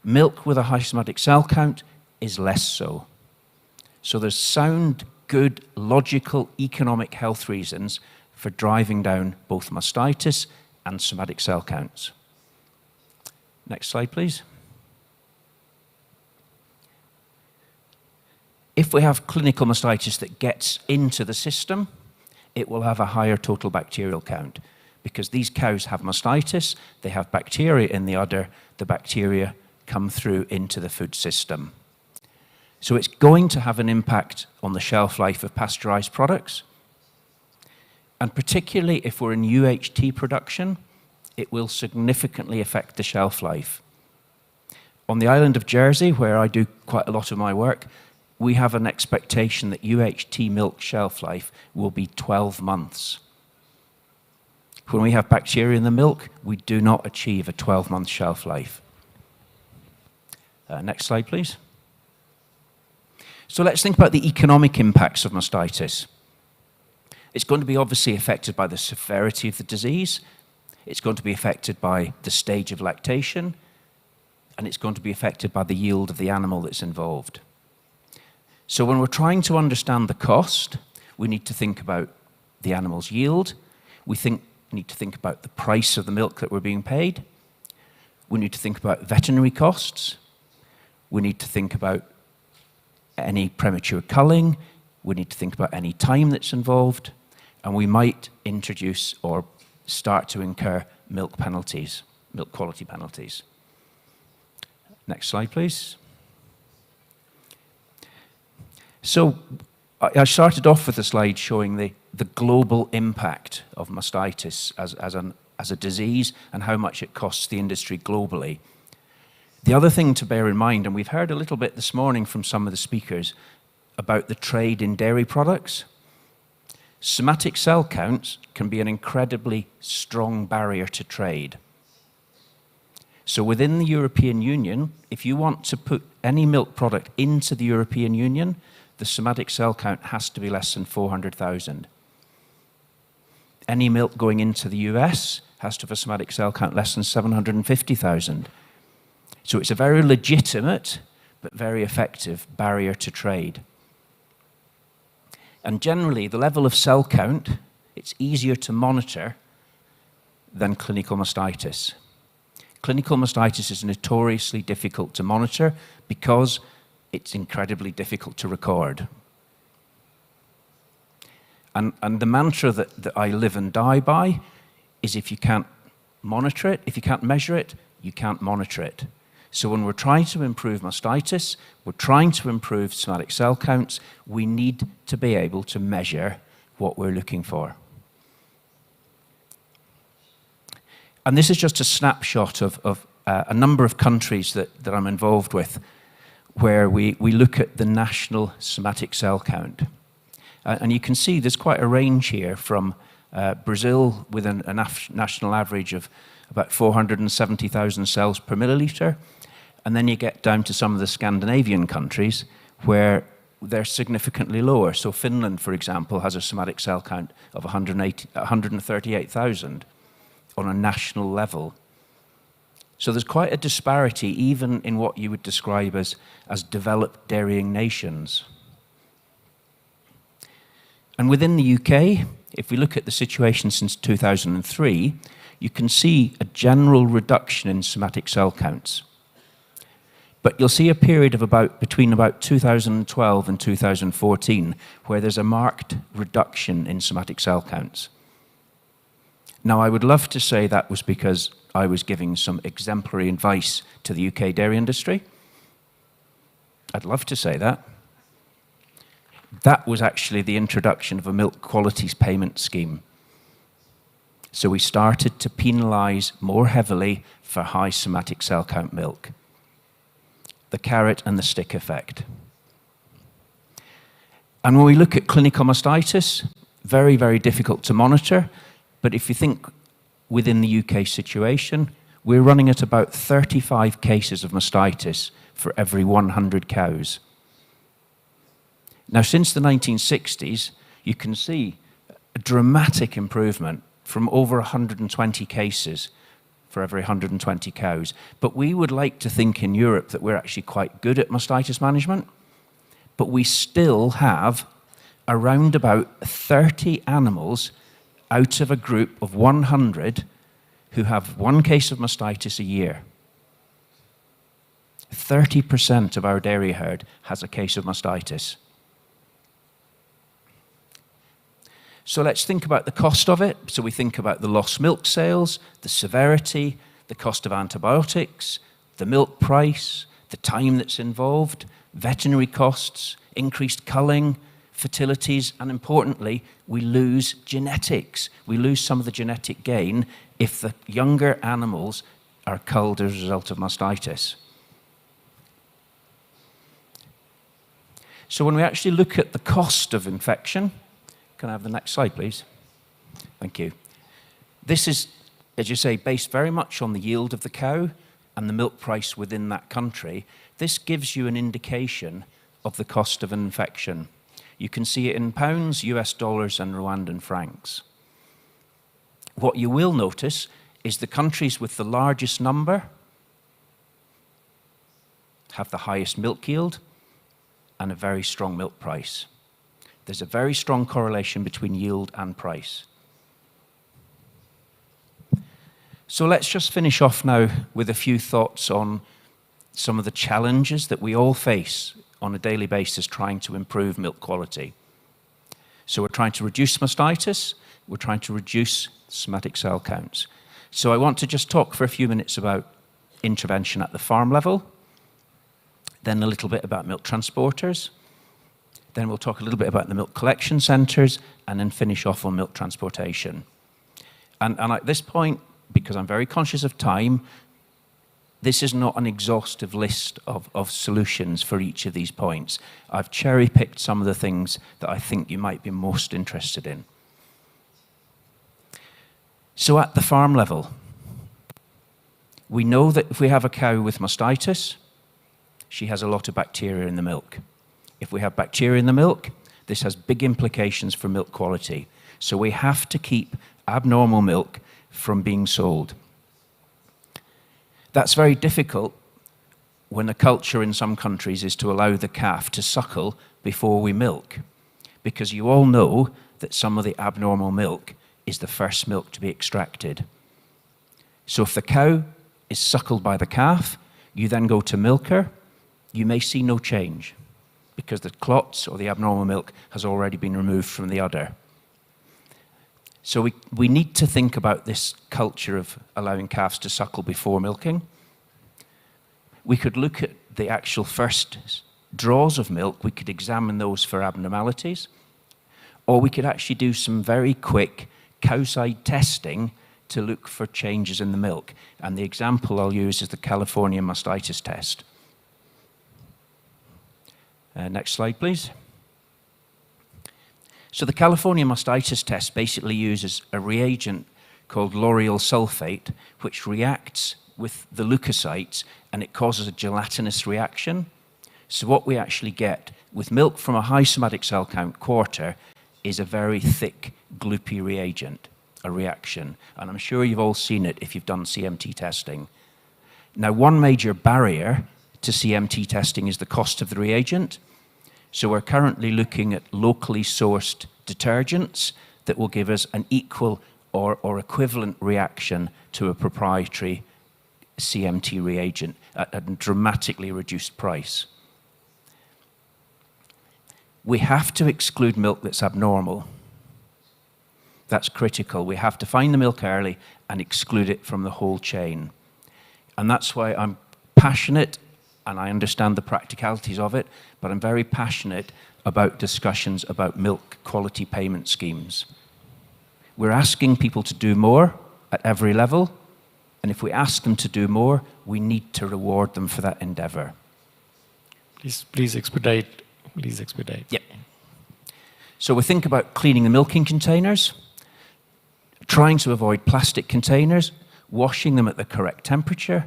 Milk with a high somatic cell count is less so. So there's sound, good, logical, economic health reasons for driving down both mastitis and somatic cell counts. Next slide, please. If we have clinical mastitis that gets into the system, it will have a higher total bacterial count, because these cows have mastitis, they have bacteria in the udder, the bacteria come through into the food system. So it's going to have an impact on the shelf life of pasteurized products, and particularly if we're in UHT production, it will significantly affect the shelf life. On the island of Jersey, where I do quite a lot of my work, we have an expectation that UHT milk shelf life will be 12 months. When we have bacteria in the milk, we do not achieve a 12-month shelf life. Next slide, please. So let's think about the economic impacts of mastitis. It's going to be obviously affected by the severity of the disease, it's going to be affected by the stage of lactation, and it's going to be affected by the yield of the animal that's involved. So when we're trying to understand the cost, we need to think about the animal's yield, we need to think about the price of the milk that we're being paid, we need to think about veterinary costs, we need to think about any premature culling, we need to think about any time that's involved, and we might introduce or start to incur milk penalties, milk quality penalties. Next slide, please. So I started off with a slide showing the global impact of mastitis as a disease and how much it costs the industry globally. The other thing to bear in mind, and we've heard a little bit this morning from some of the speakers about the trade in dairy products, somatic cell counts can be an incredibly strong barrier to trade. So within the European Union, if you want to put any milk product into the European Union, the somatic cell count has to be less than 400,000. Any milk going into the US has to have a somatic cell count less than 750,000. So it's a very legitimate but very effective barrier to trade. And generally, the level of cell count, it's easier to monitor than clinical mastitis. Clinical mastitis is notoriously difficult to monitor because it's incredibly difficult to record. And the mantra that I live and die by is if you can't monitor it, if you can't measure it, you can't monitor it. So when we're trying to improve mastitis, we're trying to improve somatic cell counts, we need to be able to measure what we're looking for. And this is just a snapshot of a number of countries that I'm involved with, where we look at the national somatic cell count. And you can see there's quite a range here from Brazil with a national average of about 470,000 cells per milliliter. And then you get down to some of the Scandinavian countries where they're significantly lower. So Finland, for example, has a somatic cell count of 138,000 on a national level. So there's quite a disparity even in what you would describe as developed dairying nations. And within the UK, if we look at the situation since 2003, you can see a general reduction in somatic cell counts. But you'll see a period of between about 2012 and 2014 where there's a marked reduction in somatic cell counts. Now, I would love to say that was because I was giving some exemplary advice to the UK dairy industry. I'd love to say that. That was actually the introduction of a milk qualities payment scheme. So we started to penalise more heavily for high somatic cell count milk. The carrot and the stick effect. And when we look at clinical mastitis, very, very difficult to monitor. But if you think within the UK situation, we're running at about 35 cases of mastitis for every 100 cows. Now, since the 1960s, you can see a dramatic improvement from over 120 cases for every 120 cows. But we would like to think in Europe that we're actually quite good at mastitis management, but we still have around about 30 animals out of a group of 100 who have one case of mastitis a year. 30% of our dairy herd has a case of mastitis. So let's think about the cost of it. So we think about the lost milk sales, the severity, the cost of antibiotics, the milk price, the time that's involved, veterinary costs, increased culling, fertilities, and importantly, we lose genetics. We lose some of the genetic gain if the younger animals are culled as a result of mastitis. So when we actually look at the cost of infection, can I have the next slide, please? Thank you. This is, as you say, based very much on the yield of the cow and the milk price within that country. This gives you an indication of the cost of an infection. You can see it in pounds, US dollars, and Rwandan francs. What you will notice is the countries with the largest number have the highest milk yield and a very strong milk price. There's a very strong correlation between yield and price. So let's just finish off now with a few thoughts on some of the challenges that we all face on a daily basis trying to improve milk quality. So we're trying to reduce mastitis, we're trying to reduce somatic cell counts. So I want to just talk for a few minutes about intervention at the farm level, then a little bit about milk transporters, then we'll talk a little bit about the milk collection centres, and then finish off on milk transportation. And at this point, because I'm very conscious of time, this is not an exhaustive list of solutions for each of these points. I've cherry-picked some of the things that I think you might be most interested in. So at the farm level, we know that if we have a cow with mastitis, she has a lot of bacteria in the milk. If we have bacteria in the milk, this has big implications for milk quality. So we have to keep abnormal milk from being sold. That's very difficult when the culture in some countries is to allow the calf to suckle before we milk, because you all know that some of the abnormal milk is the first milk to be extracted. So if the cow is suckled by the calf, you then go to milk her, you may see no change, because the clots or the abnormal milk has already been removed from the udder. So we need to think about this culture of allowing calves to suckle before milking. We could look at the actual first draws of milk, we could examine those for abnormalities, or we could actually do some very quick cow-side testing to look for changes in the milk. And the example I'll use is the California mastitis test. Next slide, please. So the California mastitis test basically uses a reagent called lauryl sulfate, which reacts with the leukocytes, and it causes a gelatinous reaction. So what we actually get with milk from a high somatic cell count quarter is a very thick, gloopy reagent, a reaction. And I'm sure you've all seen it if you've done CMT testing. Now, one major barrier to CMT testing is the cost of the reagent. So we're currently looking at locally sourced detergents that will give us an equal or equivalent reaction to a proprietary CMT reagent at a dramatically reduced price. We have to exclude milk that's abnormal. That's critical. We have to find the milk early and exclude it from the whole chain. And that's why I'm passionate, and I understand the practicalities of it, but I'm very passionate about discussions about milk quality payment schemes. We're asking people to do more at every level, and if we ask them to do more, we need to reward them for that endeavor. Please expedite. Please expedite. Yep. So we think about cleaning the milking containers, trying to avoid plastic containers, washing them at the correct temperature,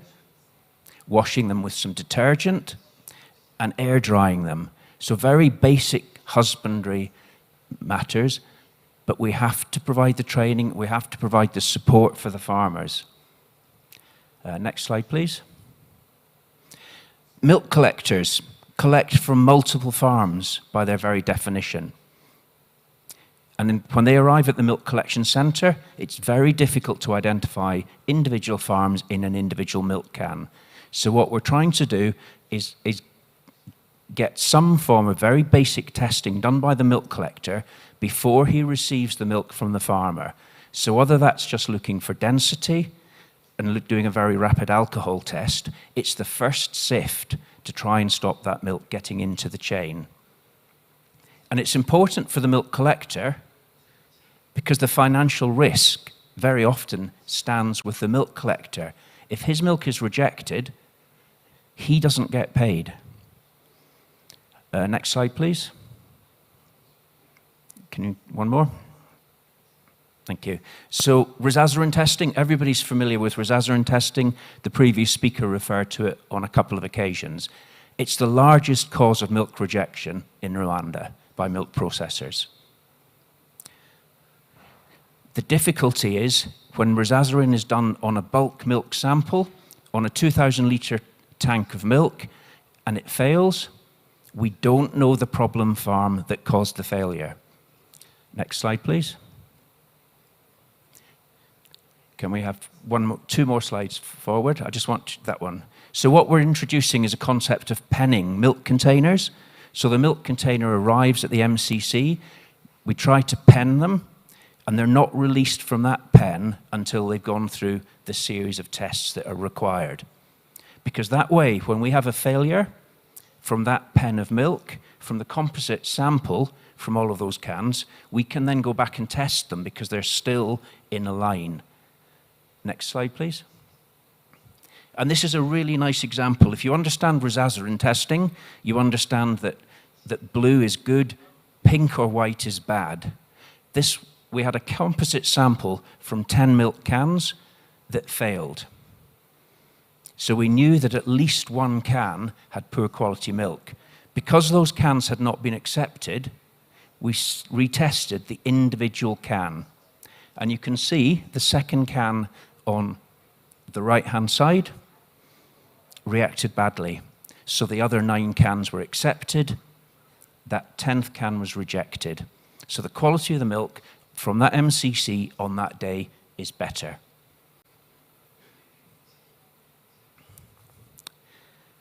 washing them with some detergent, and air drying them. So very basic husbandry matters, but we have to provide the training, we have to provide the support for the farmers. Next slide, please. Milk collectors collect from multiple farms by their very definition. And then when they arrive at the milk collection centre, it's very difficult to identify individual farms in an individual milk can. So what we're trying to do is get some form of very basic testing done by the milk collector before he receives the milk from the farmer. So whether that's just looking for density and doing a very rapid alcohol test, it's the first sift to try and stop that milk getting into the chain. And it's important for the milk collector because the financial risk very often stands with the milk collector. If his milk is rejected, he doesn't get paid. Next slide, please. Can you, one more? Thank you. So Rizazorin testing, everybody's familiar with Rizazorin testing. The previous speaker referred to it on a couple of occasions. It's the largest cause of milk rejection in Rwanda by milk processors. The difficulty is when Rizazorin is done on a bulk milk sample, on a 2,000-litre tank of milk, and it fails, we don't know the problem farm that caused the failure. Next slide, please. Can we have two more slides forward? I just want that one. So what we're introducing is a concept of penning milk containers. So the milk container arrives at the MCC, we try to pen them, and they're not released from that pen until they've gone through the series of tests that are required. Because that way, when we have a failure from that pen of milk, from the composite sample from all of those cans, we can then go back and test them because they're still in a line. Next slide, please. And this is a really nice example. If you understand Rizazorin testing, you understand that blue is good, pink or white is bad. We had a composite sample from 10 milk cans that failed. So we knew that at least one can had poor quality milk. Because those cans had not been accepted, we retested the individual can. And you can see the second can on the right-hand side reacted badly. So the other 9 cans were accepted. That 10th can was rejected. So the quality of the milk from that MCC on that day is better.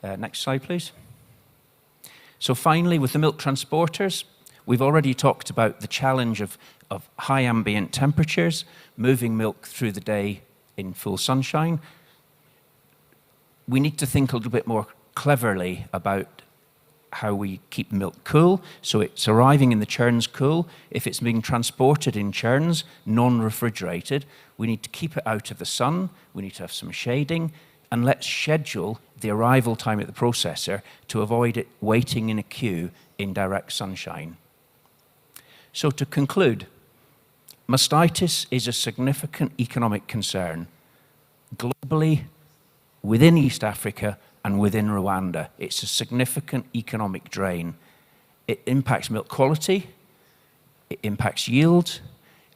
Next slide, please. So finally, with the milk transporters, we've already talked about the challenge of high ambient temperatures, moving milk through the day in full sunshine. We need to think a little bit more cleverly about how we keep milk cool. So it's arriving in the churns cool. If it's being transported in churns, non-refrigerated, we need to keep it out of the sun. We need to have some shading. And let's schedule the arrival time at the processor to avoid it waiting in a queue in direct sunshine. So to conclude, mastitis is a significant economic concern globally, within East Africa, and within Rwanda. It's a significant economic drain. It impacts milk quality, it impacts yield,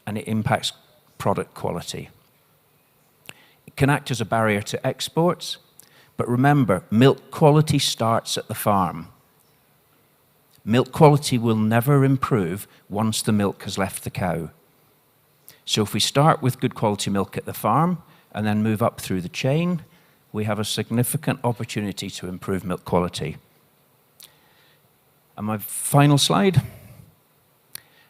and it impacts product quality. It can act as a barrier to exports, but remember, milk quality starts at the farm. milk quality will never improve once the milk has left the cow. So if we start with good quality milk at the farm and then move up through the chain, we have a significant opportunity to improve milk quality. And my final slide,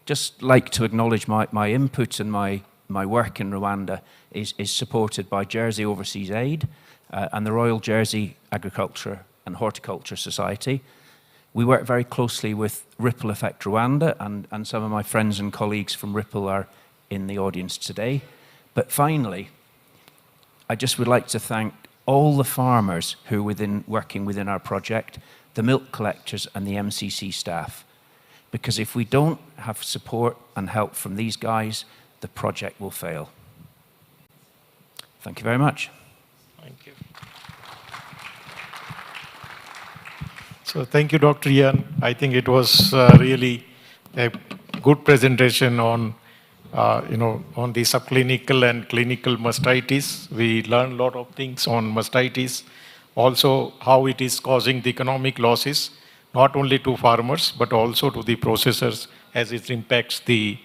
just like to acknowledge my input and my work in Rwanda is supported by Jersey Overseas Aid and the Royal Jersey Agriculture and Horticulture Society. We work very closely with Ripple Effect Rwanda, and some of my friends and colleagues from Ripple are in the audience today. But finally, I just would like to thank all the farmers who are working within our project, the milk collectors and the MCC staff. Because if we don't have support and help from these guys, the project will fail. Thank you very much. Thank you. So thank you, Dr. Ian. I think it was really a good presentation on, on the subclinical and clinical mastitis. We learned a lot of things on mastitis, also how it is causing the economic losses, not only to farmers, but also to the processors as it impacts the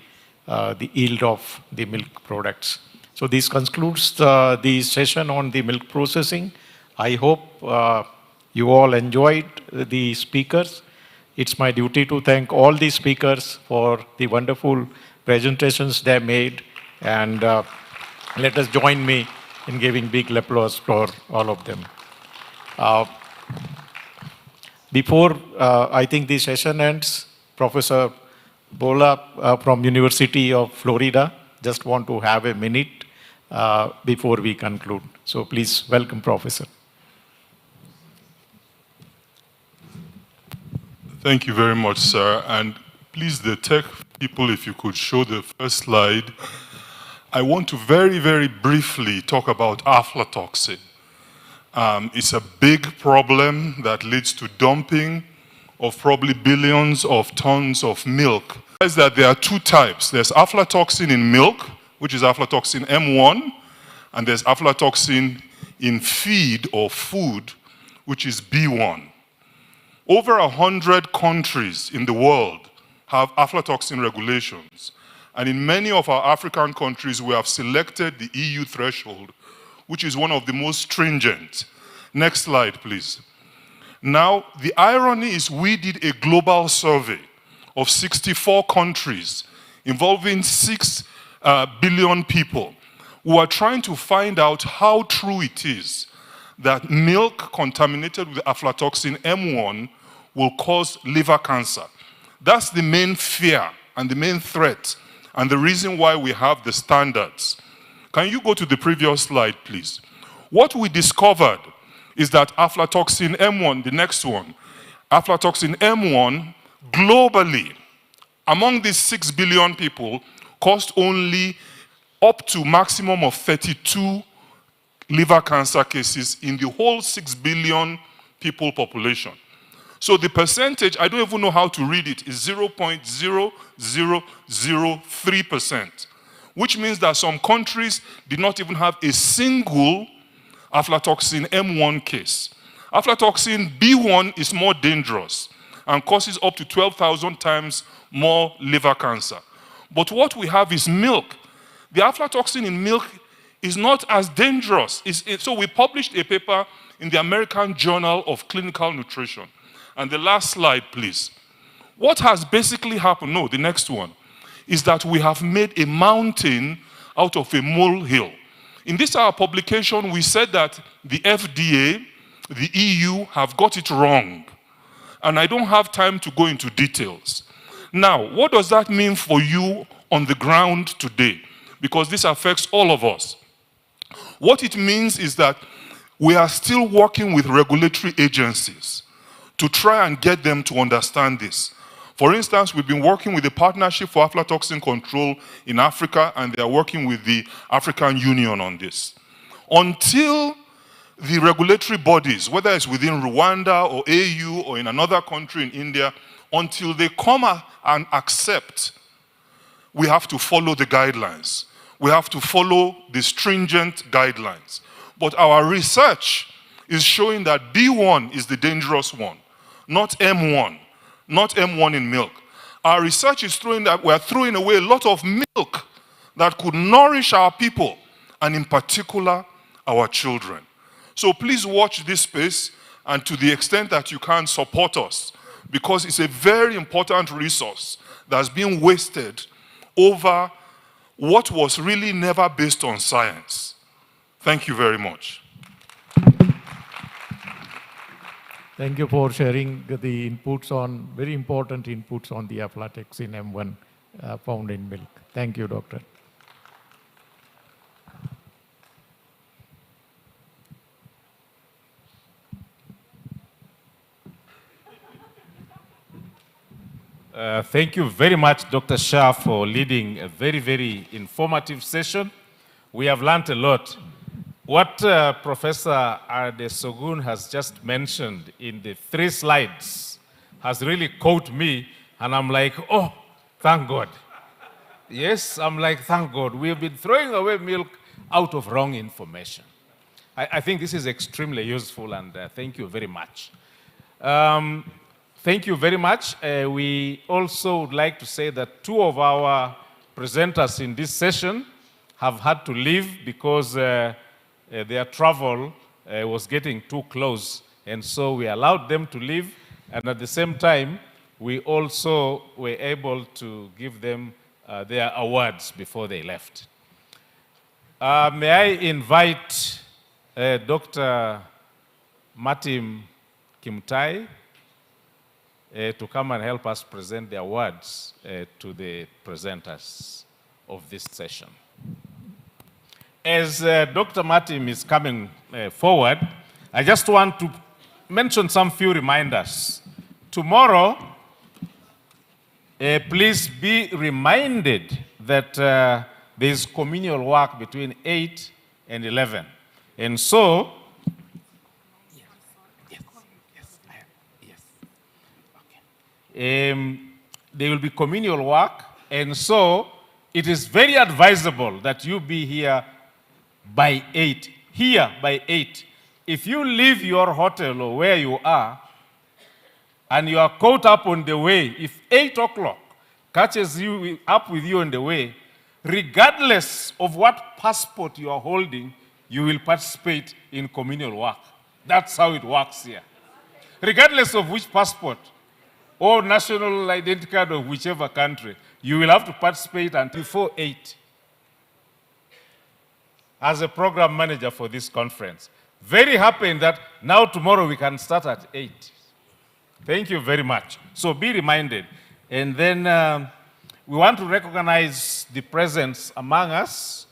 yield of the milk products. So this concludes the session on the milk processing. I hope you all enjoyed the speakers. It's my duty to thank all the speakers for the wonderful presentations they made. And let us join me in giving big applause for all of them. Before I think the session ends, Professor Bola from University of Florida just want to have a minute before we conclude. So please welcome, Professor. Thank you very much, sir. And please, the tech people, if you could show the first slide. I want to very, very briefly talk about aflatoxin. It's a big problem that leads to dumping of probably billions of tons of milk. Is that there are two types. There's aflatoxin in milk, which is aflatoxin M1, and there's aflatoxin in feed or food, which is B1. Over 100 countries in the world have aflatoxin regulations. And in many of our African countries, we have selected the EU threshold, which is one of the most stringent. Next slide, please. Now, the irony is we did a global survey of 64 countries involving 6 billion people who are trying to find out how true it is that milk contaminated with aflatoxin M1 will cause liver cancer. That's the main fear and the main threat and the reason why we have the standards. Can you go to the previous slide, please? What we discovered is that aflatoxin M1, the next one, aflatoxin M1 globally, among these 6 billion people, caused only up to maximum of 32 liver cancer cases in the whole 6 billion people population. So the percentage, I don't even know how to read it, is 0.0003%, which means that some countries did not even have a single aflatoxin M1 case. Aflatoxin B1 is more dangerous and causes up to 12,000 times more liver cancer. But what we have is milk. The aflatoxin in milk is not as dangerous. So we published a paper in the American Journal of Clinical Nutrition. And the last slide, please. What has basically happened, no, the next one, is that we have made a mountain out of a molehill. In this our publication, we said that the FDA, the EU, have got it wrong. And I don't have time to go into details. Now, what does that mean for you on the ground today? Because this affects all of us. What it means is that we are still working with regulatory agencies to try and get them to understand this. For instance, we've been working with the Partnership for Aflatoxin Control in Africa, and they are working with the African Union on this. Until the regulatory bodies, whether it's within Rwanda or AU or in another country in India, until they come and accept, we have to follow the guidelines. We have to follow the stringent guidelines. But our research is showing that B1 is the dangerous one, not M1, not M1 in milk. Our research is showing that we're throwing away a lot of milk that could nourish our people, and in particular, our children. So please watch this space, and to the extent that you can, support us, because it's a very important resource that's being wasted over what was really never based on science. Thank you very much. Thank you for sharing the inputs on, very important inputs on the aflatoxin in M1 found in milk. Thank you, Doctor. Thank you very much, Dr. Shah, for leading a very, very informative session. We have learned a lot. What Professor Adesogun has just mentioned in the 3 slides has really caught me, and I'm like, oh, thank God. Yes, I'm like, thank God. We have been throwing away milk out of wrong information. I think this is extremely useful, and thank you very much. Thank you very much. We also would like to say that 2 of our presenters in this session have had to leave because their travel was getting too close, and so we allowed them to leave, and at the same time, we also were able to give them their awards before they left. May I invite Dr. Martin Kimtai to come and help us present the awards to the presenters of this session. As Dr. Martin is coming forward, I just want to mention some few reminders. Tomorrow, please be reminded that there is communal work between 8 and 11. And so, there will be communal work, and so it is very advisable that you be here by 8. Here by 8. If you leave your hotel or where you are, and you are caught up on the way, if 8 o'clock catches you up with you on the way, regardless of what passport you are holding, you will participate in communal work. That's how it works here. Regardless of which passport or national identity card of whichever country, you will have to participate until 4:08 as a program manager for this conference. Very happy that now tomorrow we can start at 8. Thank you very much. So be reminded. And then we want to recognize the presence among us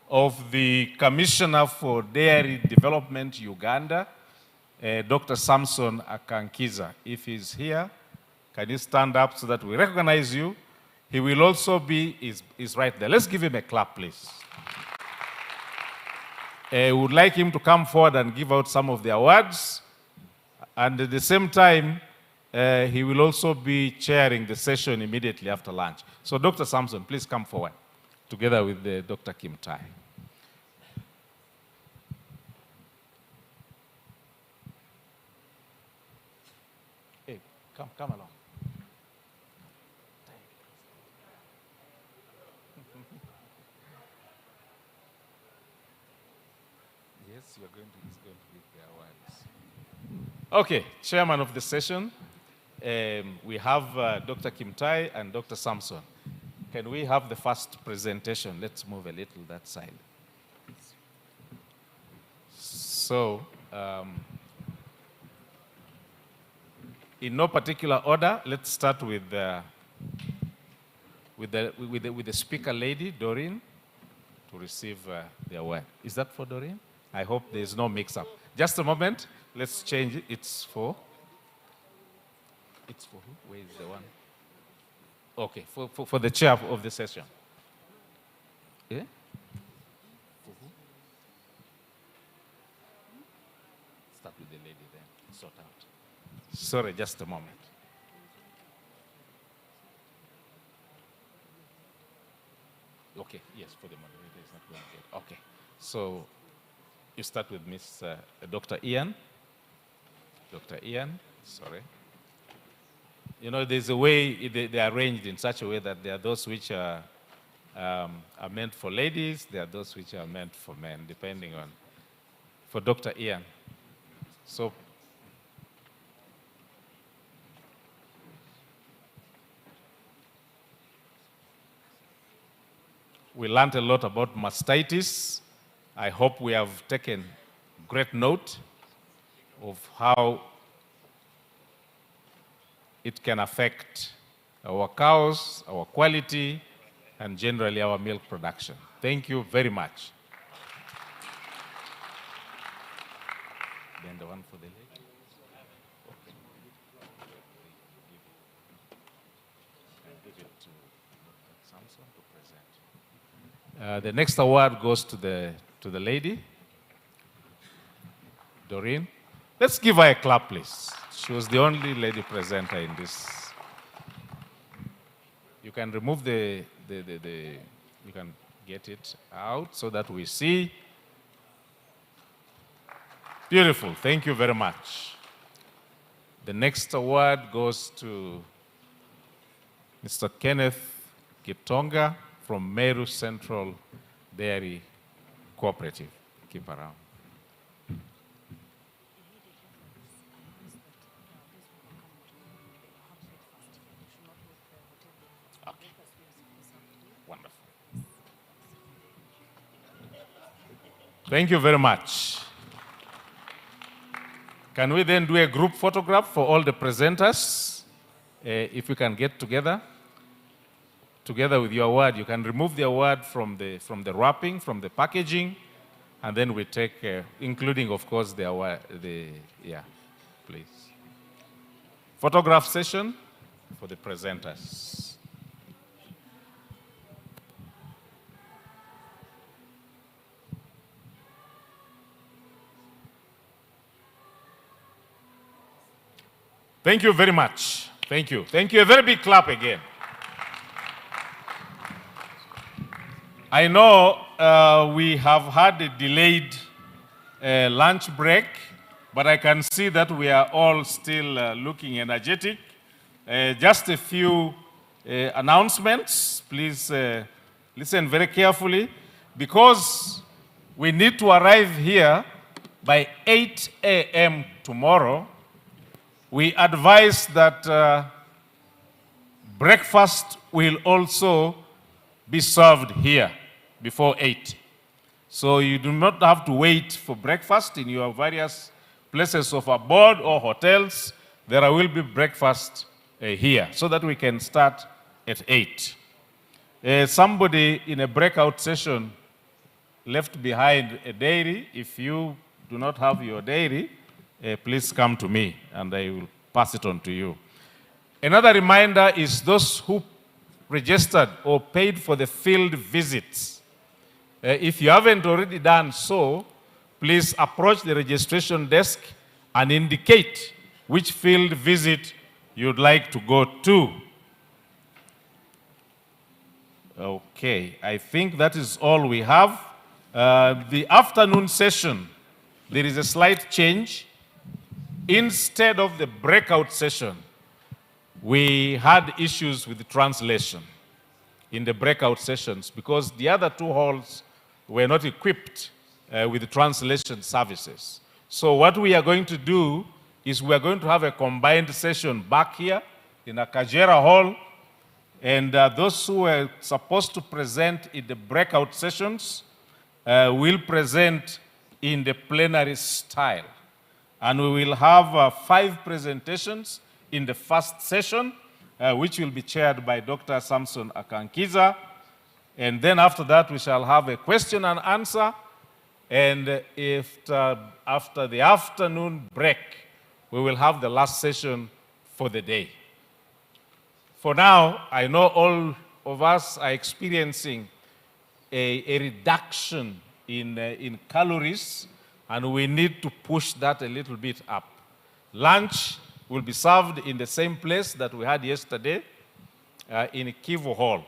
of the Commissioner for Dairy Development, Uganda, Dr. Samson Akankiza. If he's here, can you stand up so that we recognize you? He will also be, is right there. Let's give him a clap, please. We would like him to come forward and give out some of the awards. And at the same time, he will also be chairing the session immediately after lunch. So Dr. Samson, please come forward, together with Dr. Kim Tai. Hey, come along. Yes, he's going to give the awards. Okay, chairman of the session. We have Dr. Kim Tai and Dr. Samson. Can we have the first presentation? Let's move a little that side. So, in no particular order, let's start with the speaker lady, Doreen, to receive the award. Is that for Doreen? I hope there's no mix-up. Just a moment. Let's change it. It's for who? Where is the one? Okay, for the chair of the session. Yeah? For who? Start with the lady then. Sort out. Sorry, just a moment. Okay, yes, for the moderator, it's not going good. Okay, so you start with Miss Dr. Ian. Dr. Ian, sorry. you know, there's a way they are arranged in such a way that there are those which are meant for ladies, there are those which are meant for men, depending on, for Dr. Ian. So, we learned a lot about mastitis. I hope we have taken great note of how it can affect our cows, our quality, and generally our milk production. Thank you very much. Then the one for the lady. Okay. Give it to Dr. Samson to present. The next award goes to the lady, Doreen. Let's give her a clap, please. She was the only lady presenter in this. You can remove you can get it out so that we see. Beautiful, thank you very much. The next award goes to Mr. Kenneth Gitonga from Meru Central Dairy Cooperative. Keep around. Thank you very much. Can we then do a group photograph for all the presenters? If we can get together with your award. You can remove the award from the wrapping, from the packaging, and then we take, including, of course, the award, yeah, please. Photograph session for the presenters. Thank you very much. Thank you. Thank you. A very big clap again. I know we have had a delayed lunch break, but I can see that we are all still looking energetic. Just a few announcements. Please listen very carefully, because we need to arrive here by 8 a.m. tomorrow. We advise that breakfast will also be served here before 8. So you do not have to wait for breakfast in your various places of abode or hotels. There will be breakfast here so that we can start at 8. Somebody in a breakout session left behind a dairy. If you do not have your dairy, please come to me and I will pass it on to you. Another reminder is those who registered or paid for the field visits. If you haven't already done so, please approach the registration desk and indicate which field visit you'd like to go to. Okay, I think that is all we have. The afternoon session, there is a slight change. Instead of the breakout session, we had issues with the translation in the breakout sessions because the other two halls were not equipped with the translation services. So what we are going to do is we are going to have a combined session back here in a Kajera hall, and those who were supposed to present in the breakout sessions will present in the plenary style. And we will have 5 presentations in the first session, which will be chaired by Dr. Samson Akankiza. And then after that, we shall have a question and answer. And after the afternoon break, we will have the last session for the day. For now, I know all of us are experiencing a reduction in calories, and we need to push that a little bit up. Lunch will be served in the same place that we had yesterday, in Kivu Hall.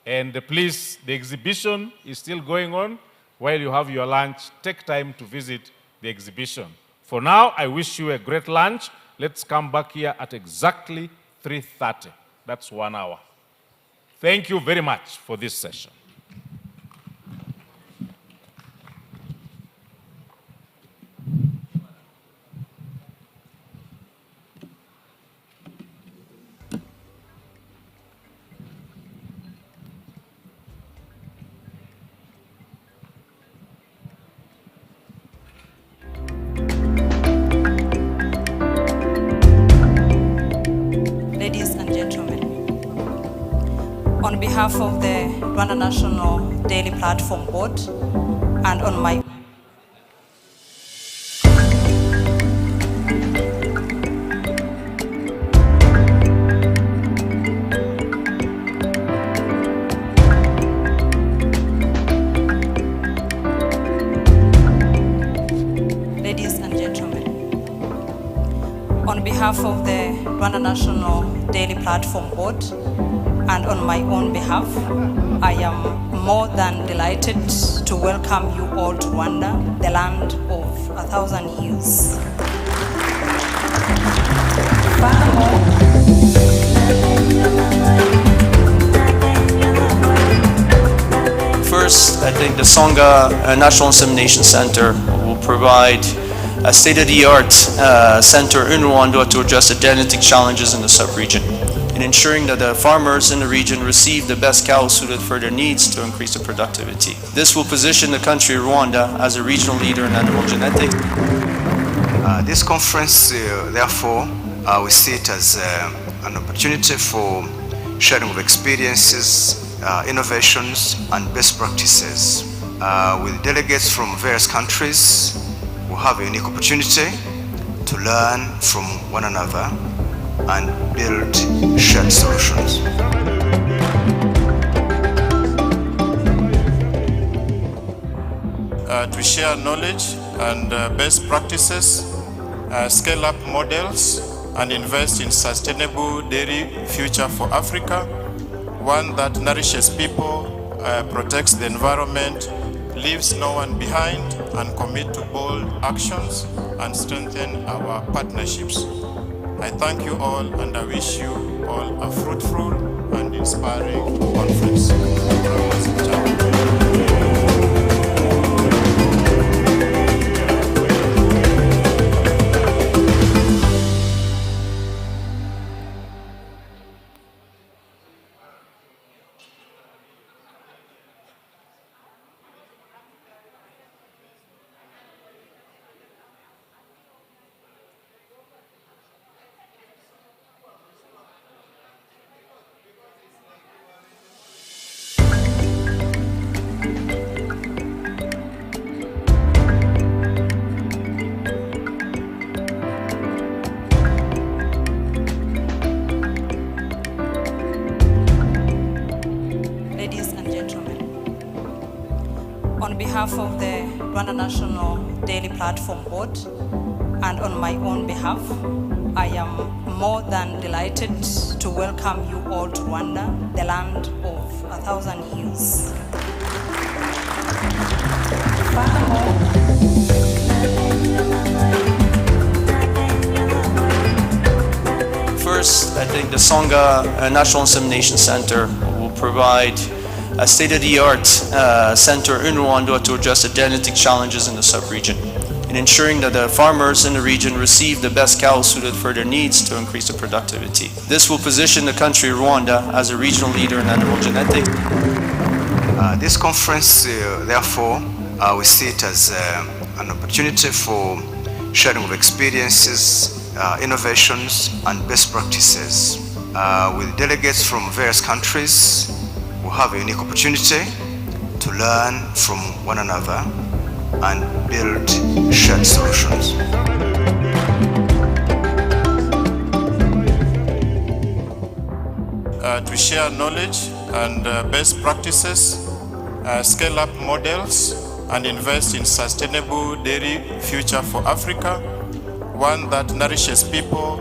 And please, the exhibition is still going on. While you have your lunch, take time to visit the exhibition. For now, I wish you a great lunch. Let's come back here at exactly 3:30. That's 1 hour. Thank you very much for this session. Ladies and gentlemen, on behalf of the Rwanda National Daily Platform Board and on my Ladies and gentlemen, on behalf of the Rwanda National Daily Platform Board and on my own behalf, I am more than delighted to welcome you all to Rwanda, the land of 1,000 hills. First, I think the Songa National Insemination Center will provide a state-of-the-art center in Rwanda to address the genetic challenges in the sub-region, in ensuring that the farmers in the region receive the best cows suited for their needs to increase the productivity. This will position the country, Rwanda, as a regional leader in animal genetics. This conference, therefore, we see it as an opportunity for sharing of experiences, innovations, and best practices. With delegates from various countries, we have a unique opportunity to learn from one another and build shared solutions. To share knowledge and best practices, scale up models, and invest in sustainable dairy future for Africa, one that nourishes people, protects the environment, leaves no one behind, and commit to bold actions and strengthen our partnerships. I thank you all and I wish you all a fruitful and inspiring conference. Ladies and gentlemen, on behalf of the Rwanda National Daily Platform Board and on my own behalf, I am more than delighted to welcome you all to Rwanda, the land of 1,000 hills. First, I think the Songa National Insemination Center will provide a state-of-the-art center in Rwanda to address the genetic challenges in the sub-region, in ensuring that the farmers in the region receive the best cows suited for their needs to increase the productivity. This will position the country, Rwanda, as a regional leader in animal genetics. This conference, therefore, we see it as an opportunity for sharing of experiences, innovations, and best practices. With delegates from various countries, we have a unique opportunity to learn from one another and build shared solutions. To share knowledge and best practices, scale up models, and invest in sustainable dairy future for Africa, one that nourishes people,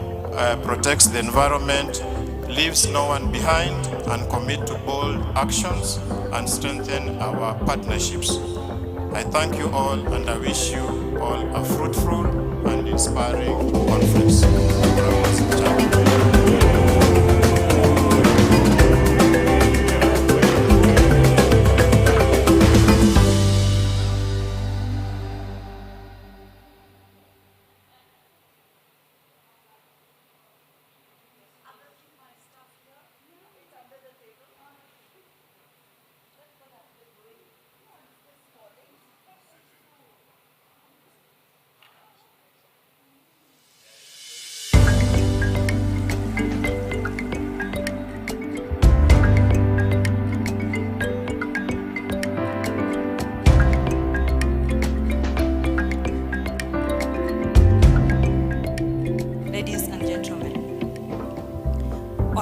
protects the environment, leaves no one behind, and commit to bold actions and strengthen our partnerships. I thank you all and I wish you all a fruitful and inspiring conference.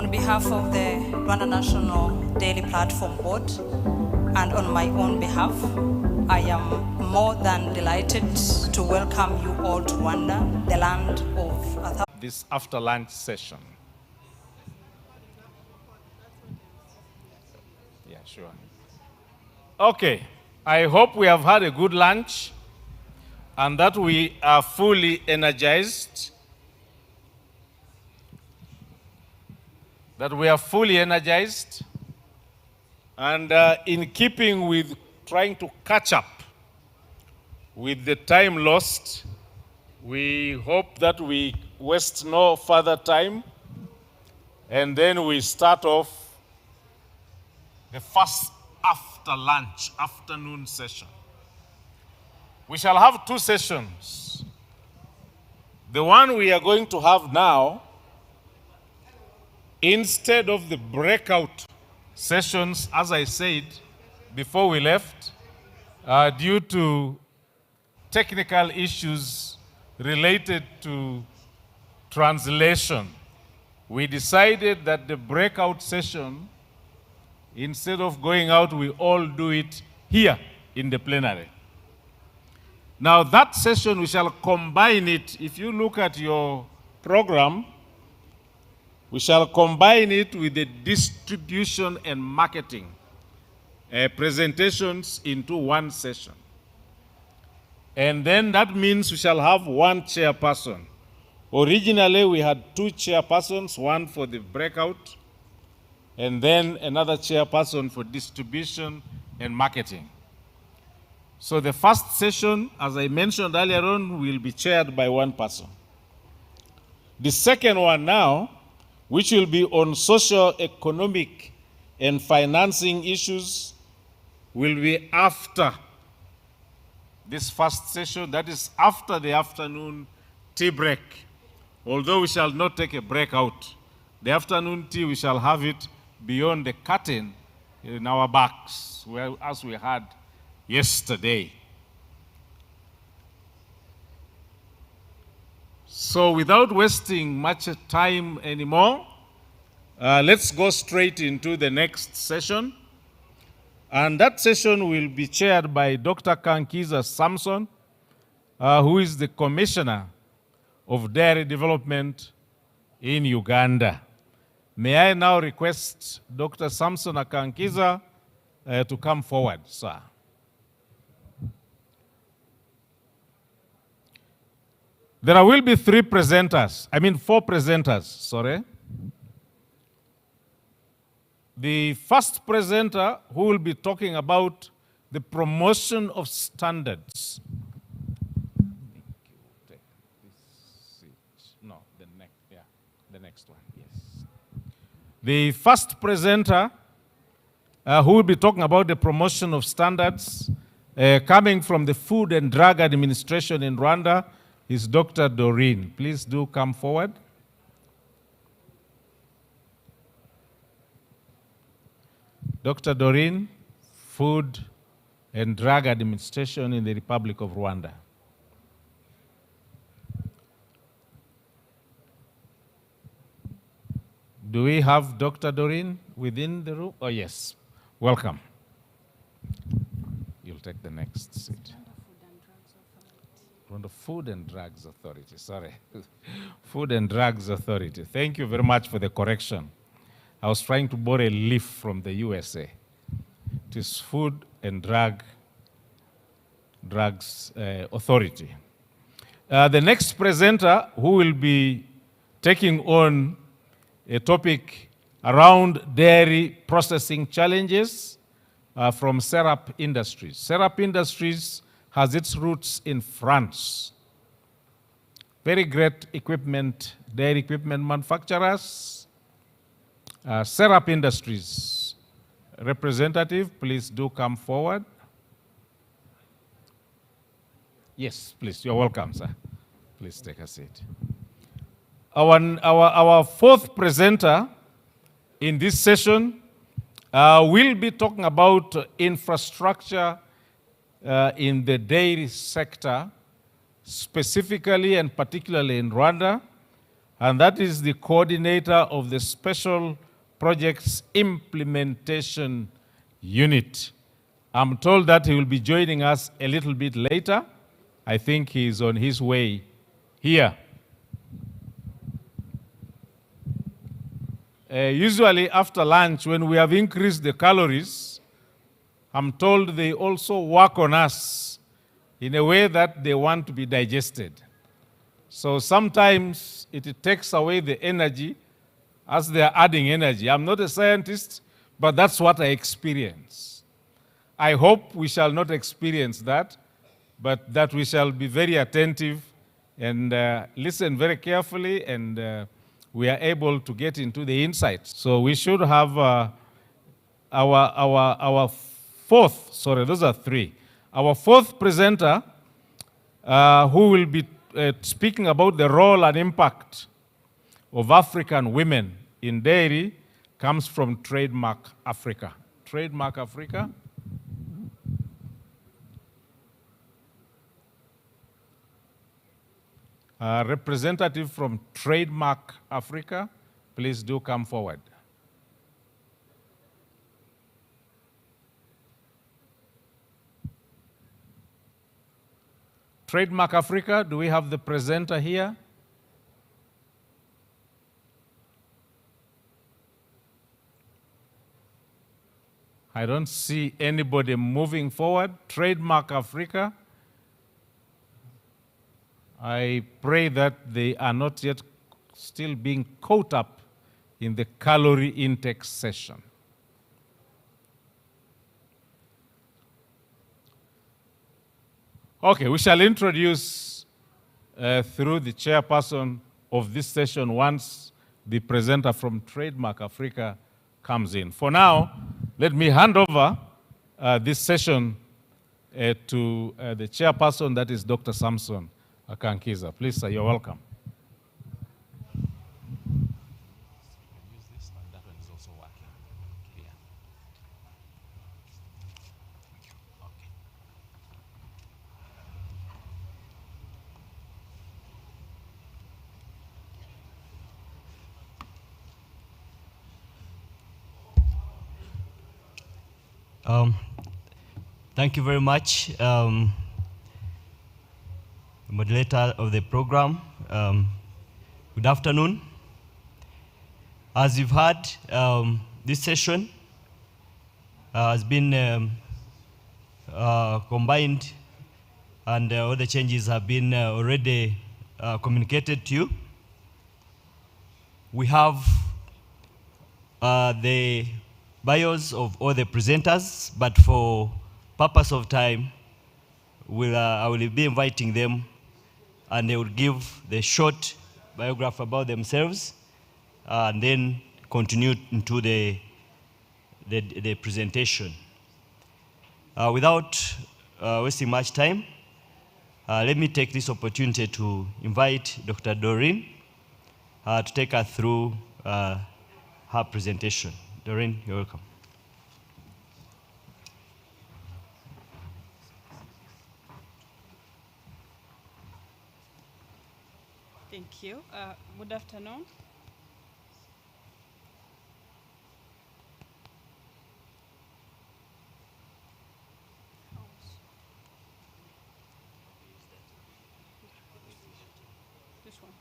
On behalf of the Rwanda National Daily Platform Board and on my own behalf, I am more than delighted to welcome you all to Rwanda, the land of this after lunch session. Yeah, sure. Okay, I hope we have had a good lunch and that we are fully energized. And in keeping with trying to catch up with the time lost, we hope that we waste no further time and then we start off the first after lunch, afternoon session. We shall have two sessions. The one we are going to have now, instead of the breakout sessions, as I said before we left, due to technical issues related to translation, we decided that the breakout session, instead of going out, we all do it here in the plenary. Now that session, we shall combine it. If you look at your program, we shall combine it with the distribution and marketing presentations into one session. And then that means we shall have one chairperson. Originally, we had two chairpersons, one for the breakout, and then another chairperson for distribution and marketing. So the first session, as I mentioned earlier on, will be chaired by one person. The second one now, which will be on socio-economic and financing issues, will be after this first session, that is after the afternoon tea break. Although we shall not take a break out, the afternoon tea, we shall have it beyond the curtain in our backs, as we had yesterday. So without wasting much time anymore, let's go straight into the next session. And that session will be chaired by Dr. Kankiza Samson, who is the Commissioner of Dairy Development in Uganda. May I now request Dr. Samson Kankiza to come forward, sir. There will be four presenters, sorry. The first presenter, who will be talking about the promotion of standards. No, the next one, yes. The first presenter, who will be talking about the promotion of standards, coming from the Food and Drug Administration in Rwanda, is Dr. Doreen. Please do come forward. Dr. Doreen, Food and Drug Administration in the Republic of Rwanda. Do we have Dr. Doreen within the room? Oh, yes. Welcome. You'll take the next seat. From the Food and Drugs Authority, sorry. Food and Drugs Authority. Thank you very much for the correction. I was trying to borrow a leaf from the USA. It is Food and Drugs Authority. The next presenter, who will be taking on a topic around dairy processing challenges from Syrup Industries. Syrup Industries has its roots in France. Very great equipment, dairy equipment manufacturers. Syrup Industries representative, please do come forward. Yes, please, you're welcome, sir. Please take a seat. Our fourth presenter in this session will be talking about infrastructure in the dairy sector, specifically and particularly in Rwanda. and that is the coordinator of the Special Projects Implementation Unit. I'm told that he will be joining us a little bit later. I think he's on his way here. Usually after lunch, when we have increased the calories, I'm told they also work on us in a way that they want to be digested. So sometimes it takes away the energy as they are adding energy. I'm not a scientist, but that's what I experience. I hope we shall not experience that, but that we shall be very attentive and listen very carefully, and we are able to get into the insights. So we should have our fourth, sorry, those are three. Our fourth presenter, who will be speaking about the role and impact of African women in dairy, comes from Trademark Africa. Trademark Africa. Representative from Trademark Africa, please do come forward. Trademark Africa, do we have the presenter here? I don't see anybody moving forward. Trademark Africa. I pray that they are not yet still being caught up in the calorie intake session. Okay, we shall introduce through the chairperson of this session once the presenter from Trademark Africa comes in. For now, let me hand over this session to the chairperson, that is Dr. Samson Akankiza. Please, sir, you're welcome. Thank you very much, moderator of the program. Good afternoon. As you've heard, this session has been combined, and all the changes have been already communicated to you. We have the bios of all the presenters, but for purpose of time, I will be inviting them, and they will give the short biography about themselves, and then continue into the presentation. Without wasting much time, let me take this opportunity to invite Dr. Doreen to take us through her presentation. Doreen, you're welcome. Thank you. Good afternoon. This one.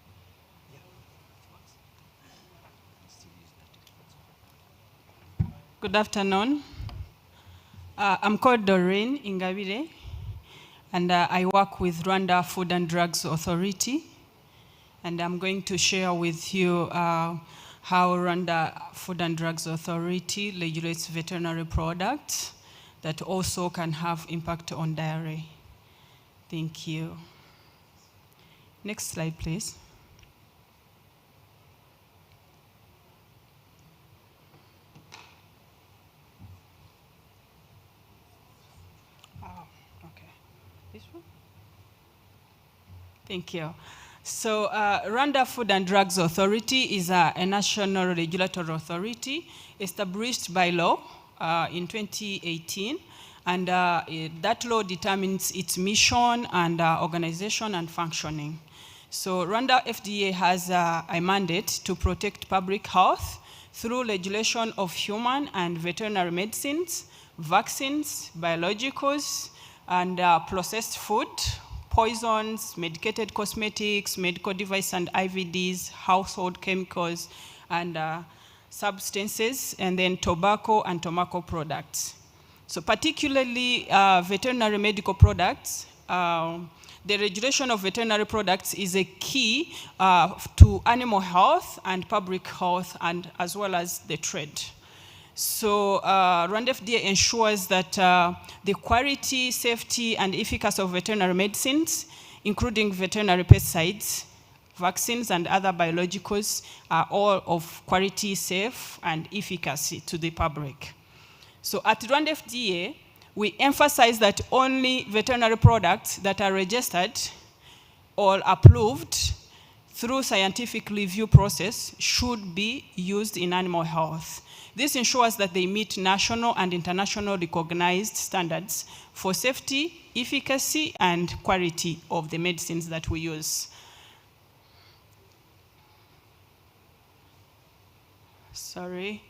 Good afternoon. I'm called Doreen Ingabire, and I work with Rwanda Food and Drugs Authority. And I'm going to share with you how Rwanda Food and Drugs Authority regulates veterinary products that also can have impact on dairy. Thank you. Next slide, please. Okay. This one? Thank you. So Rwanda Food and Drugs Authority is a national regulatory authority established by law in 2018, and that law determines its mission and organization and functioning. So Rwanda FDA has a mandate to protect public health through legislation of human and veterinary medicines, vaccines, biologicals, and processed food, poisons, medicated cosmetics, medical device and IVDs, household chemicals, and substances, and then tobacco and tobacco products. So particularly veterinary medical products, the regulation of veterinary products is a key to animal health and public health, and as well as the trade. So Rwanda FDA ensures that the quality, safety, and efficacy of veterinary medicines, including veterinary pesticides, vaccines, and other biologicals, are all of quality, safe, and efficacy to the public. So at Rwanda FDA, we emphasize that only veterinary products that are registered or approved through scientific review process should be used in animal health. This ensures that they meet national and international recognized standards for safety, efficacy, and quality of the medicines that we use. Sorry.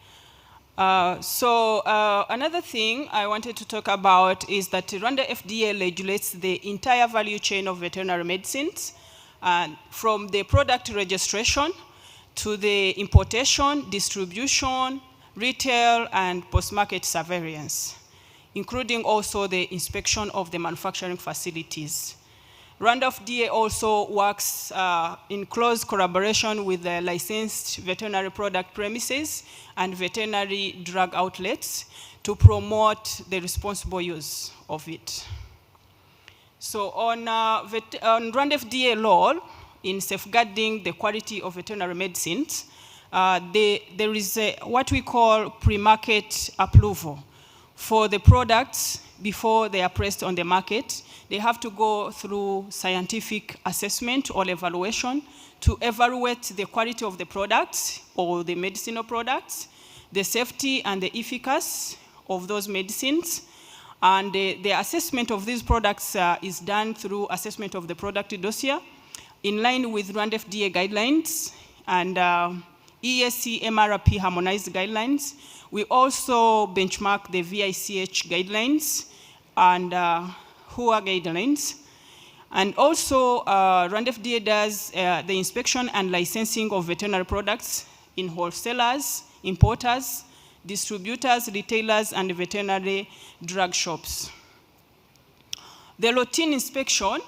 Another thing I wanted to talk about is that Rwanda FDA regulates the entire value chain of veterinary medicines, from the product registration to the importation, distribution, retail, and post-market surveillance, including also the inspection of the manufacturing facilities. Rwanda FDA also works in close collaboration with the licensed veterinary product premises and veterinary drug outlets to promote the responsible use of it. So on Rwanda FDA law, in safeguarding the quality of veterinary medicines, there is what we call pre-market approval for the products before they are placed on the market. They have to go through scientific assessment or evaluation to evaluate the quality of the products or the medicinal products, the safety and the efficacy of those medicines. And the assessment of these products is done through assessment of the product dossier in line with Rwanda FDA guidelines and ESC MRP harmonized guidelines. We also benchmark the VICH guidelines and HUA guidelines. And also, Rwanda FDA does the inspection and licensing of veterinary products in wholesalers, importers, distributors, retailers, and veterinary drug shops. The routine inspection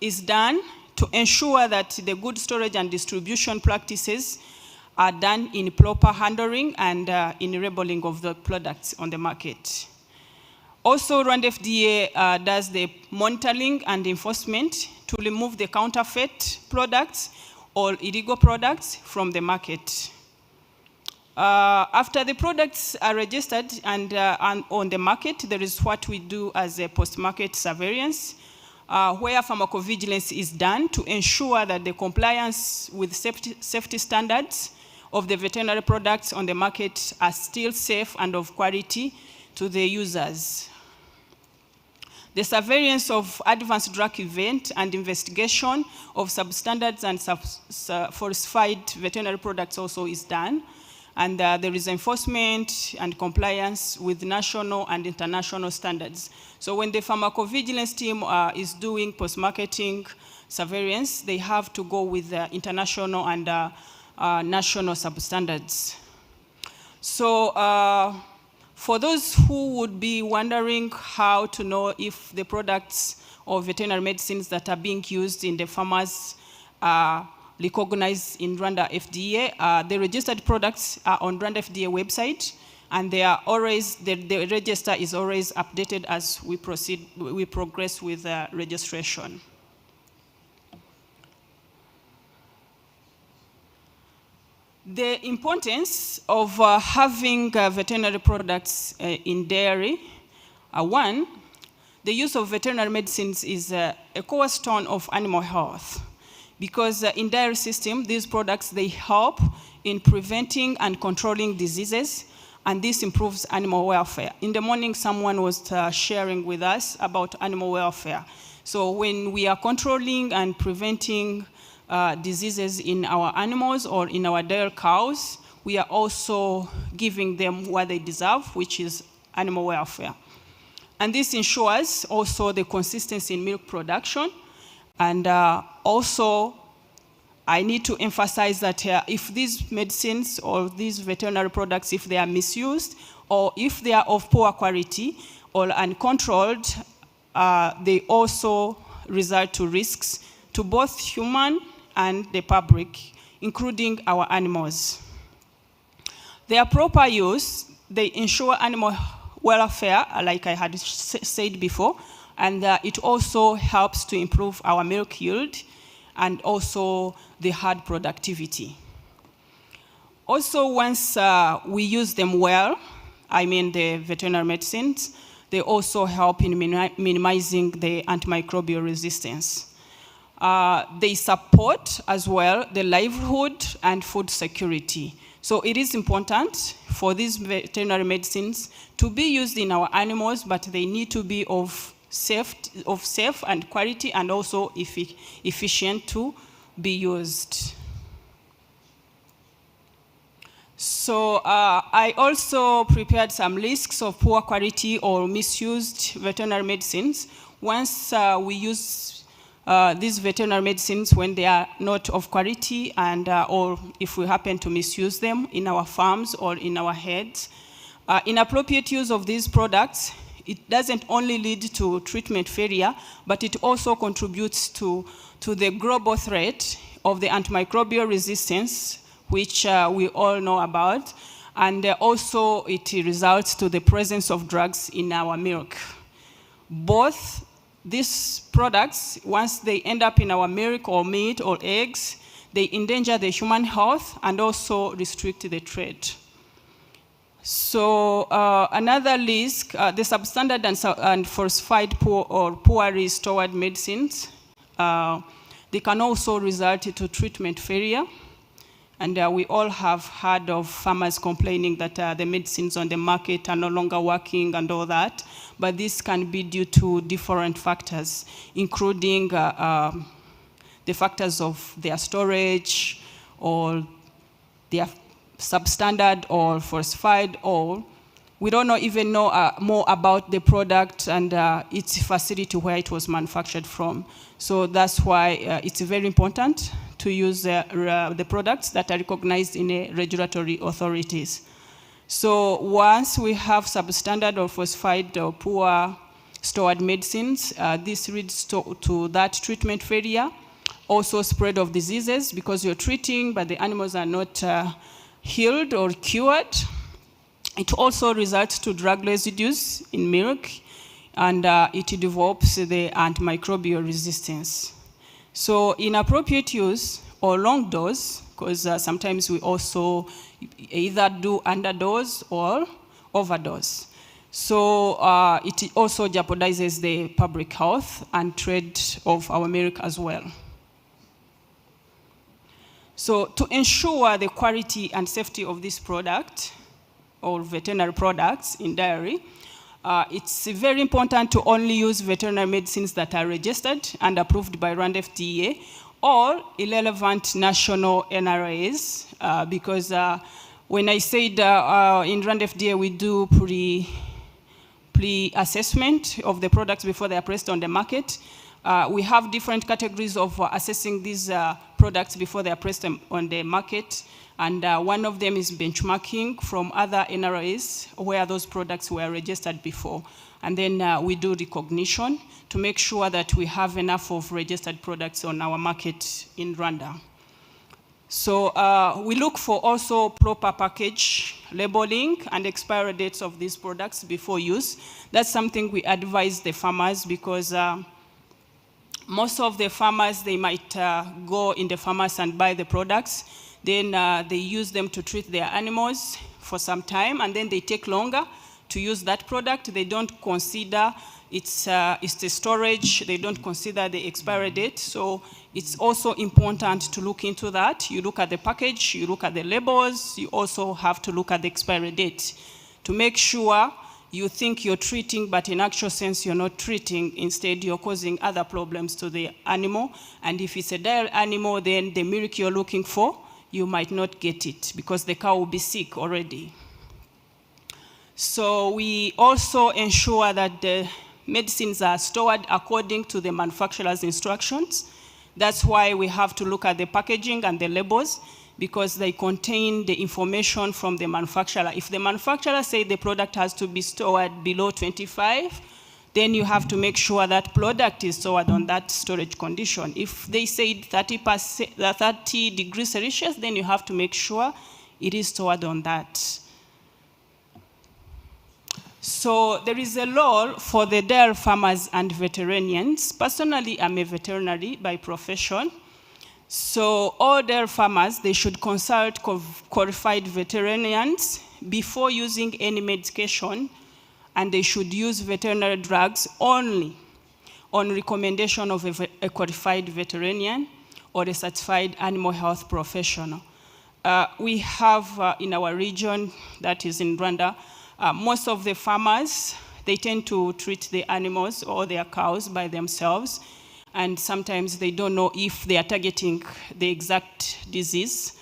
is done to ensure that the good storage and distribution practices are done in proper handling and in labeling of the products on the market. Also, Rwanda FDA does the monitoring and enforcement to remove the counterfeit products or illegal products from the market. After the products are registered and on the market, there is what we do as a post-market surveillance, where pharmacovigilance is done to ensure that the compliance with safety standards of the veterinary products on the market are still safe and of quality to the users. The surveillance of advanced drug event and investigation of substandards and falsified veterinary products also is done. And there is enforcement and compliance with national and international standards. So when the pharmacovigilance team is doing post-marketing surveillance, they have to go with international and national substandards. So for those who would be wondering how to know if the products or veterinary medicines that are being used in the farmers are recognized in Rwanda FDA, the registered products are on Rwanda FDA website, and they are always, the register is always updated as we progress with registration. The importance of having veterinary products in dairy, one, the use of veterinary medicines is a cornerstone of animal health, because in dairy system, these products, they help in preventing and controlling diseases, and this improves animal welfare. In the morning, someone was sharing with us about animal welfare. So when we are controlling and preventing diseases in our animals or in our dairy cows, we are also giving them what they deserve, which is animal welfare. And this ensures also the consistency in milk production. And also, I need to emphasize that if these medicines or these veterinary products, if they are misused, or if they are of poor quality or uncontrolled, they also result to risks to both human and the public, including our animals. Their proper use, they ensure animal welfare, like I had said before, and it also helps to improve our milk yield and also the herd productivity. Also, once we use them well, I mean the veterinary medicines, they also help in minimizing the antimicrobial resistance. They support as well the livelihood and food security. So it is important for these veterinary medicines to be used in our animals, but they need to be of safe and quality and also efficient to be used. So I also prepared some lists of poor quality or misused veterinary medicines. Once we use these veterinary medicines when they are not of quality and or if we happen to misuse them in our farms or in our heads. Inappropriate use of these products, it doesn't only lead to treatment failure, but it also contributes to the global threat of the antimicrobial resistance, which we all know about, and also it results to the presence of drugs in our milk. Both these products, once they end up in our milk or meat or eggs, they endanger the human health and also restrict the trade. So another risk, the substandard and falsified poorly stored medicines, they can also result to treatment failure. And we all have heard of farmers complaining that the medicines on the market are no longer working and all that. But this can be due to different factors, including the factors of their storage or their substandard or falsified, or we don't even know more about the product and its facility where it was manufactured from. So that's why it's very important to use the products that are recognized in regulatory authorities. So once we have substandard or falsified or poor stored medicines, this leads to that treatment failure, also spread of diseases because you're treating but the animals are not healed or cured. It also results to drug residues in milk and it develops the antimicrobial resistance. So inappropriate use or long dose, because sometimes we also either do underdose or overdose. So it also jeopardizes the public health and trade of our milk as well. So to ensure the quality and safety of this product or veterinary products in dairy, it's very important to only use veterinary medicines that are registered and approved by Rwanda FDA or irrelevant national NRAs, because when I said in Rwanda FDA we do pre-assessment of the products before they are placed on the market, we have different categories of assessing these products before they are placed on the market. And one of them is benchmarking from other NRAs where those products were registered before. And then we do recognition to make sure that we have enough of registered products on our market in Rwanda. So we look for also proper package labeling and expiry dates of these products before use. That's something we advise the farmers because most of the farmers, they might go in the farmers and buy the products. Then they use them to treat their animals for some time, and then they take longer to use that product. They don't consider its the storage, they don't consider the expiry date. So it's also important to look into that. You look at the package, you look at the labels, you also have to look at the expiry date to make sure you think you're treating, but in actual sense, you're not treating. Instead, you're causing other problems to the animal. And if it's a dire animal, then the milk you're looking for, you might not get it because the cow will be sick already. So we also ensure that the medicines are stored according to the manufacturer's instructions. That's why we have to look at the packaging and the labels, because they contain the information from the manufacturer. If the manufacturer says the product has to be stored below 25, then you have to make sure that product is stored on that storage condition. If they say 30 degrees Celsius, then you have to make sure it is stored on that. So there is a role for the dairy farmers and veterinarians. Personally, I'm a veterinary by profession. So all dairy farmers, they should consult qualified veterinarians before using any medication, and they should use veterinary drugs only on recommendation of a qualified veterinarian or a certified animal health professional. We have in our region, that is in Rwanda, most of the farmers, they tend to treat the animals or their cows by themselves, and sometimes they don't know if they are targeting the exact disease.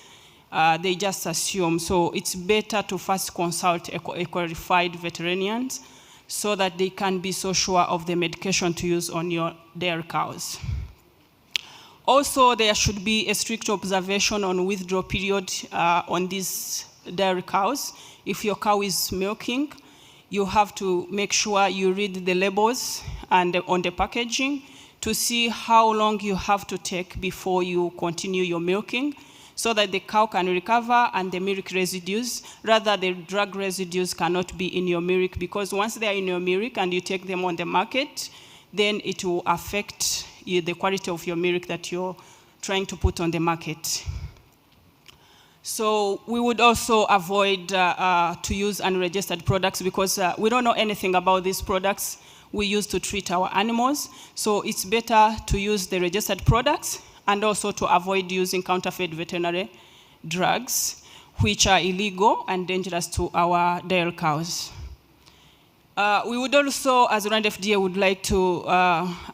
They just assume. So it's better to first consult a qualified veterinarian so that they can be so sure of the medication to use on your dairy cows. Also, there should be a strict observation on withdrawal period on these dairy cows. If your cow is milking, you have to make sure you read the labels and on the packaging to see how long you have to take before you continue your milking, so that the cow can recover and the milk residues, rather the drug residues cannot be in your milk, because once they are in your milk and you take them on the market, then it will affect the quality of your milk that you're trying to put on the market. So we would also avoid to use unregistered products, because we don't know anything about these products we use to treat our animals. So it's better to use the registered products, and also to avoid using counterfeit veterinary drugs, which are illegal and dangerous to our dairy cows. We would also, as Rwanda FDA, would like to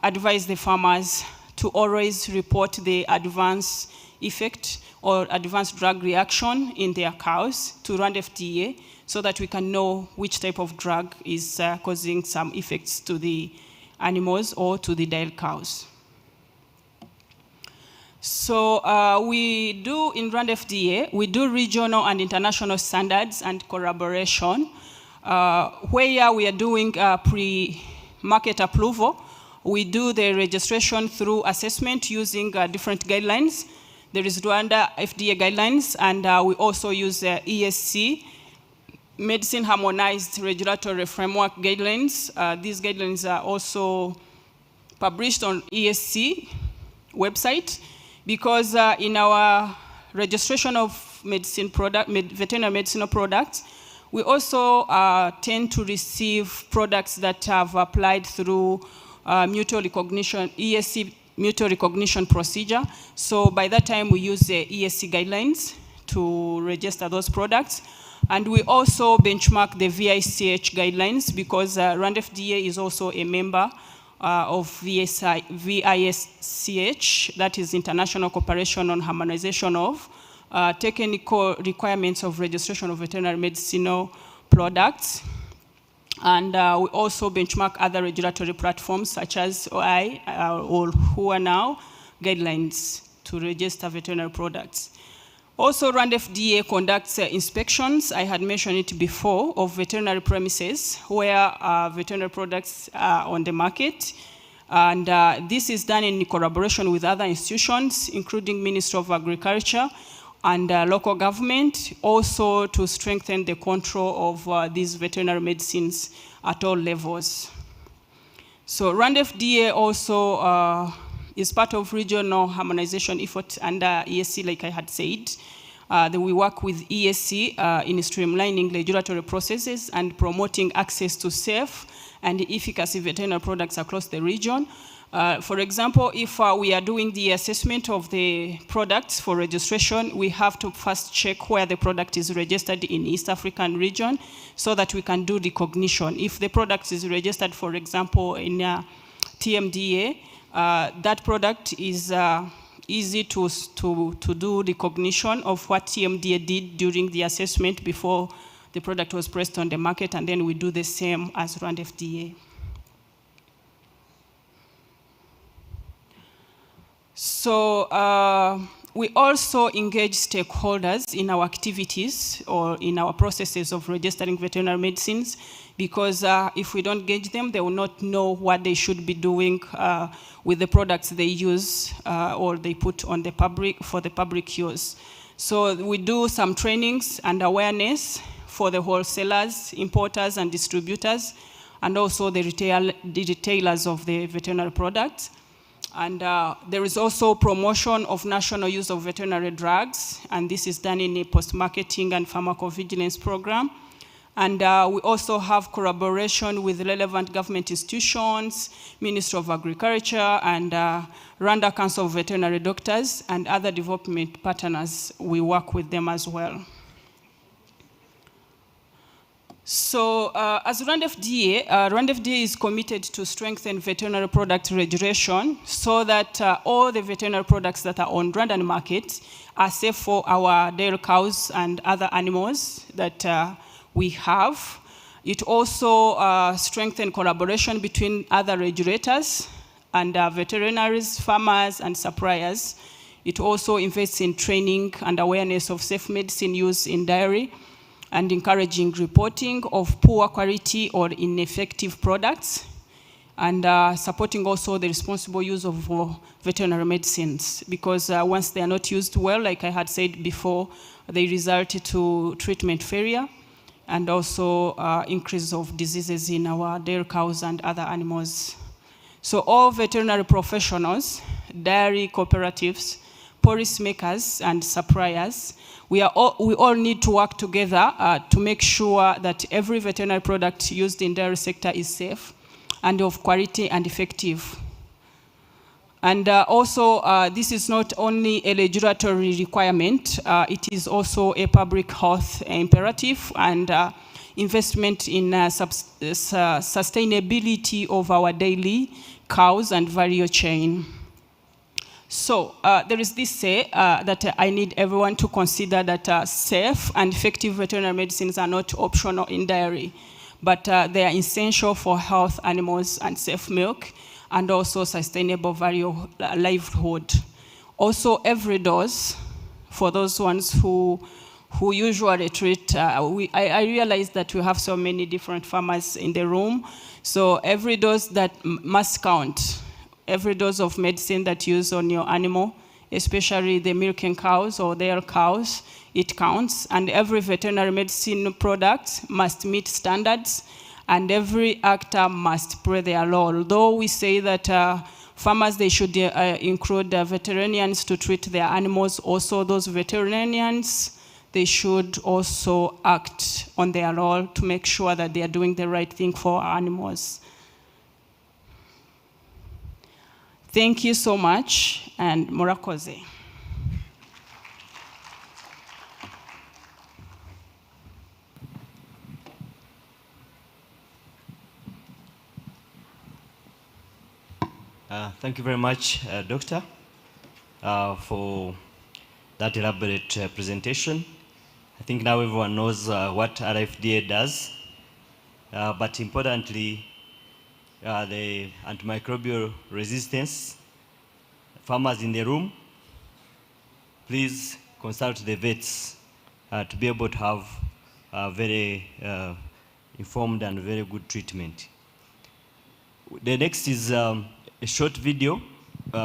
advise the farmers to always report the adverse effect or advanced drug reaction in their cows to Rwanda FDA, so that we can know which type of drug is causing some effects to the animals or to the dairy cows. So we do, in Rwanda FDA, we do regional and international standards and collaboration, where we are doing pre-market approval. We do the registration through assessment using different guidelines. There is Rwanda FDA guidelines, and we also use ESC, Medicine Harmonized Regulatory Framework guidelines. These guidelines are also published on ESC website, because in our registration of veterinary medicinal products, we also tend to receive products that have applied through mutual recognition, ESC mutual recognition procedure. So by that time, we use the ESC guidelines to register those products. And we also benchmark the VICH guidelines, because Rwanda FDA is also a member of VICH, that is International Cooperation on Harmonization of Technical Requirements of Registration of Veterinary Medicinal Products. And we also benchmark other regulatory platforms such as OI or WHO now guidelines to register veterinary products. Also, Rwanda FDA conducts inspections, I had mentioned it before, of veterinary premises where veterinary products are on the market. And this is done in collaboration with other institutions, including Ministry of Agriculture and local government, also to strengthen the control of these veterinary medicines at all levels. So Rwanda FDA also is part of regional harmonization effort under ESC, like I had said. That we work with ESC in streamlining regulatory processes and promoting access to safe and efficacy veterinary products across the region. For example, if we are doing the assessment of the products for registration, we have to first check where the product is registered in East African region so that we can do recognition. If the product is registered, for example, in TMDA, that product is easy to do recognition of what TMDA did during the assessment before the product was pressed on the market, and then we do the same as Rwanda FDA. So we also engage stakeholders in our activities or in our processes of registering veterinary medicines, because if we don't engage them, they will not know what they should be doing with the products they use or they put on the public for the public use. So we do some trainings and awareness for the wholesalers, importers, and distributors, and also the retailers of the veterinary products. And there is also promotion of national use of veterinary drugs, and this is done in a post-marketing and pharmacovigilance program. And we also have collaboration with relevant government institutions, Ministry of Agriculture, and Rwanda Council of Veterinary Doctors, and other development partners. We work with them as well. So as Rwanda FDA is committed to strengthen veterinary product registration so that all the veterinary products that are on Rwandan market are safe for our dairy cows and other animals that we have. It also strengthens collaboration between other regulators and veterinaries, farmers, and suppliers. It also invests in training and awareness of safe medicine use in dairy, and encouraging reporting of poor quality or ineffective products, and supporting also the responsible use of veterinary medicines, because once they are not used well, like I had said before, they result to treatment failure and also increase of diseases in our dairy cows and other animals. So all veterinary professionals, dairy cooperatives, policymakers, and suppliers, we all need to work together to make sure that every veterinary product used in the dairy sector is safe and of quality and effective. And also, this is not only a regulatory requirement, it is also a public health imperative and investment in sustainability of our daily cows and value chain. So there is this say that I need everyone to consider that safe and effective veterinary medicines are not optional in dairy, but they are essential for health animals and safe milk, and also sustainable value livelihood. Also, every dose, for those ones who usually treat, I realize that we have so many different farmers in the room, so every dose that must count. Every dose of medicine that you use on your animal, especially the milking cows or their cows, it counts. And every veterinary medicine product must meet standards, and every actor must play their role. Although we say that farmers, they should include veterinarians to treat their animals, also those veterinarians, they should also act on their role to make sure that they are doing the right thing for our animals. Thank you so much, and murakoze. Thank you very much, Doctor, for that elaborate presentation. I think now everyone knows what RFDA does, but importantly, the antimicrobial resistance. Farmers in the room, please consult the vets to be able to have very informed and very good treatment. The next is a short video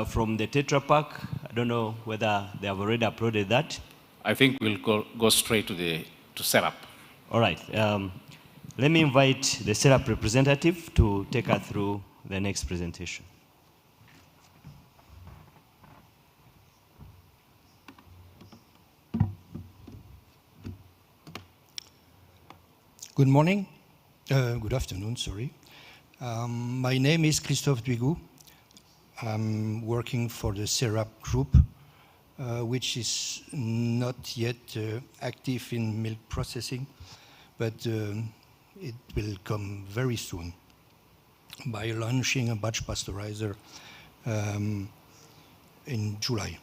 from the Tetra Pak. I don't know whether they have already uploaded that. I think we'll go straight to setup. All right. Let me invite the setup representative to take us through the next presentation. Good morning. Good afternoon, sorry. My name is Christophe Duigou. I'm working for the SERAP group, which is not yet active in milk processing, but it will come very soon by launching a batch pasteurizer in July.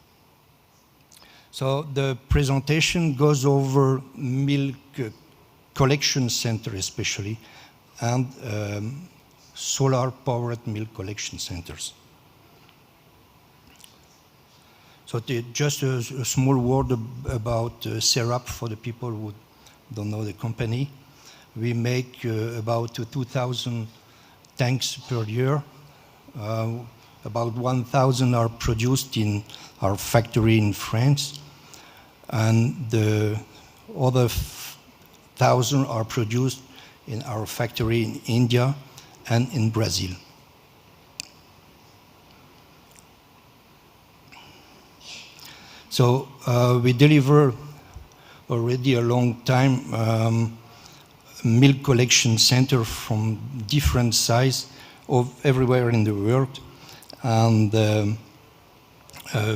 So the presentation goes over milk collection center especially, and solar-powered milk collection centers. So just a small word about SERAP for the people who don't know the company. We make about 2,000 tanks per year. About 1,000 are produced in our factory in France, and the other 1,000 are produced in our factory in India and in Brazil. So we deliver already a long time milk collection center from different size of everywhere in the world, and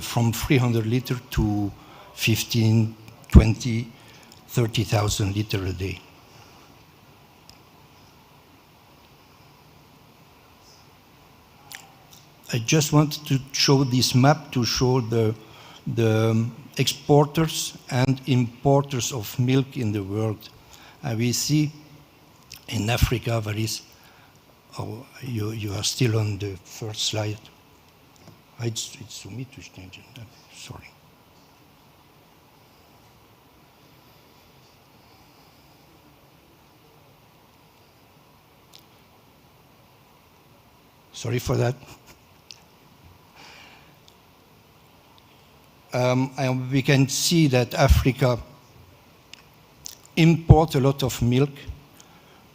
from 300 liter to 15, 20, 30,000 liter a day. I just wanted to show this map to show the exporters and importers of milk in the world. And we see in Africa there is, oh, you are still on the first slide. It's to me to change it. Sorry. Sorry for that. And we can see that Africa imports a lot of milk.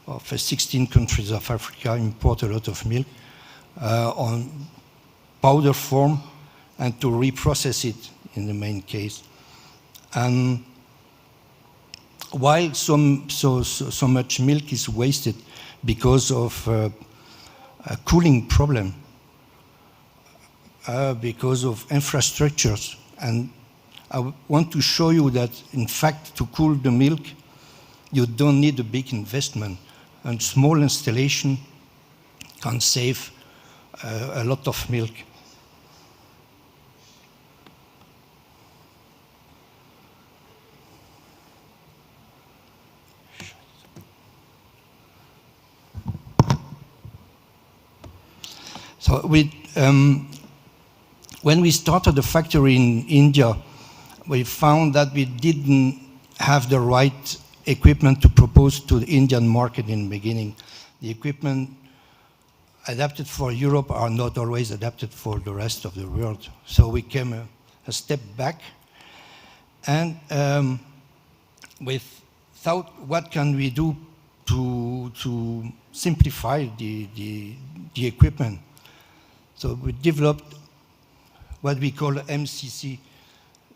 Of 16 countries of Africa import a lot of milk on powder form and to reprocess it in the main case. And while so much milk is wasted because of a cooling problem, because of infrastructures, and I want to show you that, in fact, to cool the milk, you don't need a big investment. And small installation can save a lot of milk. So when we started the factory in India, we found that we didn't have the right equipment to propose to the Indian market in the beginning. The equipment adapted for Europe are not always adapted for the rest of the world. So we came a step back, and we thought, what can we do to simplify the equipment? So we developed what we call MCC.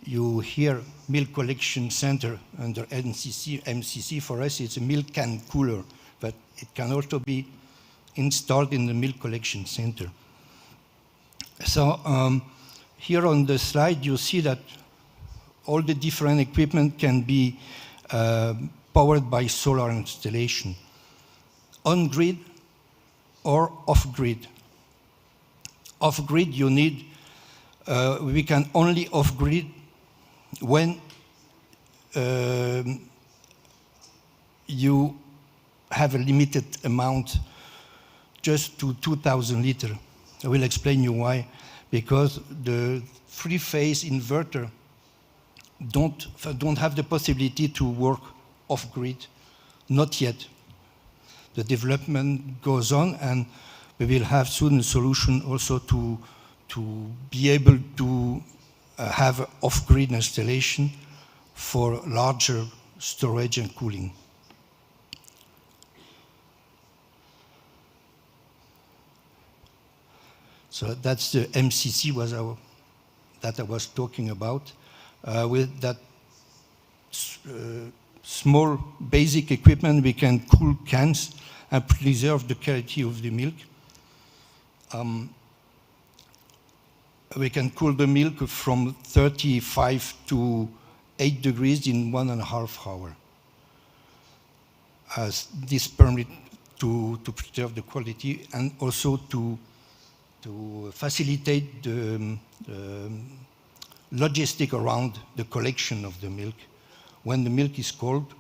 You hear Milk Collection Center under MCC. MCC for us, it's a milk can cooler, but it can also be installed in the Milk Collection Center. So here on the slide, you see that all the different equipment can be powered by solar installation, on-grid or off-grid. Off-grid, you need, we can only off-grid when you have a limited amount, just to 2,000 liters. I will explain you why. Because the three-phase inverter don't have the possibility to work off-grid, not yet. The development goes on, and we will have soon a solution also to be able to have off-grid installation for larger storage and cooling. So that's the MCC that I was talking about. With that small basic equipment, we can cool cans and preserve the quality of the milk. we can cool the milk from 35 to 8 degrees in 1.5 hours. As this permit to preserve the quality and also to facilitate the logistic around the collection of the milk. When the milk is cold,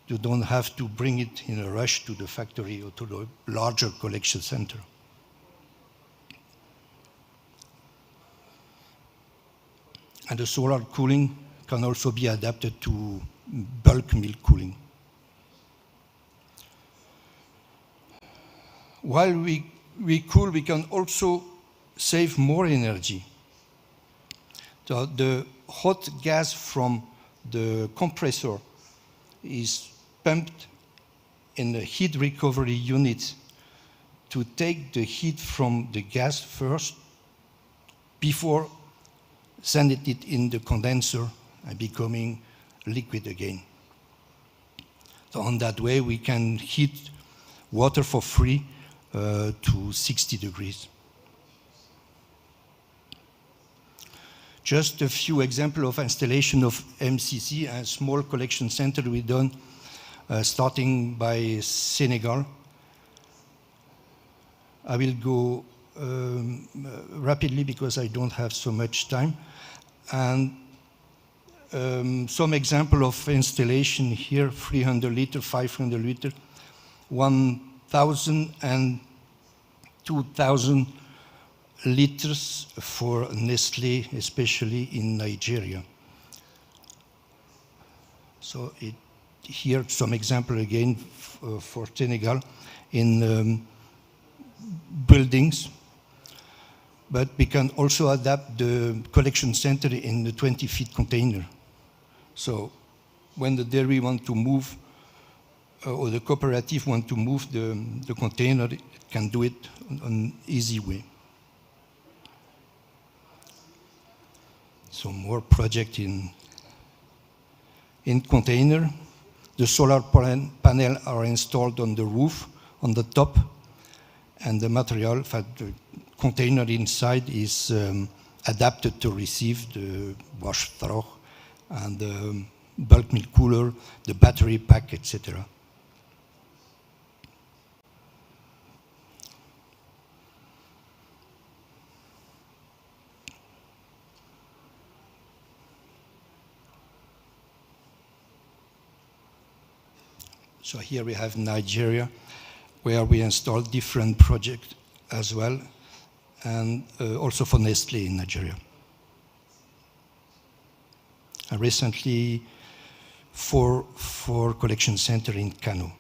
you don't have to bring it in a rush to the factory or to the larger collection center. And the solar cooling can also be adapted to bulk milk cooling. While we cool, we can also save more energy. So the hot gas from the compressor is pumped in the heat recovery unit to take the heat from the gas first before sending it in the condenser and becoming liquid again. So on that way, we can heat water for free to 60 degrees. Just a few examples of installation of MCC, a small collection center we done starting by Senegal. I will go rapidly because I don't have so much time. And some example of installation here, 300 liter, 500 liter, 1,000 and 2,000 liters for Nestlé, especially in Nigeria. So here some example again for Senegal in buildings, but we can also adapt the collection center in the 20-feet container. So when the dairy want to move or the cooperative want to move the container, it can do it in an easy way. So more project in container. The solar panel are installed on the roof, on the top, and the material, in fact, the container inside is adapted to receive the wash straw and the bulk milk cooler, the battery pack, etc. So here we have Nigeria, where we installed different projects as well, and also for Nestlé in Nigeria. And recently, four collection center in Kano.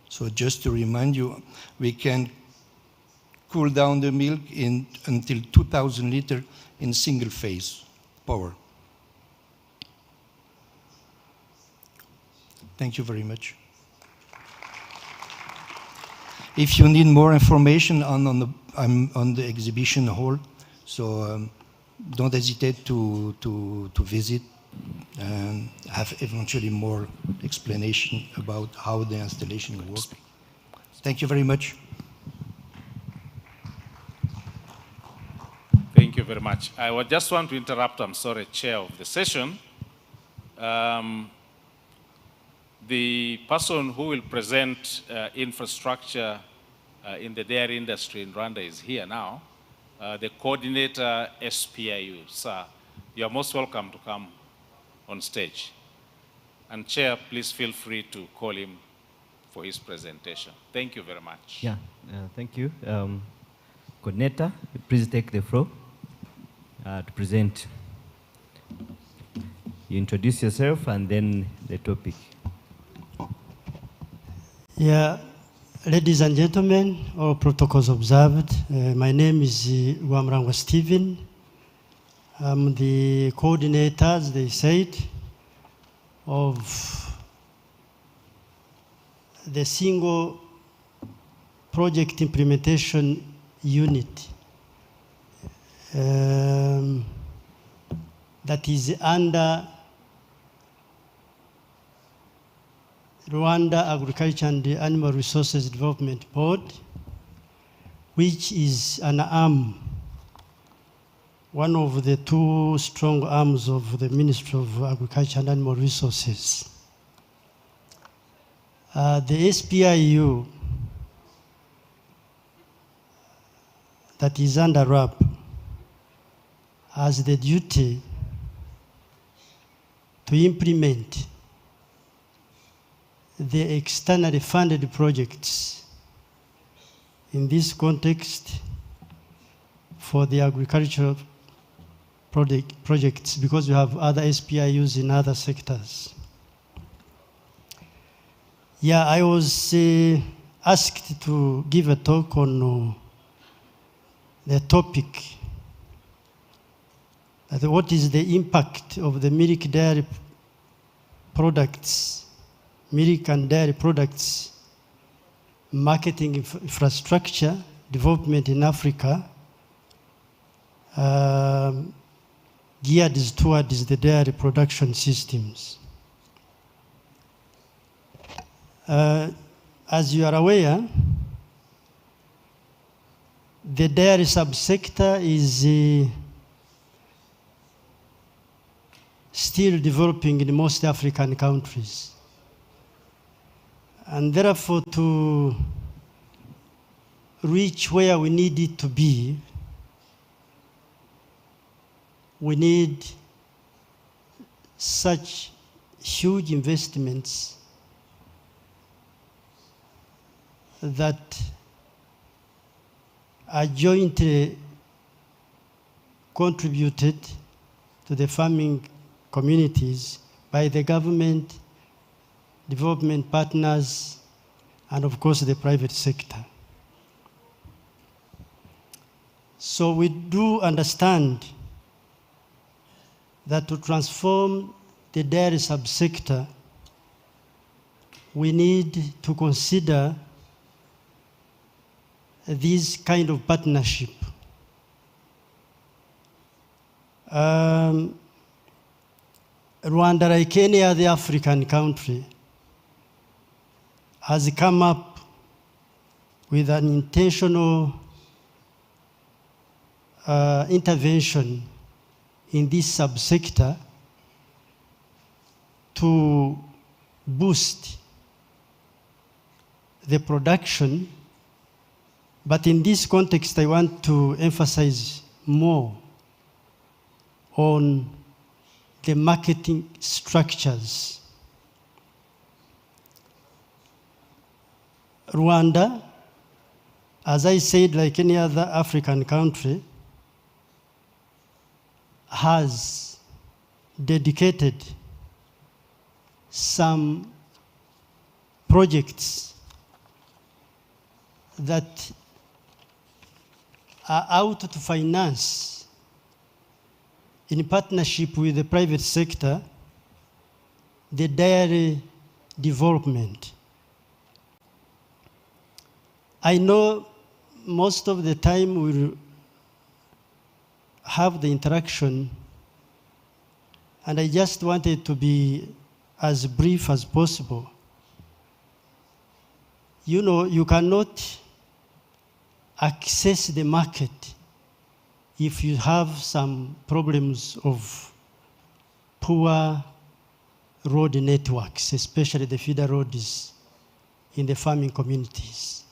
So just to remind you, we can cool down the milk until 2,000 liters in single phase power. Thank you very much. If you need more information I'm on the exhibition hall, so don't hesitate to visit and have eventually more explanation about how the installation works. Thank you very much. Thank you very much. I would just want to interrupt, I'm sorry, Chair of the session. The person who will present infrastructure in the dairy industry in Rwanda is here now. The coordinator, SPIU. Sir, you are most welcome to come on stage. And Chair, please feel free to call him for his presentation. Thank you very much. Yeah, thank you. Coordinator, please take the floor to present. You introduce yourself and then the topic. Yeah, ladies and gentlemen, all protocols observed. My name is Wamrangwa Stephen. I'm the coordinator, as they said, of the single project implementation unit that is under Rwanda Agriculture and Animal Resources Development Board, which is an arm, one of the two strong arms of the Ministry of Agriculture and Animal Resources. The SPIU that is under RAP has the duty to implement the externally funded projects in this context for the agricultural projects, because we have other SPIUs in other sectors. Yeah, I was asked to give a talk on the topic, what is the impact of the milk dairy products, milk and dairy products marketing infrastructure development in Africa geared towards the dairy production systems. As you are aware, the dairy subsector is still developing in most African countries. And therefore, to reach where we need it to be, we need such huge investments that are jointly contributed to the farming communities by the government, development partners, and of course the private sector. So we do understand that to transform the dairy subsector, we need to consider this kind of partnership. Rwanda, like any other African country, has come up with an intentional intervention in this subsector to boost the production. But in this context, I want to emphasize more on the marketing structures. Rwanda, as I said, like any other African country, has dedicated some projects that are out to finance, in partnership with the private sector, the dairy development. I know most of the time we'll have the interaction, and I just wanted to be as brief as possible. You know, you cannot access the market if you have some problems of poor road networks, especially the feeder roads in the farming communities.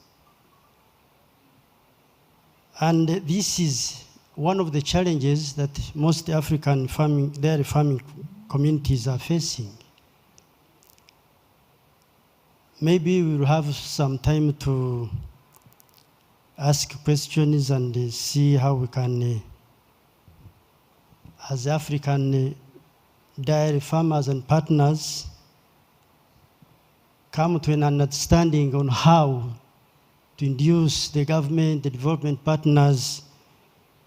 And this is one of the challenges that most African dairy farming communities are facing. Maybe we'll have some time to ask questions and see how we can, as African dairy farmers and partners, come to an understanding on how to induce the government, the development partners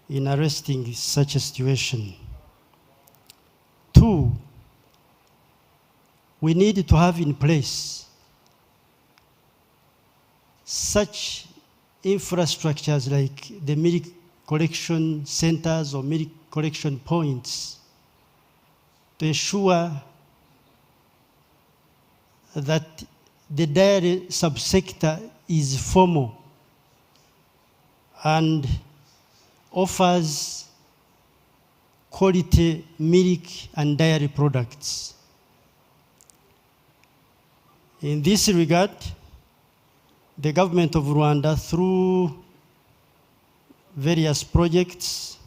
in arresting such a situation. 2, we need to have in place such infrastructures like the milk collection centers or milk collection points to ensure that the dairy subsector is formal and offers quality milk and dairy products. In this regard, the government of Rwanda, through various projects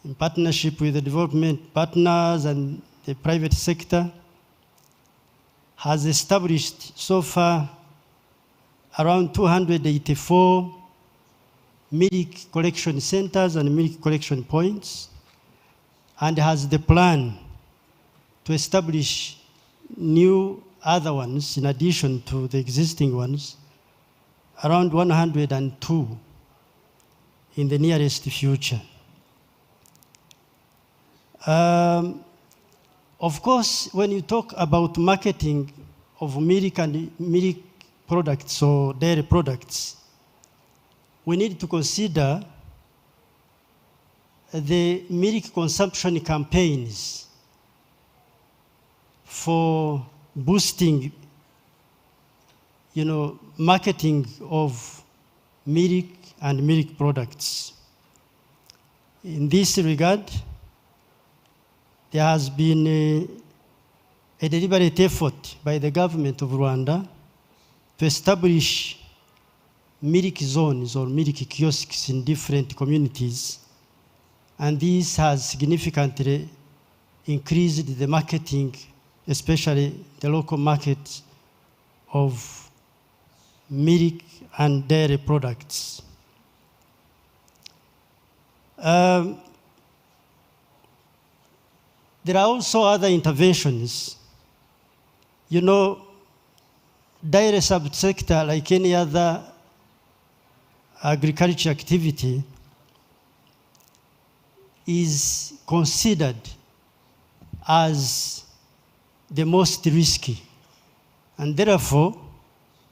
in partnership with the development partners and the private sector, has established so far around 284 milk collection centers and milk collection points, and has the plan to establish new other ones in addition to the existing ones, around 102 in the nearest future. Of course, when you talk about marketing of milk and milk products or dairy products, we need to consider the milk consumption campaigns for boosting, marketing of milk and milk products. In this regard, there has been a deliberate effort by the government of Rwanda to establish milk zones or milk kiosks in different communities, and this has significantly increased the marketing, especially the local market of milk and dairy products. There are also other interventions. Dairy subsector, like any other agriculture activity, is considered as the most risky. And therefore,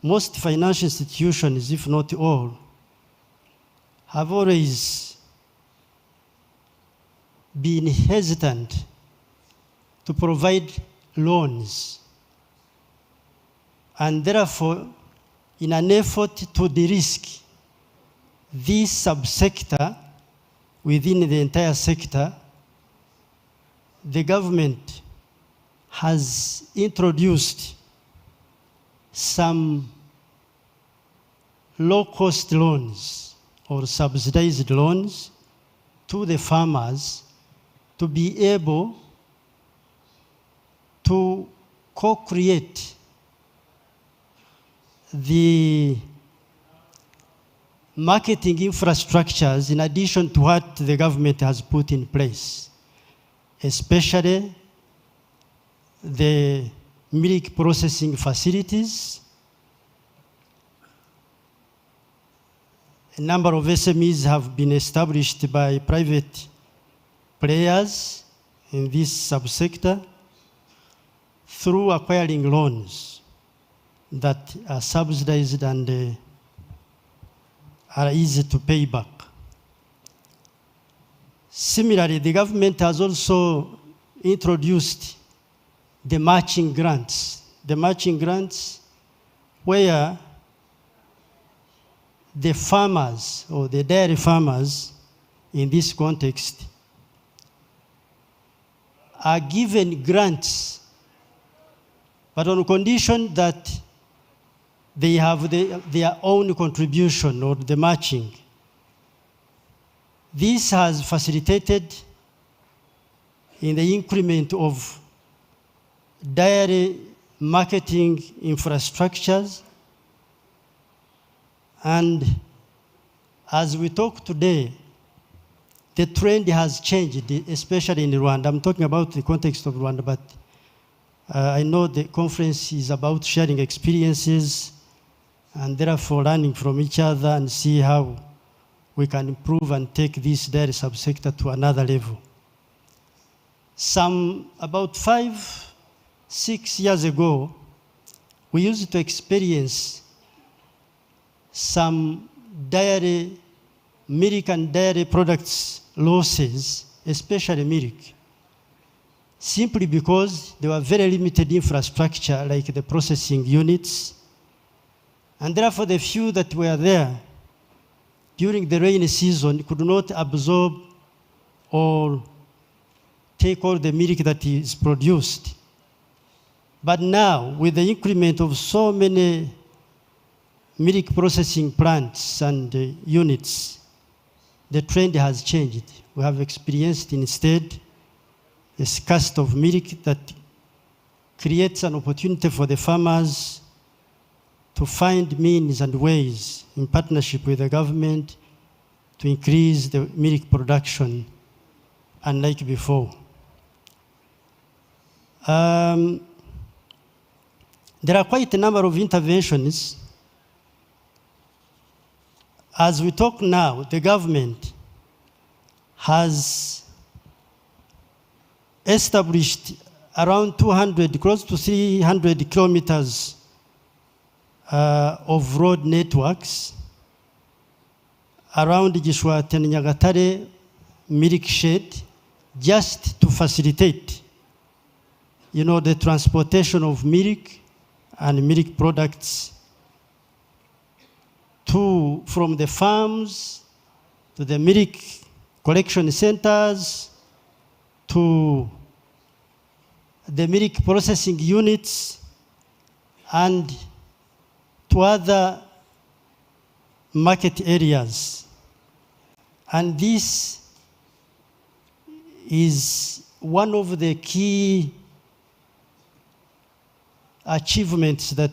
most financial institutions, if not all, have always been hesitant to provide loans. And therefore, in an effort to de-risk this subsector within the entire sector, the government has introduced some low-cost loans or subsidized loans to the farmers to be able to co-create the marketing infrastructures in addition to what the government has put in place, especially the milk processing facilities. A number of SMEs have been established by private players in this subsector through acquiring loans that are subsidized and are easy to pay back. Similarly, the government has also introduced the matching grants. The matching grants where the farmers or the dairy farmers in this context are given grants, but on condition that they have their own contribution or the matching. This has facilitated in the increment of dairy marketing infrastructures. And as we talk today, the trend has changed, especially in Rwanda. I'm talking about the context of Rwanda, but I know the conference is about sharing experiences and therefore learning from each other and see how we can improve and take this dairy subsector to another level. About 5-6 years ago, we used to experience some dairy, milk and dairy products losses, especially milk, simply because there were very limited infrastructure like the processing units. And therefore the few that were there during the rainy season could not absorb or take all the milk that is produced. But now, with the increment of so many milk processing plants and units, the trend has changed. We have experienced instead a scarcity of milk that creates an opportunity for the farmers to find means and ways in partnership with the government to increase the milk production unlike before. There are quite a number of interventions. As we talk now, the government has established around 200, close to 300 kilometers of road networks around Gishwati and Nyagatare milk shed, just to facilitate, the transportation of milk and milk products from the farms to the milk collection centers to the milk processing units and to other market areas. And this is one of the key achievements that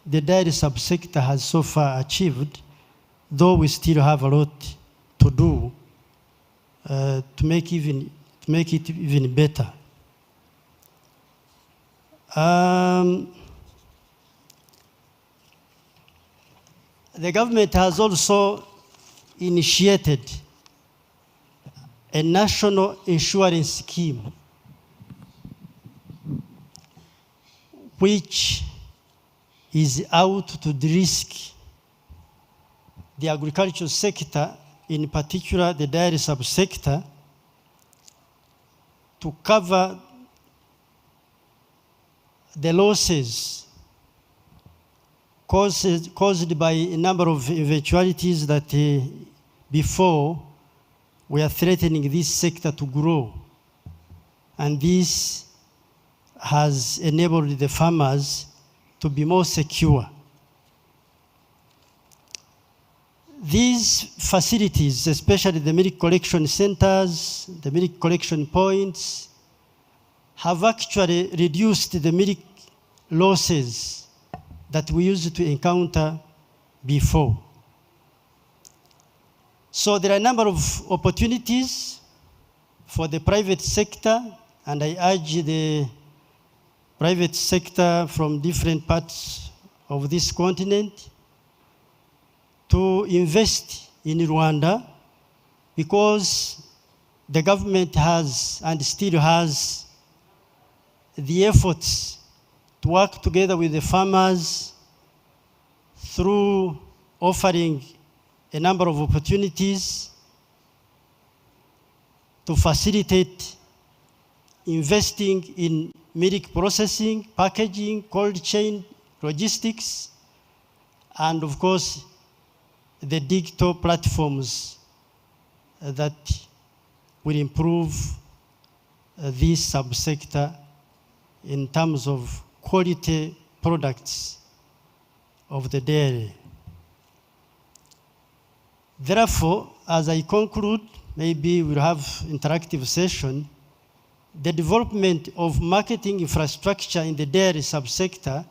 the dairy subsector has so far achieved, though we still have a lot to do to make it even better. The government has also initiated a national insurance scheme which is out to de-risk the agricultural sector, in particular the dairy subsector, to cover the losses caused by a number of eventualities that before were threatening this sector to grow. And this has enabled the farmers to be more secure. These facilities, especially the milk collection centers, the milk collection points, have actually reduced the milk losses that we used to encounter before. So there are a number of opportunities for the private sector, and I urge the private sector from different parts of this continent to invest in Rwanda, because the government has and still has the efforts to work together with the farmers through offering a number of opportunities to facilitate investing in milk processing, packaging, cold chain, logistics, and of course, the digital platforms that will improve this subsector in terms of quality products of the dairy. Therefore, as I conclude, maybe we'll have interactive session. The development of marketing infrastructure in the dairy subsector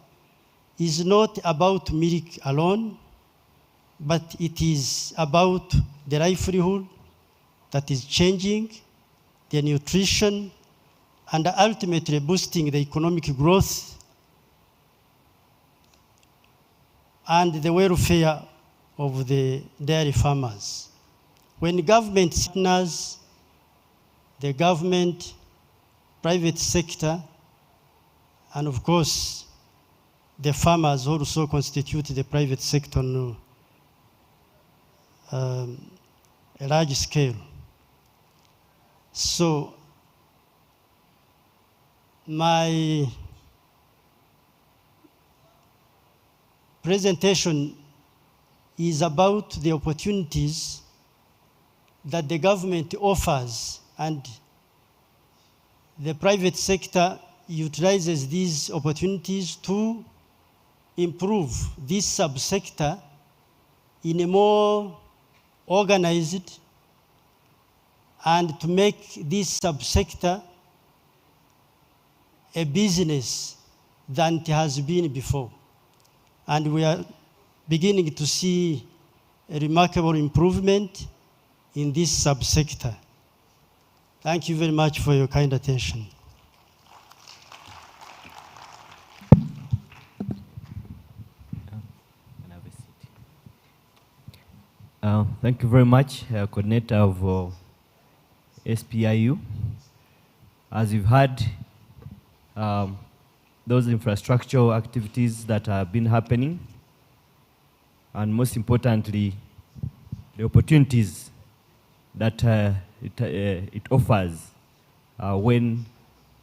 is not about milk alone, but it is about the livelihood that is changing, the nutrition, and ultimately boosting the economic growth and the welfare of the dairy farmers. When government partners, the government, private sector, and of course, the farmers also constitute the private sector a large scale. So my presentation is about the opportunities that the government offers, and the private sector utilizes these opportunities to improve this subsector in a more organized and to make this subsector a business than it has been before. And we are beginning to see a remarkable improvement in this subsector. Thank you very much for your kind attention. Thank you very much, coordinator of SPIU. As you've heard, those infrastructural activities that have been happening, and most importantly, the opportunities that it offers when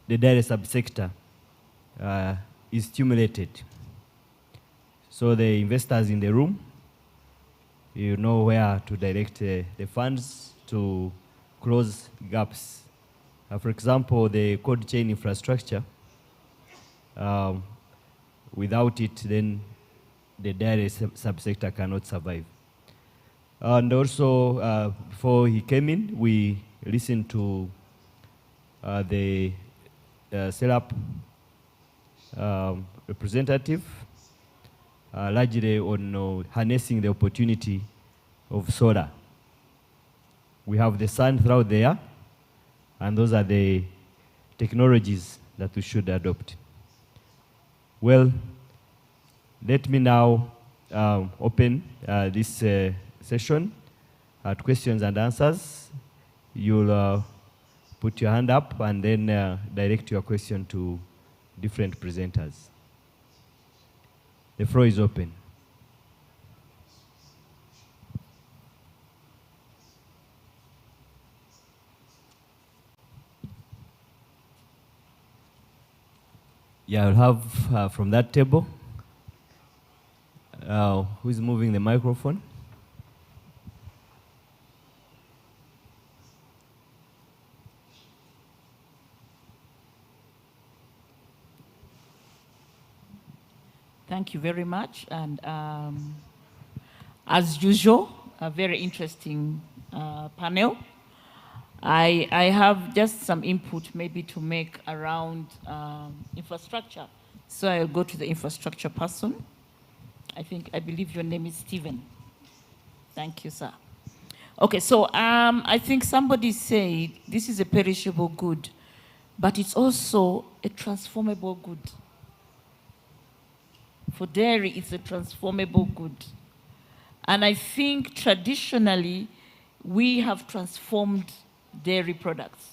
the dairy subsector is stimulated. So the investors in the room, you know where to direct the funds to close gaps. For example, the cold chain infrastructure, without it, then the dairy subsector cannot survive. And also, before he came in, we listened to the setup representative, largely on harnessing the opportunity of solar. We have the sun throughout there, and those are the technologies that we should adopt. Well, let me now open this session at questions and answers. You'll put your hand up and then direct your question to different presenters. The floor is open. Yeah, I'll have from that table. Who is moving the microphone? Thank you very much. And as usual, a very interesting panel. I have just some input maybe to make around infrastructure. So I'll go to the infrastructure person. I believe your name is Stephen. Thank you, sir. Okay, so I think somebody said this is a perishable good, but it's also a transformable good. For dairy, it's a transformable good. And I think traditionally, we have transformed dairy products.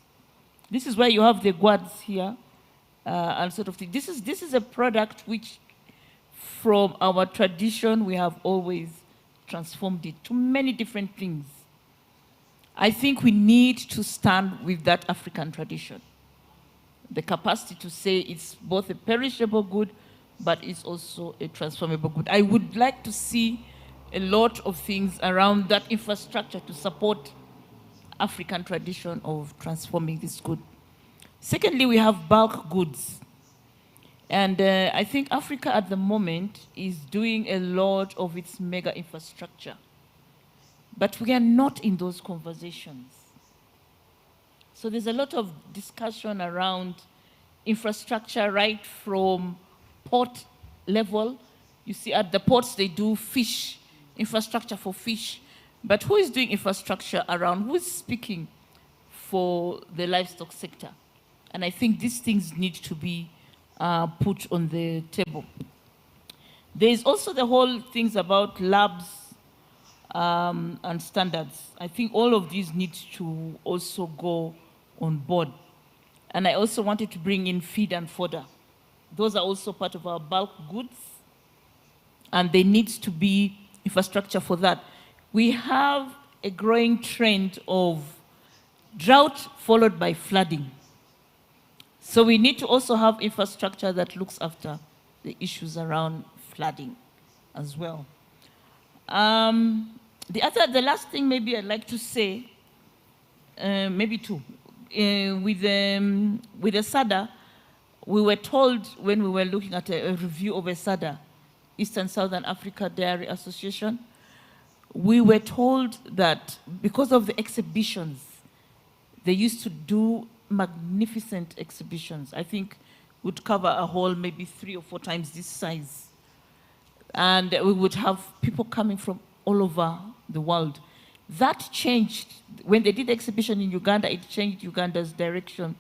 This is why you have the guads here, and sort of thing. This is a product which, from our tradition, we have always transformed it to many different things. I think we need to stand with that African tradition. The capacity to say it's both a perishable good, but it's also a transformable good. I would like to see a lot of things around that infrastructure to support African tradition of transforming this good. Secondly, we have bulk goods. And I think Africa at the moment is doing a lot of its mega infrastructure. But we are not in those conversations. So there's a lot of discussion around infrastructure right from port level. You see at the ports they do fish, infrastructure for fish. But who is doing infrastructure around? Who is speaking for the livestock sector? And I think these things need to be put on the table. There is also the whole things about labs and standards. I think all of these need to also go on board. And I also wanted to bring in feed and fodder. Those are also part of our bulk goods. And there needs to be infrastructure for that. we have a growing trend of drought followed by flooding. So we need to also have infrastructure that looks after the issues around flooding as well. The last thing maybe I'd like to say, maybe two, with the SADA, we were told when we were looking at a review of a SADA, Eastern Southern Africa Dairy Association, we were told that because of the exhibitions, they used to do magnificent exhibitions. I think would cover a hall maybe 3 or 4 times this size. And we would have people coming from all over the world. That changed. When they did the exhibition in Uganda, it changed Uganda's direction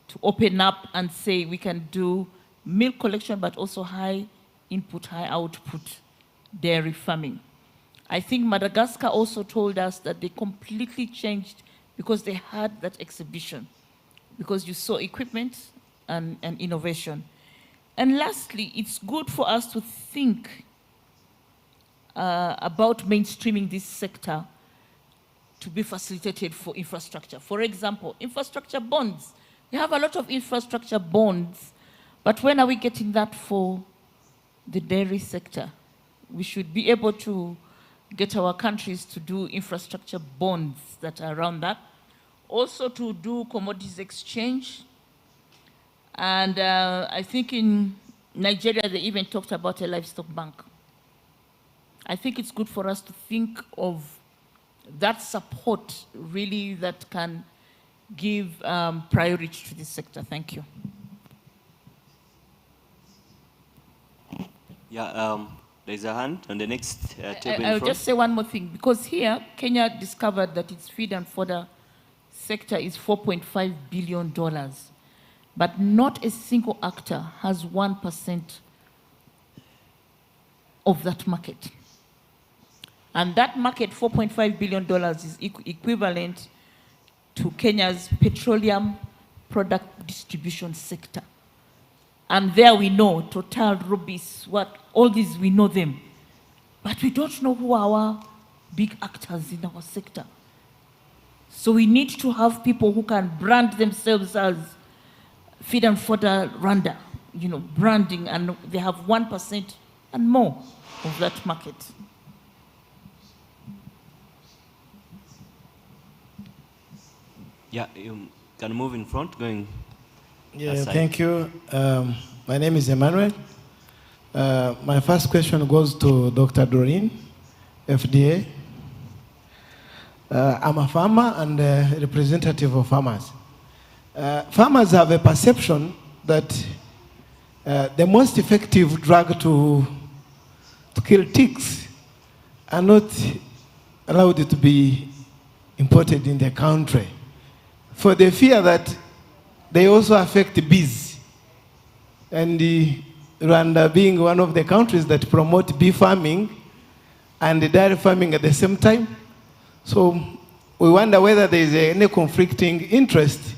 to open up and say we can do milk collection, but also high input, high output dairy farming. I think Madagascar also told us that they completely changed because they had that exhibition, because you saw equipment and innovation. And lastly, it's good for us to think about mainstreaming this sector to be facilitated for infrastructure. For example, infrastructure bonds. We have a lot of infrastructure bonds, but when are we getting that for the dairy sector? We should be able to get our countries to do infrastructure bonds that are around that. Also to do commodities exchange. And I think in Nigeria, they even talked about a livestock bank. I think it's good for us to think of that support really that can give priority to this sector. Thank you. Yeah, there's a hand on the next table. I'll just say one more thing, because here, Kenya discovered that its feed and fodder sector is $4.5 billion, but not a single actor has 1% of that market. And that market, $4.5 billion, is equivalent to Kenya's petroleum product distribution sector. And there we know Total, Rubis, all these, we know them. But we don't know who are our big actors in our sector. So we need to have people who can brand themselves as feed and fodder Rwanda, branding, and they have 1% and more of that market. Yeah, you can move in front, going aside. Thank you. My name is Emmanuel. My first question goes to Dr. Doreen, FDA. I'm a farmer and a representative of farmers. Farmers have a perception that the most effective drug to kill ticks are not allowed to be imported in the country, for the fear that they also affect bees. And Rwanda being one of the countries that promote bee farming and dairy farming at the same time. So we wonder whether there is any conflicting interest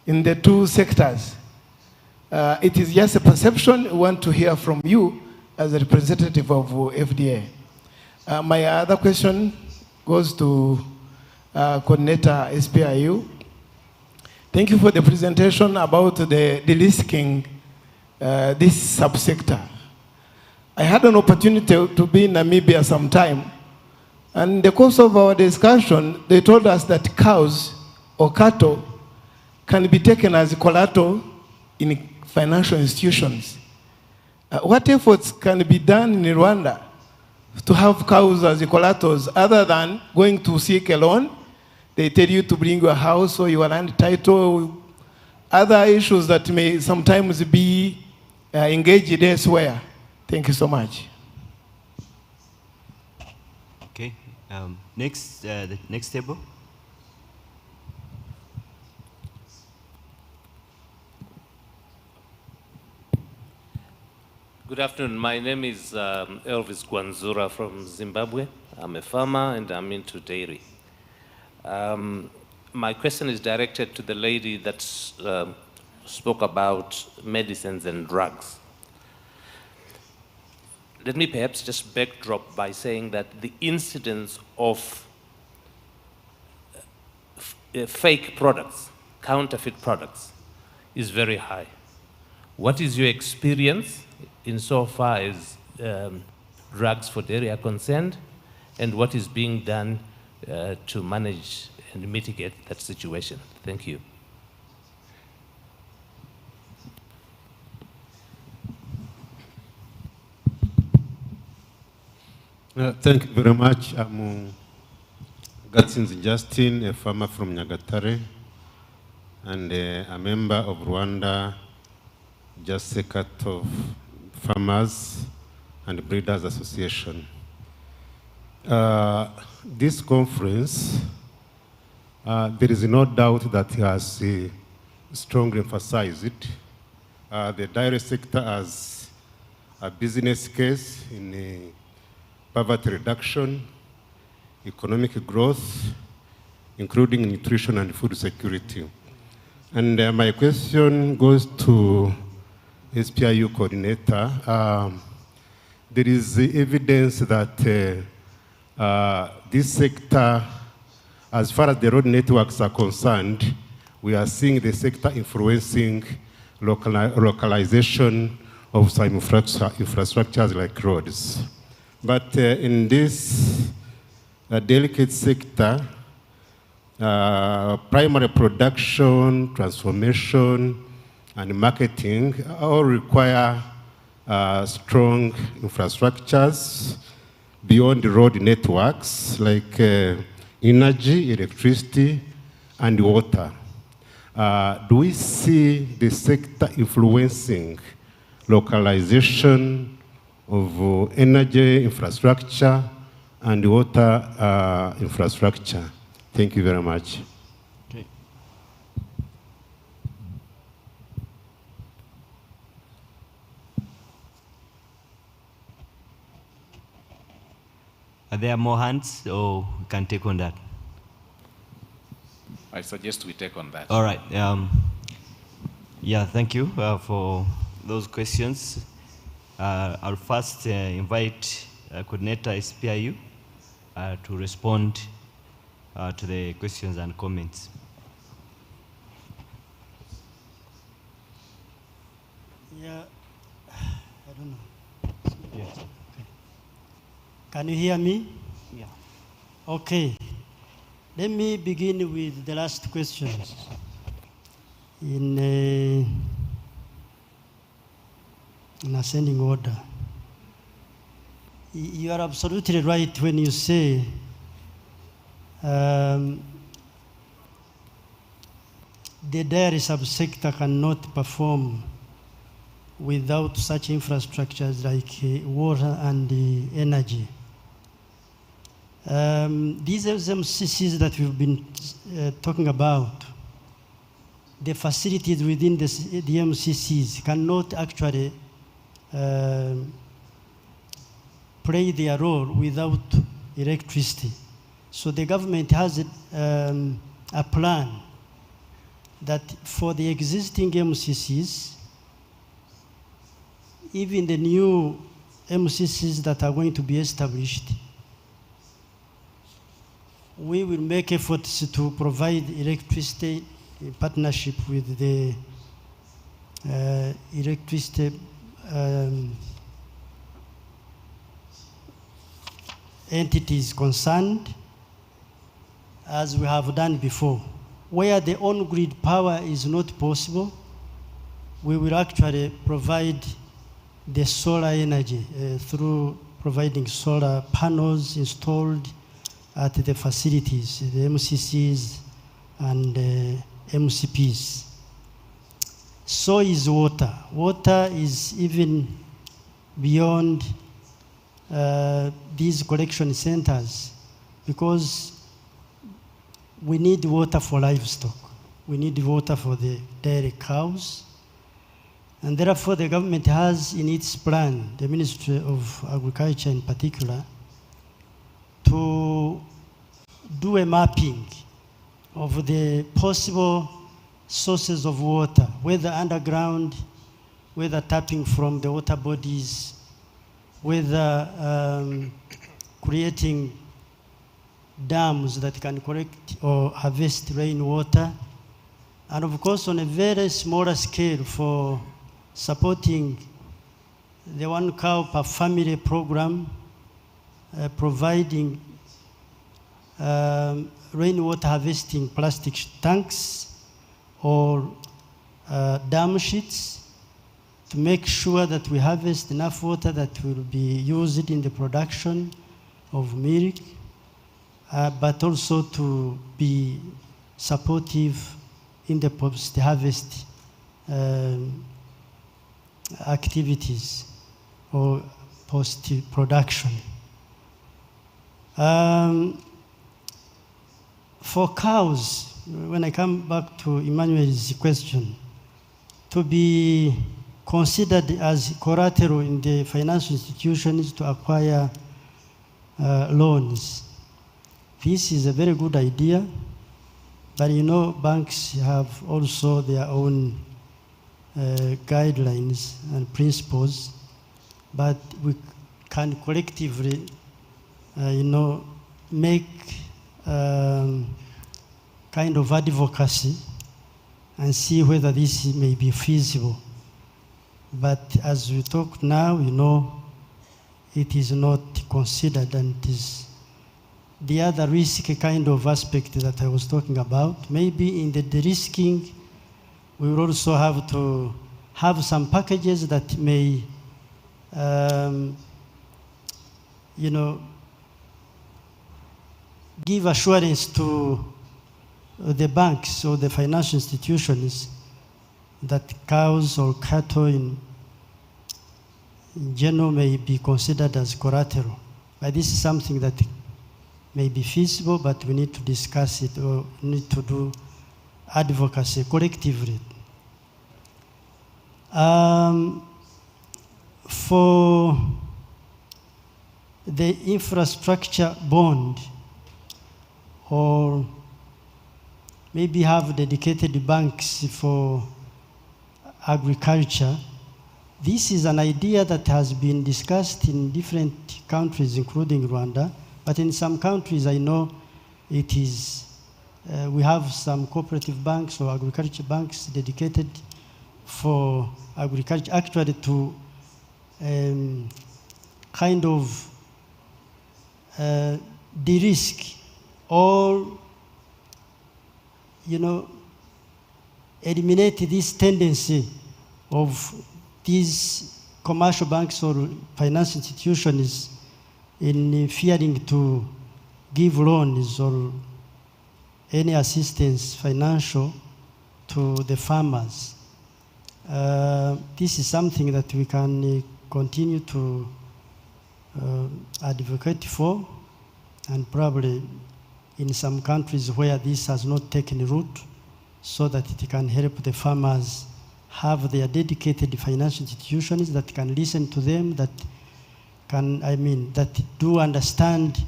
in the two sectors. It is just a perception. We want to hear from you as a representative of FDA. My other question goes to Coordinator SPIU. Thank you for the presentation about the derisking this subsector. I had an opportunity to be in Namibia sometime, and in the course of our discussion, they told us that cows or cattle can be taken as collateral in financial institutions. What efforts can be done in Rwanda to have cows as collaterals other than going to seek a loan? They tell you to bring your house or your land title, other issues that may sometimes be engaged elsewhere. Thank you so much. Okay, next, the next table. Good afternoon. My name is Elvis Gwanzura from Zimbabwe. I'm a farmer and I'm into dairy. My question is directed to the lady that spoke about medicines and drugs. let me perhaps just backdrop by saying that the incidence of fake products, counterfeit products, is very high. What is your experience insofar as drugs for dairy are concerned, and what is being done to manage and mitigate that situation? Thank you. Thank you very much. I'm Gatsinzi Justin, a farmer from Nyagatare, and a member of Rwanda Jasekat of Farmers and Breeders Association. This conference, there is no doubt that he has strongly emphasized it. The dairy sector as a business case in poverty reduction, economic growth, including nutrition and food security. And my question goes to SPIU coordinator. There is evidence that this sector, as far as the road networks are concerned, we are seeing the sector influencing localization of some infrastructures like roads. But in this delicate sector, primary production, transformation, and marketing all require strong infrastructures beyond the road networks like energy, electricity, and water. Do we see the sector influencing localization of energy infrastructure and water infrastructure? Thank you very much. Okay. Are there more hands, or we can take on that? I suggest we take on that. All right. Yeah, thank you for those questions. I'll first invite Coordinator SPIU to respond to the questions and comments. Yeah, I don't know. Yes. Okay. Can you hear me? Yeah. Okay. Let me begin with the last questions. In ascending order. You are absolutely right when you say the dairy subsector cannot perform without such infrastructures like water and energy. These MCCs that we've been talking about, the facilities within the MCCs cannot actually play their role without electricity. So the government has a plan that for the existing MCCs, even the new MCCs that are going to be established, we will make efforts to provide electricity in partnership with the electricity entities concerned, as we have done before. Where the on-grid power is not possible, we will actually provide the solar energy through providing solar panels installed at the facilities, the MCCs and MCPs. So is water. Water is even beyond these collection centers, because we need water for livestock. We need water for the dairy cows. And therefore, the government has in its plan, the Ministry of Agriculture in particular, to do a mapping of the possible sources of water, whether underground, whether tapping from the water bodies, whether creating dams that can collect or harvest rainwater, and of course on a very smaller scale for supporting the 1 cow per family program, providing rainwater harvesting plastic tanks or dam sheets to make sure that we harvest enough water that will be used in the production of milk, but also to be supportive in the post-harvest activities or post-production. For cows, when I come back to Emmanuel's question, to be considered as collateral in the financial institutions to acquire loans. This is a very good idea, but you know, banks have also their own guidelines and principles, but we can collectively, you know, make kind of advocacy and see whether this may be feasible. But as we talk now, you know, it is not considered, and it is the other risk kind of aspect that I was talking about. Maybe in the de-risking, we will also have to have some packages that may, you know, give assurance to the banks or the financial institutions that cows or cattle in general may be considered as collateral. But this is something that may be feasible, but we need to discuss it or need to do advocacy collectively. For the infrastructure bond, or maybe have dedicated banks for agriculture, this is an idea that has been discussed in different countries, including Rwanda. But in some countries, I know it is, we have some cooperative banks or agriculture banks dedicated for agriculture, actually to kind of de-risk or, you know, eliminate this tendency of these commercial banks or financial institutions in fearing to give loans or any assistance financial to the farmers. This is something that we can continue to advocate for, and probably in some countries where this has not taken root, so that it can help the farmers have their dedicated financial institutions that can listen to them, that can, that do understand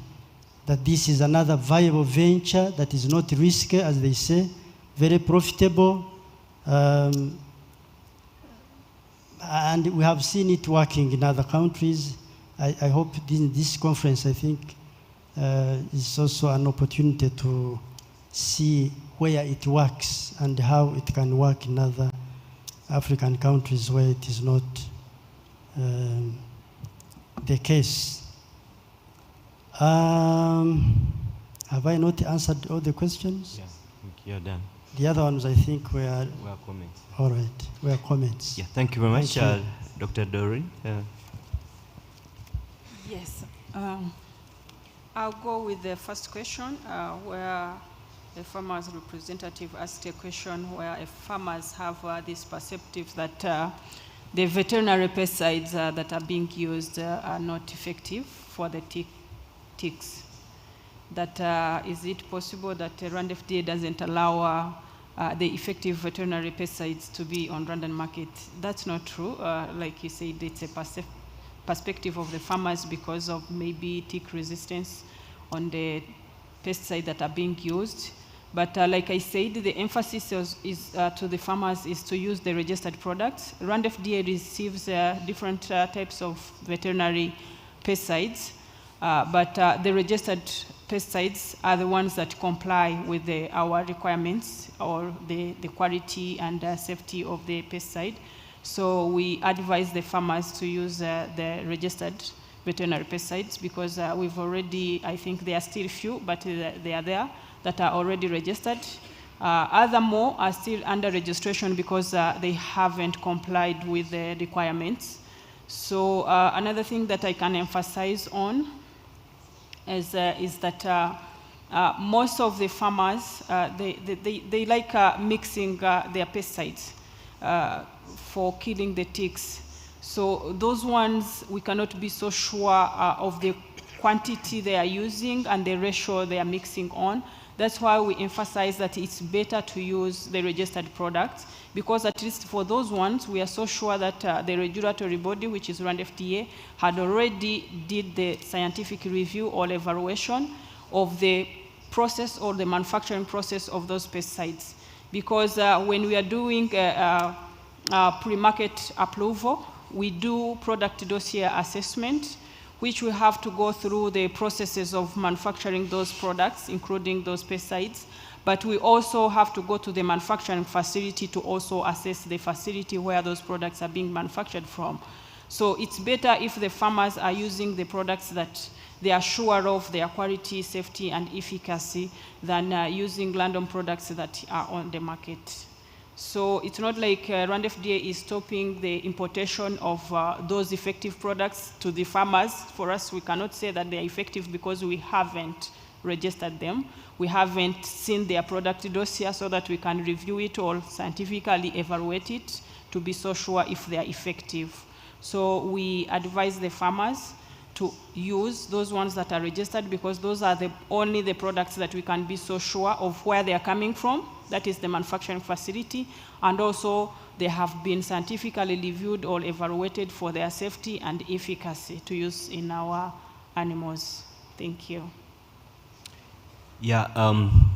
that this is another viable venture that is not risky, as they say, very profitable. And we have seen it working in other countries. I hope this conference, I think, is also an opportunity to see where it works and how it can work in other African countries where it is not the case. Have I not answered all the questions? Yes, I think you're done. The other ones, I think, were comments. All right, were comments. Yeah, thank you very much, Dr. Doreen. Yes. I'll go with the first question, where the farmers representative asked a question where farmers have this perspective that the veterinary pesticides that are being used are not effective for the ticks. That is it possible that Rwanda FDA doesn't allow the effective veterinary pesticides to be on Rwandan market? That's not true. Like you said, it's a perspective of the farmers because of maybe tick resistance on the pesticides that are being used. But like I said, the emphasis is to the farmers is to use the registered products. Rwanda FDA receives different types of veterinary pesticides, but the registered pesticides are the ones that comply with our requirements or the quality and safety of the pesticide. So we advise the farmers to use the registered veterinary pesticides because we've already, I think there are still few, but they are there that are already registered. Other more are still under registration because they haven't complied with the requirements. So another thing that I can emphasize on is that most of the farmers, they like mixing their pesticides for killing the ticks. So those ones, we cannot be so sure of the quantity they are using and the ratio they are mixing on. That's why we emphasize that it's better to use the registered products, because at least for those ones, we are so sure that the regulatory body, which is Rwanda FDA, had already did the scientific review or evaluation of the process or the manufacturing process of those pesticides. Because when we are doing pre-market approval, we do product dossier assessment, which we have to go through the processes of manufacturing those products, including those pesticides. But we also have to go to the manufacturing facility to also assess the facility where those products are being manufactured from. So it's better if the farmers are using the products that they are sure of their quality, safety, and efficacy than using random products that are on the market. So it's not like Rwanda FDA is stopping the importation of those effective products to the farmers. For us, we cannot say that they are effective because we haven't registered them. We haven't seen their product dossier so that we can review it or scientifically evaluate it to be so sure if they are effective. So we advise the farmers to use those ones that are registered because those are only the products that we can be so sure of where they are coming from. That is the manufacturing facility. And also they have been scientifically reviewed or evaluated for their safety and efficacy to use in our animals. Thank you. Yeah,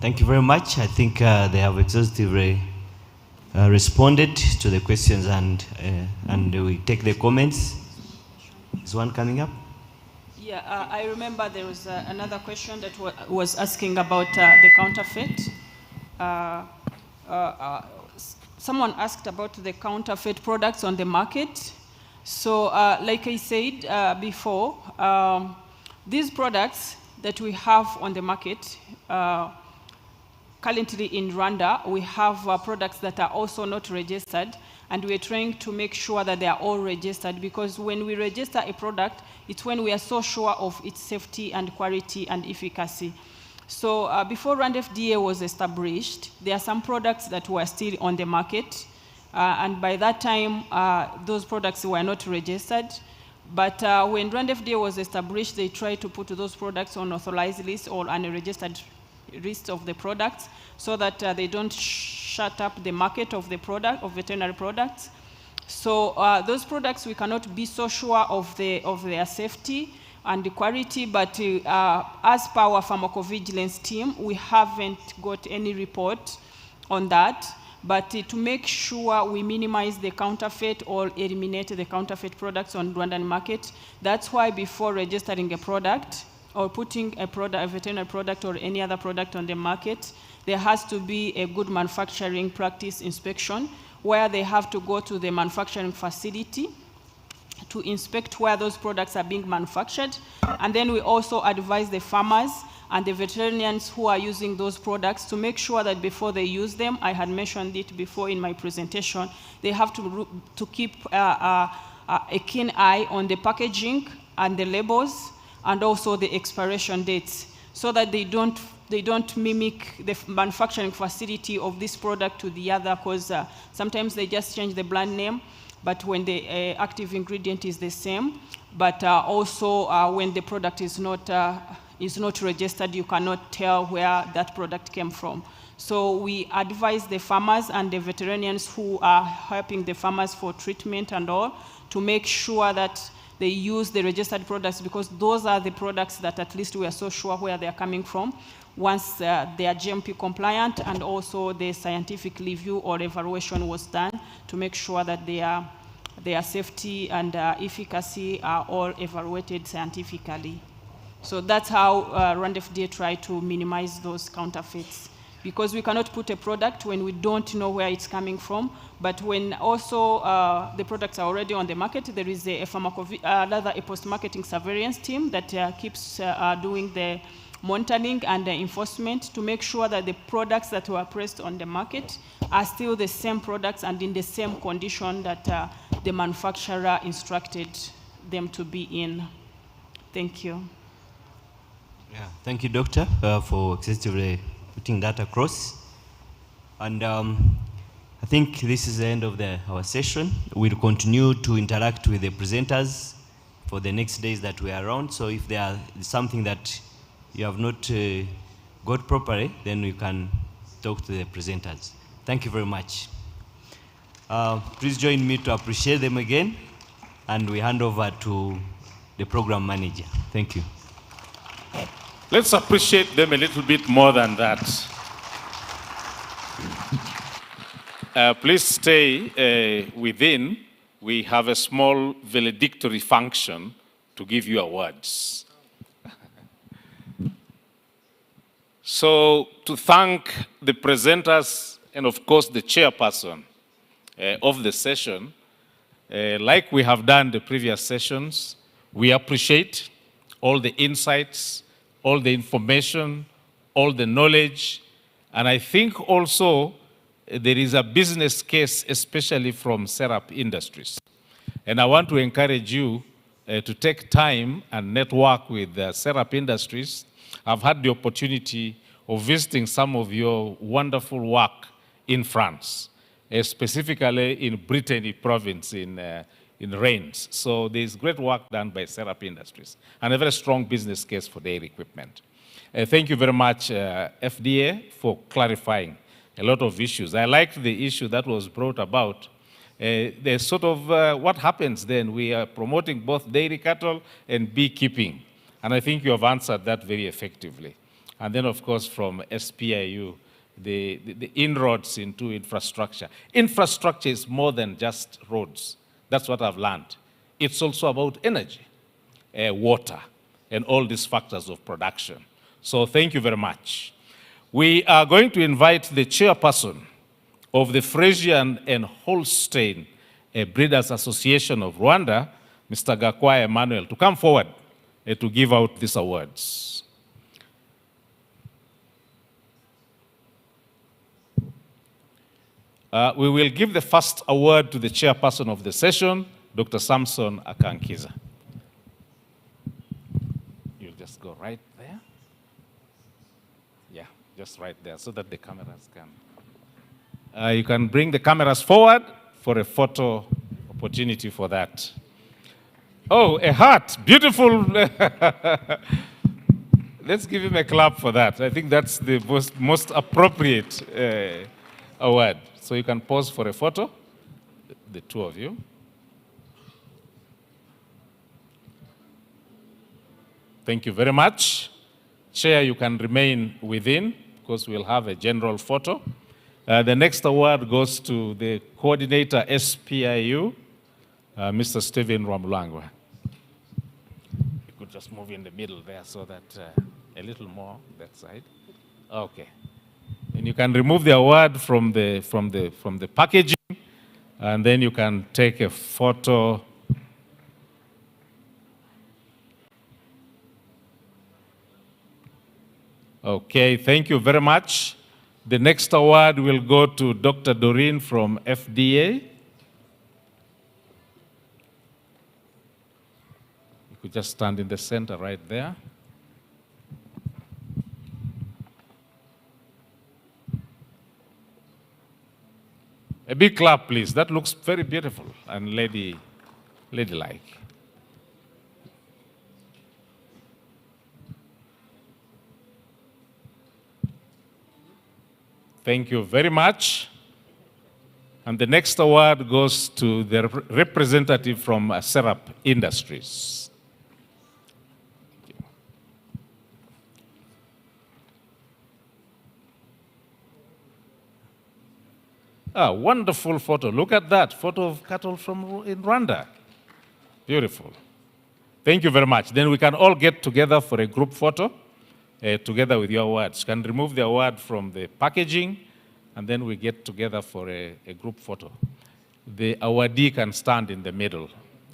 thank you very much. I think they have exhaustively responded to the questions and we take the comments. Is one coming up? Yeah, I remember there was another question that was asking about the counterfeit. Someone asked about the counterfeit products on the market. So like I said before, these products that we have on the market, currently in Rwanda, we have products that are also not registered, and we're trying to make sure that they are all registered, because when we register a product, it's when we are so sure of its safety and quality and efficacy. So before Rwanda FDA was established, there are some products that were still on the market, and by that time, those products were not registered. But when Rwanda FDA was established, they tried to put those products on authorized list or on a registered list of the products so that they don't shut up the market of the product, of veterinary products. So those products, we cannot be so sure of their safety and the quality, but as per our pharmacovigilance team, we haven't got any report on that. But to make sure we minimize the counterfeit or eliminate the counterfeit products on Rwandan market, that's why before registering a product or putting a veterinary product or any other product on the market, there has to be a good manufacturing practice inspection where they have to go to the manufacturing facility to inspect where those products are being manufactured. And then we also advise the farmers and the veterinarians who are using those products to make sure that before they use them, I had mentioned it before in my presentation, they have to keep a keen eye on the packaging and the labels and also the expiration dates so that they don't mimic the manufacturing facility of this product to the other, because sometimes they just change the brand name, but when the active ingredient is the same, but also when the product is not registered, you cannot tell where that product came from. So we advise the farmers and the veterinarians who are helping the farmers for treatment and all to make sure that they use the registered products, because those are the products that at least we are so sure where they are coming from. once they are GMP compliant, and also the scientific review or evaluation was done to make sure that their safety and efficacy are all evaluated scientifically. So that's how Rwanda FDA tried to minimize those counterfeits. Because we cannot put a product when we don't know where it's coming from, but when also the products are already on the market, there is a post-marketing surveillance team that keeps doing the monitoring and the enforcement to make sure that the products that were placed on the market are still the same products and in the same condition that the manufacturer instructed them to be in. Thank you. Yeah, thank you, Doctor, for extensively putting that across. And I think this is the end of our session. We'll continue to interact with the presenters for the next days that we are around. So if there is something that you have not got properly, then we can talk to the presenters. Thank you very much. Please join me to appreciate them again, and we hand over to the program manager. Thank you. Let's appreciate them a little bit more than that. Please stay within. We have a small valedictory function to give you awards. So to thank the presenters and of course the chairperson of the session, like we have done the previous sessions, we appreciate all the insights, all the information, all the knowledge, and I think also there is a business case, especially from Serap Industries. And I want to encourage you to take time and network with Serap Industries. I've had the opportunity of visiting some of your wonderful work in France, specifically in Brittany province in Reims. So there's great work done by Serap Industries and a very strong business case for dairy equipment. Thank you very much, FDA, for clarifying a lot of issues. I liked the issue that was brought about. There's sort of what happens then. We are promoting both dairy cattle and beekeeping. And I think you have answered that very effectively. And then, of course, from SPIU, the inroads into infrastructure. Infrastructure is more than just roads. That's what I've learned. It's also about energy, water, and all these factors of production. So thank you very much. We are going to invite the chairperson of the Frisian and Holstein Breeders Association of Rwanda, Mr. Gakwa Emmanuel, to come forward to give out these awards. We will give the first award to the chairperson of the session, Dr. Samson Akankiza. You'll just go right there. Yeah, just right there so that the cameras can. You can bring the cameras forward for a photo opportunity for that. Oh, a heart, beautiful. Let's give him a clap for that. I think that's the most appropriate award. So you can pose for a photo, the two of you. Thank you very much. Chair, you can remain within because we'll have a general photo. The next award goes to the coordinator SPIU, Mr. Stephen Ramulangwa. You could just move in the middle there so that a little more that side. Okay. And you can remove the award from the packaging, and then you can take a photo. Okay, thank you very much. The next award will go to Dr. Doreen from FDA. You could just stand in the center right there. A big clap, please. That looks very beautiful and ladylike. Thank you very much. And the next award goes to the representative from Serap Industries. Thank you. Ah, wonderful photo. Look at that photo of cattle in Rwanda. Beautiful. Thank you very much. Then we can all get together for a group photo together with your awards. You can remove the award from the packaging, and then we get together for a group photo. The awardee can stand in the middle.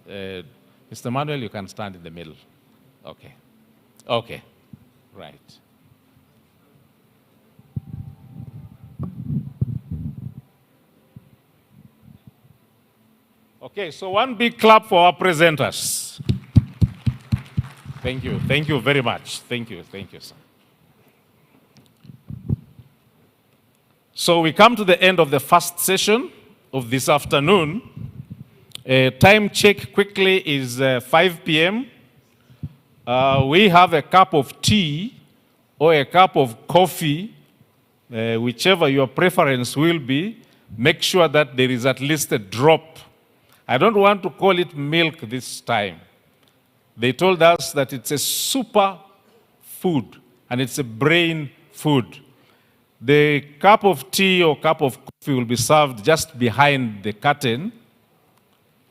Mr. Manuel, you can stand in the middle. Okay. Okay. Right. Okay, so one big clap for our presenters. Thank you. Thank you very much. Thank you. Thank you, sir. So we come to the end of the first session of this afternoon. Time check quickly is 5 p.m. We have a cup of tea or a cup of coffee, whichever your preference will be. Make sure that there is at least a drop. I don't want to call it milk this time. They told us that it's a super food and it's a brain food. The cup of tea or cup of coffee will be served just behind the curtain,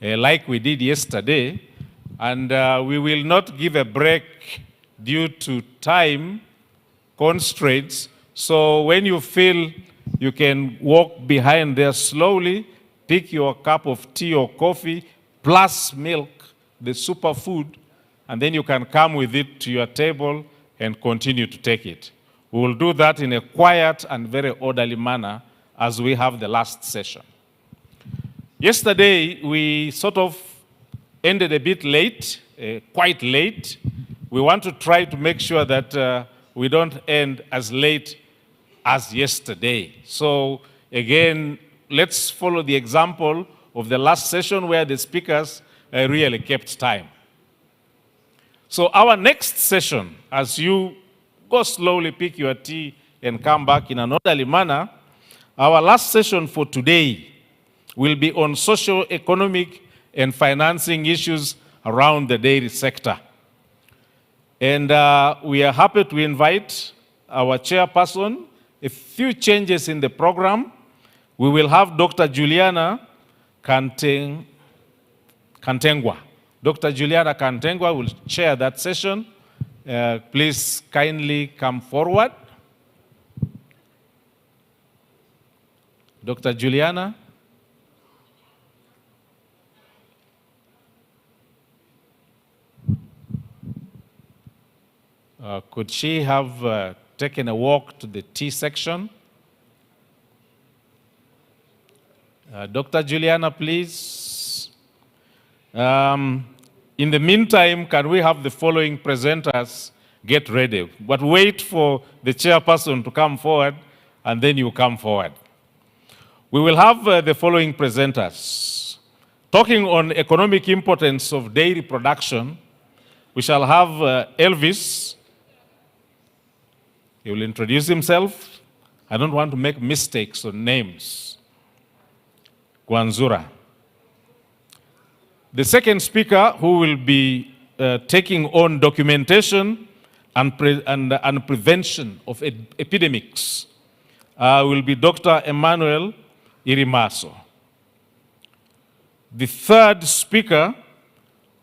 like we did yesterday. And we will not give a break due to time constraints. So when you feel you can walk behind there slowly, pick your cup of tea or coffee, plus milk, the superfood, and then you can come with it to your table and continue to take it. We will do that in a quiet and very orderly manner as we have the last session. Yesterday, we sort of ended a bit late, quite late. We want to try to make sure that we don't end as late as yesterday. So again, let's follow the example of the last session where the speakers really kept time. So our next session, as you go slowly, pick your tea and come back in an orderly manner, our last session for today will be on socio-economic and financing issues around the dairy sector. And we are happy to invite our chairperson. A few changes in the program. We will have Dr. Juliana Kantengwa. Dr. Juliana Kantengwa will chair that session. Please kindly come forward. Dr. Juliana. Could she have taken a walk to the tea section? Dr. Juliana, please. In the meantime, can we have the following presenters get ready? But wait for the chairperson to come forward, and then you come forward. We will have the following presenters. Talking on economic importance of dairy production, we shall have Elvis. He will introduce himself. I don't want to make mistakes on names. Gwanzura. The second speaker, who will be taking on documentation and prevention of epidemics, will be Dr. Emmanuel Irimaso. The third speaker,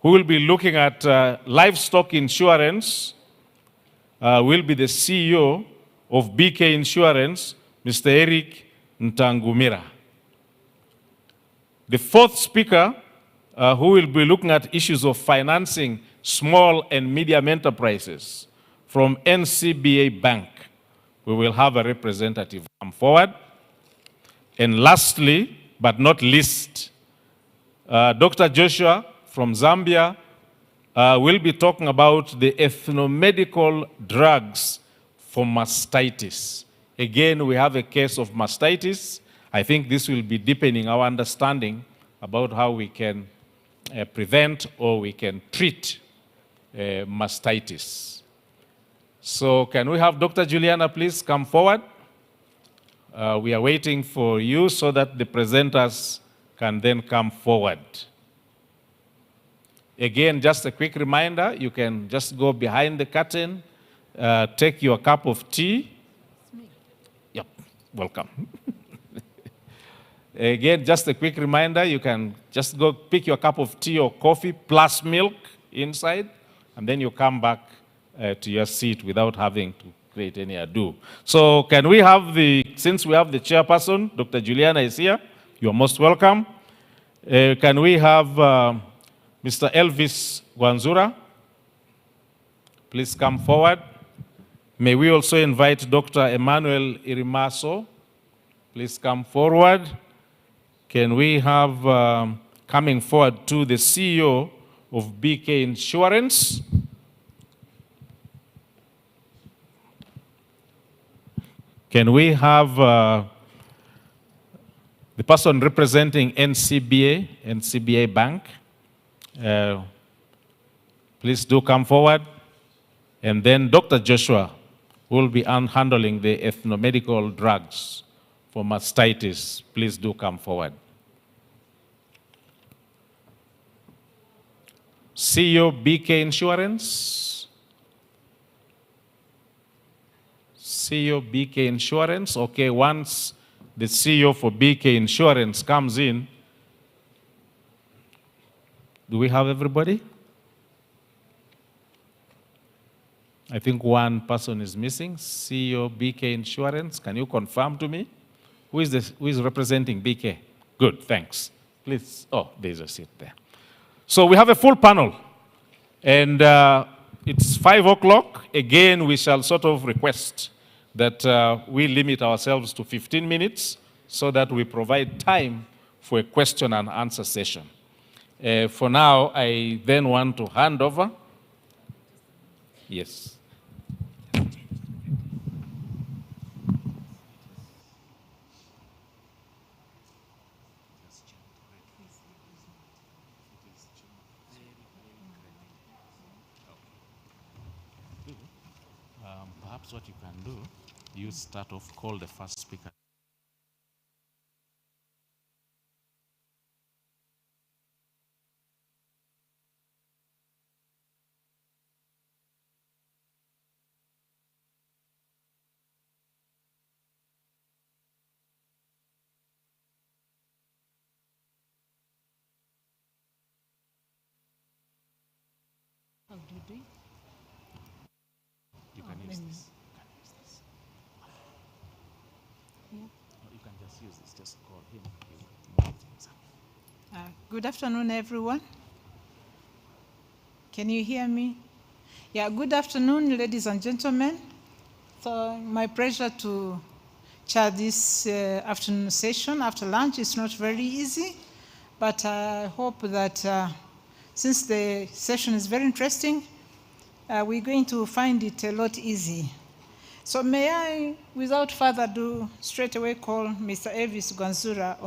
who will be looking at livestock insurance, will be the CEO of BK Insurance, Mr. Eric Ntangumira. The fourth speaker, who will be looking at issues of financing small and medium enterprises from NCBA Bank. We will have a representative come forward. And lastly, but not least, Dr. Joshua from Zambia will be talking about the ethnomedical drugs for mastitis. Again, we have a case of mastitis. I think this will be deepening our understanding about how we can prevent or we can treat mastitis. So can we have Dr. Juliana please come forward? We are waiting for you so that the presenters can then come forward. Again, just a quick reminder, you can just go behind the curtain, take your cup of tea. Yep, welcome. Again, just a quick reminder, you can just go pick your cup of tea or coffee plus milk inside, and then you come back to your seat without having to create any ado. So can we have since we have the chairperson, Dr. Juliana is here, you're most welcome. Can we have Mr. Elvis Gwanzura? Please come forward. May we also invite Dr. Emmanuel Irimaso? Please come forward. Can we have coming forward to the CEO of BK Insurance? Can we have the person representing NCBA Bank? Please do come forward. And then Dr. Joshua will be handling the ethnomedical drugs for mastitis. Please do come forward. CEO BK Insurance. CEO BK Insurance. Okay, once the CEO for BK Insurance comes in, do we have everybody? I think one person is missing. CEO BK Insurance. Can you confirm to me? Who is representing BK? Good, thanks. Please, oh, there's a seat there. So we have a full panel. And it's 5 o'clock. Again, we shall sort of request that we limit ourselves to 15 minutes so that we provide time for a question and answer session. For now, I then want to hand over. Yes. Perhaps what you can do, you start off, call the first speaker. How do you do it? You can use this. Yeah. You can just use this, just call him. Good afternoon, everyone. Can you hear me? Yeah, good afternoon, ladies and gentlemen. So my pleasure to chair this afternoon session after lunch. It's not very easy, but I hope that since the session is very interesting, we're going to find it a lot easy. So may I, without further ado, straight away call Mr. Elvis Gwanzura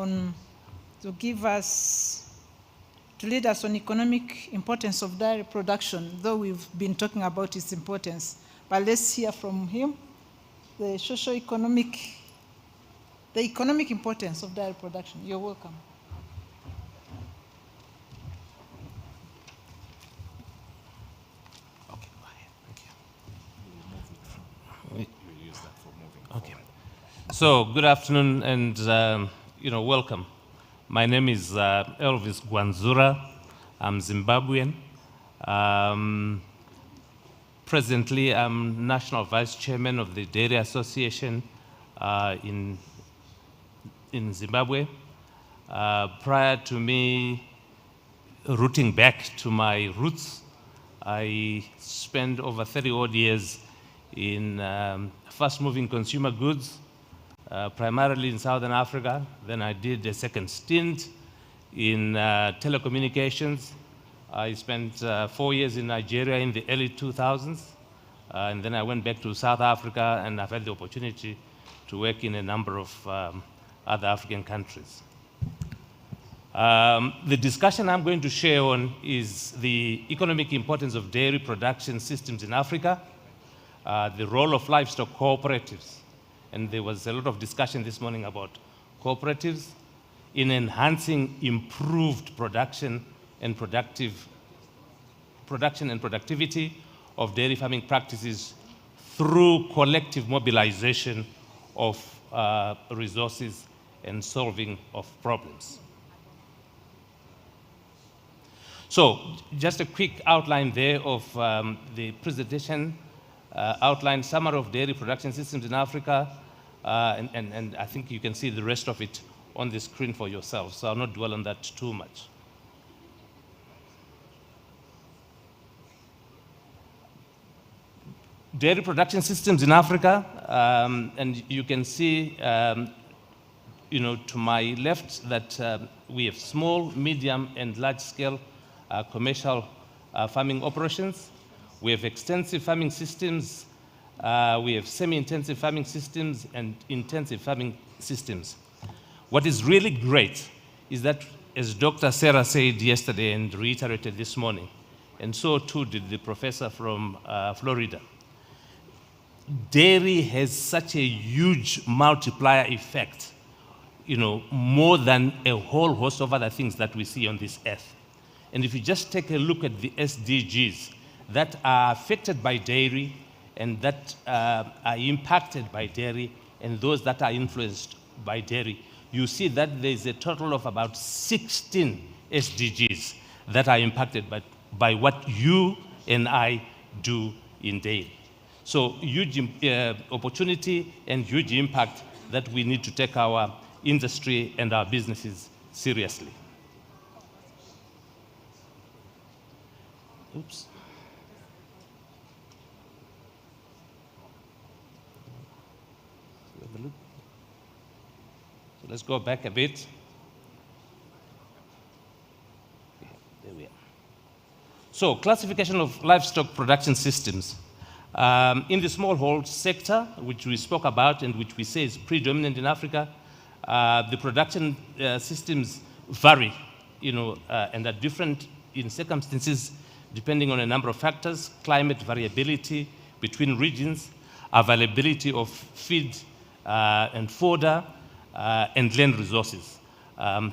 to lead us on economic importance of dairy production, though we've been talking about its importance. But let's hear from him the economic importance of dairy production. You're welcome. Okay. So good afternoon and welcome. My name is Elvis Gwanzura. I'm Zimbabwean. Presently, I'm National Vice Chairman of the Dairy Association in Zimbabwe. Prior to me rooting back to my roots, I spent over 30-odd years in fast-moving consumer goods, primarily in Southern Africa. Then I did a second stint in telecommunications. I spent 4 years in Nigeria in the early 2000s. And then I went back to South Africa, and I've had the opportunity to work in a number of other African countries. The discussion I'm going to share on is the economic importance of dairy production systems in Africa, the role of livestock cooperatives, and there was a lot of discussion this morning about cooperatives in enhancing improved production and productivity of dairy farming practices through collective mobilization of resources and solving of problems. So just a quick outline there of the presentation, outline summary of dairy production systems in Africa, and I think you can see the rest of it on the screen for yourselves, so I'll not dwell on that too much. Dairy production systems in Africa, and you can see, to my left that we have small, medium, and large-scale commercial farming operations. We have extensive farming systems. We have semi-intensive farming systems and intensive farming systems. What is really great is that, as Dr. Sarah said yesterday and reiterated this morning, and so too did the professor from Florida, dairy has such a huge multiplier effect, more than a whole host of other things that we see on this earth. And if you just take a look at the SDGs that are affected by dairy and that are impacted by dairy and those that are influenced by dairy, you see that there's a total of about 16 SDGs that are impacted by what you and I do in dairy. So huge opportunity and huge impact that we need to take our industry and our businesses seriously. Oops. So let's go back a bit. There we are. So classification of livestock production systems. In the smallhold sector, which we spoke about and which we say is predominant in Africa, the production systems vary, and are different in circumstances depending on a number of factors: climate variability between regions, availability of feed and fodder, and land resources.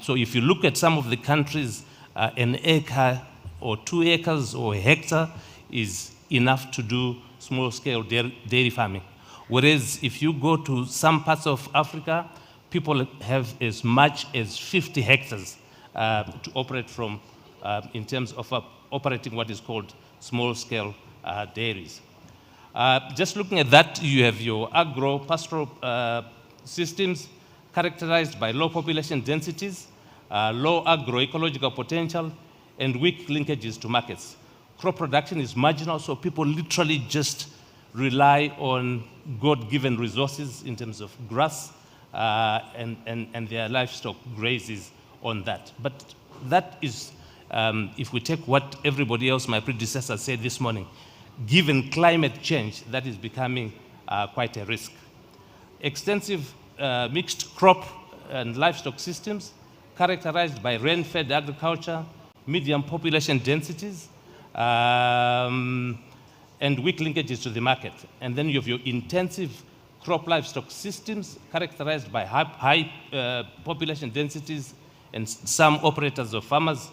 So if you look at some of the countries, an acre or 2 acres or a hectare is enough to do small-scale dairy farming. Whereas if you go to some parts of Africa, people have as much as 50 hectares to operate from in terms of operating what is called small-scale dairies. Just looking at that, you have your agro-pastoral systems characterized by low population densities, low agroecological potential, and weak linkages to markets. Crop production is marginal, so people literally just rely on God-given resources in terms of grass, and their livestock grazes on that. But that is, if we take what everybody else, my predecessor, said this morning, given climate change, that is becoming quite a risk. Extensive mixed crop and livestock systems characterized by rain-fed agriculture, medium population densities, and weak linkages to the market. And then you have your intensive crop livestock systems characterized by high population densities, and some operators or farmers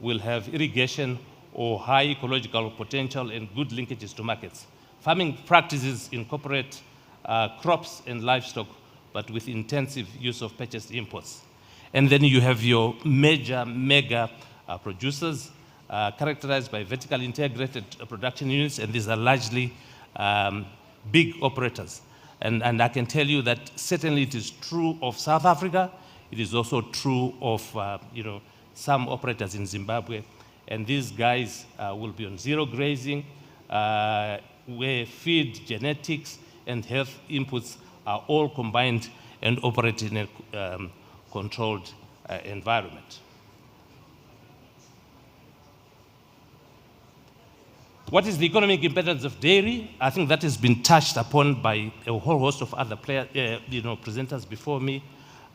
will have irrigation or high ecological potential and good linkages to markets. Farming practices incorporate crops and livestock, but with intensive use of purchased imports. And then you have your major mega producers characterized by vertically integrated production units, and these are largely big operators. And I can tell you that certainly it is true of South Africa. It is also true of some operators in Zimbabwe. And these guys will be on zero grazing, where feed, genetics, and health inputs are all combined and operate in a controlled environment. What is the economic impedance of dairy? I think that has been touched upon by a whole host of other presenters before me.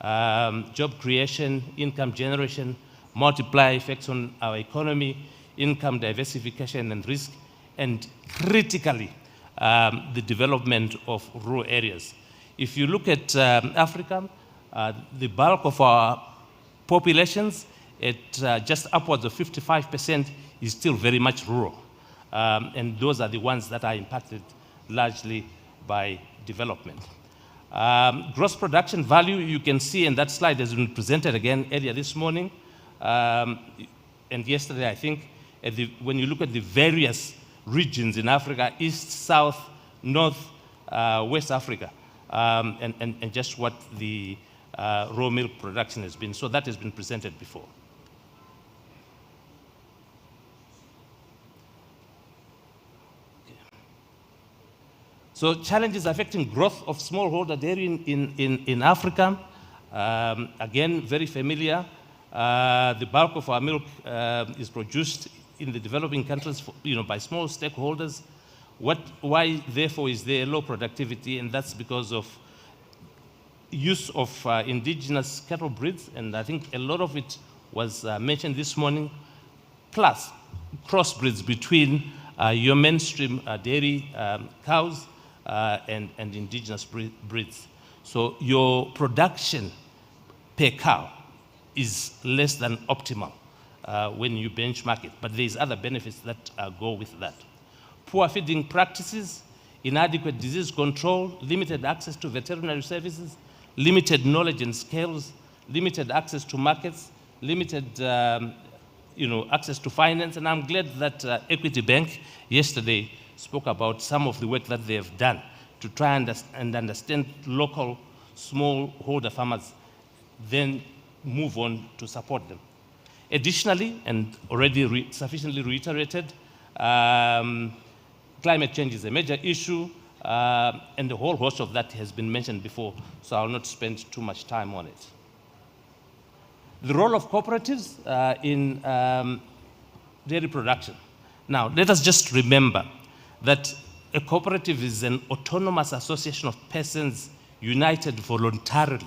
Job creation, income generation, multiplier effects on our economy, income diversification and risk, and critically, the development of rural areas. If you look at Africa, the bulk of our populations, at just upwards of 55%, is still very much rural. And those are the ones that are impacted largely by development. Gross production value, you can see in that slide has been presented again earlier this morning and yesterday, I think, when you look at the various regions in Africa, East, South, North, West Africa, and just what the raw milk production has been. So that has been presented before. So challenges affecting growth of smallholder dairy in Africa, again, very familiar. The bulk of our milk is produced in the developing countries by small stakeholders. Why, therefore, is there low productivity? And that's because of use of indigenous cattle breeds, and I think a lot of it was mentioned this morning, plus crossbreeds between your mainstream dairy cows and indigenous breeds. So your production per cow is less than optimal when you benchmark it, but there's other benefits that go with that. Poor feeding practices, inadequate disease control, limited access to veterinary services, limited knowledge and skills, limited access to markets, limited access to finance. And I'm glad that Equity Bank yesterday spoke about some of the work that they have done to try and understand local smallholder farmers, then move on to support them. Additionally, and already sufficiently reiterated, climate change is a major issue, and a whole host of that has been mentioned before, so I'll not spend too much time on it. The role of cooperatives in dairy production. Now, let us just remember that a cooperative is an autonomous association of persons united voluntarily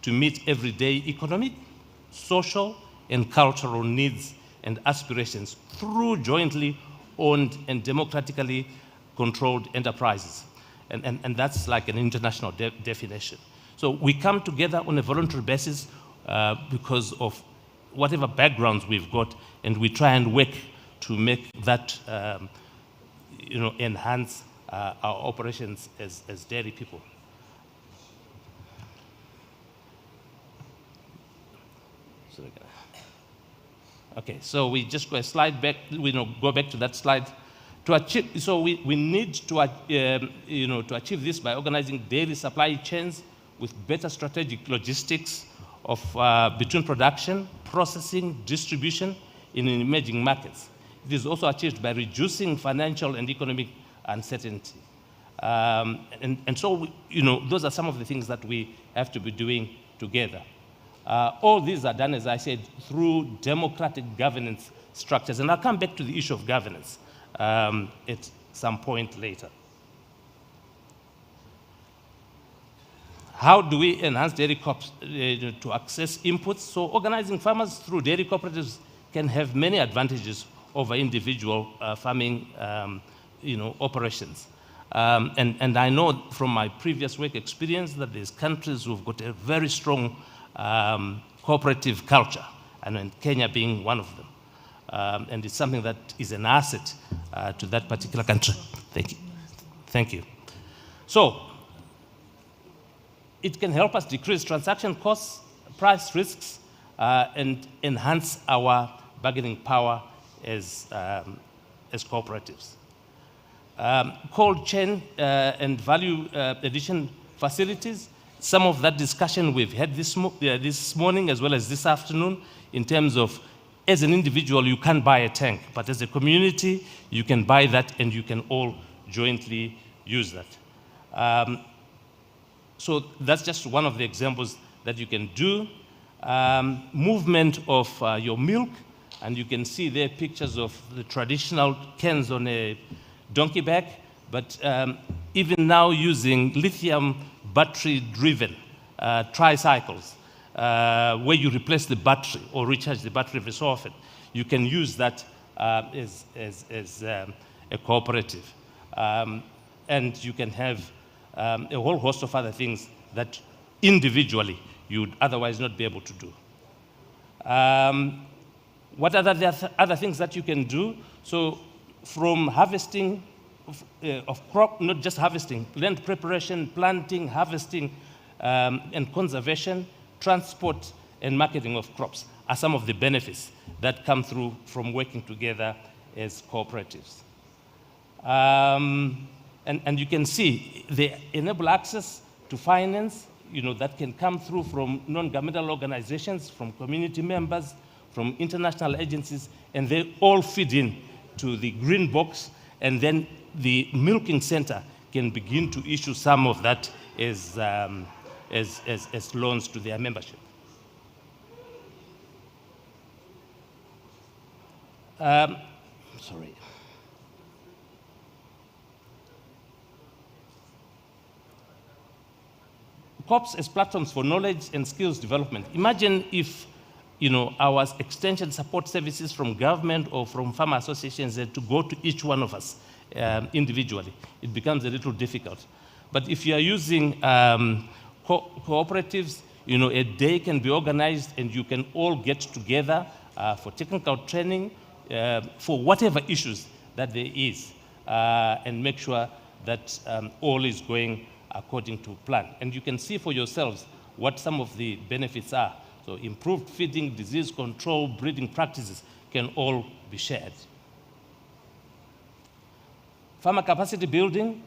to meet everyday economic, social, and cultural needs and aspirations through jointly owned and democratically controlled enterprises. And that's like an international definition. So we come together on a voluntary basis because of whatever backgrounds we've got, and we try and work to make that enhance our operations as dairy people. Okay, so we just go a slide back, go back to that slide. To achieve, so we need to, to achieve this by organizing dairy supply chains with better strategic logistics of between production, processing, distribution in emerging markets. It is also achieved by reducing financial and economic uncertainty. And so, those are some of the things that we have to be doing together. All these are done, as I said, through democratic governance structures. And I'll come back to the issue of governance at some point later. How do we enhance dairy crops to access inputs? So organizing farmers through dairy cooperatives can have many advantages over individual farming operations. And I know from my previous work experience that there's countries who've got a very strong cooperative culture, and Kenya being one of them. And it's something that is an asset to that particular country. Thank you. Thank you. So, it can help us decrease transaction costs, price risks, and enhance our bargaining power as cooperatives. Cold chain and value addition facilities. Some of that discussion we've had this morning as well as this afternoon in terms of, as an individual, you can't buy a tank, but as a community, you can buy that and you can all jointly use that. So that's just one of the examples that you can do. Movement of your milk, and you can see there pictures of the traditional cans on a donkey back, but even now using lithium battery-driven tricycles, where you replace the battery or recharge the battery every so often. You can use that as a cooperative. And you can have a whole host of other things that individually you would otherwise not be able to do. What are the other things that you can do? So from harvesting of crop, not just harvesting, land preparation, planting, harvesting, and conservation, transport, and marketing of crops are some of the benefits that come through from working together as cooperatives. And you can see they enable access to finance, that can come through from non-governmental organizations, from community members, from international agencies, and they all feed in to the green box, and then the milking center can begin to issue some of that as loans to their membership. Sorry. COPs as platforms for knowledge and skills development. Imagine if our extension support services from government or from farmer associations had to go to each one of us individually. It becomes a little difficult. But if you are using cooperatives, a day can be organized and you can all get together for technical training, for whatever issues that there is, and make sure that all is going according to plan. And you can see for yourselves what some of the benefits are. So improved feeding, disease control, breeding practices can all be shared. Farmer capacity building,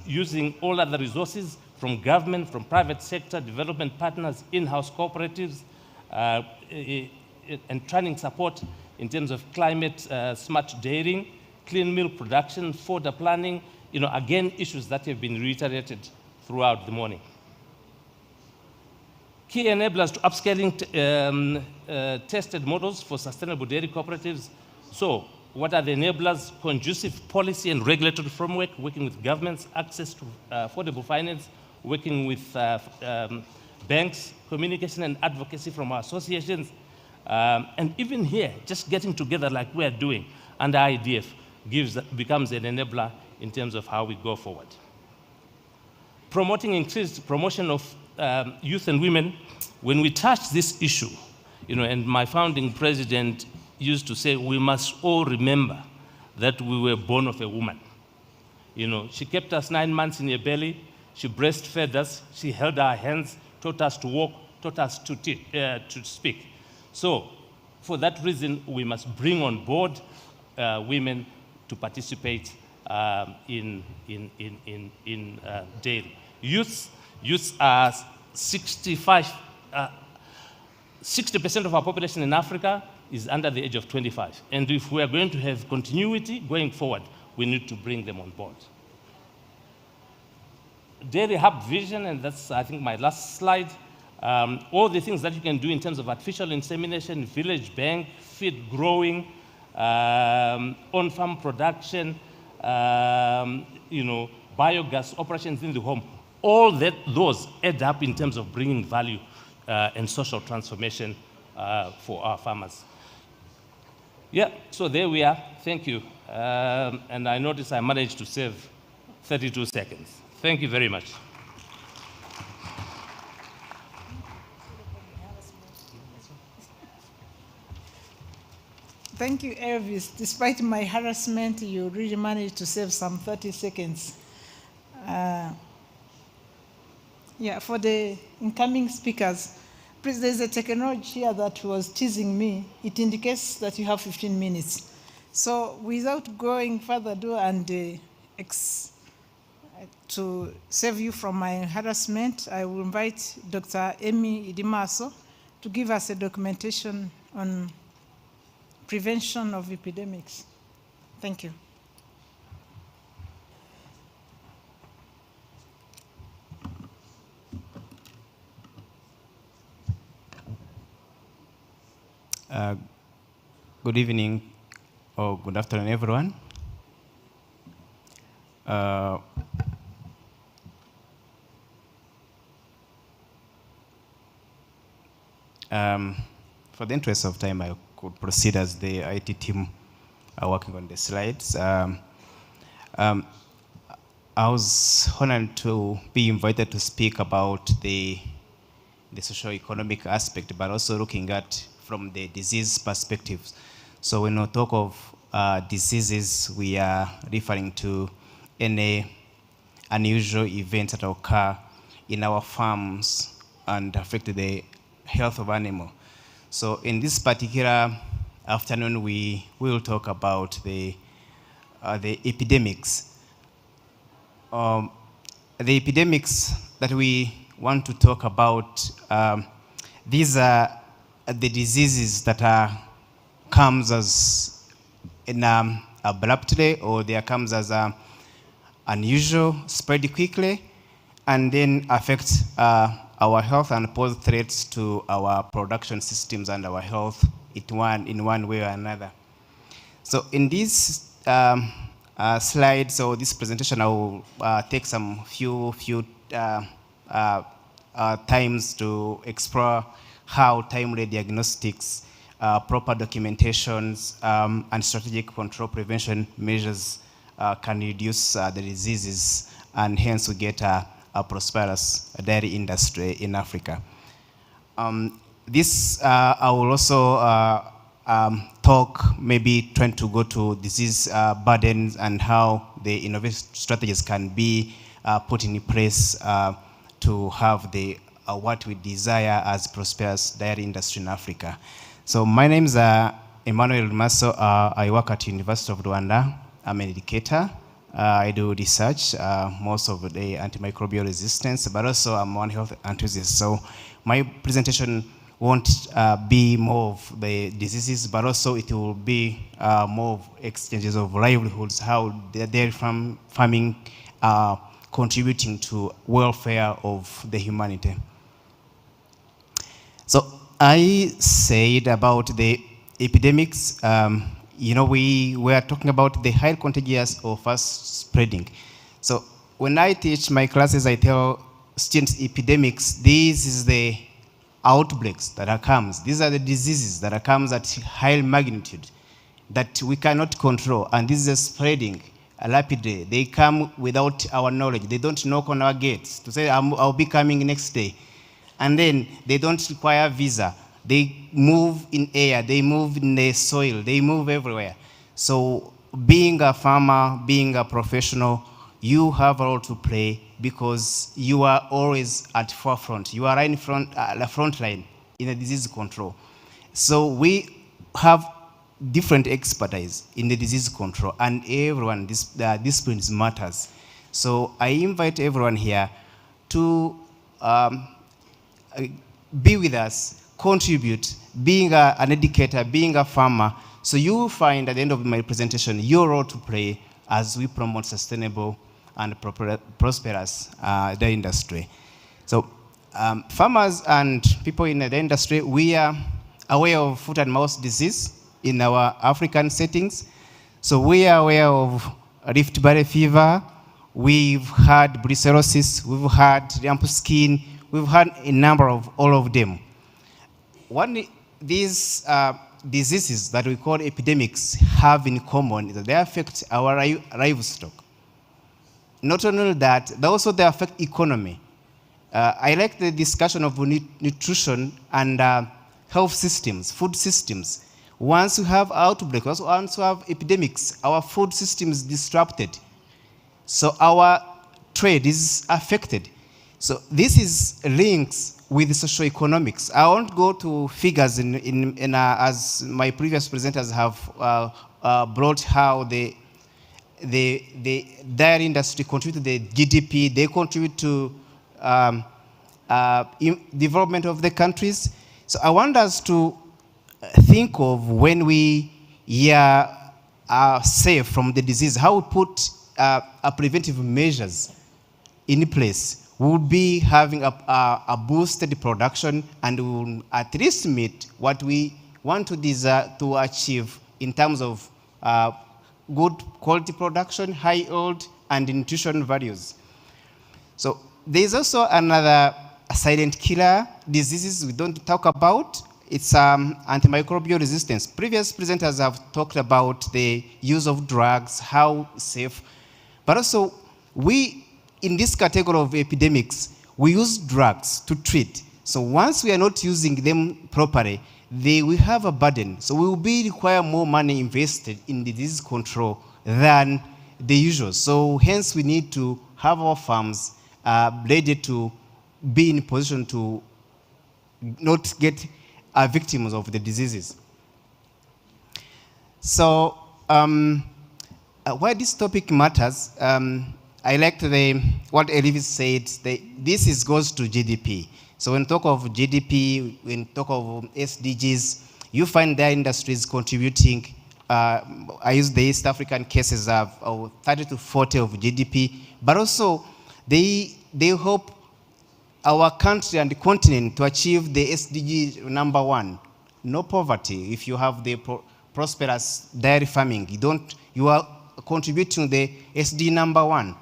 using all other resources from government, from private sector, development partners, in-house cooperatives, and training support in terms of climate smart dairying, clean milk production, fodder planning, again, issues that have been reiterated throughout the morning. Key enablers to upscaling tested models for sustainable dairy cooperatives. So what are the enablers? Conducive policy and regulatory framework, working with governments, access to affordable finance, working with banks, communication and advocacy from our associations, and even here, just getting together like we're doing under IDF becomes an enabler in terms of how we go forward. Promoting increased promotion of youth and women. When we touch this issue, and my founding president used to say, we must all remember that we were born of a woman. She kept us 9 months in her belly, she breastfed us, she held our hands, taught us to walk, taught us to speak. So for that reason, we must bring on board women to participate in dairy. Youths are 60% of our population in Africa is under the age of 25. And if we are going to have continuity going forward, we need to bring them on board. Dairy Hub vision, and that's, I think, my last slide. All the things that you can do in terms of artificial insemination, village bank, feed growing, on-farm production, biogas operations in the home, all those add up in terms of bringing value and social transformation for our farmers. Yeah, so there we are. Thank you. And I notice I managed to save 32 seconds. Thank you very much. Thank you, Elvis. Despite my harassment, you really managed to save some 30 seconds. For the incoming speakers, please, there's a technology here that was teasing me. It indicates that you have 15 minutes. So without going further ado and to save you from my harassment, I will invite Dr. Amy Idimaso to give us a documentation on prevention of epidemics. Thank you. Good evening or good afternoon, everyone. For the interest of time, I could proceed as the IT team are working on the slides. I was honored to be invited to speak about the socio-economic aspect, but also looking at from the disease perspectives. So when we talk of diseases, we are referring to any unusual events that occur in our farms and affect the health of animal. So in this particular afternoon, we will talk about the epidemics. The epidemics that we want to talk about, these are the diseases that comes as abruptly, or they comes as unusual, spread quickly, and then affect our health and pose threats to our production systems and our health in one way or another. So in this slide, so this presentation, I will take some few times to explore how timely diagnostics, proper documentations, and strategic control prevention measures can reduce the diseases, and hence we get a prosperous dairy industry in Africa. This I will also talk, maybe trying to go to disease burdens and how the innovative strategies can be put in place to have the what we desire as prosperous dairy industry in Africa. So my name is Emmanuel Maso. I work at University of Rwanda. I'm an educator. I do research, most of the antimicrobial resistance, but also I'm one health enthusiast. So my presentation won't be more of the diseases, but also it will be more of exchanges of livelihoods, how the dairy farming contributing to welfare of the humanity. So I said about the epidemics, you know, we were talking about the high contagious or fast spreading. So when I teach my classes, I tell students epidemics, this is the outbreaks that are comes. These are the diseases that are comes at high magnitude that we cannot control, and this is spreading rapidly. They come without our knowledge. They don't knock on our gates to say, I'll be coming next day. And then they don't require visa. They move in air, they move in the soil, they move everywhere. So being a farmer, being a professional, you have a role to play because you are always at forefront. You are in front, the front line in the disease control. So we have different expertise in the disease control, and everyone, disciplines matters. So I invite everyone here to be with us, contribute, being an educator, being a farmer. So you will find at the end of my presentation your role to play as we promote sustainable and prosperous dairy industry. So farmers and people in the industry, we are aware of foot and mouth disease in our African settings. So we are aware of Rift Valley fever, we've had brucellosis, we've had lump skin, we've had a number of all of them. These diseases that we call epidemics have in common is that they affect our livestock. Not only that, they also affect economy. I like the discussion of nutrition and health systems, food systems. Once we have outbreaks, once we have epidemics, our food system is disrupted. So our trade is affected. So this is links with socioeconomics. I won't go to figures as my previous presenters have brought how the dairy industry contribute to the GDP, they contribute to development of the countries. So I want us to think of when we are safe from the disease, how we put preventive measures in place. We will be having a boosted production, and we will at least meet what we want to achieve in terms of good quality production, high yield, and nutrition values. So there's also another silent killer diseases we don't talk about. It's antimicrobial resistance. Previous presenters have talked about the use of drugs, how safe, but also we, in this category of epidemics, we use drugs to treat. So once we are not using them properly, we have a burden. So we will require more money invested in the disease control than the usual. So hence we need to have our farms ready to be in position to not get victims of the diseases. So why this topic matters, I like what Elvis said, this goes to GDP. So when talk of GDP, when talk of SDGs, you find their industries contributing, I use the East African cases of 30 to 40 of GDP, but also they hope our country and the continent to achieve the SDG number 1, no poverty. If you have the prosperous dairy farming, you are contributing the SDG number 1.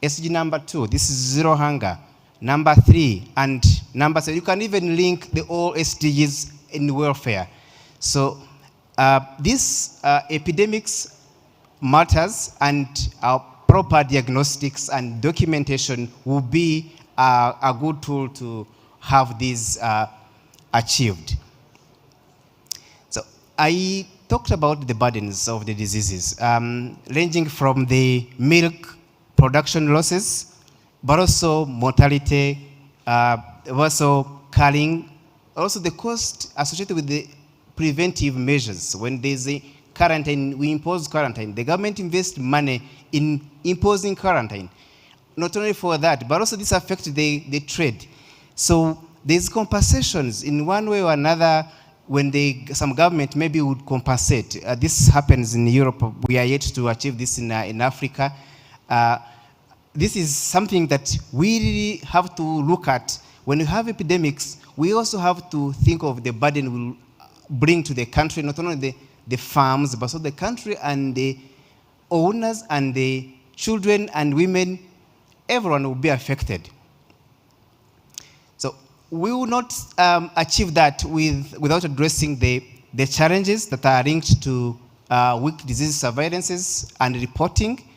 SDG number 2, this is zero hunger. Number 3 and number 7, you can even link the all SDGs in welfare. So this epidemics matters, and proper diagnostics and documentation will be a good tool to have this achieved. So I talked about the burdens of the diseases, ranging from the milk production losses, but also mortality, also culling, also the cost associated with the preventive measures. When there's a quarantine, we impose quarantine. The government invests money in imposing quarantine. Not only for that, but also this affects the trade. So there's compensations in one way or another when some government maybe would compensate. This happens in Europe. We are yet to achieve this in Africa. This is something that we really have to look at. When you have epidemics, we also have to think of the burden will bring to the country, not only the farms, but also the country and the owners and the children and women. Everyone will be affected. So we will not achieve that without addressing the challenges that are linked to weak disease surveillances and reporting.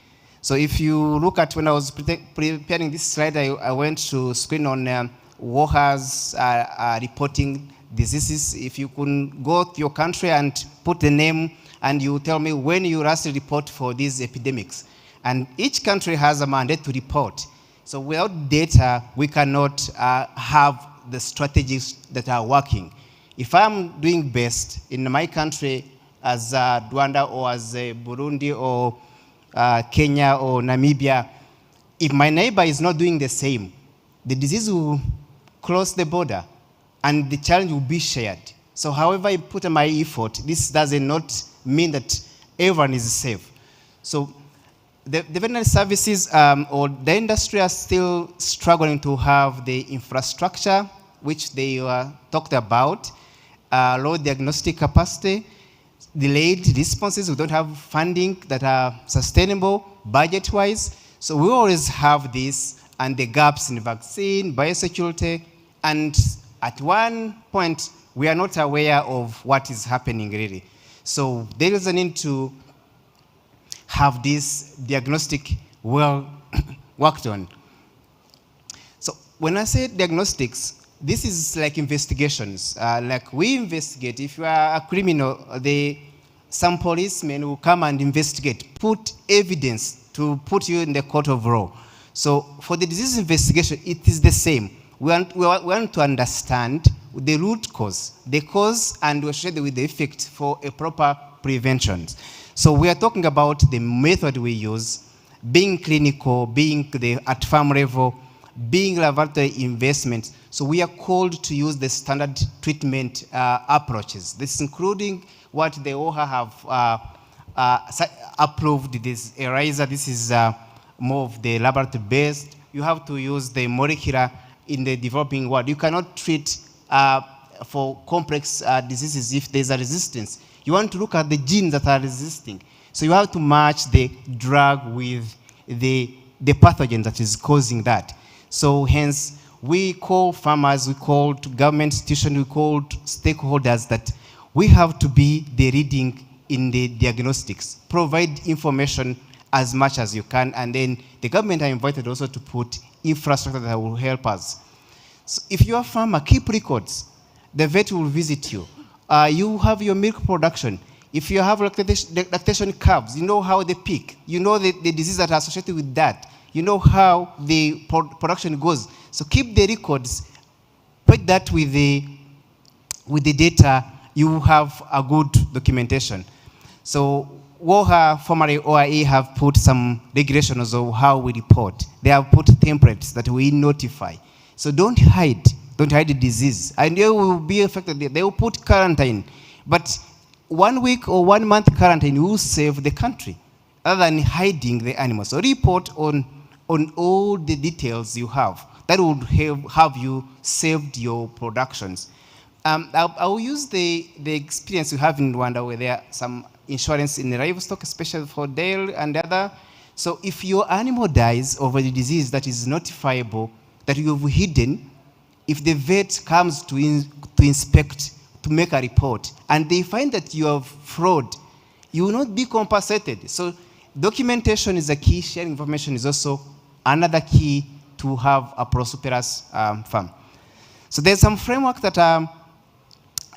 So if you look at when I was preparing this slide, I went to screen on WHO's reporting diseases. If you could go to your country and put the name, and you tell me when you last report for these epidemics. And each country has a mandate to report. So without data, we cannot have the strategies that are working. If I'm doing best in my country as Rwanda or as Burundi or Kenya or Namibia, if my neighbor is not doing the same, the disease will cross the border and the challenge will be shared. So however I put my effort, this does not mean that everyone is safe. So the veterinary services or the industry are still struggling to have the infrastructure, which they talked about, low diagnostic capacity, delayed responses. We don't have funding that are sustainable budget-wise. So we always have this and the gaps in vaccine, biosecurity, and at one point, we are not aware of what is happening really. So there is a need to have this diagnostic well worked on. So when I say diagnostics, this is like investigations. Like we investigate, if you are a criminal, some policemen will come and investigate, put evidence to put you in the court of law. So for the disease investigation, it is the same. We want to understand the root cause, and we share with the effect for a proper prevention. So we are talking about the method we use, being clinical, being at farm level, being laboratory investment. So we are called to use the standard treatment approaches. This is including what the OHA have approved. This ERISA, this is more of the laboratory based. You have to use the molecular in the developing world. You cannot treat for complex diseases if there's a resistance. You want to look at the genes that are resisting. So you have to match the drug with the pathogen that is causing that. So hence, we call farmers, we call government institutions, we call stakeholders that we have to be the leading in the diagnostics. Provide information as much as you can, and then the government are invited also to put infrastructure that will help us. So if you're a farmer, keep records. The vet will visit you. You have your milk production. If you have lactation calves, you know how they peak. You know the diseases that are associated with that. You know how the production goes. So keep the records, put that with the data, you have a good documentation. So WOHA, formerly OIE, have put some regulations of how we report. They have put templates that we notify. So don't hide the disease. And they will be affected. They will put quarantine. But 1 week or 1 month quarantine will save the country, other than hiding the animals. So report on all the details you have. That would have you saved your productions. I will use the experience you have in Rwanda, where there are some insurance in the livestock, especially for dairy and other. So if your animal dies of a disease that is notifiable, that you have hidden, if the vet comes to inspect, to make a report, and they find that you have fraud, you will not be compensated. So documentation is a key. Sharing information is also another key to have a prosperous farm. So there's some framework that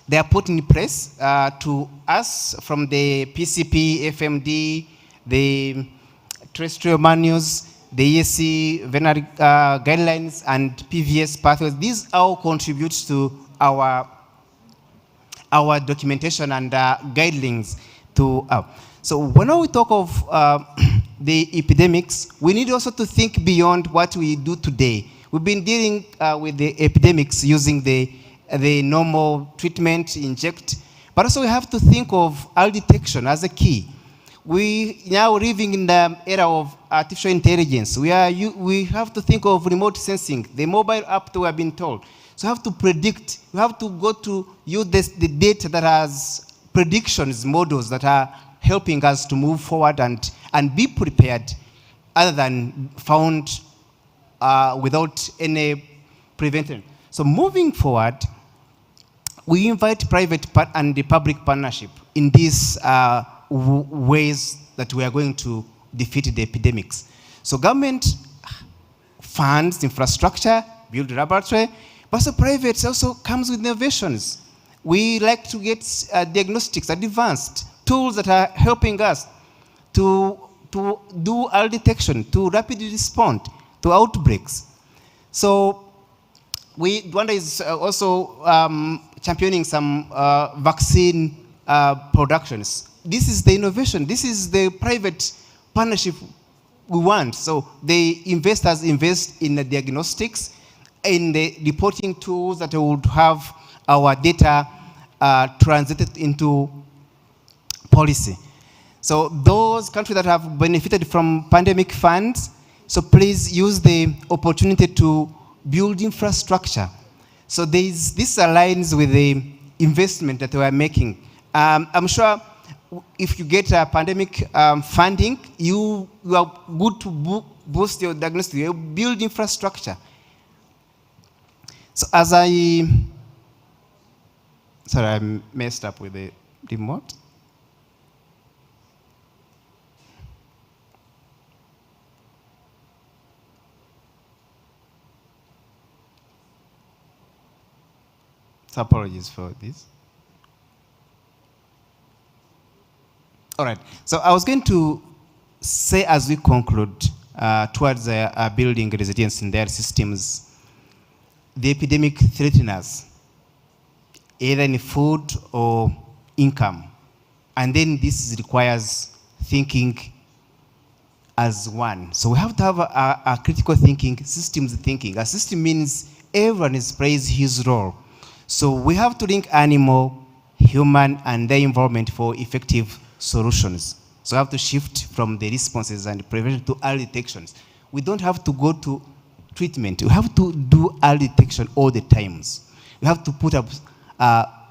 they are put in place to us from the PCP, FMD, the terrestrial manuals, the ESC veterinary guidelines, and PVS pathways. These all contribute to our documentation and guidelines to. So when we talk of the epidemics, we need also to think beyond what we do today. We've been dealing with the epidemics using the normal treatment, inject, but also we have to think of early detection as a key. We now living in the era of artificial intelligence. We have to think of remote sensing, the mobile app that we have been told. So we have to predict. We have to go to use the data that has predictions models that are helping us to move forward and be prepared, other than found without any prevention. So moving forward, we invite private and the public partnership in these ways that we are going to defeat the epidemics. So government funds infrastructure, build laboratory, but also private also comes with innovations. We like to get diagnostics, advanced tools that are helping us to do early detection, to rapidly respond to outbreaks. So Rwanda is also championing some vaccine productions. This is the innovation. This is the private partnership we want. So the investors invest in the diagnostics, in the reporting tools that would have our data translated into policy. So those countries that have benefited from pandemic funds, so please use the opportunity to build infrastructure. So this aligns with the investment that we are making. I'm sure if you get a pandemic funding, you are good to boost your diagnosis, you build infrastructure. So sorry, I messed up with the remote. So apologies for this. All right. So I was going to say, as we conclude towards building resilience in their systems, the epidemic threatens us, either in food or income. And then this requires thinking as one. So we have to have a critical thinking, systems thinking. A system means everyone plays his role. So we have to link animal, human, and their involvement for effective solutions. So we have to shift from the responses and prevention to early detections. We don't have to go to treatment. We have to do early detection all the times. We have to put up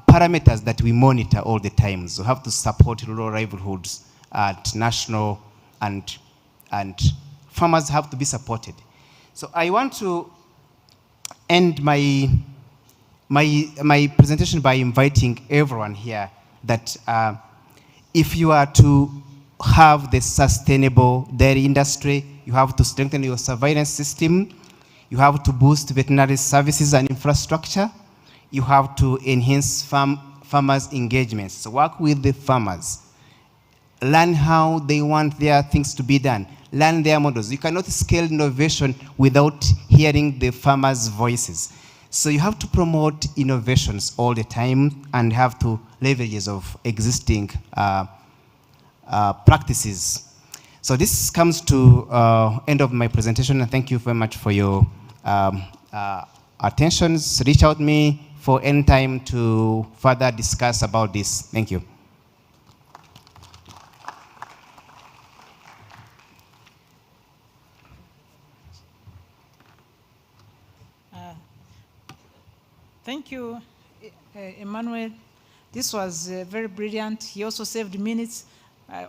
parameters that we monitor all the time. So we have to support rural livelihoods at national, and farmers have to be supported. So I want to end my presentation by inviting everyone here that if you are to have the sustainable dairy industry, you have to strengthen your surveillance system, you have to boost veterinary services and infrastructure, you have to enhance farm farmers' engagements. So work with the farmers. Learn how they want their things to be done. Learn their models. You cannot scale innovation without hearing the farmers' voices. So you have to promote innovations all the time and have to leverage of existing practices. So this comes to end of my presentation, and thank you very much for your attentions. Reach out to me for any time to further discuss about this. Thank you. Thank you, Emmanuel. This was very brilliant. He also saved minutes.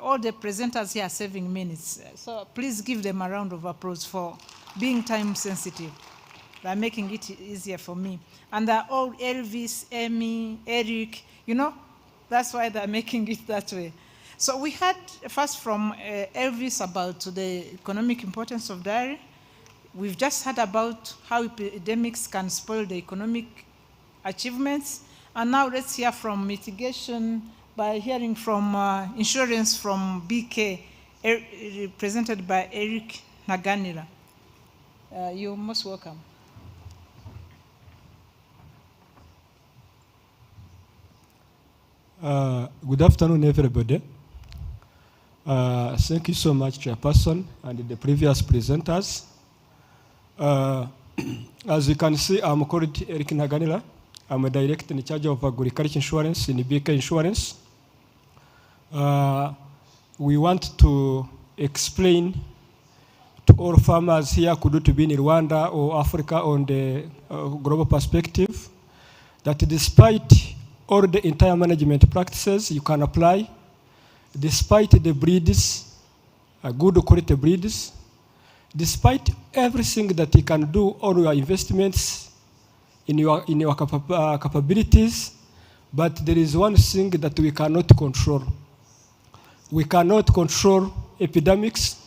All the presenters here are saving minutes. So please give them a round of applause for being time sensitive. They're making it easier for me. And they're all Elvis, Amy, Eric, you know, that's why they're making it that way. So we heard first from Elvis about the economic importance of dairy. We've just heard about how epidemics can spoil the economic achievements. And now let's hear from mitigation by hearing from insurance from BK, represented by Eric Naganira. You're most welcome. Good afternoon, everybody. Thank you so much, Chairperson, and the previous presenters. As you can see, I'm called Eric Naganila. I'm a director in charge of agriculture insurance in BK Insurance. We want to explain to all farmers here, could it be in Rwanda or Africa on the global perspective, that despite all the entire management practices you can apply, despite the breeds, good quality breeds, despite everything that you can do, all your investments in your capabilities, but there is one thing that we cannot control. We cannot control epidemics.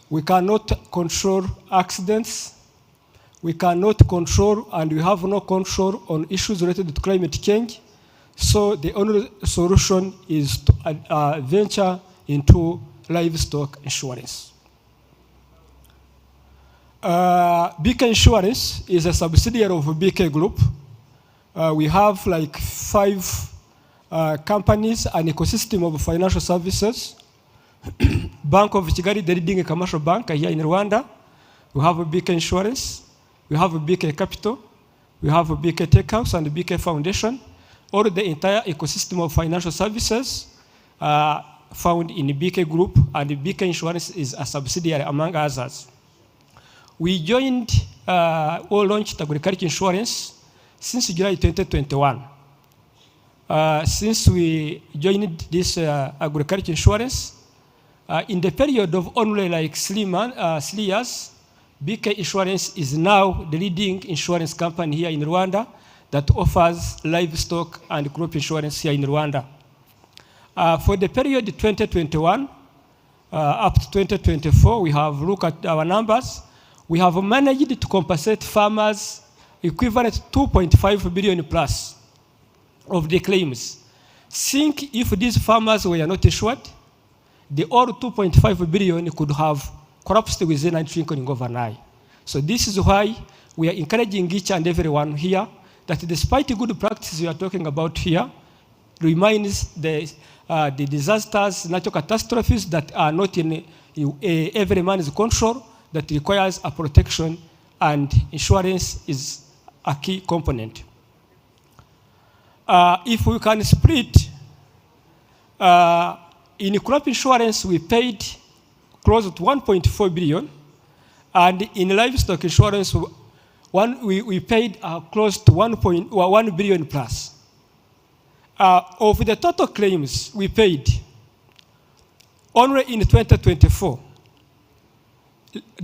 We cannot control accidents. We cannot control, and we have no control on issues related to climate change. So the only solution is to venture into livestock insurance. BK Insurance is a subsidiary of BK Group. We have like 5 companies, an ecosystem of financial services. Bank of Kigali, the leading commercial bank here in Rwanda. We have a BK Insurance. We have a BK Capital. We have a BK Tech House and the BK Foundation. All the entire ecosystem of financial services found in the BK Group, and the BK Insurance is a subsidiary among others. We joined or launched agriculture insurance since July 2021. Since we joined this agriculture insurance, in the period of only like 3 years, BK Insurance is now the leading insurance company here in Rwanda that offers livestock and crop insurance here in Rwanda. For the period 2021 up to 2024, we have looked at our numbers. We have managed to compensate farmers equivalent to 2.5 billion plus of the claims. Think if these farmers were not insured, the all 2.5 billion could have collapsed within and trickling overnight. So this is why we are encouraging each and everyone here that despite the good practices we are talking about here, reminds the disasters, natural catastrophes that are not in every man's control, that requires a protection, and insurance is a key component. If we can split, in crop insurance we paid close to 1.4 billion, and in livestock insurance we paid close to 1 billion plus. Of the total claims we paid, only in 2024,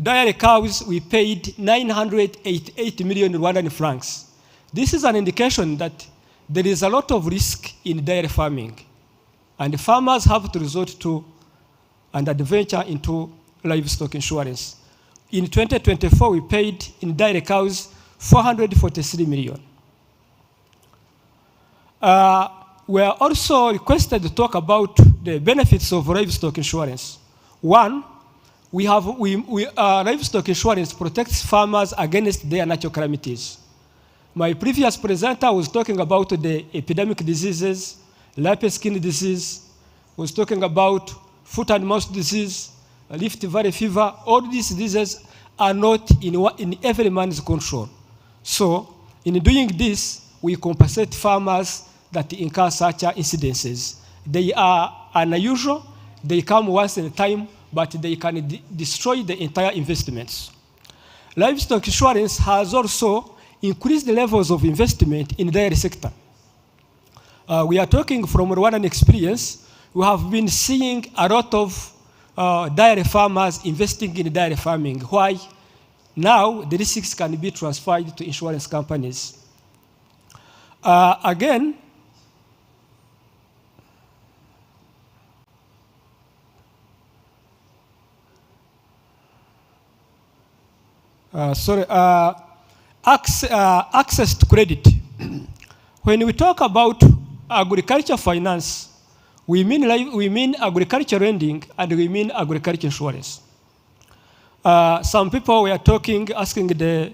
dairy cows we paid 988 million Rwandan francs. This is an indication that there is a lot of risk in dairy farming, and farmers have to resort to and adventure into livestock insurance. In 2024, we paid in dairy cows 443 million. we are also requested to talk about the benefits of livestock insurance. One, livestock insurance protects farmers against their natural calamities. My previous presenter was talking about the epidemic diseases, leopard skin disease, was talking about foot and mouth disease, Rift Valley fever. All these diseases are not in every man's control. So in doing this, we compensate farmers that incur such incidences. They are unusual, they come once in a time, but they can destroy the entire investments. Livestock insurance has also increased the levels of investment in the dairy sector. We are talking from Rwandan experience. We have been seeing a lot of dairy farmers investing in dairy farming. Why? Now the risks can be transferred to insurance companies. Again, access to credit. When we talk about agriculture finance, we mean agriculture lending and we mean agriculture insurance. Some people were asking the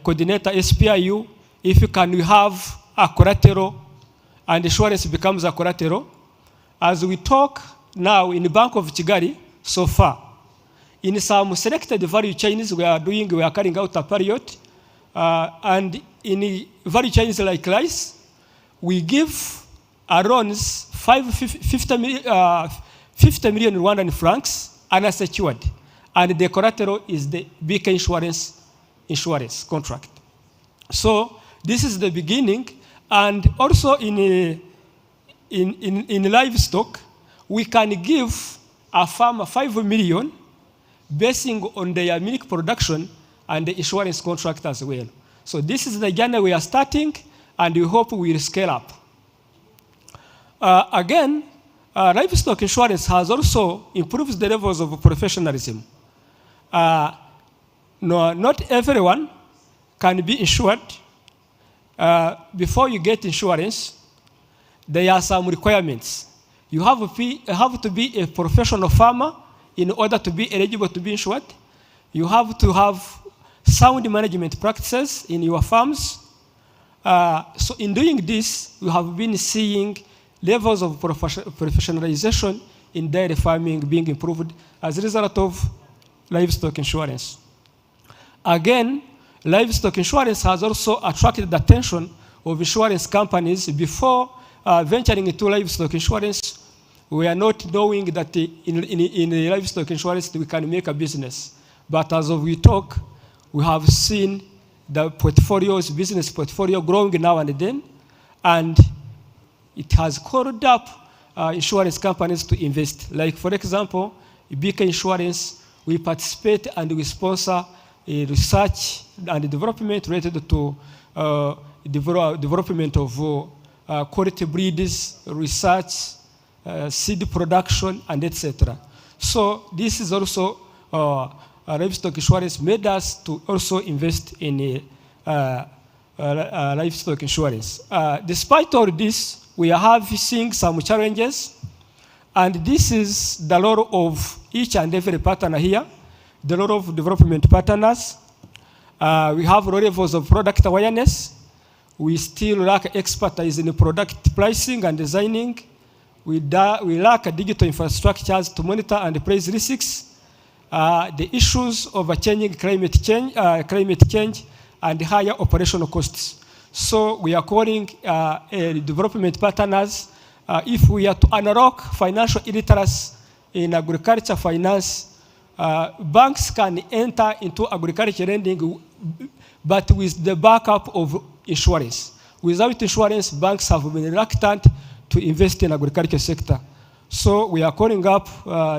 coordinator SPIU if we can have a collateral and insurance becomes a collateral. As we talk now in the Bank of Kigali so far, in some selected value chains we are carrying out a period, and in value chains like rice, we give loans 50 million Rwandan francs unsecured, and the collateral is the BK insurance contract. So this is the beginning, and also in livestock, we can give a farmer 5 million basing on their milk production and the insurance contract as well. So this is the journey we are starting, and we hope we will scale up. Again, livestock insurance has also improved the levels of professionalism. Not everyone can be insured. Before you get insurance, there are some requirements. You have to be a professional farmer in order to be eligible to be insured. You have to have sound management practices in your farms. So in doing this, we have been seeing levels of professionalization in dairy farming being improved as a result of livestock insurance. Again, livestock insurance has also attracted the attention of insurance companies. Before venturing into livestock insurance, we are not knowing that in the livestock insurance we can make a business. But as of we talk, we have seen the business portfolio growing now and then, and it has called up insurance companies to invest. Like for example, BK Insurance, we participate and we sponsor research and development related to development of quality breeds, research, seed production, and etc. So this is also livestock insurance made us to also invest in livestock insurance. Despite all this, we are facing some challenges, and this is the role of each and every partner here, the role of development partners. We have low levels of product awareness. We still lack expertise in product pricing and designing. We lack digital infrastructures to monitor and price risks. The issues of changing climate change and higher operational costs. So we are calling development partners, if we are to unlock financial illiteracy in agriculture finance, banks can enter into agriculture lending, but with the backup of insurance. Without insurance, banks have been reluctant to invest in agriculture sector. So we are calling up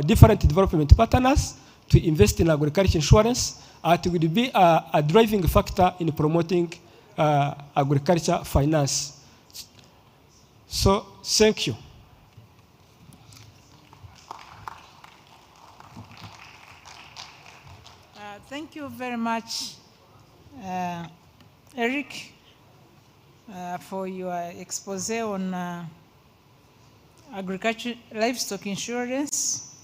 different development partners to invest in agriculture insurance. It will be a driving factor in promoting agriculture finance. So thank you. Thank you very much, Eric. for your expose on agriculture, livestock insurance.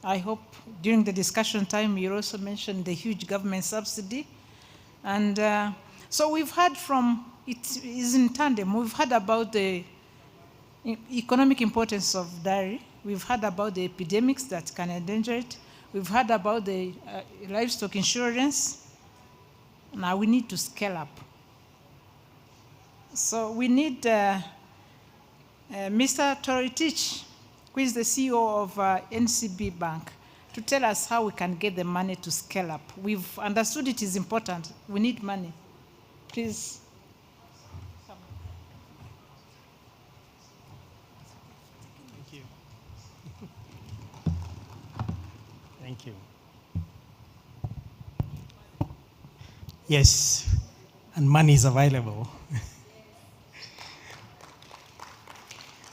I hope during the discussion time you also mentioned the huge government subsidy. And so we've heard from, it is in tandem, we've heard about the economic importance of dairy. We've heard about the epidemics that can endanger it. We've heard about the livestock insurance. Now we need to scale up. So we need Mr. Toritich, who is the CEO of NCB Bank, to tell us how we can get the money to scale up. We've understood it is important. We need money. Please. Thank you. Thank you. Yes, and money is available.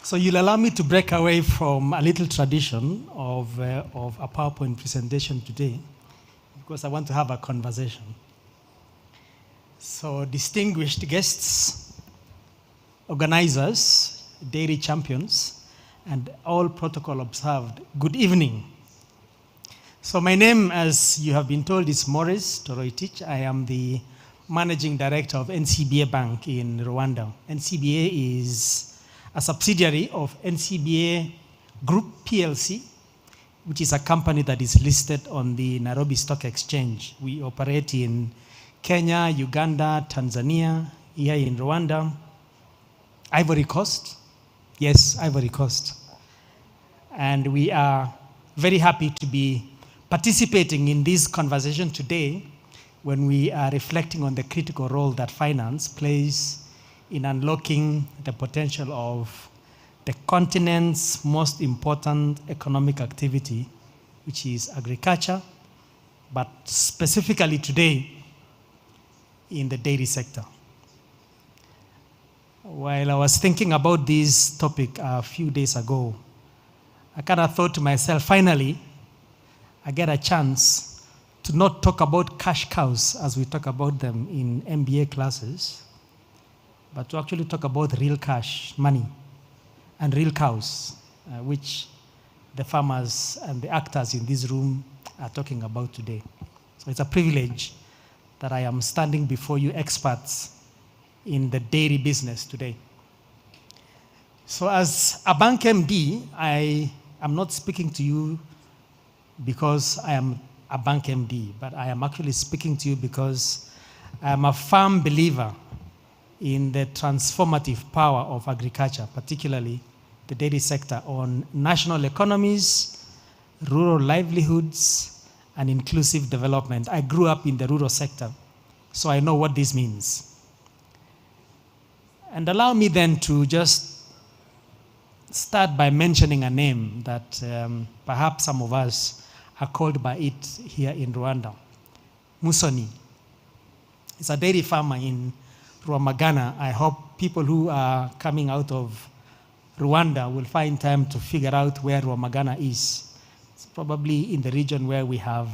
So you'll allow me to break away from a little tradition of a PowerPoint presentation today, because I want to have a conversation. So distinguished guests, organizers, dairy champions, and all protocol observed, good evening. So my name, as you have been told, is Maurice Toroitich. I am the Managing Director of NCBA Bank in Rwanda. NCBA is a subsidiary of NCBA Group PLC, which is a company that is listed on the Nairobi Stock Exchange. We operate in Kenya, Uganda, Tanzania, here in Rwanda, Ivory Coast. Yes, Ivory Coast. And we are very happy to be participating in this conversation today when we are reflecting on the critical role that finance plays in unlocking the potential of the continent's most important economic activity, which is agriculture, but specifically today in the dairy sector. While I was thinking about this topic a few days ago, I kind of thought to myself, finally, I get a chance to not talk about cash cows as we talk about them in MBA classes, but to actually talk about real cash, money, and real cows, which the farmers and the actors in this room are talking about today. So it's a privilege that I am standing before you experts in the dairy business today. So as a bank MD, I am not speaking to you because I am a bank MD, but I am actually speaking to you because I am a firm believer in the transformative power of agriculture, particularly the dairy sector, on national economies, rural livelihoods, and inclusive development. I grew up in the rural sector, so I know what this means. And allow me then to just start by mentioning a name that perhaps some of us are called by it here in Rwanda. Musoni. It's a dairy farmer in Rwamagana. I hope people who are coming out of Rwanda will find time to figure out where Rwamagana is. It's probably in the region where we have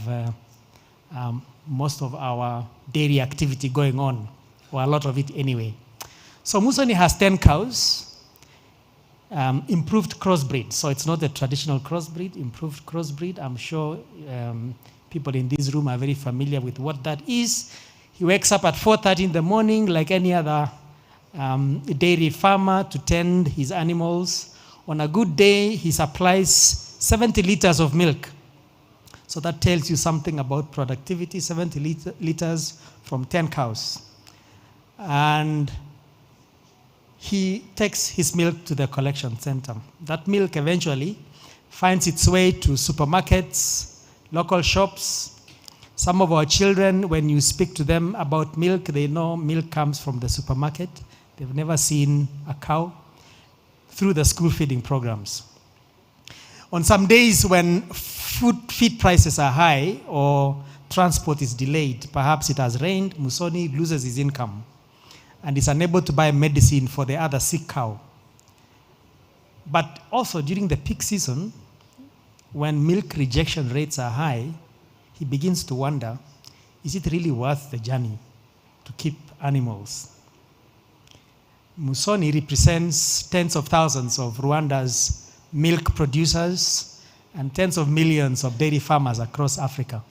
most of our dairy activity going on, or a lot of it anyway. So Musoni has 10 cows, improved crossbreed. So it's not a traditional crossbreed, improved crossbreed. I'm sure people in this room are very familiar with what that is. He wakes up at 4:30 in the morning like any other dairy farmer to tend his animals. On a good day, he supplies 70 liters of milk. So that tells you something about productivity, 70 liters from 10 cows. And he takes his milk to the collection center. That milk eventually finds its way to supermarkets, local shops. Some of our children, when you speak to them about milk, they know milk comes from the supermarket. They've never seen a cow, through the school feeding programs. On some days when feed prices are high or transport is delayed, perhaps it has rained, Musoni loses his income and is unable to buy medicine for the other sick cow. But also during the peak season, when milk rejection rates are high, he begins to wonder, is it really worth the journey to keep animals? Musoni represents tens of thousands of Rwanda's milk producers and tens of millions of dairy farmers across Africa.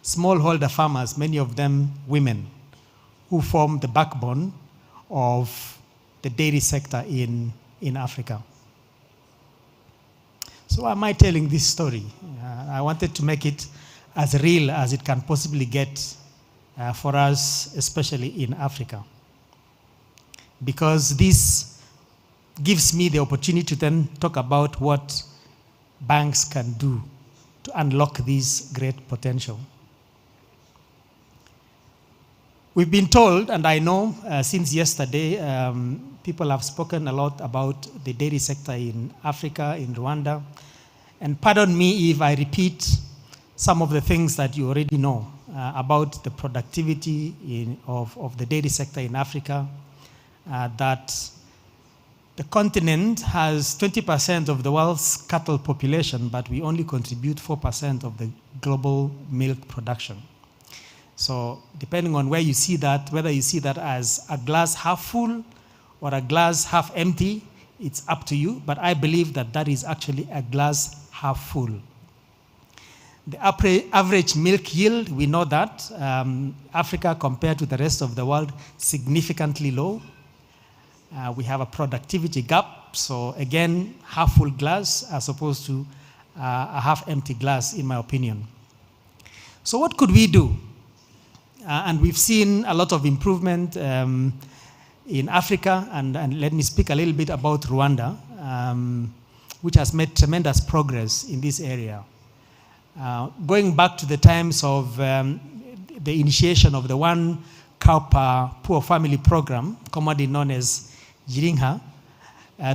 Smallholder farmers, many of them women, who form the backbone of the dairy sector in Africa. So why am I telling this story? I wanted to make it as real as it can possibly get for us, especially in Africa. Because this gives me the opportunity to then talk about what banks can do to unlock this great potential. We've been told, and I know since yesterday, people have spoken a lot about the dairy sector in Africa, in Rwanda. And pardon me if I repeat some of the things that you already know about the productivity of the dairy sector in Africa, that the continent has 20% of the world's cattle population, but we only contribute 4% of the global milk production. So depending on where you see that, whether you see that as a glass half full or a glass half empty, it's up to you, but I believe that that is actually a glass half full. The average milk yield, we know that. Africa, compared to the rest of the world, significantly low. We have a productivity gap, so again, half full glass as opposed to a half empty glass, in my opinion. So what could we do? And we've seen a lot of improvement in Africa, and let me speak a little bit about Rwanda, which has made tremendous progress in this area. Going back to the times of the initiation of the one cow per poor family program, commonly known as Jirinha,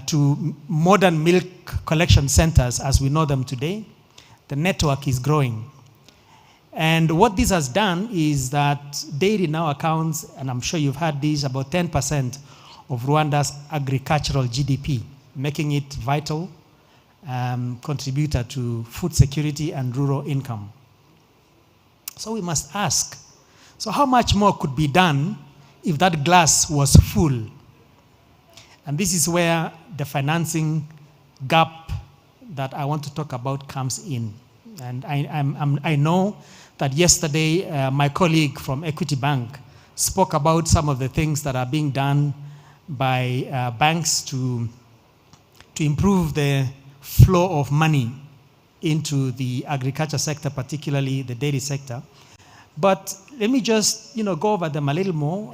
to modern milk collection centers as we know them today, the network is growing. And what this has done is that dairy now accounts, and I'm sure you've heard this, about 10% of Rwanda's agricultural GDP, making it vital contributor to food security and rural income. So we must ask, so how much more could be done if that glass was full? And this is where the financing gap that I want to talk about comes in. And I know that yesterday my colleague from Equity Bank spoke about some of the things that are being done by banks to improve the flow of money into the agriculture sector, particularly the dairy sector. But let me just go over them a little more.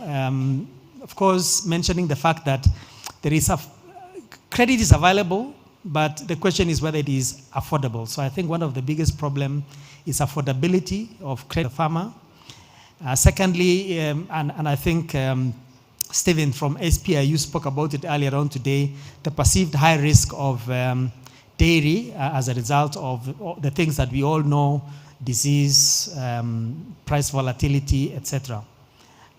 Of course, mentioning the fact that there is credit is available, but the question is whether it is affordable. So I think one of the biggest problems is affordability of credit farmer. Secondly, and I think Stephen from SPIU spoke about it earlier on today, the perceived high risk of dairy as a result of the things that we all know, disease, price volatility, etc.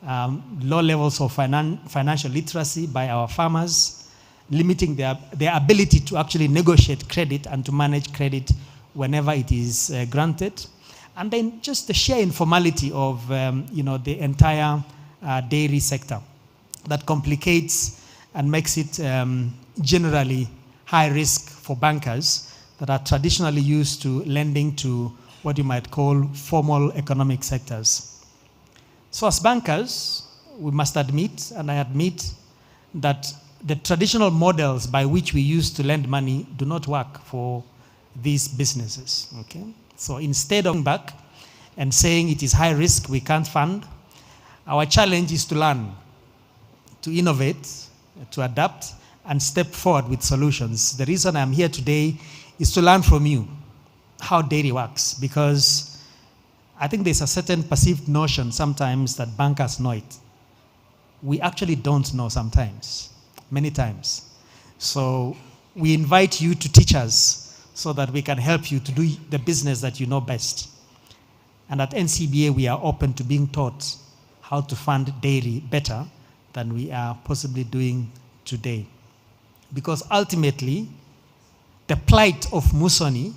Low levels of financial literacy by our farmers, limiting their ability to actually negotiate credit and to manage credit whenever it is granted. And then just the sheer informality of the entire dairy sector that complicates and makes it generally high risk for bankers that are traditionally used to lending to what you might call formal economic sectors. So as bankers, we must admit, and I admit, that the traditional models by which we used to lend money do not work for these businesses. Okay? So instead of going back and saying it is high risk, we can't fund, our challenge is to learn, to innovate, to adapt, and step forward with solutions. The reason I'm here today is to learn from you how dairy works, because I think there's a certain perceived notion sometimes that bankers know it. We actually don't know sometimes, many times. So we invite you to teach us so that we can help you to do the business that you know best. And at NCBA, we are open to being taught how to fund dairy better than we are possibly doing today. Because ultimately, the plight of Musoni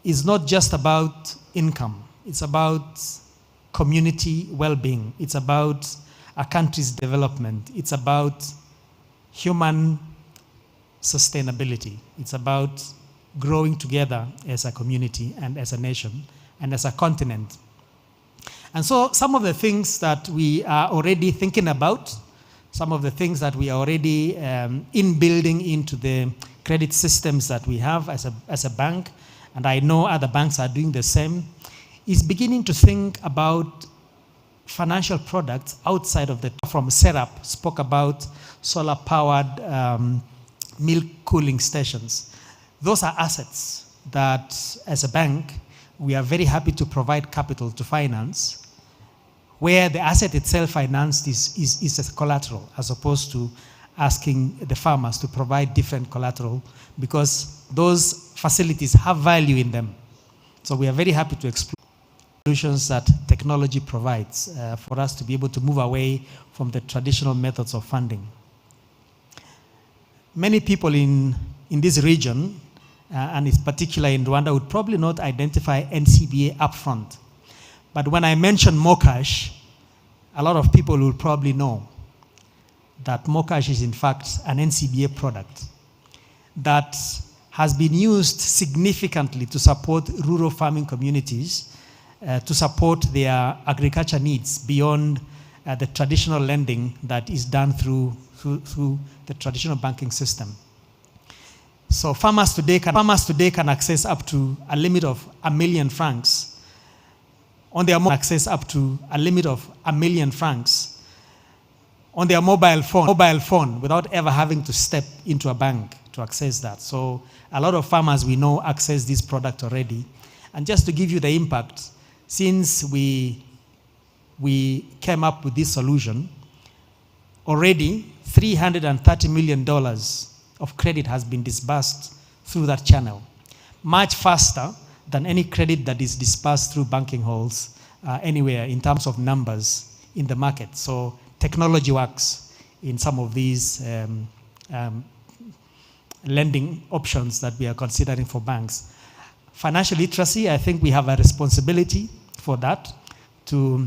is not just about income. It's about community well-being. It's about a country's development. It's about human sustainability. It's about growing together as a community and as a nation and as a continent. And so some of the things that we are already thinking about, some of the things that we are already in building into the credit systems that we have as a bank, and I know other banks are doing the same, is beginning to think about financial products outside of from Serap spoke about solar-powered milk cooling stations. Those are assets that, as a bank, we are very happy to provide capital to finance, where the asset itself financed is as collateral, as opposed to asking the farmers to provide different collateral, because those facilities have value in them. So we are very happy to explore solutions that technology provides for us to be able to move away from the traditional methods of funding. Many people in this region, and in particular in Rwanda, would probably not identify NCBA upfront. But when I mention Mokash, a lot of people will probably know that Mokash is in fact an NCBA product that has been used significantly to support rural farming communities, to support their agriculture needs beyond the traditional lending that is done through the traditional banking system. So farmers today can access up to a limit of 1 million francs on their access up to a limit of 1 million francs on their mobile phone without ever having to step into a bank to access that. So a lot of farmers we know access this product already. And just to give you the impact, since we came up with this solution, already $330 million of credit has been disbursed through that channel, much faster than any credit that is disbursed through banking halls anywhere in terms of numbers in the market. So technology works in some of these lending options that we are considering for banks. Financial literacy, I think we have a responsibility for that, to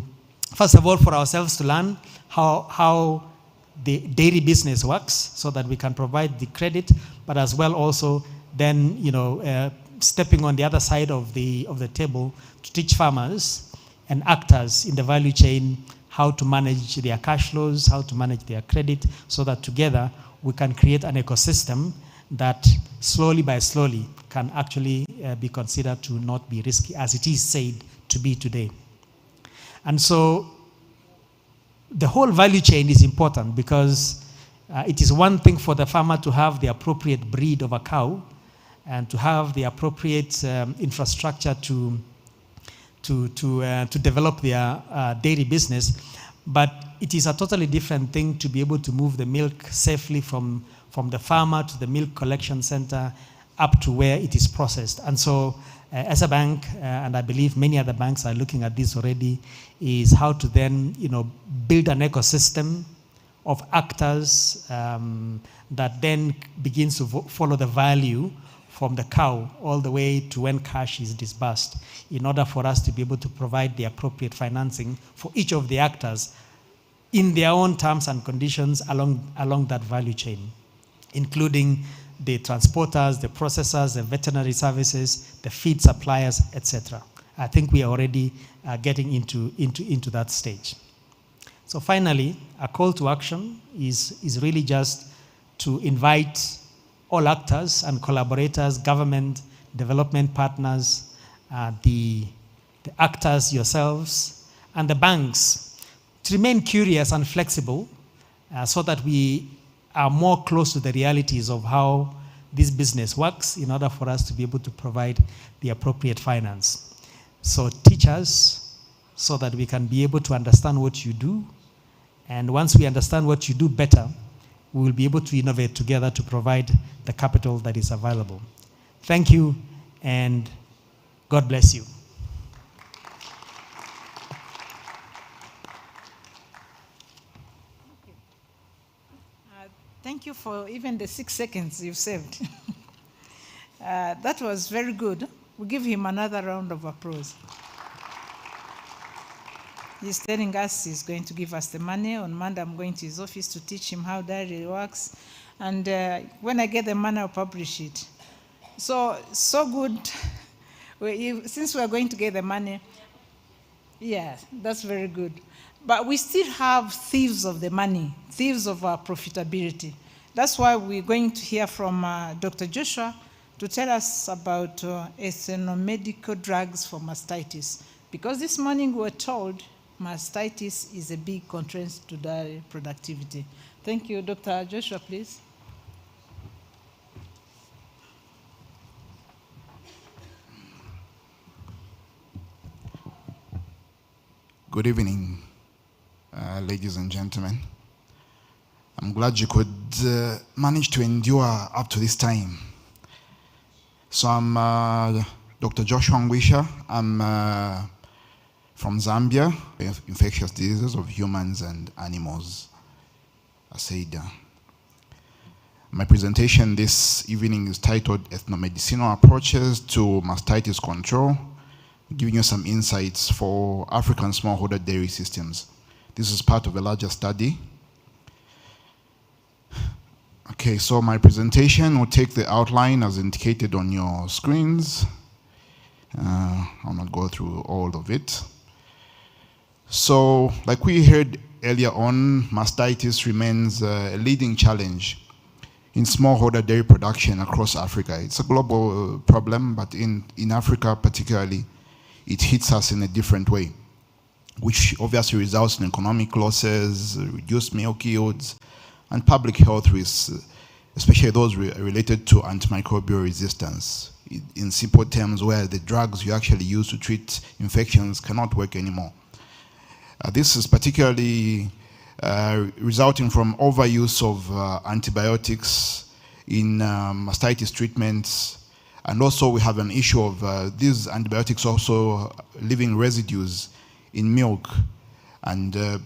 first of all for ourselves to learn how the dairy business works so that we can provide the credit, but as well also then stepping on the other side of the table to teach farmers and actors in the value chain how to manage their cash flows, how to manage their credit, so that together we can create an ecosystem that slowly by slowly can actually be considered to not be risky as it is said to be today. And so the whole value chain is important, because it is one thing for the farmer to have the appropriate breed of a cow and to have the appropriate infrastructure to develop their dairy business, but it is a totally different thing to be able to move the milk safely from the farmer to the milk collection center up to where it is processed. And so as a bank, and I believe many other banks are looking at this already, is how to then build an ecosystem of actors that then begins to follow the value from the cow all the way to when cash is disbursed, in order for us to be able to provide the appropriate financing for each of the actors in their own terms and conditions along that value chain, including the transporters, the processors, the veterinary services, the feed suppliers, etc. I think we are already getting into that stage. So finally, a call to action is really just to invite all actors and collaborators, government, development partners, the actors yourselves, and the banks to remain curious and flexible so that we are more close to the realities of how this business works in order for us to be able to provide the appropriate finance. So teach us so that we can be able to understand what you do. And once we understand what you do better, we will be able to innovate together to provide the capital that is available. Thank you, and God bless you. Thank you for even the 6 seconds you've saved. That was very good. We'll give him another round of applause. He's telling us he's going to give us the money. On Monday, I'm going to his office to teach him how diary works. And when I get the money, I'll publish it. So good. Since we're going to get the money, yeah, that's very good. But we still have thieves of the money, thieves of our profitability. That's why we're going to hear from Dr. Joshua to tell us about ethnomedical drugs for mastitis. Because this morning we were told mastitis is a big constraint to dairy productivity. Thank you. Dr. Joshua, please. Good evening, ladies and gentlemen. I'm glad you could manage to endure up to this time. So I'm Dr. Joshua Ngwisha. I'm from Zambia, infectious diseases of humans and animals, ASEIDA. My presentation this evening is titled Ethnomedicinal Approaches to Mastitis Control, giving you some insights for African smallholder dairy systems. This is part of a larger study. Okay, so my presentation will take the outline as indicated on your screens. I'll not go through all of it. So, like we heard earlier on, mastitis remains a leading challenge in smallholder dairy production across Africa. It's a global problem, but in Africa particularly, it hits us in a different way, which obviously results in economic losses, reduced milk yields, and public health risks, especially those related to antimicrobial resistance. In simple terms, where the drugs you actually use to treat infections cannot work anymore. This is particularly resulting from overuse of antibiotics in mastitis treatments. And also we have an issue of these antibiotics also leaving residues in milk, and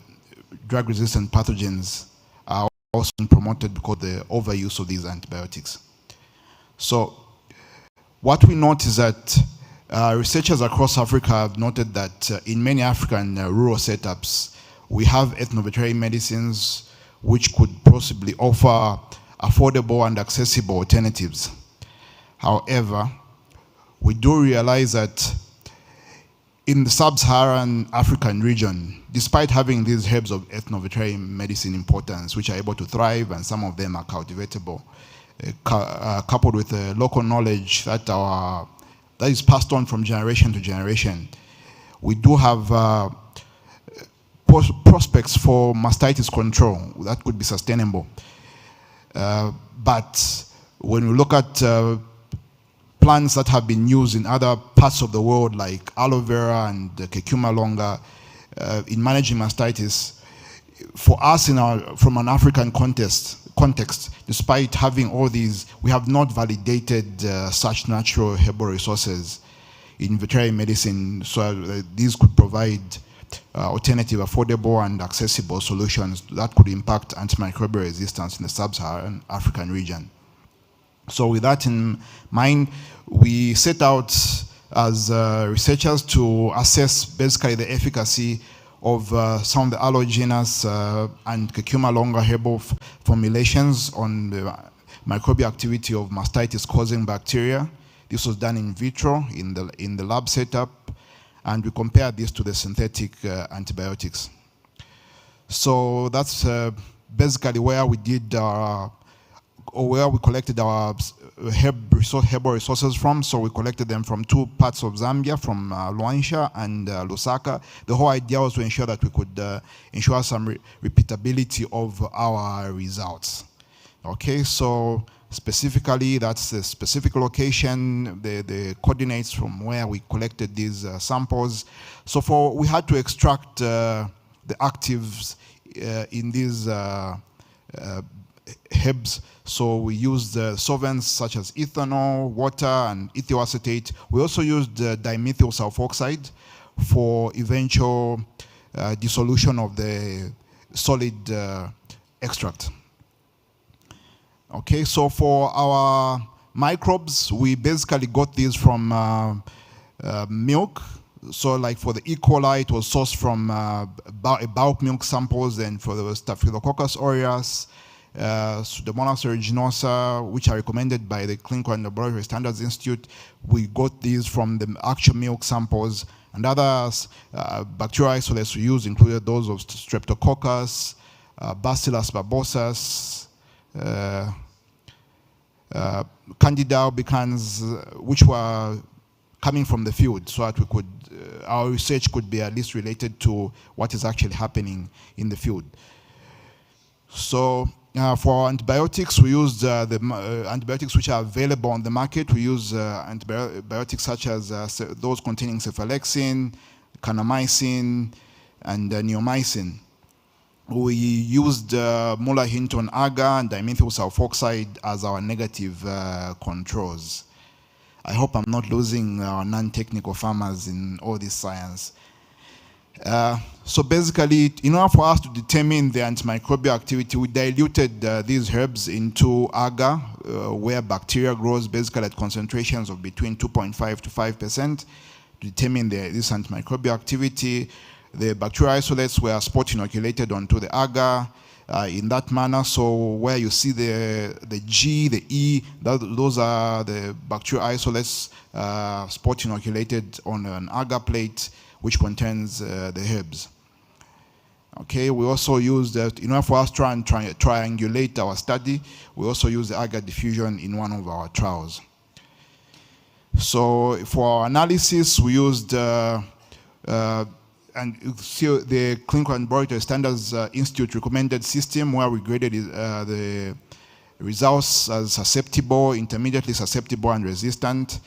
drug-resistant pathogens are also promoted because of the overuse of these antibiotics. So what we note is that researchers across Africa have noted that in many African rural setups, we have ethnoveterinary medicines which could possibly offer affordable and accessible alternatives. However, we do realize that in the sub-Saharan African region, despite having these herbs of ethnoveterinary medicine importance, which are able to thrive and some of them are cultivatable, coupled with the local knowledge that is passed on from generation to generation, we do have prospects for mastitis control that could be sustainable. But when we look at plants that have been used in other parts of the world, like aloe vera and curcuma longa, in managing mastitis, for us from an African context, despite having all these, we have not validated such natural herbal resources in veterinary medicine, so these could provide alternative, affordable and accessible solutions that could impact antimicrobial resistance in the sub-Saharan African region. So with that in mind, we set out as researchers to assess basically the efficacy of some of the allogenous and curcuma longa herbal formulations on the microbial activity of mastitis-causing bacteria. This was done in vitro in the lab setup, and we compared this to the synthetic antibiotics. So that's basically where we did where we collected our herbal resources from. So we collected them from two parts of Zambia, from Luanshya and Lusaka. The whole idea was to ensure that we could ensure some repeatability of our results. Okay, so specifically, that's the specific location, the coordinates from where we collected these samples. So we had to extract the actives in these herbs. So we used solvents such as ethanol, water, and ethyl acetate. We also used dimethyl sulfoxide for eventual dissolution of the solid extract. Okay, so for our microbes, we basically got these from milk, So like for the E. coli, it was sourced from bulk milk samples, and for the Staphylococcus aureus, Pseudomonas aeruginosa, which are recommended by the Clinical and Laboratory Standards Institute, we got these from the actual milk samples. And other bacterial isolates we used included those of Streptococcus, Bacillus babosas, Candida albicans, which were coming from the field, so that we could, our research could be at least related to what is actually happening in the field. So for antibiotics, we used the antibiotics which are available on the market. We use antibiotics such as those containing cephalexin, kanamycin, and neomycin. We used Muller Hinton agar and dimethyl sulfoxide as our negative controls. I hope I'm not losing our non-technical farmers in all this science. So basically, in order for us to determine the antimicrobial activity, we diluted these herbs into agar, where bacteria grows basically at concentrations of between 2.5 to 5% to determine this antimicrobial activity. The bacterial isolates were spot inoculated onto the agar in that manner. So where you see the G, the E, those are the bacterial isolates spot inoculated on an agar plate which contains the herbs. Okay, we also used, in order for us to try and triangulate our study, we also used the agar diffusion in one of our trials. So for our analysis, we used and see the Clinical and Laboratory Standards Institute recommended system, where we graded the results as susceptible, intermediately susceptible, and resistant.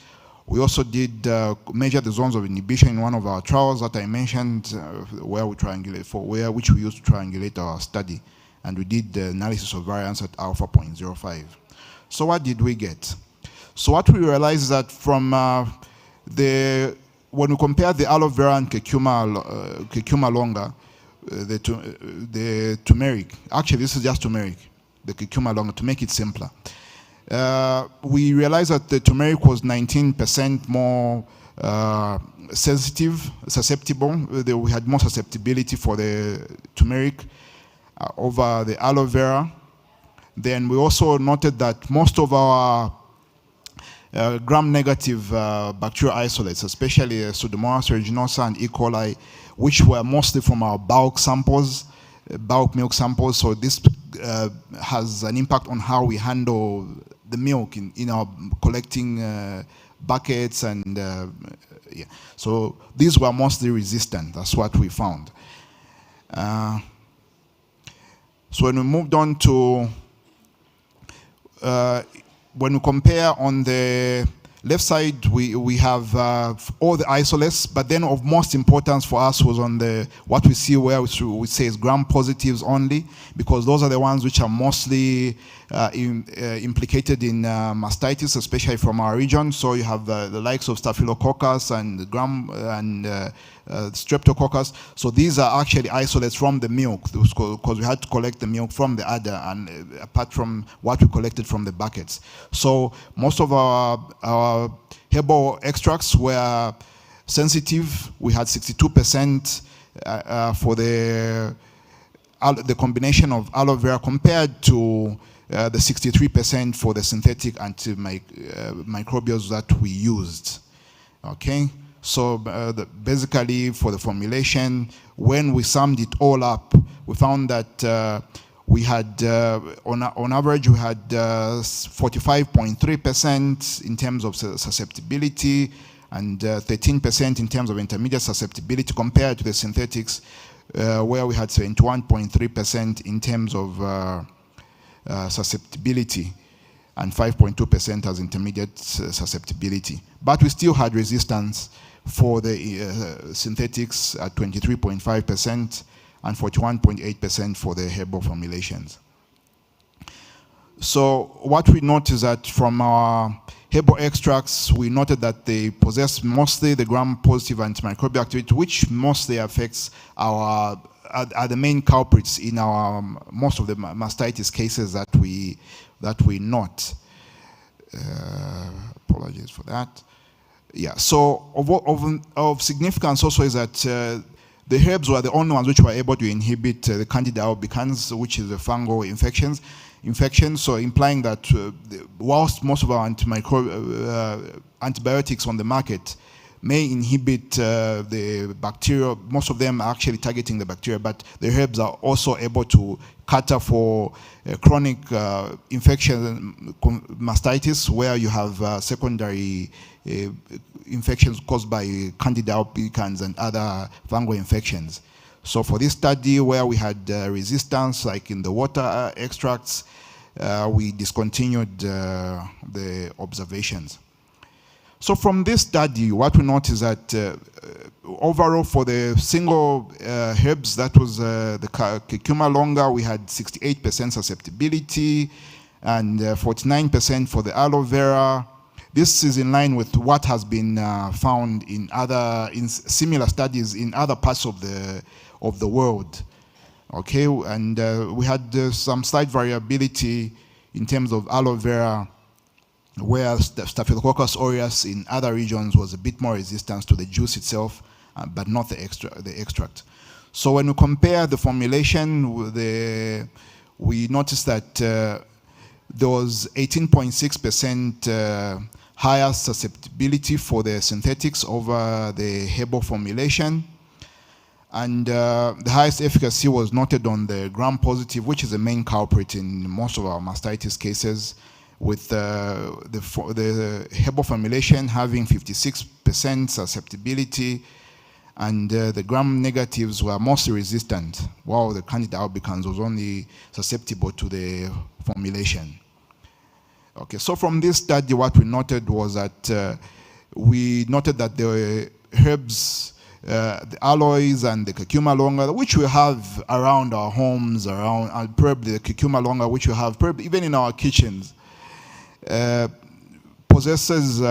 We also did measure the zones of inhibition in one of our trials that I mentioned, where we triangulate which we used to triangulate our study, and we did the analysis of variance at alpha 0.05. So what did we get? So what we realized is that from when we compare the aloe vera and curcuma longa, the turmeric, actually this is just turmeric, the curcuma longa, to make it simpler. We realized that the turmeric was 19% more susceptible. We had more susceptibility for the turmeric over the aloe vera. Then we also noted that most of our gram-negative bacterial isolates, especially Pseudomonas aeruginosa and E. coli, which were mostly from our bulk samples, bulk milk samples. So this has an impact on how we handle the milk in our collecting buckets, and yeah. So these were mostly resistant. That's what we found. So when we moved on to when we compare on the left side, we have all the isolates, but then of most importance for us was on the what we see where we say is gram-positives only, because those are the ones which are mostly implicated in mastitis, especially from our region. So you have the likes of Staphylococcus and Streptococcus. So these are actually isolates from the milk, because we had to collect the milk from the udder, and apart from what we collected from the buckets. So most of our herbal extracts were sensitive. We had 62% for the combination of aloe vera, compared to the 63% for the synthetic antimicrobials that we used. Okay, so basically for the formulation, when we summed it all up, we found that we had, on average, we had 45.3% in terms of susceptibility, and 13% in terms of intermediate susceptibility, compared to the synthetics, where we had 71.3% in terms of susceptibility, and 5.2% as intermediate susceptibility. But we still had resistance for the synthetics at 23.5%, and 41.8% for the herbal formulations. So what we noticed that from our herbal extracts, we noted that they possess mostly the gram-positive antimicrobial activity, which mostly affects are the main culprits in our most of the mastitis cases that we note. Apologies for that. Yeah, so of significance also is that the herbs were the only ones which were able to inhibit the Candida albicans, which is a fungal infection. So implying that whilst most of our antibiotics on the market may inhibit the bacteria, most of them are actually targeting the bacteria, but the herbs are also able to cater for chronic infection, mastitis, where you have secondary infections caused by Candida albicans and other fungal infections. So for this study where we had resistance, like in the water extracts, we discontinued the observations. So from this study, what we noticed that overall for the single herbs, that was the curcuma longa, we had 68% susceptibility and 49% for the aloe vera. This is in line with what has been found in similar studies in other parts of the world. Okay, and we had some slight variability in terms of aloe vera, where Staphylococcus aureus in other regions was a bit more resistant to the juice itself, but not the extract. So when we compare the formulation, we noticed that there was 18.6% higher susceptibility for the synthetics over the herbal formulation. And the highest efficacy was noted on the gram-positive, which is the main culprit in most of our mastitis cases, with the herbal formulation having 56% susceptibility, and the gram-negatives were mostly resistant, while the Candida albicans was only susceptible to the formulation. Okay, so from this study, what we noted was that the herbs, the aloes and the curcuma longa, which we have around our homes, and probably the curcuma longa, which we have probably even in our kitchens, possesses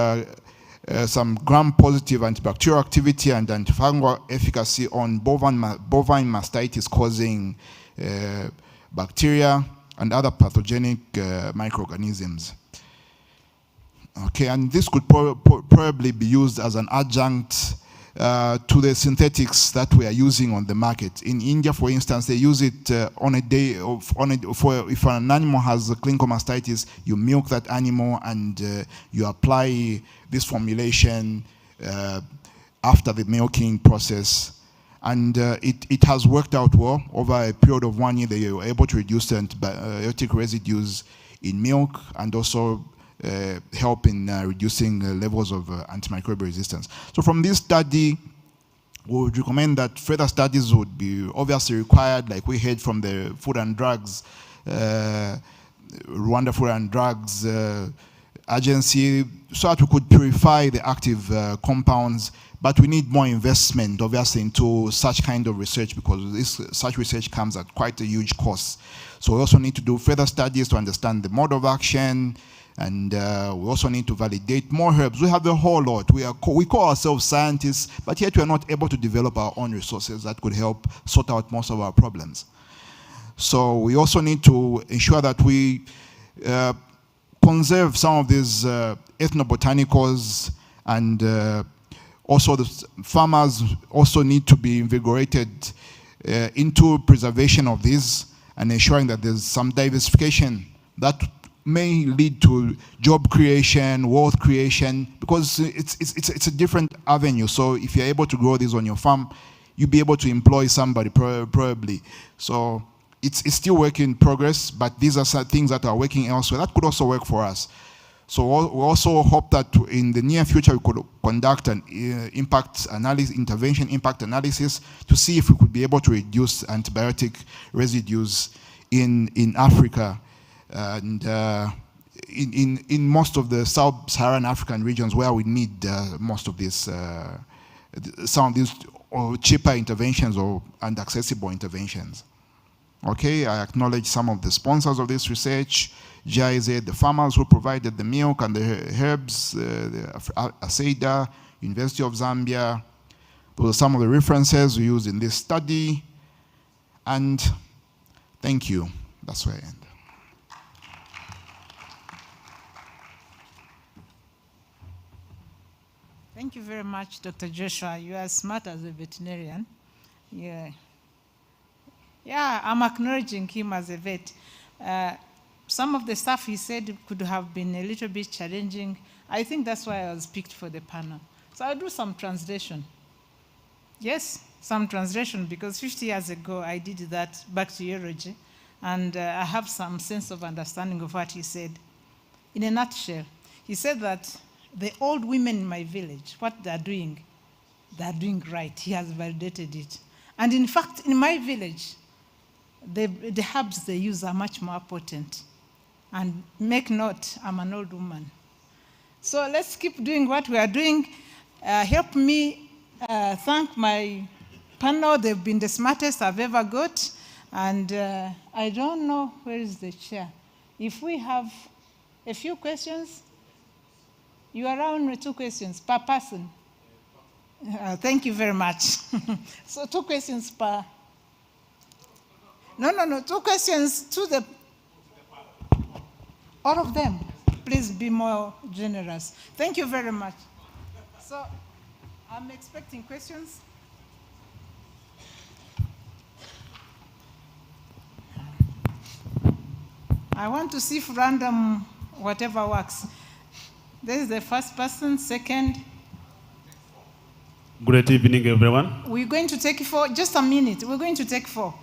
some gram-positive antibacterial activity and antifungal efficacy on bovine mastitis causing bacteria and other pathogenic microorganisms. Okay, and this could probably be used as an adjunct to the synthetics that we are using on the market. In India, for instance, they use it on a day if an animal has clinical mastitis, you milk that animal and you apply this formulation after the milking process. And it has worked out well. Over a period of 1 year, they were able to reduce the antibiotic residues in milk and also help in reducing levels of antimicrobial resistance. So from this study, we would recommend that further studies would be obviously required, like we heard from the Food and Drugs, Rwanda Food and Drugs Agency, so that we could purify the active compounds. But we need more investment, obviously, into such kind of research, because such research comes at quite a huge cost. So we also need to do further studies to understand the mode of action, and we also need to validate more herbs. We have a whole lot. We call ourselves scientists, but yet we are not able to develop our own resources that could help sort out most of our problems. So we also need to ensure that we conserve some of these ethnobotanicals, and also the farmers also need to be invigorated into preservation of these and ensuring that there's some diversification that may lead to job creation, wealth creation, because it's a different avenue. So if you're able to grow this on your farm, you'll be able to employ somebody probably. So it's still work in progress, but these are some things that are working elsewhere. That could also work for us. So we also hope that in the near future we could conduct an intervention impact analysis to see if we could be able to reduce antibiotic residues in Africa and in most of the sub-Saharan African regions where we need most of this, some of these cheaper interventions and accessible interventions. Okay, I acknowledge some of the sponsors of this research: GIZ, the farmers who provided the milk and the herbs, the ASEIDA, University of Zambia. Those are some of the references we used in this study. And thank you. That's where I end. Thank you very much, Dr. Joshua. You are smart as a veterinarian. Yeah. Yeah, I'm acknowledging him as a vet. Some of the stuff he said could have been a little bit challenging. I think that's why I was picked for the panel. So I'll do some translation. Yes, some translation, because 50 years ago I did that bacteriology, and I have some sense of understanding of what he said. In a nutshell, he said that the old women in my village, what they're doing right. He has validated it. And in fact, in my village, the herbs they use are much more potent. And make note, I'm an old woman. So let's keep doing what we are doing. Help me thank my panel. They've been the smartest I've ever got. And I don't know where is the chair. If we have a few questions, you are around with 2 questions per person. Thank you very much. So 2 questions per. No, 2 questions to the. All of them. Please be more generous. Thank you very much. So I'm expecting questions. I want to see if random whatever works. This is the first person, second. Good evening, everyone. We're going to take 4, just a minute. We're going to take 4.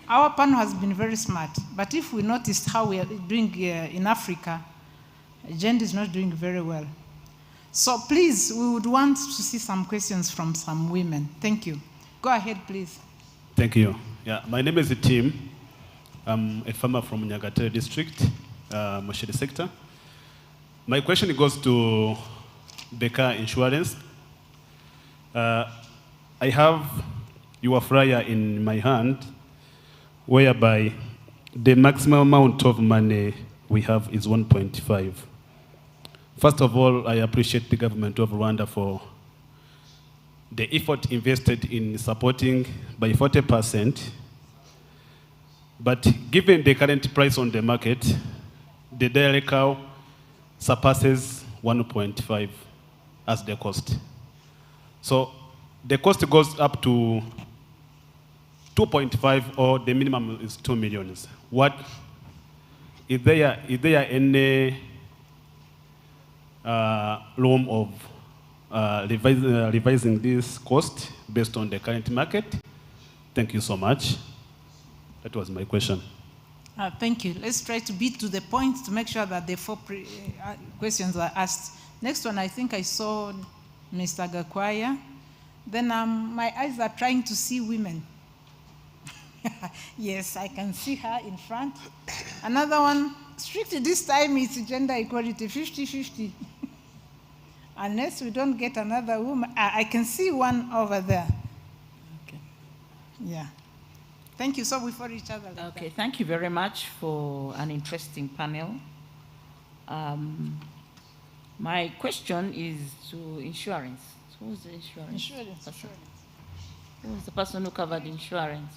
Our panel has been very smart, but if we noticed how we are doing in Africa, gender is not doing very well. So please, we would want to see some questions from some women. Thank you. Go ahead, please. Thank you. Yeah, my name is Tim. I'm a farmer from Nyagatare district, Moshiri sector. My question goes to the car insurance. I have your flyer in my hand, whereby the maximum amount of money we have is 1.5. First of all, I appreciate the government of Rwanda for the effort invested in supporting by 40%. But given the current price on the market, the dairy cow surpasses 1.5 as the cost. So the cost goes up to 2.5, or the minimum is 2 million. What is there any room of revising this cost based on the current market? Thank you so much. That was my question. Thank you. Let's try to beat to the point to make sure that the 4 questions are asked. Next one, I think I saw Mr. Gakwaya. Then my eyes are trying to see women. Yes, I can see her in front. Another one, strictly this time it's gender equality, 50-50. Unless we don't get another woman. I can see one over there. Okay. Yeah. Thank you. So we follow each other. Like okay, thank you very much for an interesting panel. My question is to insurance. Who's the insurance? Insurance. Who's the person who covered insurance?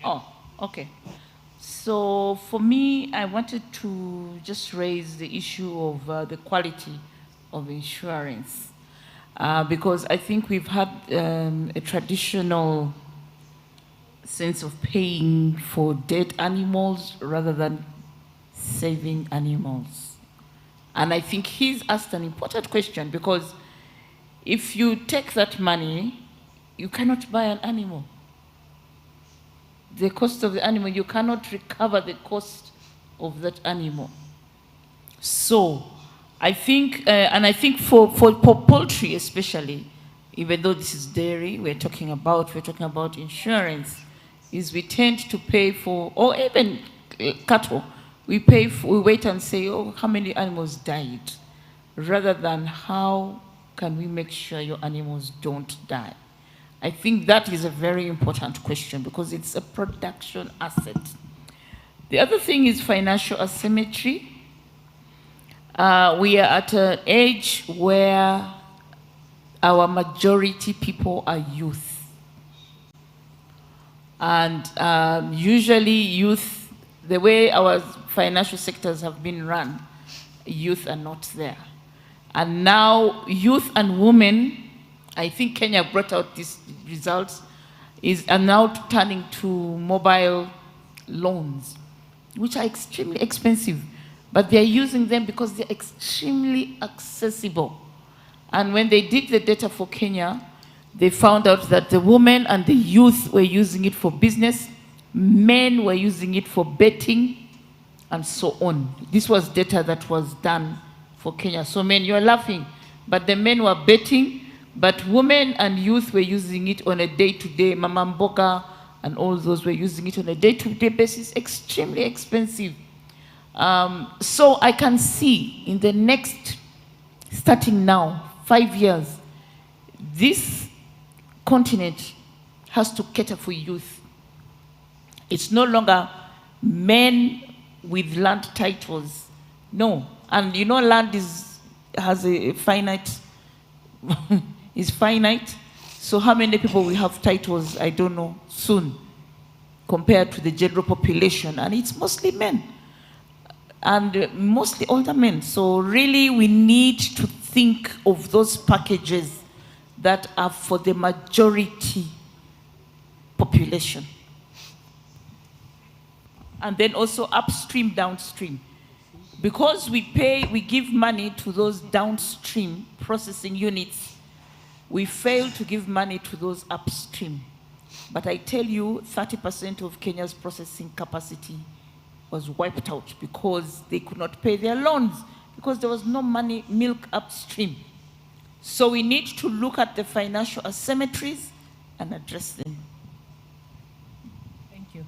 Oh, okay. So for me, I wanted to just raise the issue of the quality of insurance, because I think we've had a traditional sense of paying for dead animals rather than saving animals. And I think he's asked an important question, because if you take that money, you cannot buy an animal. The cost of the animal, you cannot recover the cost of that animal. So I think, and I think for poultry especially, even though this is dairy, we're talking about insurance, is we tend to pay for, or even cattle, we wait and say, oh, how many animals died, rather than how can we make sure your animals don't die. I think that is a very important question, because it's a production asset. The other thing is financial asymmetry. We are at an age where our majority people are youth. And usually youth, the way our financial sectors have been run, youth are not there. And now youth and women, I think Kenya brought out these results, are now turning to mobile loans, which are extremely expensive, but they're using them because they're extremely accessible. And when they did the data for Kenya, they found out that the women and the youth were using it for business, men were using it for betting, and so on. This was data that was done for Kenya. So men, you're laughing, but the men were betting, but women and youth were using it on a day-to-day, Mama Mboga and all those were using it on a day-to-day basis, extremely expensive. So I can see in the next, starting now, 5 years, this continent has to cater for youth. It's no longer men with land titles. No. And you know land has a finite, is finite. So how many people will have titles, I don't know, soon, compared to the general population. And it's mostly men. And mostly older men. So really we need to think of those packages that are for the majority population. And then also upstream, downstream. Because we give money to those downstream processing units, we fail to give money to those upstream. But I tell you, 30% of Kenya's processing capacity was wiped out because they could not pay their loans, because there was no money, milk upstream. So we need to look at the financial asymmetries and address them. Thank you.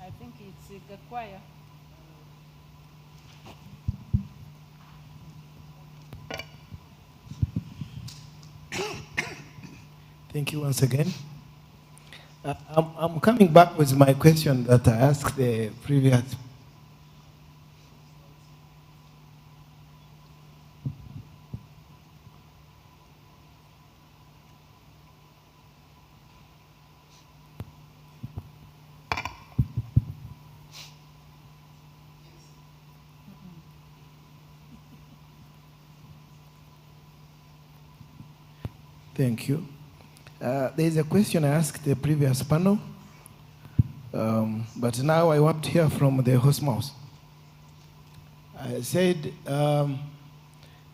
I think it's the choir. Thank you once again. I'm coming back with my question that I asked the previous. Thank you. There is a question I asked the previous panel, but now I want to hear from the host mouse. I said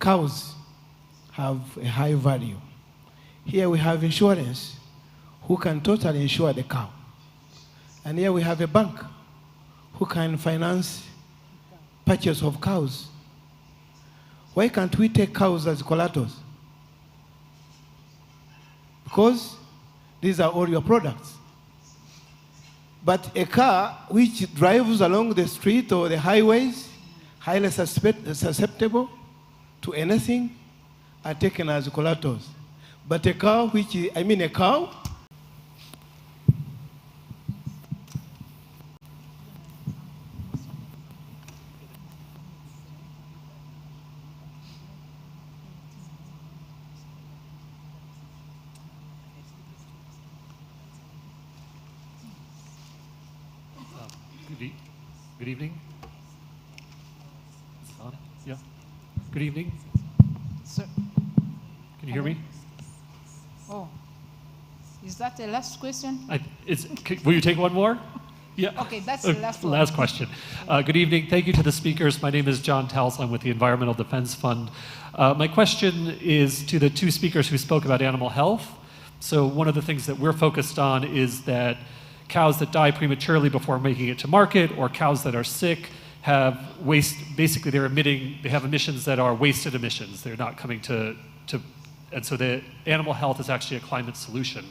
cows have a high value. Here we have insurance who can totally insure the cow. And here we have a bank who can finance purchase of cows. Why can't we take cows as collaterals? Because these are all your products. But a car which drives along the street or the highways, highly susceptible to anything, are taken as collaterals. But a cow a cow, Good evening. Yeah. Good evening. Sir. Can you hear me? Oh, is that the last question? Will you take one more? Yeah. Okay, that's the last one. Last question. Good evening. Thank you to the speakers. My name is John Tals. I'm with the Environmental Defense Fund. My question is to the two speakers who spoke about animal health. So one of the things that we're focused on is that cows that die prematurely before making it to market, or cows that are sick, have waste. Basically, they have emissions that are wasted emissions. They're not coming and so the animal health is actually a climate solution.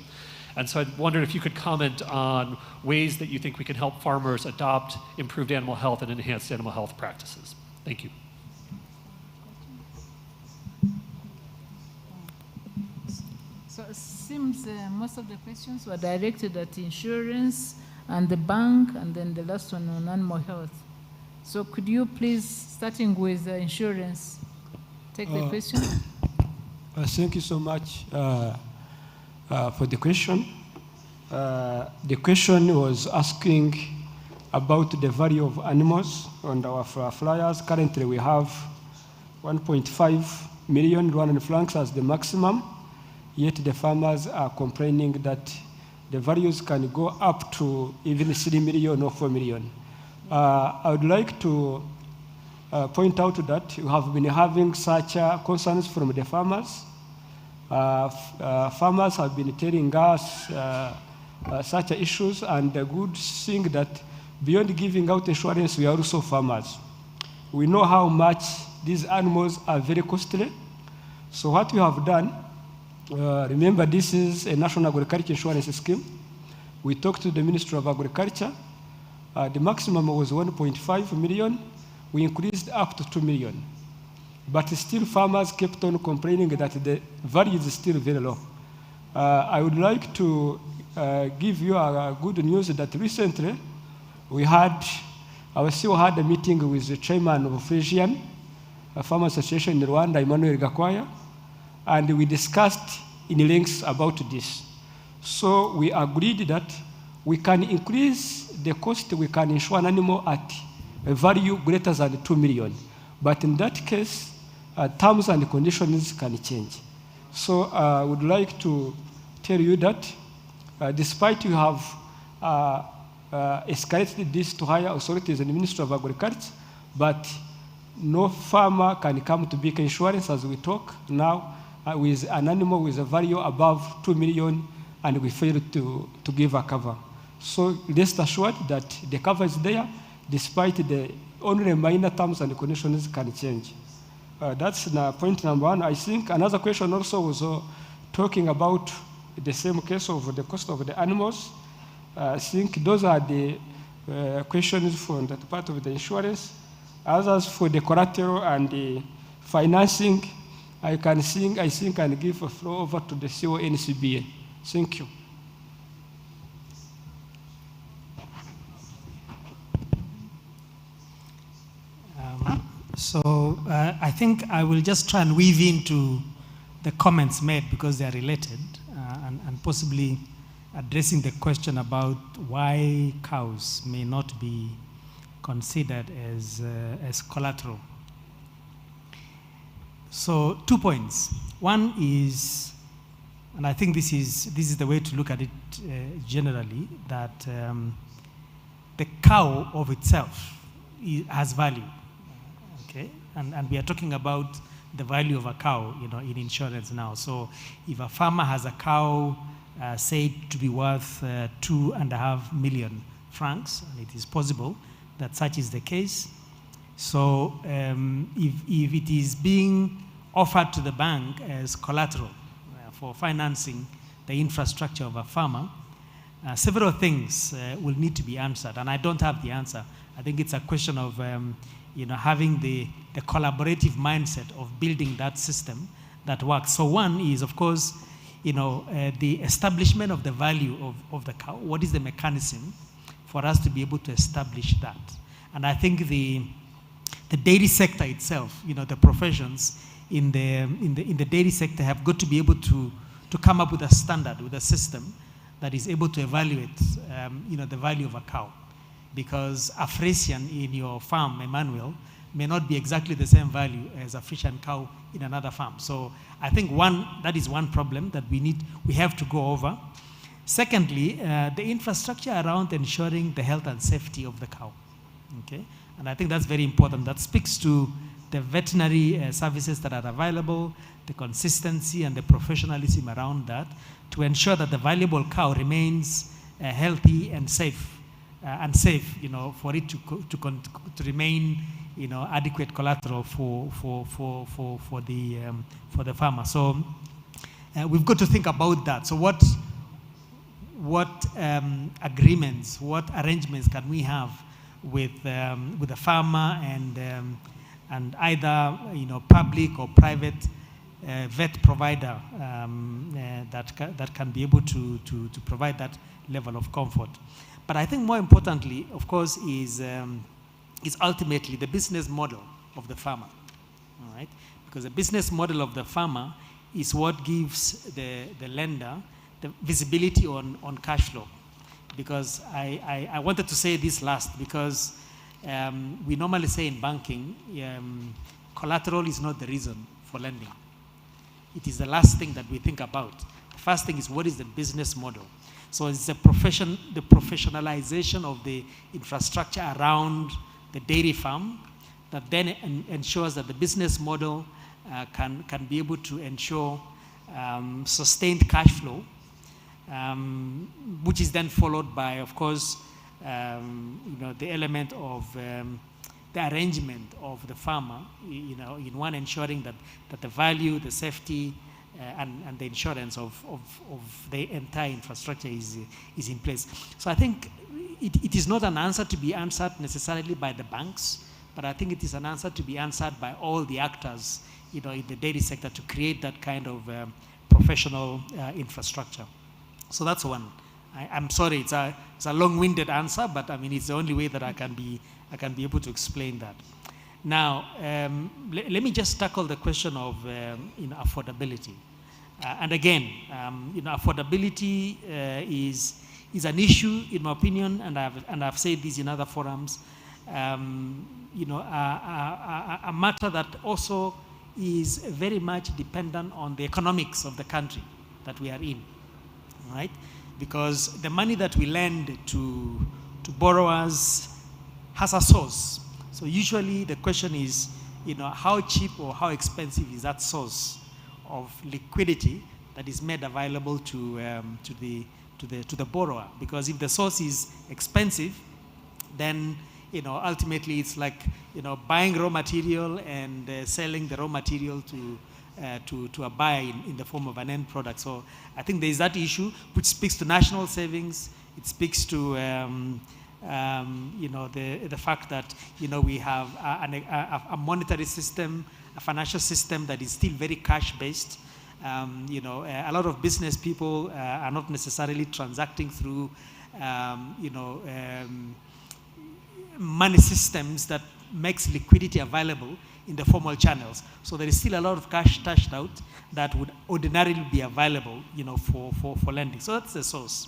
And so I wondered if you could comment on ways that you think we can help farmers adopt improved animal health and enhanced animal health practices. Thank you. So it seems most of the questions were directed at insurance and the bank, and then the last one on animal health. So could you please, starting with insurance, take the question? Thank you so much for the question. The question was asking about the value of animals on our flyers. Currently we have 1.5 million Rwandan francs as the maximum, yet the farmers are complaining that the values can go up to even 3 million or 4 million. I would like to point out that we have been having such concerns from the farmers. Farmers have been telling us such issues, and the good thing that beyond giving out insurance, we are also farmers. We know how much these animals are very costly. So what we have done, remember this is a national agriculture insurance scheme. We talked to the Ministry of Agriculture. The maximum was 1.5 million. We increased up to 2 million. But still farmers kept on complaining that the value is still very low. I would like to give you a good news that recently our CEO had a meeting with the chairman of Frisian, a farmer association in Rwanda, Emmanuel Gakwaya, and we discussed in length about this. So we agreed that we can increase the cost, we can insure an animal at a value greater than 2 million. But in that case, terms and conditions can change. So I would like to tell you that despite you have escalated this to higher authorities in the Ministry of Agriculture, but no farmer can come to big insurance as we talk now with an animal with a value above 2 million, and we fail to give a cover. So rest assured that the cover is there, despite the only minor terms and conditions can change. That's point number one. I think another question also was talking about the same case of the cost of the animals. I think those are the questions from that part of the insurance. Others for the collateral and the financing, I think I give a floor over to the CEO NCBA. Thank you. So I think I will just try and weave into the comments made because they are related and possibly addressing the question about why cows may not be considered as collateral. So 2 points. One is, and I think this is the way to look at it generally, that the cow of itself has value. Okay, and we are talking about the value of a cow, in insurance now. So if a farmer has a cow said to be worth 2.5 million francs, and it is possible that such is the case. So if it is being offered to the bank as collateral for financing the infrastructure of a farmer, several things will need to be answered, and I don't have the answer. I think it's a question of having the collaborative mindset of building that system that works. So one is, of course, the establishment of the value of the cow. What is the mechanism for us to be able to establish that? And I think the dairy sector itself, the professions in the dairy sector have got to be able to come up with a standard, with a system that is able to evaluate, the value of a cow. Because a Frisian in your farm, Emmanuel, may not be exactly the same value as a Frisian cow in another farm. So I think that is one problem that we have to go over. Secondly, the infrastructure around ensuring the health and safety of the cow. Okay, and I think that's very important. That speaks to the veterinary services that are available, the consistency and the professionalism around that, to ensure that the valuable cow remains healthy and safe. For it to remain, adequate collateral for the farmer. So we've got to think about that. So what agreements, what arrangements can we have with the farmer and either public or private vet provider that can be able to provide that level of comfort. But I think more importantly, of course, is ultimately the business model of the farmer, all right? Because the business model of the farmer is what gives the lender the visibility on cash flow. Because I wanted to say this last, because we normally say in banking, collateral is not the reason for lending. It is the last thing that we think about. The first thing is, what is the business model? So it's the professionalization of the infrastructure around the dairy farm that then ensures that the business model can be able to ensure sustained cash flow, which is then followed by, of course, the element of the arrangement of the farmer, in one ensuring that the value, the safety, and the insurance of the entire infrastructure is in place. So I think it is not an answer to be answered necessarily by the banks, but I think it is an answer to be answered by all the actors, in the dairy sector to create that kind of professional infrastructure. So that's one. I'm sorry, it's a long-winded answer, but I mean it's the only way that I can be able to explain that. Now, let me just tackle the question of affordability. And again, affordability is an issue, in my opinion, and I've said this in other forums. A matter that also is very much dependent on the economics of the country that we are in, right? Because the money that we lend to borrowers has a source. So usually the question is, how cheap or how expensive is that source of liquidity that is made available to the borrower? Because if the source is expensive, then ultimately it's like buying raw material and selling the raw material to a buyer in the form of an end product. So I think there is that issue which speaks to national savings. It speaks to the fact that we have a monetary system, a financial system that is still very cash based. A lot of business people are not necessarily transacting through money systems that makes liquidity available in the formal channels. So there is still a lot of cash stashed out that would ordinarily be available, for lending. So that's the source.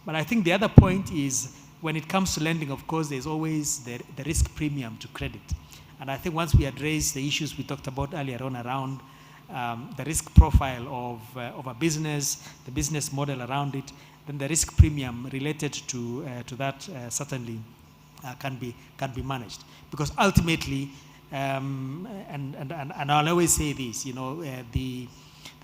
But I think the other point is, when it comes to lending, of course, there's always the risk premium to credit. And I think once we address the issues we talked about earlier on around the risk profile of a business, the business model around it, then the risk premium related to that certainly can be managed. Because ultimately, and I'll always say this, the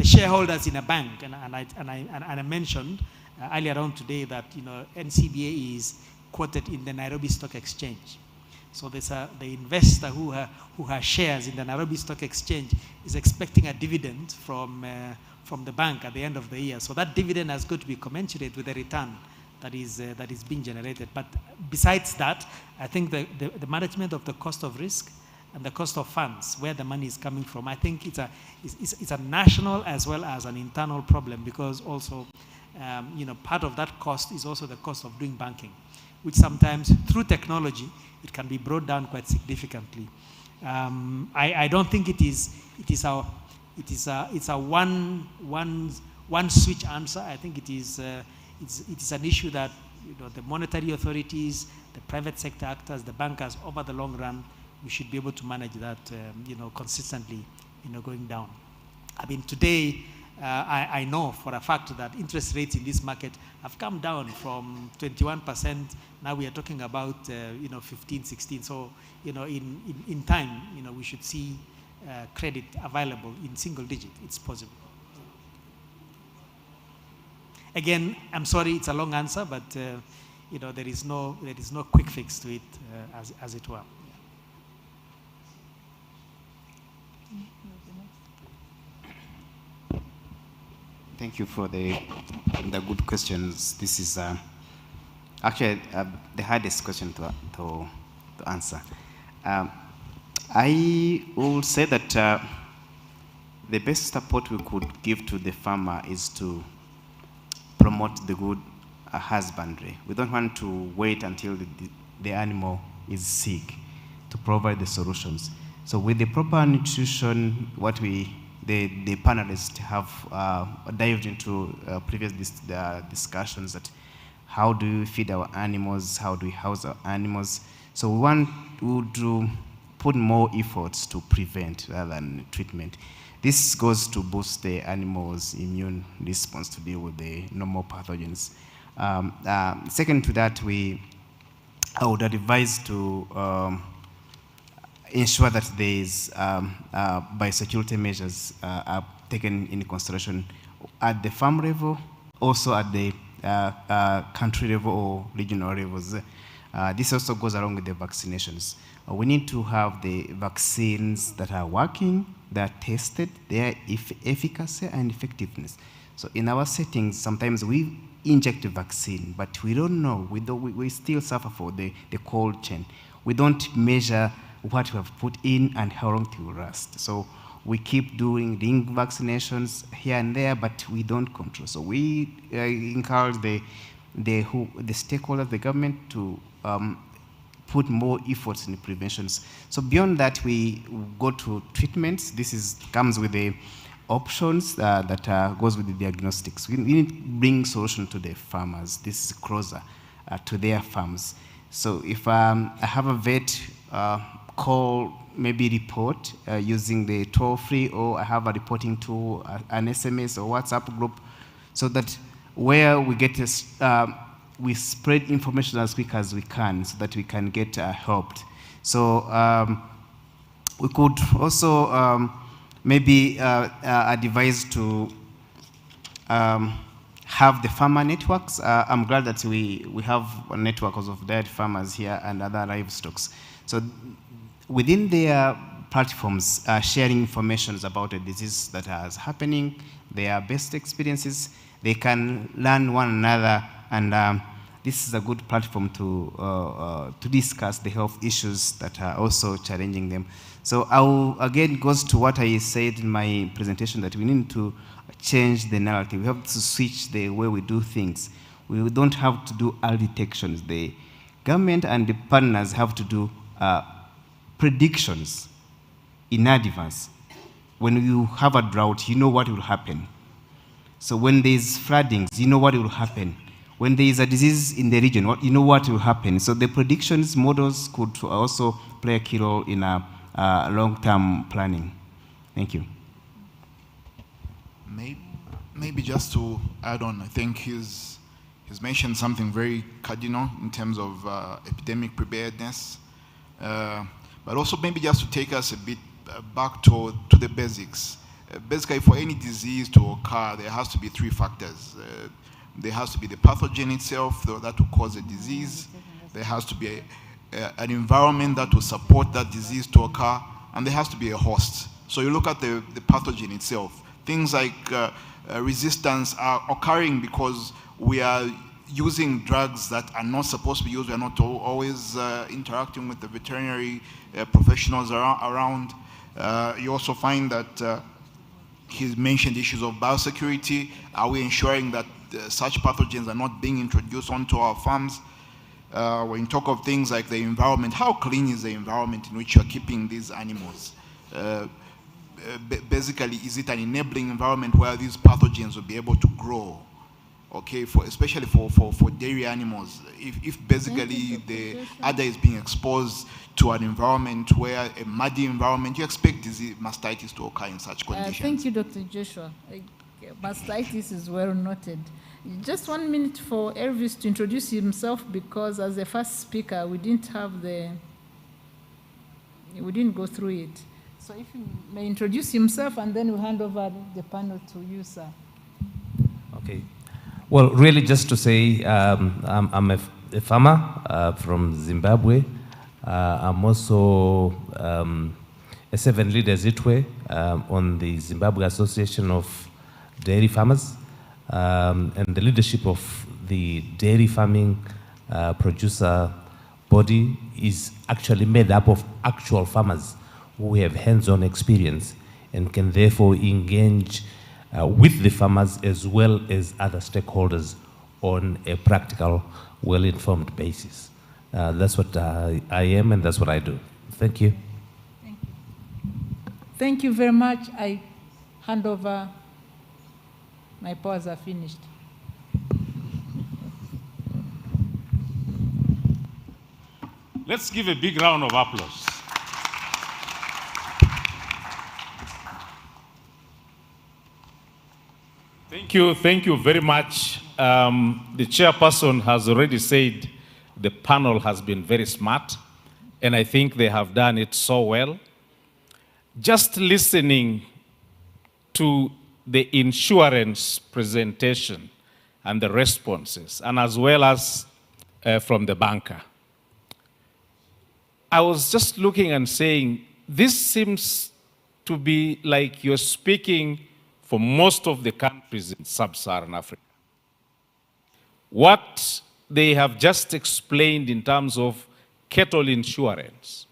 shareholders in a bank, and I mentioned earlier on today that NCBA is quoted in the Nairobi Stock Exchange. So there's the investor who has shares in the Nairobi Stock Exchange is expecting a dividend from the bank at the end of the year. So that dividend has got to be commensurate with the return that is being generated. But besides that, I think the management of the cost of risk and the cost of funds, where the money is coming from, I think it's a national as well as an internal problem, because also part of that cost is also the cost of doing banking, which sometimes through technology it can be brought down quite significantly. I don't think it's a one switch answer. I think it is an issue that the monetary authorities, the private sector actors, the bankers, over the long run, we should be able to manage that consistently going down. I mean, today I know for a fact that interest rates in this market have come down from 21%. Now we are talking about 15, 16. So in time we should see credit available in single digit. It's possible. Again, I'm sorry, it's a long answer, but there is no quick fix to it, as it were. Thank you for the good questions. This is actually the hardest question to answer. I will say that the best support we could give to the farmer is to promote the good husbandry. We don't want to wait until the animal is sick to provide the solutions. So with the proper nutrition, the panelists have dived into previous discussions that how do we feed our animals, how do we house our animals. So we want to put more efforts to prevent rather than treatment. This goes to boost the animal's immune response to deal with the normal pathogens. Second to that, I would advise to ensure that there is biosecurity measures are taken into consideration at the farm level, also at the country level or regional levels. This also goes along with the vaccinations. We need to have the vaccines that are working, that are tested, their efficacy and effectiveness. So in our settings, sometimes we inject the vaccine, but we don't know, we still suffer for the cold chain. We don't measure what we have put in and how long it will last. So we keep doing ring vaccinations here and there, but we don't control. So we encourage the stakeholders, the government, to put more efforts in preventions. So beyond that, we go to treatments. This comes with the options that goes with the diagnostics. We need to bring solution to the farmers. This is closer to their farms. So if I have a vet call, maybe report using the toll-free, or I have a reporting tool, an SMS or WhatsApp group, so that where we get we spread information as quick as we can so that we can get helped. So we could also maybe advise to have the farmer networks. I'm glad that we have networks of dairy farmers here and other livestock. So within their platforms, sharing information about a disease that is happening, their best experiences, they can learn one another, and this is a good platform to discuss the health issues that are also challenging them. So again, goes to what I said in my presentation, that we need to change the narrative. We have to switch the way we do things. We don't have to do early detections. The government and the partners have to do predictions in advance. When you have a drought, you know what will happen. So when there's floodings, you know what will happen. When there is a disease in the region, you know what will happen. So the predictions models could also play a key role in long-term planning. Thank you. Maybe just to add on, I think he's mentioned something very cardinal in terms of epidemic preparedness, but also maybe just to take us a bit back to the basics. Basically, for any disease to occur, there has to be three factors. There has to be the pathogen itself that will cause a disease. There has to be an environment that will support that disease to occur, and there has to be a host. So you look at the pathogen itself. Things like resistance are occurring because we are using drugs that are not supposed to be used. We are not always interacting with the veterinary professionals around. You also find that he's mentioned issues of biosecurity. Are we ensuring that such pathogens are not being introduced onto our farms? When you talk of things like the environment, how clean is the environment in which you're keeping these animals? Basically, is it an enabling environment where these pathogens will be able to grow? Okay, especially for dairy animals. If basically the udder is being exposed to an environment where a muddy environment, you expect disease, mastitis to occur in such conditions. Thank you, Dr. Joshua. Mastitis is well noted. Just 1 minute for Elvis to introduce himself, because as the first speaker, we didn't go through it. So if you may introduce himself, and then we'll hand over the panel to you, sir. Okay. Well, really just to say, I'm a farmer from Zimbabwe. I'm also a 7 leaders Itwe on the Zimbabwe Association of Dairy Farmers, and the leadership of the dairy farming producer body is actually made up of actual farmers who have hands-on experience and can therefore engage with the farmers as well as other stakeholders on a practical, well-informed basis. That's what I am, and that's what I do. Thank you. Thank you. Thank you very much. I hand over. My powers are finished. Let's give a big round of applause. Thank you very much. The chairperson has already said the panel has been very smart, and I think they have done it so well. Just listening to the insurance presentation and the responses, and as well as from the banker, I was just looking and saying, this seems to be like you're speaking for most of the countries in sub-Saharan Africa. What they have just explained in terms of cattle insurance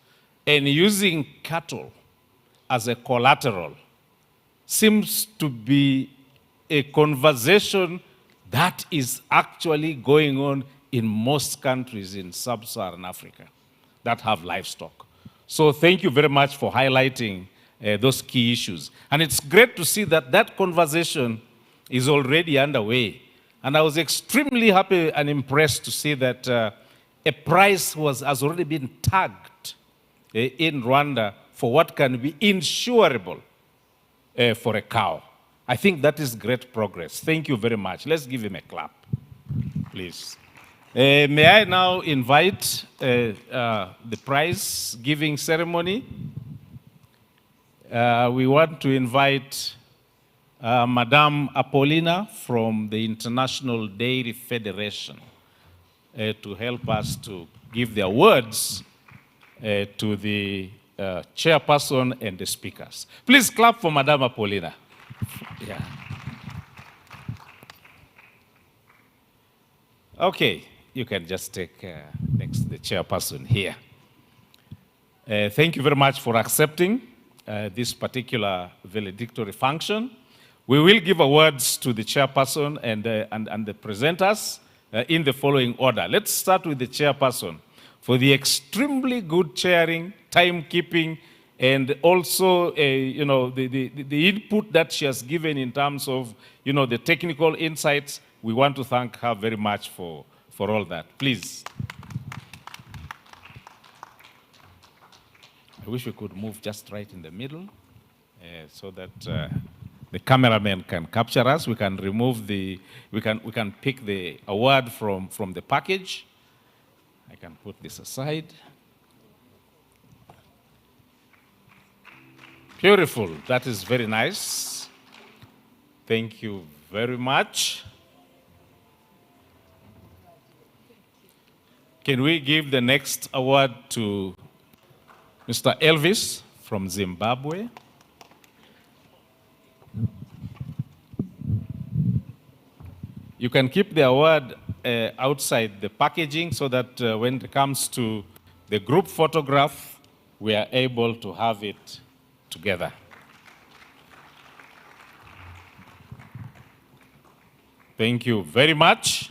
and using cattle as a collateral seems to be a conversation that is actually going on in most countries in sub-Saharan Africa that have livestock. So thank you very much for highlighting those key issues. And it's great to see that that conversation is already underway. And I was extremely happy and impressed to see that a price has already been tagged in Rwanda for what can be insurable for a cow. I think that is great progress. Thank you very much. Let's give him a clap, please. May I now invite the prize giving ceremony? We want to invite Madame Apollina from the International Dairy Federation to help us to give the awards to the chairperson and the speakers. Please clap for Madame Apollina. Yeah. Okay, you can just take next to the chairperson here. Thank you very much for accepting this particular valedictory function. We will give awards to the chairperson and the presenters in the following order. Let's start with the chairperson for the extremely good chairing, timekeeping, and also the input that she has given in terms of the technical insights. We want to thank her very much for all that. Please. I wish we could move just right in the middle so that the cameraman can capture us. We can remove we can pick the award from the package. I can put this aside. Beautiful. That is very nice. Thank you very much. Can we give the next award to Mr. Elvis from Zimbabwe? You can keep the award outside the packaging so that when it comes to the group photograph, we are able to have it together. Thank you very much.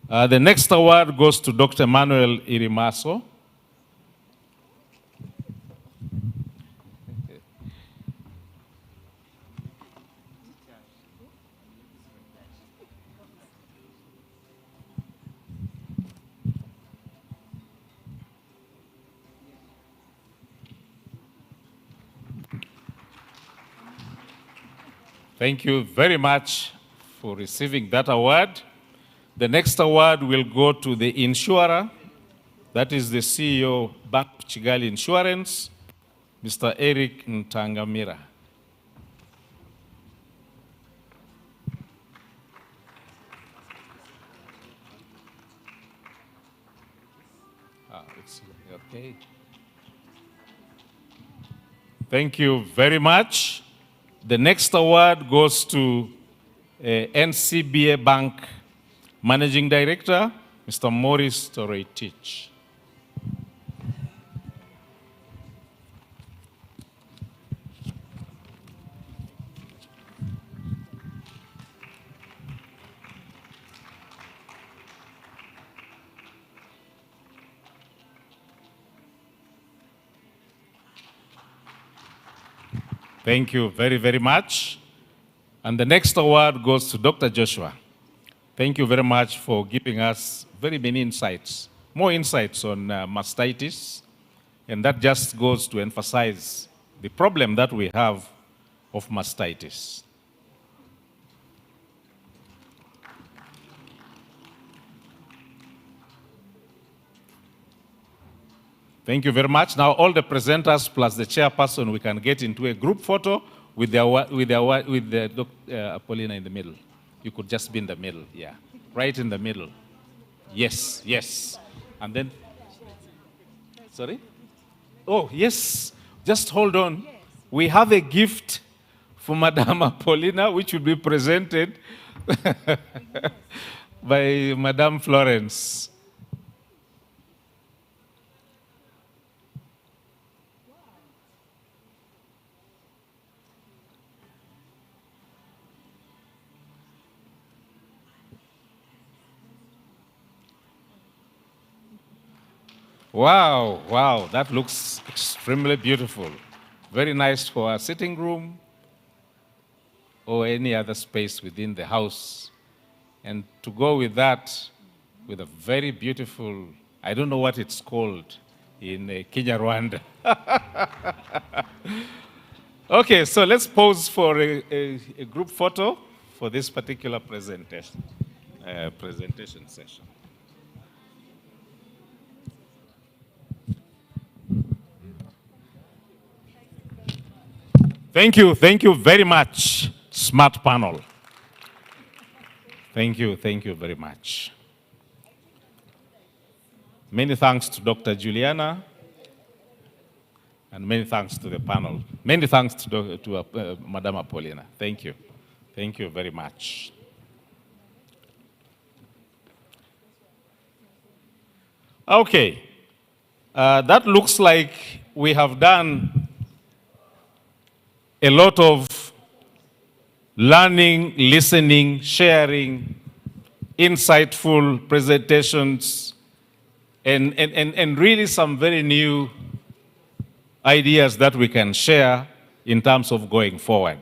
The next award goes to Dr. Manuel Irimaso. Thank you very much for receiving that award. The next award will go to the insurer, that is the CEO of Bank of Kigali Insurance, Mr. Eric Ntangamira. It's okay. Thank you very much. The next award goes to NCBA Bank Managing Director, Mr. Maurice Toreitich. Thank you very, very much. And the next award goes to Dr. Joshua. Thank you very much for giving us very many insights, more insights on mastitis. And that just goes to emphasize the problem that we have of mastitis. Thank you very much. Now, all the presenters plus the chairperson, we can get into a group photo with the Paulina in the middle. You could just be in the middle, yeah. Right in the middle. Yes, yes. And then, sorry? Oh, yes. Just hold on. We have a gift for Madame Paulina, which will be presented by Madame Florence. Wow, wow, that looks extremely beautiful. Very nice for a sitting room or any other space within the house. And to go with that, with a very beautiful, I don't know what it's called in Kinyarwanda. Okay, so let's pose for a group photo for this particular presentation session. Thank you very much, smart panel. Thank you very much. Many thanks to Dr. Juliana, and many thanks to the panel. Many thanks to Madame Paulina. Thank you very much. Okay, that looks like we have done a lot of learning, listening, sharing, insightful presentations, and really some very new ideas that we can share in terms of going forward.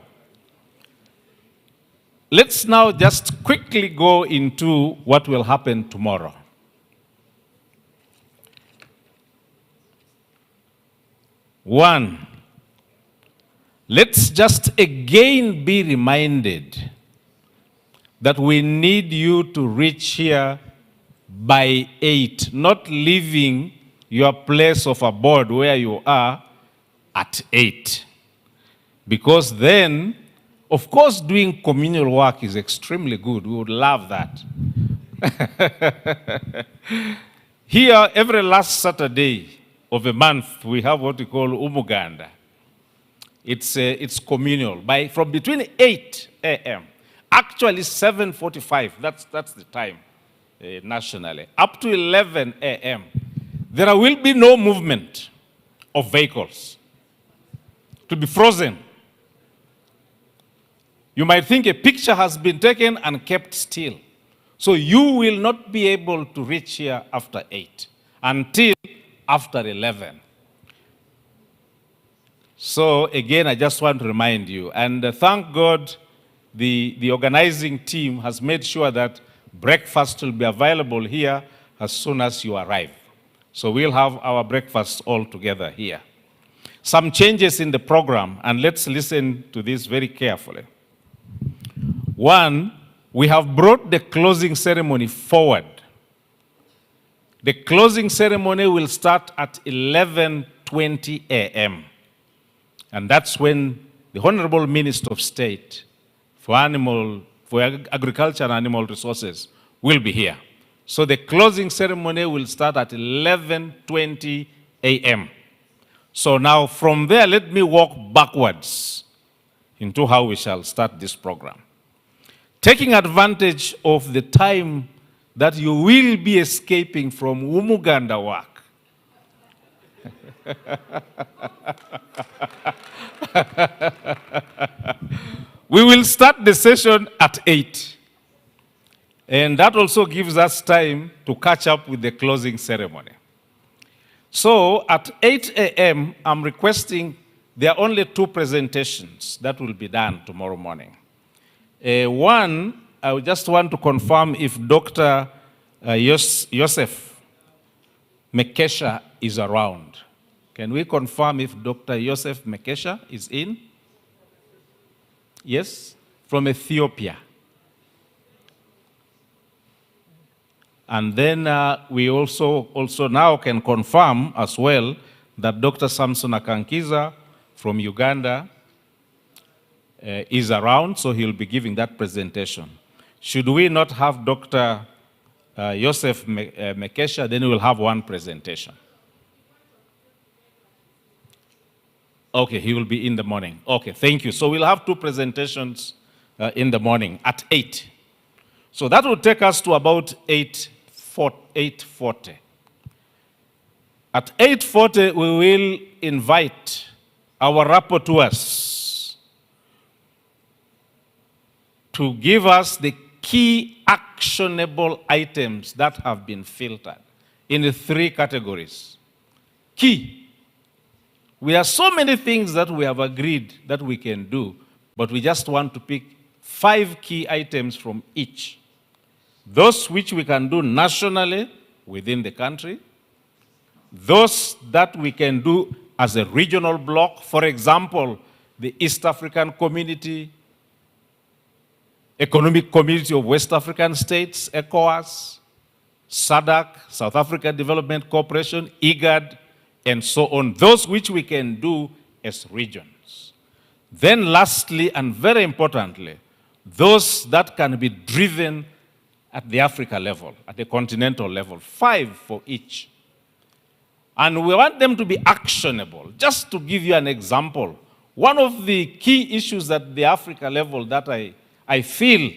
Let's now just quickly go into what will happen tomorrow. One, let's just again be reminded that we need you to reach here by 8, not leaving your place of abode where you are at 8. Because then, of course, doing communal work is extremely good. We would love that. Here, every last Saturday of a month, we have what we call Umuganda. It's communal. From between 8 a.m., actually 7:45, that's the time nationally, up to 11 a.m., there will be no movement of vehicles to be frozen. You might think a picture has been taken and kept still. So you will not be able to reach here after 8 until after 11. So again, I just want to remind you, and thank God the organizing team has made sure that breakfast will be available here as soon as you arrive. So we'll have our breakfast all together here. Some changes in the program, and let's listen to this very carefully. One, we have brought the closing ceremony forward. The closing ceremony will start at 11:20 a.m. And that's when the Honorable Minister of State for Agriculture and Animal Resources will be here. So the closing ceremony will start at 11:20 a.m. So now from there, let me walk backwards into how we shall start this program. Taking advantage of the time that you will be escaping from Umuganda work. We will start the session at 8. And that also gives us time to catch up with the closing ceremony. So at 8 a.m., I'm requesting there are only 2 presentations that will be done tomorrow morning. One, I just want to confirm if Dr. Joseph Mekesha is around. Can we confirm if Dr. Joseph Mekesha is in? Yes, from Ethiopia. And then we also now can confirm as well that Dr. Samson Akankiza from Uganda is around, so he'll be giving that presentation. Should we not have Dr. Joseph Mekesha, then we'll have one presentation. Okay, he will be in the morning. Okay, thank you. So we'll have two presentations in the morning at 8. So that will take us to about 8:40. At 8:40, we will invite our rapporteurs to give us the key actionable items that have been filtered in the 3 categories. Key. We have so many things that we have agreed that we can do, but we just want to pick 5 key items from each. Those which we can do nationally within the country, those that we can do as a regional bloc, for example, the East African Community, Economic Community of West African States, ECOWAS, SADC, South Africa Development Corporation, IGAD, and so on, those which we can do as regions. Then lastly, and very importantly, those that can be driven at the Africa level, at the continental level, 5 for each. And we want them to be actionable. Just to give you an example, one of the key issues at the Africa level that I feel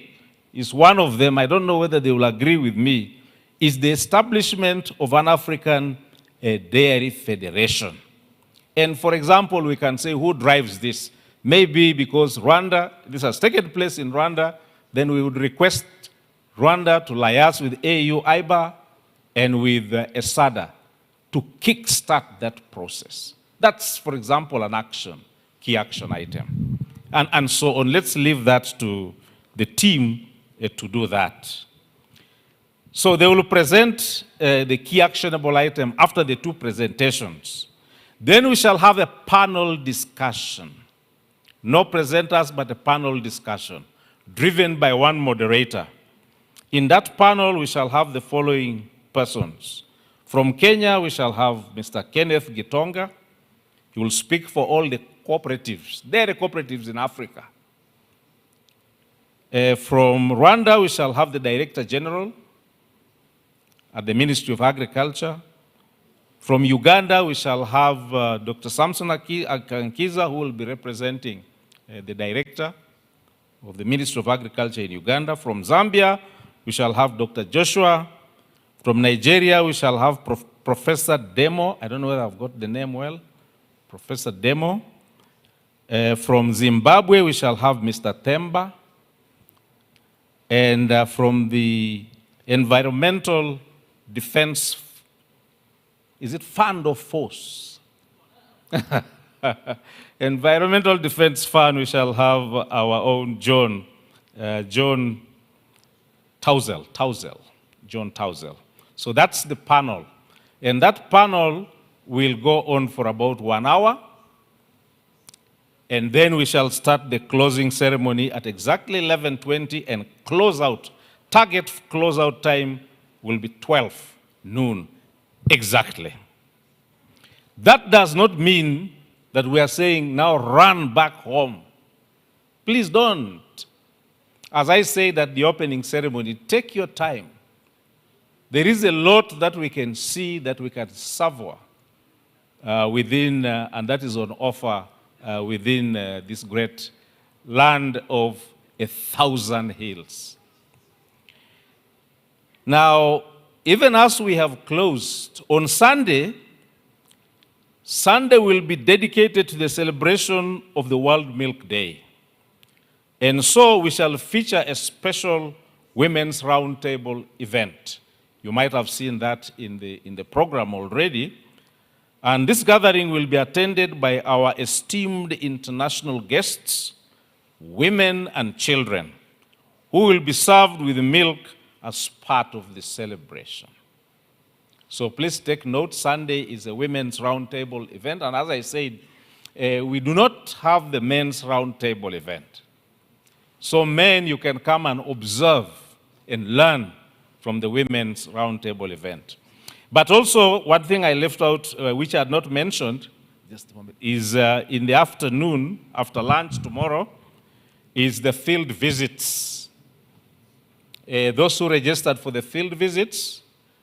is one of them, I don't know whether they will agree with me, is the establishment of an African Dairy Federation. And for example, we can say, who drives this? Maybe because Rwanda, this has taken place in Rwanda, then we would request Rwanda to liaise with AU IBA and with ESADA to kickstart that process. That's, for example, an action, key action item. And so on. Let's leave that to the team to do that. So they will present the key actionable item after the 2 presentations. Then we shall have a panel discussion. No presenters, but a panel discussion, driven by one moderator. In that panel, we shall have the following persons. From Kenya, we shall have Mr. Kenneth Gitonga. He will speak for all the cooperatives, dairy cooperatives in Africa. From Rwanda, we shall have the Director General at the Ministry of Agriculture. From Uganda, we shall have Dr. Samson Akankiza, who will be representing the Director of the Ministry of Agriculture in Uganda. From Zambia, we shall have Dr. Joshua. From Nigeria, we shall have Professor Demo. I don't know whether I've got the name well. Professor Demo. From Zimbabwe, we shall have Mr. Themba. And from the Environmental Defense, is it Fund or Force? Environmental Defense Fund, we shall have our own John Towsell. John Towsell. So that's the panel. And that panel will go on for about 1 hour. And then we shall start the closing ceremony at exactly 11:20 and close out. Target closeout time will be 12 noon exactly. That does not mean that we are saying now run back home. Please don't. As I said at the opening ceremony, take your time. There is a lot that we can see, that we can savor within, and that is on offer within this great land of 1,000 hills. Now, even as we have closed, on Sunday will be dedicated to the celebration of the World Milk Day. And so we shall feature a special Women's Roundtable event. You might have seen that in the program already. And this gathering will be attended by our esteemed international guests, women and children, who will be served with milk as part of the celebration. So please take note, Sunday is a Women's Roundtable event. And as I said, we do not have the Men's Roundtable event. So men, you can come and observe and learn from the Women's Roundtable event. But also, one thing I left out, which I had not mentioned, just a moment, is in the afternoon, after lunch tomorrow, is the field visits. Those who registered for the field visits,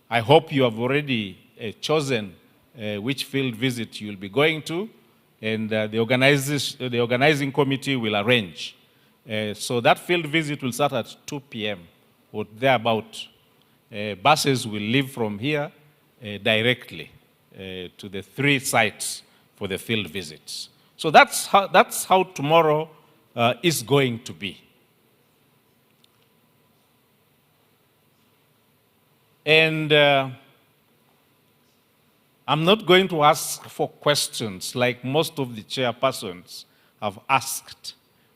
I hope you have already chosen which field visit you'll be going to, and the organizing committee will arrange. So that field visit will start at 2 p.m. or thereabout. Buses will leave from here directly to the 3 sites for the field visits. So that's how tomorrow is going to be. And I'm not going to ask for questions like most of the chairpersons have asked.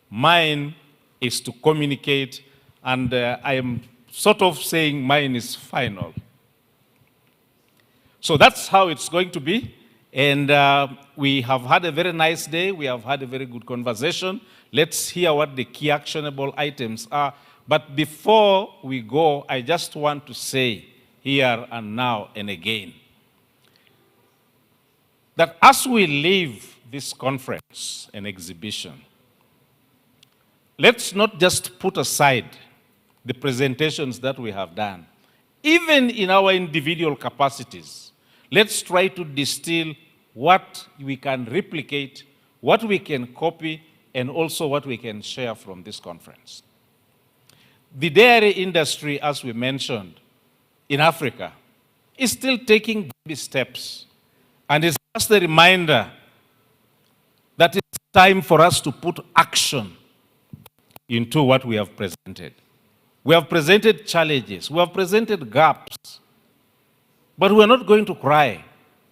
Mine is to communicate, and I am sort of saying mine is final. So that's how it's going to be. And we have had a very nice day. We have had a very good conversation. Let's hear what the key actionable items are. But before we go, I just want to say here and now and again that as we leave this conference and exhibition, let's not just put aside the presentations that we have done. Even in our individual capacities, let's try to distill what we can replicate, what we can copy, and also what we can share from this conference. The dairy industry, as we mentioned, in Africa, is still taking baby steps. And it's just a reminder that it's time for us to put action into what we have presented. We have presented challenges, we have presented gaps, but we're not going to cry.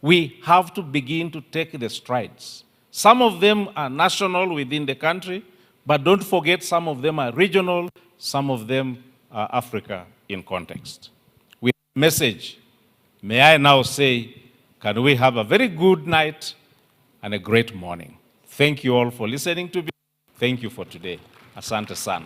We have to begin to take the strides. Some of them are national within the country, but don't forget some of them are regional, some of them are Africa in context. With the message, may I now say, can we have a very good night and a great morning. Thank you all for listening to me. Thank you for today. Asante sana.